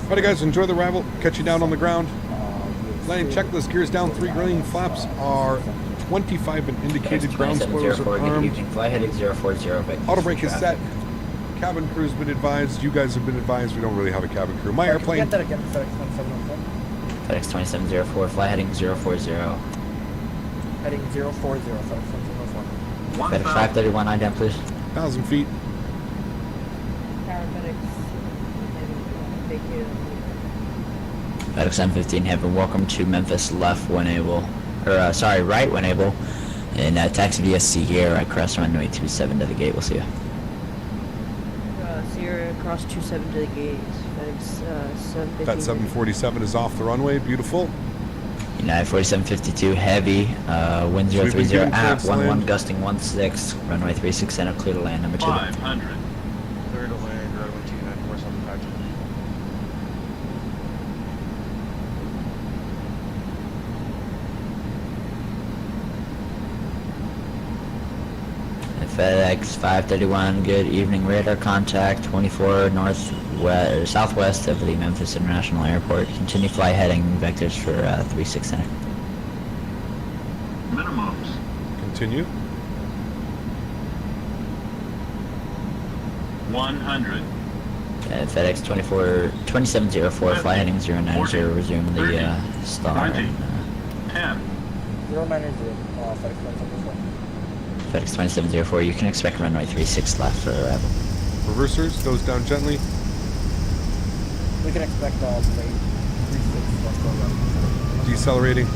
Alright guys, enjoy the arrival. Catch you down on the ground. Landing checklist, gears down, 3 green. Flaps are 25 and indicated. Ground spoilers are armed. Fly heading 040. Auto brake is set. Cabin crew's been advised. You guys have been advised. We don't really have a cabin crew. My airplane. Get that again, FedEx 2704. FedEx 2704, fly heading 040. Heading 040, FedEx 2704. FedEx 531, IDEM please. 1,000 feet. Tower FedEx. Thank you. FedEx M15 Heaven, welcome to Memphis, left when able, or sorry, right when able, and taxi via Sierra, cross runway 27 to the gate, we'll see you. Sierra, cross 27 to the gate, FedEx 715. That 747 is off the runway, beautiful. United 4752 Heavy, wind 030 at 11, gusting 16, runway 36 center, clear to land, number 2. 500. Clear to land, runway 29 4752. FedEx 531, good evening, radar contact 24 northwest, southwest of the Memphis International Airport. Continue flight heading vectors for 36 center. Minimums. Continue. 100. FedEx 2704, flight heading 090, resume the star. 20. 10. 090, FedEx 2704. FedEx 2704, you can expect runway 36 left for arrival. Reversers, goes down gently. We can expect late 36 left for arrival. Decelerating.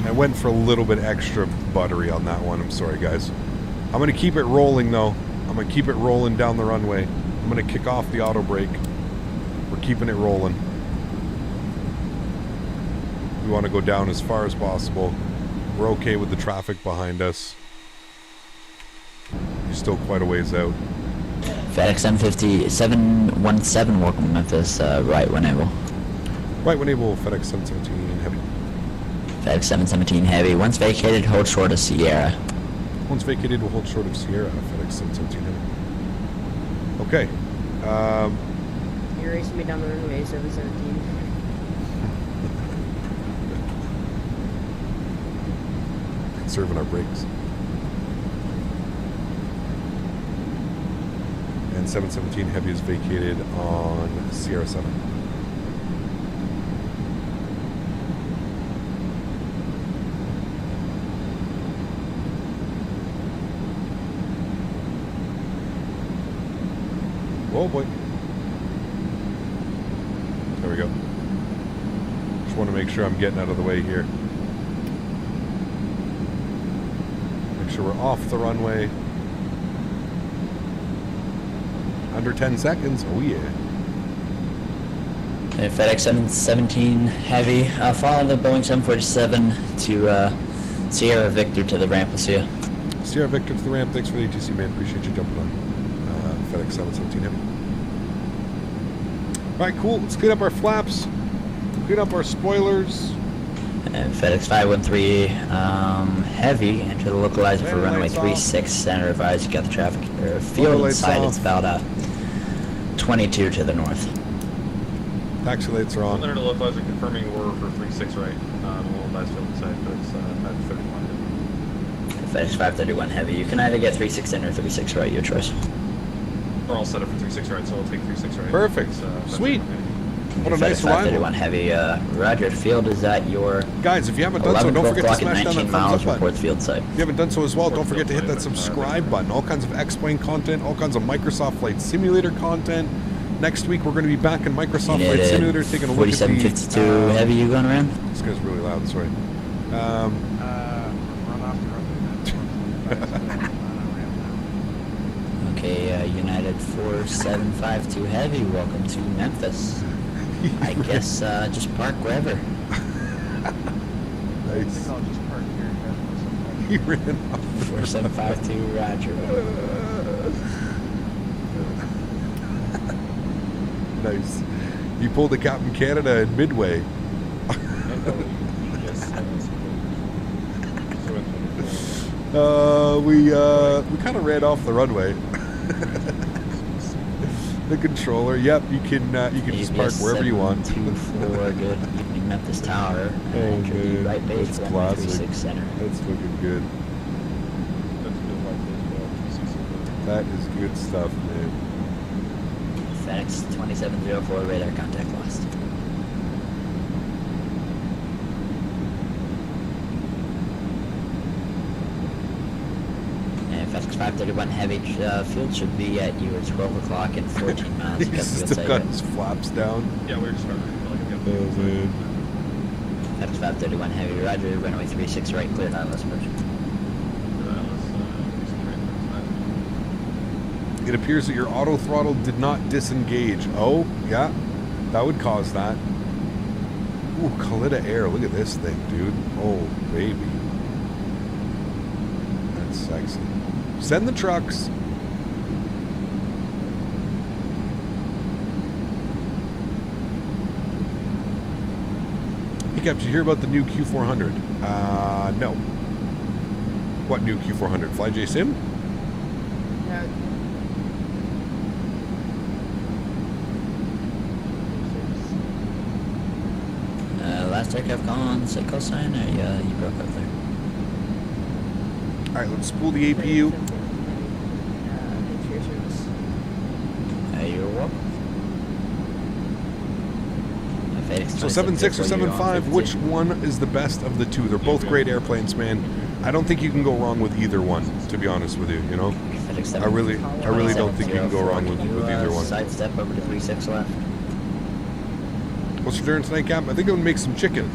I went for a little bit extra buttery on that one. I'm sorry, guys. I'm going to keep it rolling, though. I'm going to keep it rolling down the runway. I'm going to kick off the auto brake. We're keeping it rolling. We want to go down as far as possible. We're okay with the traffic behind us. You're still quite a ways out. FedEx 717, welcome to Memphis, right when able. Right when able, FedEx 717 heavy. FedEx 717 heavy, once vacated, hold short of Sierra. Once vacated, we'll hold short of Sierra, FedEx 717 heavy. Okay. You're racing me down the runway, 717. Conserving our brakes. And 717 heavy is vacated on Sierra 7. Oh boy. There we go. Just want to make sure I'm getting out of the way here. Make sure we're off the runway. Under 10 seconds. Oh yeah. Okay, FedEx 717 heavy. Follow the Boeing 747 to Sierra Victor to the ramp. We'll see you. Sierra Victor to the ramp. Thanks for the ATC, man. Appreciate you jumping on. FedEx 717 heavy. Alright, cool. Let's clean up our flaps. Clean up our spoilers. And FedEx 513 heavy into the localizer for runway 36. Center advised, you got the traffic field inside. It's about 22 to the north. Taxi lights are on. Center to localizer confirming we're for 36 right. We'll advise field inside, but it's at 31. FedEx 531 heavy. You can either get 36 in or 36 right, your choice. We're all set up for 36 right, so I'll take 36 right. Perfect. Sweet. What a nice FedEx arrival. 531 heavy. Roger, field is at your... Guys, if you haven't done so, don't forget to smash down that thumbs up button. Report field site. If you haven't done so as well, don't forget to hit that subscribe button. All kinds of X-Plane content, all kinds of Microsoft Flight Simulator content. Next week, we're going to be back in Microsoft Flight Simulator, taking a look at the... 4752 heavy, you going around? This guy's really loud, sorry. Run off the road. Okay, United 4752 heavy, welcome to Memphis. I guess just park wherever. Nice. I'll just park here. He ran off. 4752, Roger. Nice. You pulled the Captain Canada in Midway. We kind of ran off the runway. The controller. Yep, you can just park wherever you want. 724, good evening, Memphis Tower. Oh man, right base, that's classic. center. That's looking good. That is good stuff, man. FedEx 2704 radar contact lost. FedEx 531 heavy field should be at you at 12 o'clock and 14 miles. He's still got his flaps down. Yeah, we're just starting. Oh man. FedEx 531 heavy, Roger, runway 36 right, cleared ILS approach. It appears that your auto throttle did not disengage. Oh, yeah, that would cause that. Ooh, Kalita Air, look at this thing, dude. Oh, baby. That's sexy. Send the trucks. Hey, Cap, did you hear about the new Q400? No. What new Q400? FlyJ Sim? No. Last aircraft call on, say call sign, or you broke up there? Alright, let's spool the APU. You're welcome. So 76 or 75, which one is the best of the two? They're both great airplanes, man. I don't think you can go wrong with either one, to be honest with you, you know? I really don't think you can go wrong with either one. Sidestep over to 36 left. What's for dinner tonight, Cap? I think I'm gonna make some chicken.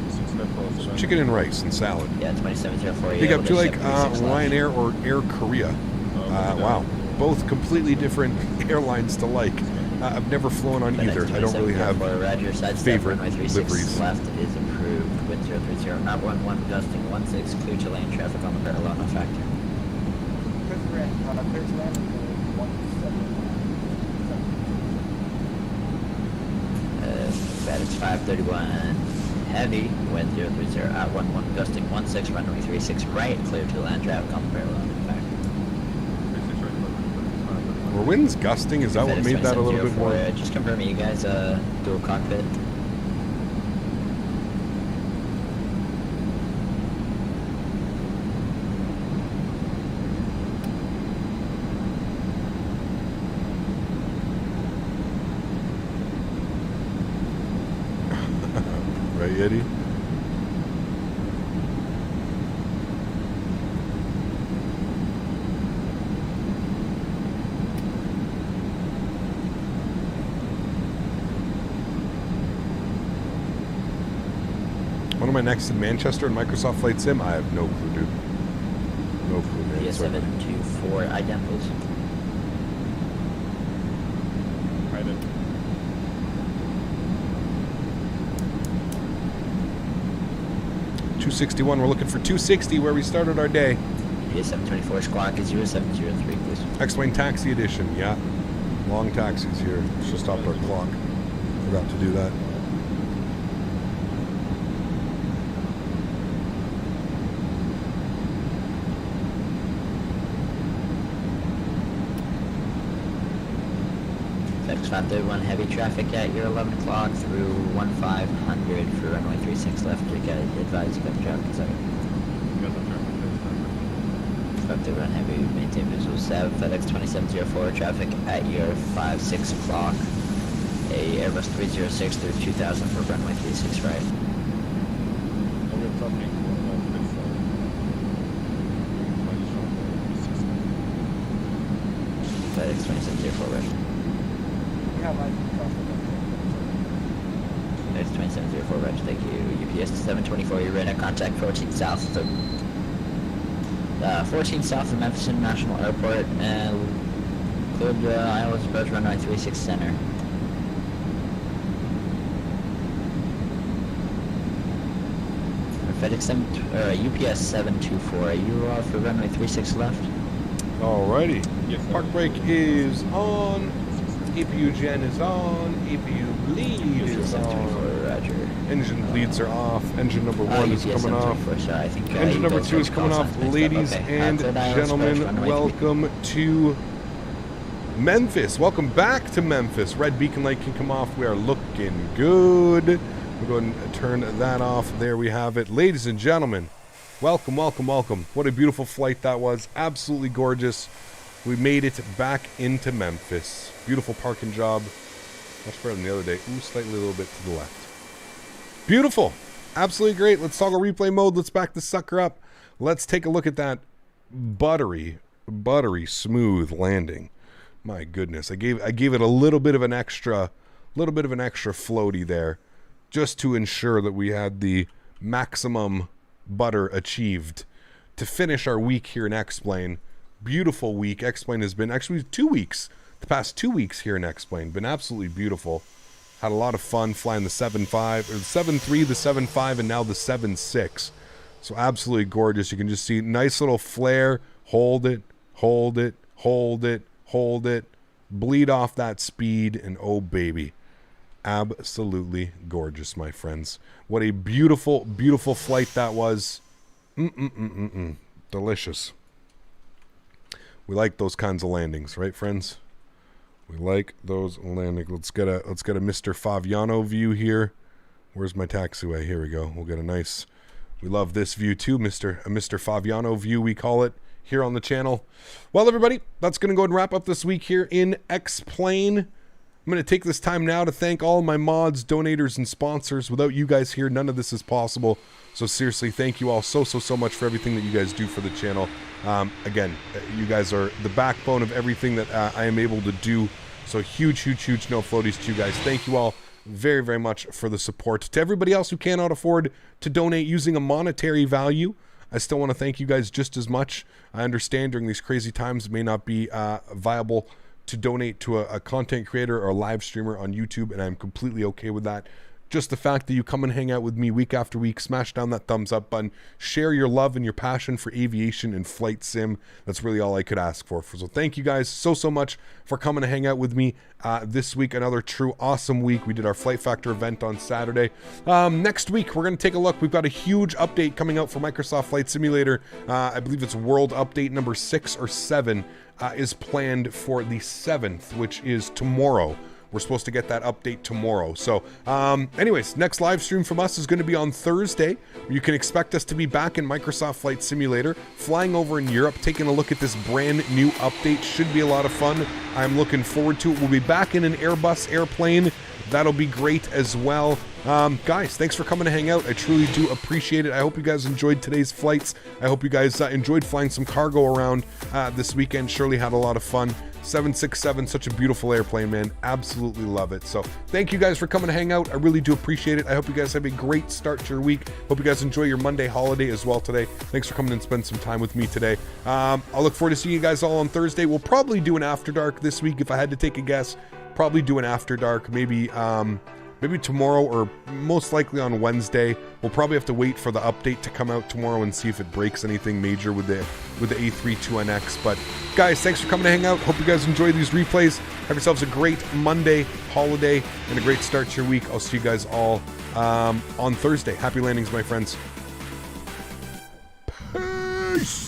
Some chicken and rice and salad. Yeah, 2704. I think up to like Ryanair or Air Korea. Wow, both completely different airlines to like. I've never flown on either. I don't really have favorite liveries. Left is approved. Winter 030, not 11, gusting 16, clear to lane traffic on the parallel, no factor. Clear to land, FedEx 531, heavy, wind 030, at 11, gusting 16, runway 36 right, clear to land traffic on the parallel, no factor. Were winds gusting? Is that what made that a little bit more? Just confirming you guys dual cockpit. Right, Eddie? When am I next in Manchester and Microsoft Flight Sim? I have no clue, dude. No clue, man. Yes, 724 idempos. Idem. .261, we're looking for 260 where we started our day. Yes, 724 squawk is 0703, please. X-Wing Taxi Edition, yeah. Long taxis here. Just stopped our clock. Forgot to do that. FedEx 531 heavy traffic at your 11 o'clock through 1500 for runway 36 left. You got advise you got the traffic. Sorry. 531 heavy, maintain visual 7. FedEx 2704 traffic at your 6 o'clock. A Airbus 306 through 2000 for runway 36 right. FedEx 2704 right. FedEx 2704 right, thank you. UPS 724, you're right at contact 14 south. 14 south of Memphis International Airport and cleared Iowa's approach runway 36 center. FedEx UPS 724, you are for runway 36 left. Alrighty. Park brake is on. APU gen is on. APU bleed is on. Roger. Engine bleeds are off. Engine number 1 is coming off. I think, Engine number 2 is coming off. Ladies and gentlemen, welcome to Memphis. Welcome back to Memphis. Red beacon light can come off. We are looking good. We'll go ahead and turn that off. There we have it. Ladies and gentlemen, welcome, welcome, welcome. What a beautiful flight that was. Absolutely gorgeous. We made it back into Memphis. Beautiful parking job. Much better than the other day. Ooh, slightly a little bit to the left. Beautiful. Absolutely great. Let's toggle replay mode. Let's back the sucker up. Let's take a look at that buttery smooth landing. My goodness. I gave it a little bit of an extra floaty there just to ensure that we had the maximum butter achieved to finish our week here in X-Plane. Beautiful week. X-Plane has been actually 2 weeks. The past 2 weeks here in X-Plane been absolutely beautiful. Had a lot of fun flying the 7.5 or the 7.3, the 7.5, and now the 7.6. So absolutely gorgeous. You can just see nice little flare. Hold it, hold it, hold it, hold it. Bleed off that speed, and oh baby, absolutely gorgeous, my friends. What a beautiful, beautiful flight that was. Delicious. We like those kinds of landings, right, friends? We like those landings. Let's get a Mr. Faviano view here. Where's my taxiway? Here we go. We'll get a nice. We love this view too, Mr. Faviano view, we call it here on the channel. Well, everybody, that's going to go ahead and wrap up this week here in X-Plane. I'm going to take this time now to thank all my mods, donators, and sponsors. Without you guys here, none of this is possible. So seriously, thank you all so much for everything that you guys do for the channel. Again, you guys are the backbone of everything that I am able to do. So huge no floaties to you guys. Thank you all very, very much for the support. To everybody else who cannot afford to donate using a monetary value, I still want to thank you guys just as much. I understand during these crazy times it may not be viable to donate to a content creator or a live streamer on YouTube, and I'm completely okay with that. just the fact that you come and hang out with me week after week, smash down that thumbs up button, share your love and your passion for aviation and flight sim. That's really all I could ask for. So thank you guys so much for coming to hang out with me this week. Another true awesome week. We did our Flight Factor event on Saturday. Next week, we're going to take a look. We've got a huge update coming out for Microsoft Flight Simulator. I believe it's World Update number 6 or 7 is planned for the 7th, which is tomorrow. We're supposed to get that update tomorrow. So anyways, next live stream from us is going to be on Thursday. You can expect us to be back in Microsoft Flight Simulator, flying over in Europe, taking a look at this brand new update. Should be a lot of fun. I'm looking forward to it. We'll be back in an Airbus airplane. That'll be great as well. Guys, thanks for coming to hang out. I truly do appreciate it. I hope you guys enjoyed today's flights. I hope you guys enjoyed flying some cargo around this weekend. Surely had a lot of fun. 767, such a beautiful airplane, man. Absolutely love it. So thank you guys for coming to hang out. I really do appreciate it. I hope you guys have a great start to your week. Hope you guys enjoy your Monday holiday as well today. Thanks for coming and spend some time with me today. I'll look forward to seeing you guys all on Thursday. We'll probably do an After Dark this week if I had to take a guess. Probably do an After Dark, maybe tomorrow or most likely on Wednesday. We'll probably have to wait for the update to come out tomorrow and see if it breaks anything major with the A32NX. But guys, thanks for coming to hang out. Hope you guys enjoy these replays. Have yourselves a great Monday holiday and a great start to your week. I'll see you guys all on Thursday. Happy landings, my friends. Peace.